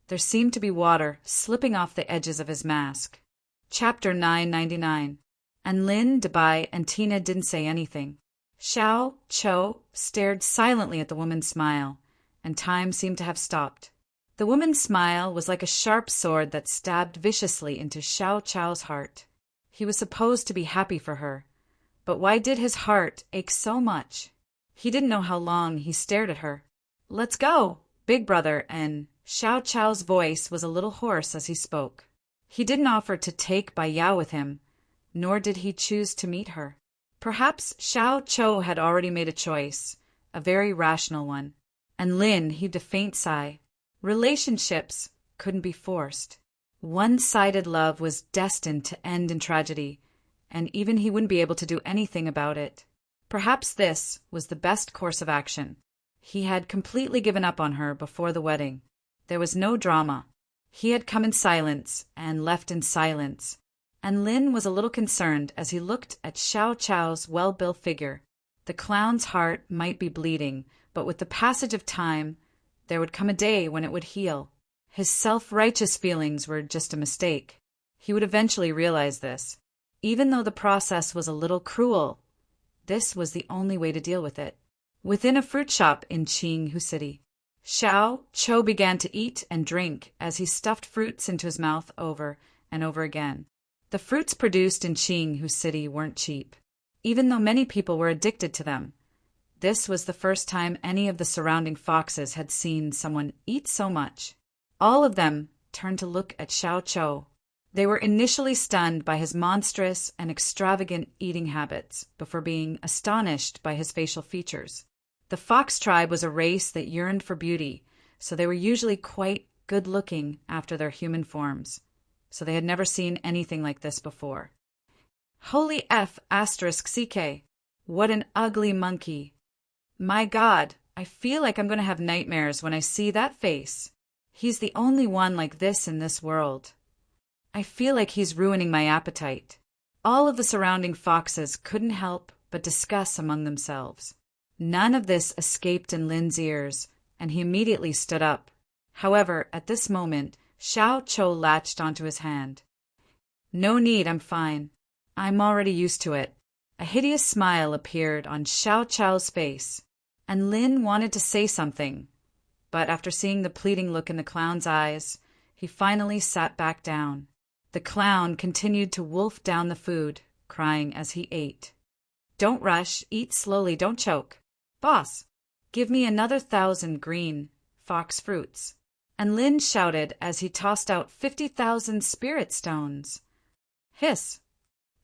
there seemed to be water slipping off the edges of his mask. Chapter 999. And Lin, Dabai, and Tina didn't say anything. Xiao Cho stared silently at the woman's smile, and time seemed to have stopped. The woman's smile was like a sharp sword that stabbed viciously into Xiao Chao's heart. He was supposed to be happy for her, but why did his heart ache so much? He didn't know how long he stared at her. "Let's go, big brother," and Xiao Chao's voice was a little hoarse as he spoke. He didn't offer to take Bai Yao with him, nor did he choose to meet her. Perhaps Xiao Cho had already made a choice, a very rational one, and Lin heaved a faint sigh. Relationships couldn't be forced. One-sided love was destined to end in tragedy, and even he wouldn't be able to do anything about it. Perhaps this was the best course of action. He had completely given up on her before the wedding. There was no drama. He had come in silence and left in silence, and Lin was a little concerned as he looked at Xiao Chao's well-built figure. The clown's heart might be bleeding, but with the passage of time, there would come a day when it would heal. His self-righteous feelings were just a mistake. He would eventually realize this. Even though the process was a little cruel, this was the only way to deal with it. Within a fruit shop in Qinghu City, Xiao Cho began to eat and drink as he stuffed fruits into his mouth over and over again. The fruits produced in Qinghu City weren't cheap, even though many people were addicted to them. This was the first time any of the surrounding foxes had seen someone eat so much. All of them turned to look at Xiao Cho. They were initially stunned by his monstrous and extravagant eating habits before being astonished by his facial features. The fox tribe was a race that yearned for beauty, so they were usually quite good-looking after their human forms. So they had never seen anything like this before. Holy F***CK! What an ugly monkey! My God, I feel like I'm going to have nightmares when I see that face. He's the only one like this in this world. I feel like he's ruining my appetite. All of the surrounding foxes couldn't help but discuss among themselves. None of this escaped in Lin's ears, and he immediately stood up. However, at this moment, Xiao Cho latched onto his hand. "No need, I'm fine. I'm already used to it." A hideous smile appeared on Xiao Chao's face, and Lin wanted to say something, but after seeing the pleading look in the clown's eyes, he finally sat back down. The clown continued to wolf down the food, crying as he ate. "Don't rush, eat slowly, don't choke. Boss, give me another 1,000 green fox fruits." And Lin shouted as he tossed out 50,000 spirit stones. Hiss!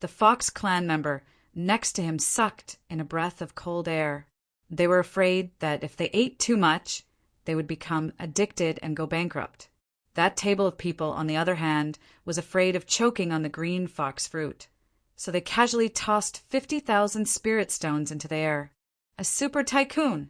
The fox clan member next to him sucked in a breath of cold air. They were afraid that if they ate too much, they would become addicted and go bankrupt. That table of people, on the other hand, was afraid of choking on the green fox fruit, so they casually tossed 50,000 spirit stones into the air. A super tycoon!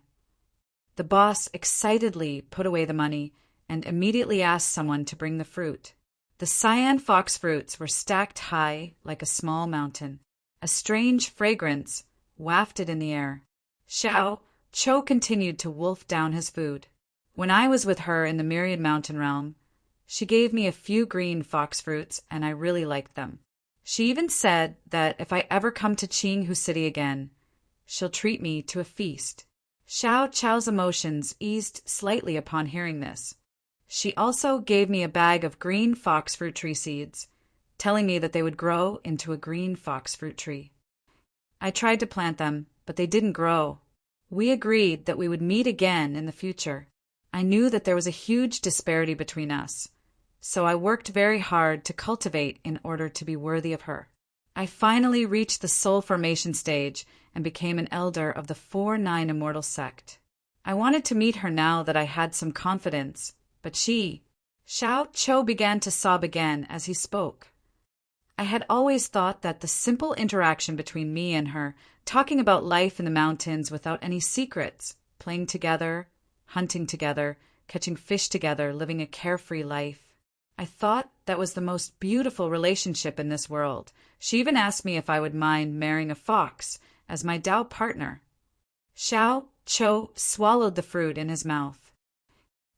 The boss excitedly put away the money and immediately asked someone to bring the fruit. The cyan fox fruits were stacked high like a small mountain. A strange fragrance wafted in the air. Xiao Cho continued to wolf down his food. When I was with her in the Myriad Mountain Realm, she gave me a few green fox fruits, and I really liked them. She even said that if I ever come to Qinghu City again, she'll treat me to a feast. Xiao Chao's emotions eased slightly upon hearing this. She also gave me a bag of green fox fruit tree seeds, telling me that they would grow into a green fox fruit tree. I tried to plant them, but they didn't grow. We agreed that we would meet again in the future. I knew that there was a huge disparity between us, so I worked very hard to cultivate in order to be worthy of her. I finally reached the soul formation stage and became an elder of the 4-9 Immortal sect. I wanted to meet her now that I had some confidence, but Xiao Cho began to sob again as he spoke. I had always thought that the simple interaction between me and her, talking about life in the mountains without any secrets, playing together, hunting together, catching fish together, living a carefree life, I thought that was the most beautiful relationship in this world. She even asked me if I would mind marrying a fox as my Tao partner. Xiao Cho swallowed the fruit in his mouth.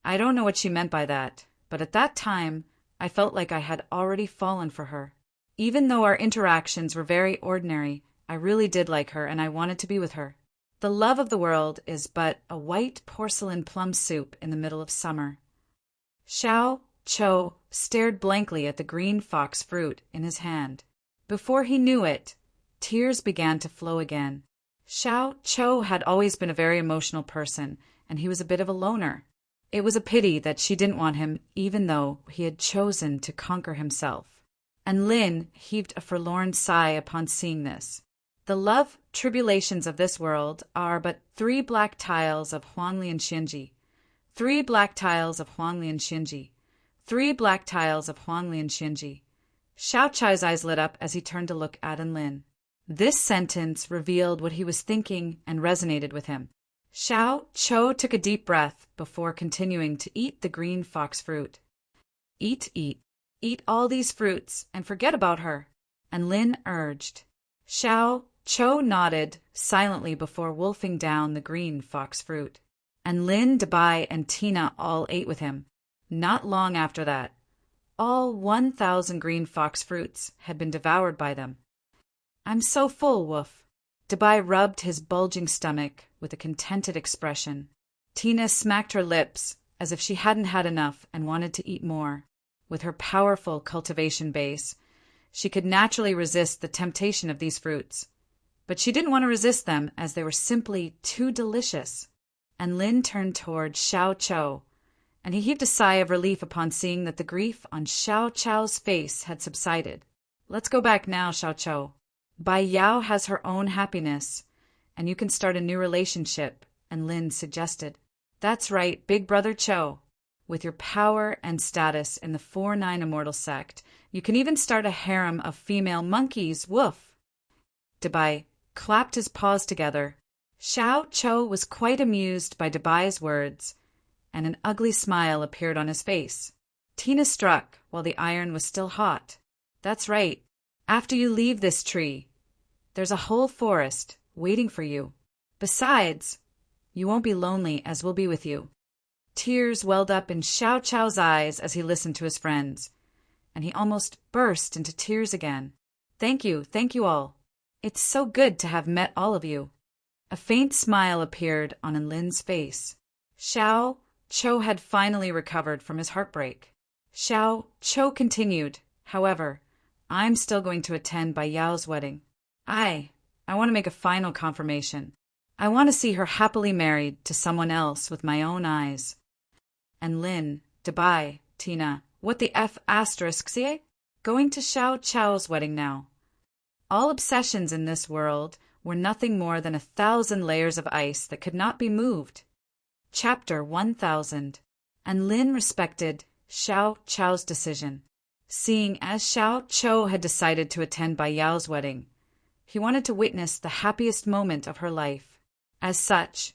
I don't know what she meant by that, but at that time, I felt like I had already fallen for her. Even though our interactions were very ordinary, I really did like her and I wanted to be with her. The love of the world is but a white porcelain plum soup in the middle of summer. Xiao Cho stared blankly at the green fox fruit in his hand. Before he knew it, tears began to flow again. Xiao Cho had always been a very emotional person, and he was a bit of a loner. It was a pity that she didn't want him, even though he had chosen to conquer himself. And Lin heaved a forlorn sigh upon seeing this. The love tribulations of this world are but 3 black tiles of Huangli and Xinji. 3 black tiles of Huangli and Xinji. 3 black tiles of Huangli and Xinji. Xiao Chai's eyes lit up as he turned to look at Lin. This sentence revealed what he was thinking and resonated with him. Xiao Cho took a deep breath before continuing to eat the green fox fruit. Eat, eat. Eat all these fruits and forget about her, and Lin urged. Xiao Cho nodded silently before wolfing down the green fox fruit, and Lin, Dabai, and Tina all ate with him. Not long after that, all 1,000 green fox fruits had been devoured by them. I'm so full, Woof. Dabai rubbed his bulging stomach with a contented expression. Tina smacked her lips as if she hadn't had enough and wanted to eat more. With her powerful cultivation base, she could naturally resist the temptation of these fruits. But she didn't want to resist them as they were simply too delicious. And Lin turned toward Xiao Cho, and he heaved a sigh of relief upon seeing that the grief on Xiao Cho's face had subsided. Let's go back now, Xiao Cho. Bai Yao has her own happiness, and you can start a new relationship, and Lin suggested. That's right, Big Brother Cho. With your power and status in the 4-9 Immortal sect, you can even start a harem of female monkeys, woof. Dabai clapped his paws together. Xiao Cho was quite amused by Dabai's words, and an ugly smile appeared on his face. Tina struck while the iron was still hot. That's right. After you leave this tree, there's a whole forest waiting for you. Besides, you won't be lonely as we'll be with you. Tears welled up in Xiao Cho's eyes as he listened to his friends, and he almost burst into tears again. Thank you all. It's so good to have met all of you. A faint smile appeared on Lin's face. Xiao Cho had finally recovered from his heartbreak. Xiao Cho continued, however, I'm still going to attend Bai Yao's wedding. I want to make a final confirmation. I want to see her happily married to someone else with my own eyes. And Lin, Dabai, Tina, what the F asterisks, eh? Going to Xiao Cho's wedding now. All obsessions in this world were nothing more than 1,000 layers of ice that could not be moved. Chapter 1000. And Lin respected Xiao Cho's decision. Seeing as Xiao Cho had decided to attend Bai Yao's wedding, he wanted to witness the happiest moment of her life. As such,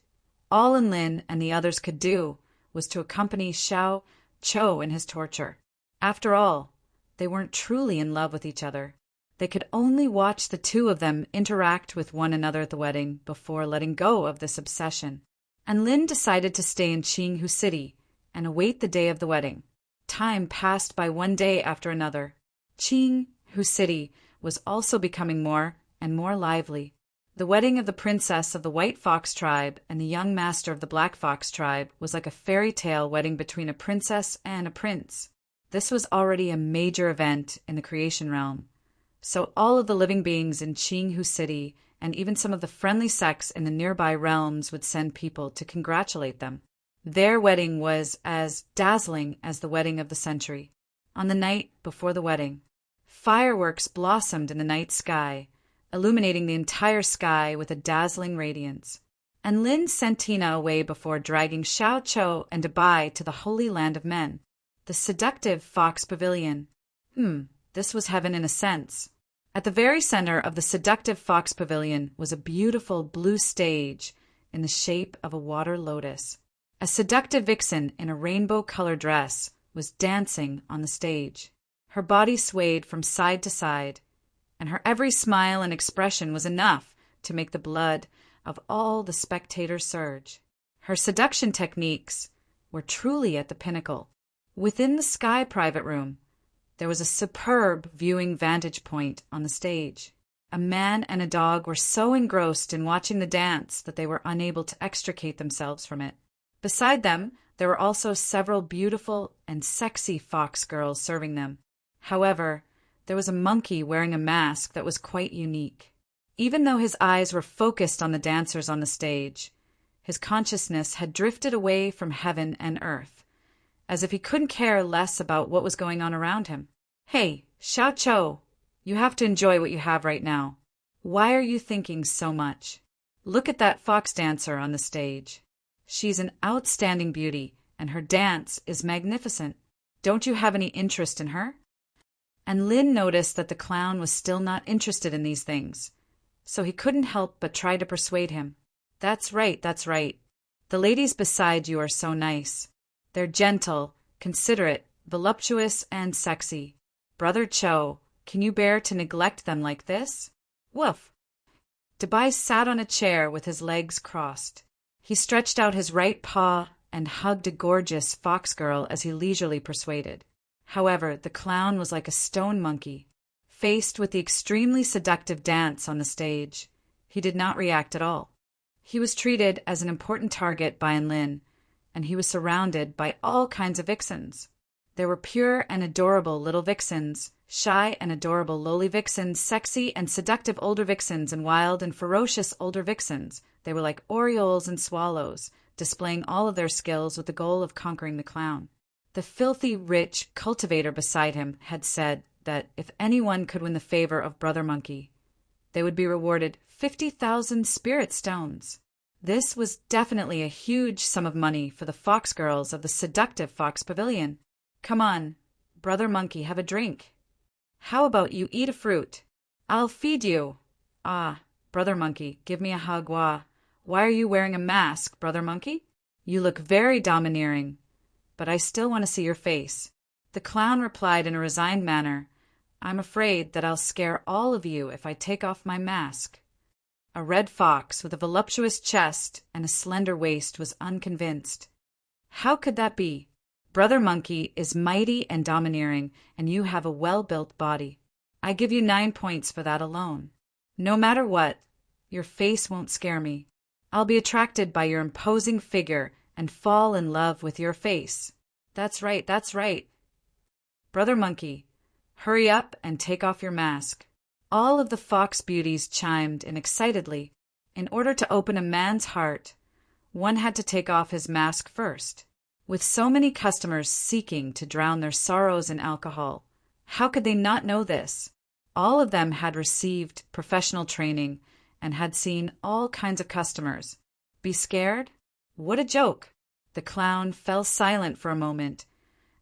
all Lin and the others could do was to accompany Xiao Cho in his torture. After all, they weren't truly in love with each other. They could only watch the two of them interact with one another at the wedding before letting go of this obsession. And Lin decided to stay in Qinghu City and await the day of the wedding. Time passed by one day after another. Qinghu City was also becoming more and more lively. The wedding of the princess of the White Fox tribe and the young master of the Black Fox tribe was like a fairy tale wedding between a princess and a prince. This was already a major event in the creation realm, so all of the living beings in Qinghu City and even some of the friendly sects in the nearby realms would send people to congratulate them. Their wedding was as dazzling as the wedding of the century. On the night before the wedding, fireworks blossomed in the night sky, illuminating the entire sky with a dazzling radiance. And Lin sent Tina away before dragging Xiao Chou and Dabai to the holy land of men, the seductive Fox Pavilion. This was heaven in a sense. At the very center of the seductive Fox Pavilion was a beautiful blue stage in the shape of a water lotus. A seductive vixen in a rainbow-colored dress was dancing on the stage. Her body swayed from side to side, and her every smile and expression was enough to make the blood of all the spectators surge. Her seduction techniques were truly at the pinnacle. Within the Sky Private Room, there was a superb viewing vantage point on the stage. A man and a dog were so engrossed in watching the dance that they were unable to extricate themselves from it. Beside them, there were also several beautiful and sexy fox girls serving them. However, there was a monkey wearing a mask that was quite unique. Even though his eyes were focused on the dancers on the stage, his consciousness had drifted away from heaven and earth, as if he couldn't care less about what was going on around him. Hey, Xiao Chou, you have to enjoy what you have right now. Why are you thinking so much? Look at that fox dancer on the stage. She's an outstanding beauty, and her dance is magnificent. Don't you have any interest in her? And Lin noticed that the clown was still not interested in these things, so he couldn't help but try to persuade him. That's right, that's right. The ladies beside you are so nice. They're gentle, considerate, voluptuous, and sexy. Brother Chou, can you bear to neglect them like this? Woof! Dabai sat on a chair with his legs crossed. He stretched out his right paw and hugged a gorgeous fox girl as he leisurely persuaded. However, the clown was like a stone monkey. Faced with the extremely seductive dance on the stage, he did not react at all. He was treated as an important target by Lin, and he was surrounded by all kinds of vixens. There were pure and adorable little vixens, shy and adorable lowly vixens, sexy and seductive older vixens, and wild and ferocious older vixens. They were like orioles and swallows, displaying all of their skills with the goal of conquering the clown. The filthy rich cultivator beside him had said that if anyone could win the favor of Brother Monkey, they would be rewarded 50,000 spirit stones. This was definitely a huge sum of money for the fox girls of the seductive Fox Pavilion. Come on, Brother Monkey, have a drink. How about you eat a fruit? I'll feed you. Ah, Brother Monkey, give me a hug. Why are you wearing a mask, Brother Monkey? You look very domineering, but I still want to see your face. The clown replied in a resigned manner, I'm afraid that I'll scare all of you if I take off my mask. A red fox with a voluptuous chest and a slender waist was unconvinced. How could that be? Brother Monkey is mighty and domineering, and you have a well-built body. I give you 9 points for that alone. No matter what, your face won't scare me. I'll be attracted by your imposing figure and fall in love with your face. That's right, that's right. Brother Monkey, hurry up and take off your mask. All of the fox beauties chimed in excitedly. In order to open a man's heart, one had to take off his mask first. With so many customers seeking to drown their sorrows in alcohol, how could they not know this? All of them had received professional training and had seen all kinds of customers. Be scared? What a joke! The clown fell silent for a moment,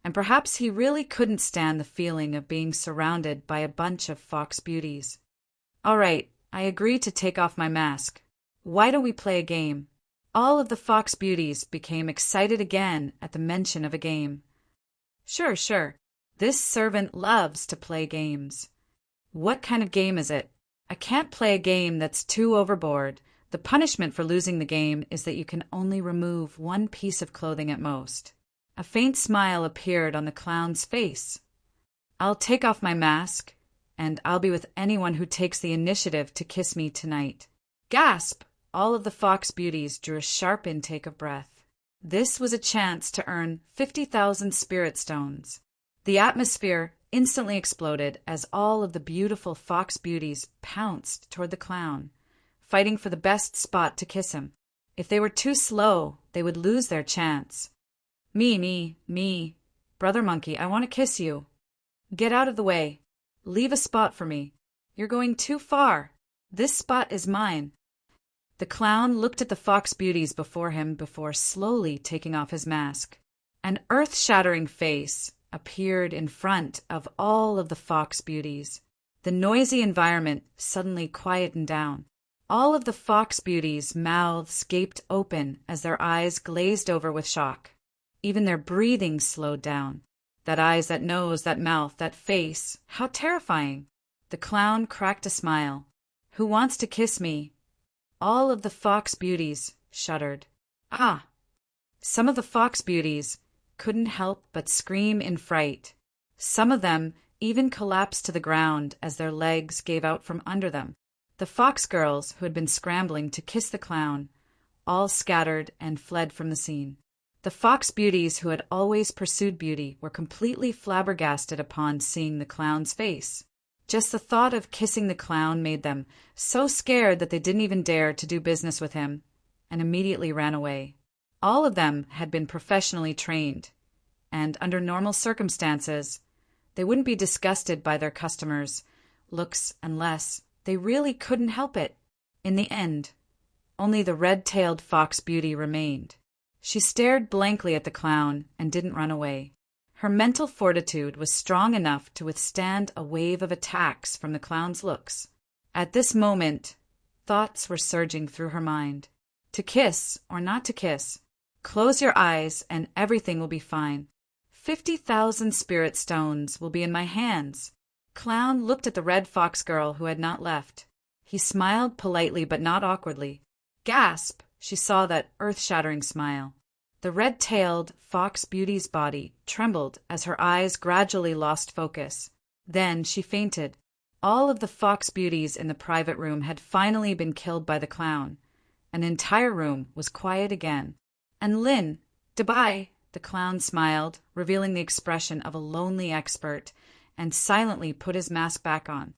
and perhaps he really couldn't stand the feeling of being surrounded by a bunch of fox beauties. All right, I agree to take off my mask. Why don't we play a game? All of the fox beauties became excited again at the mention of a game. Sure. This servant loves to play games. What kind of game is it? I can't play a game that's too overboard. The punishment for losing the game is that you can only remove one piece of clothing at most. A faint smile appeared on the clown's face. I'll take off my mask, and I'll be with anyone who takes the initiative to kiss me tonight. Gasp! All of the fox beauties drew a sharp intake of breath. This was a chance to earn 50,000 spirit stones. The atmosphere instantly exploded as all of the beautiful fox beauties pounced toward the clown, fighting for the best spot to kiss him. If they were too slow, they would lose their chance. Me. Brother Monkey, I want to kiss you. Get out of the way. Leave a spot for me. You're going too far. This spot is mine. The clown looked at the fox beauties before him before slowly taking off his mask. An earth-shattering face appeared in front of all of the fox beauties. The noisy environment suddenly quietened down. All of the fox beauties' mouths gaped open as their eyes glazed over with shock. Even their breathing slowed down. That eyes, that nose, that mouth, that face, how terrifying! The clown cracked a smile. Who wants to kiss me? All of the fox beauties shuddered. Ah! Some of the fox beauties couldn't help but scream in fright. Some of them even collapsed to the ground as their legs gave out from under them. The fox girls, who had been scrambling to kiss the clown, all scattered and fled from the scene. The fox beauties who had always pursued beauty were completely flabbergasted upon seeing the clown's face. Just the thought of kissing the clown made them so scared that they didn't even dare to do business with him, and immediately ran away. All of them had been professionally trained, and under normal circumstances, they wouldn't be disgusted by their customers' looks unless they really couldn't help it. In the end, only the red-tailed fox beauty remained. She stared blankly at the clown and didn't run away. Her mental fortitude was strong enough to withstand a wave of attacks from the clown's looks. At this moment, thoughts were surging through her mind. To kiss or not to kiss? Close your eyes and everything will be fine. 50,000 spirit stones will be in my hands. Clown looked at the red fox girl who had not left. He smiled politely but not awkwardly. Gasp! She saw that earth-shattering smile. The red-tailed fox beauty's body trembled as her eyes gradually lost focus. Then she fainted. All of the fox beauties in the private room had finally been killed by the clown. An entire room was quiet again. And Lynn, "Goodbye," the clown smiled, revealing the expression of a lonely expert, and silently put his mask back on.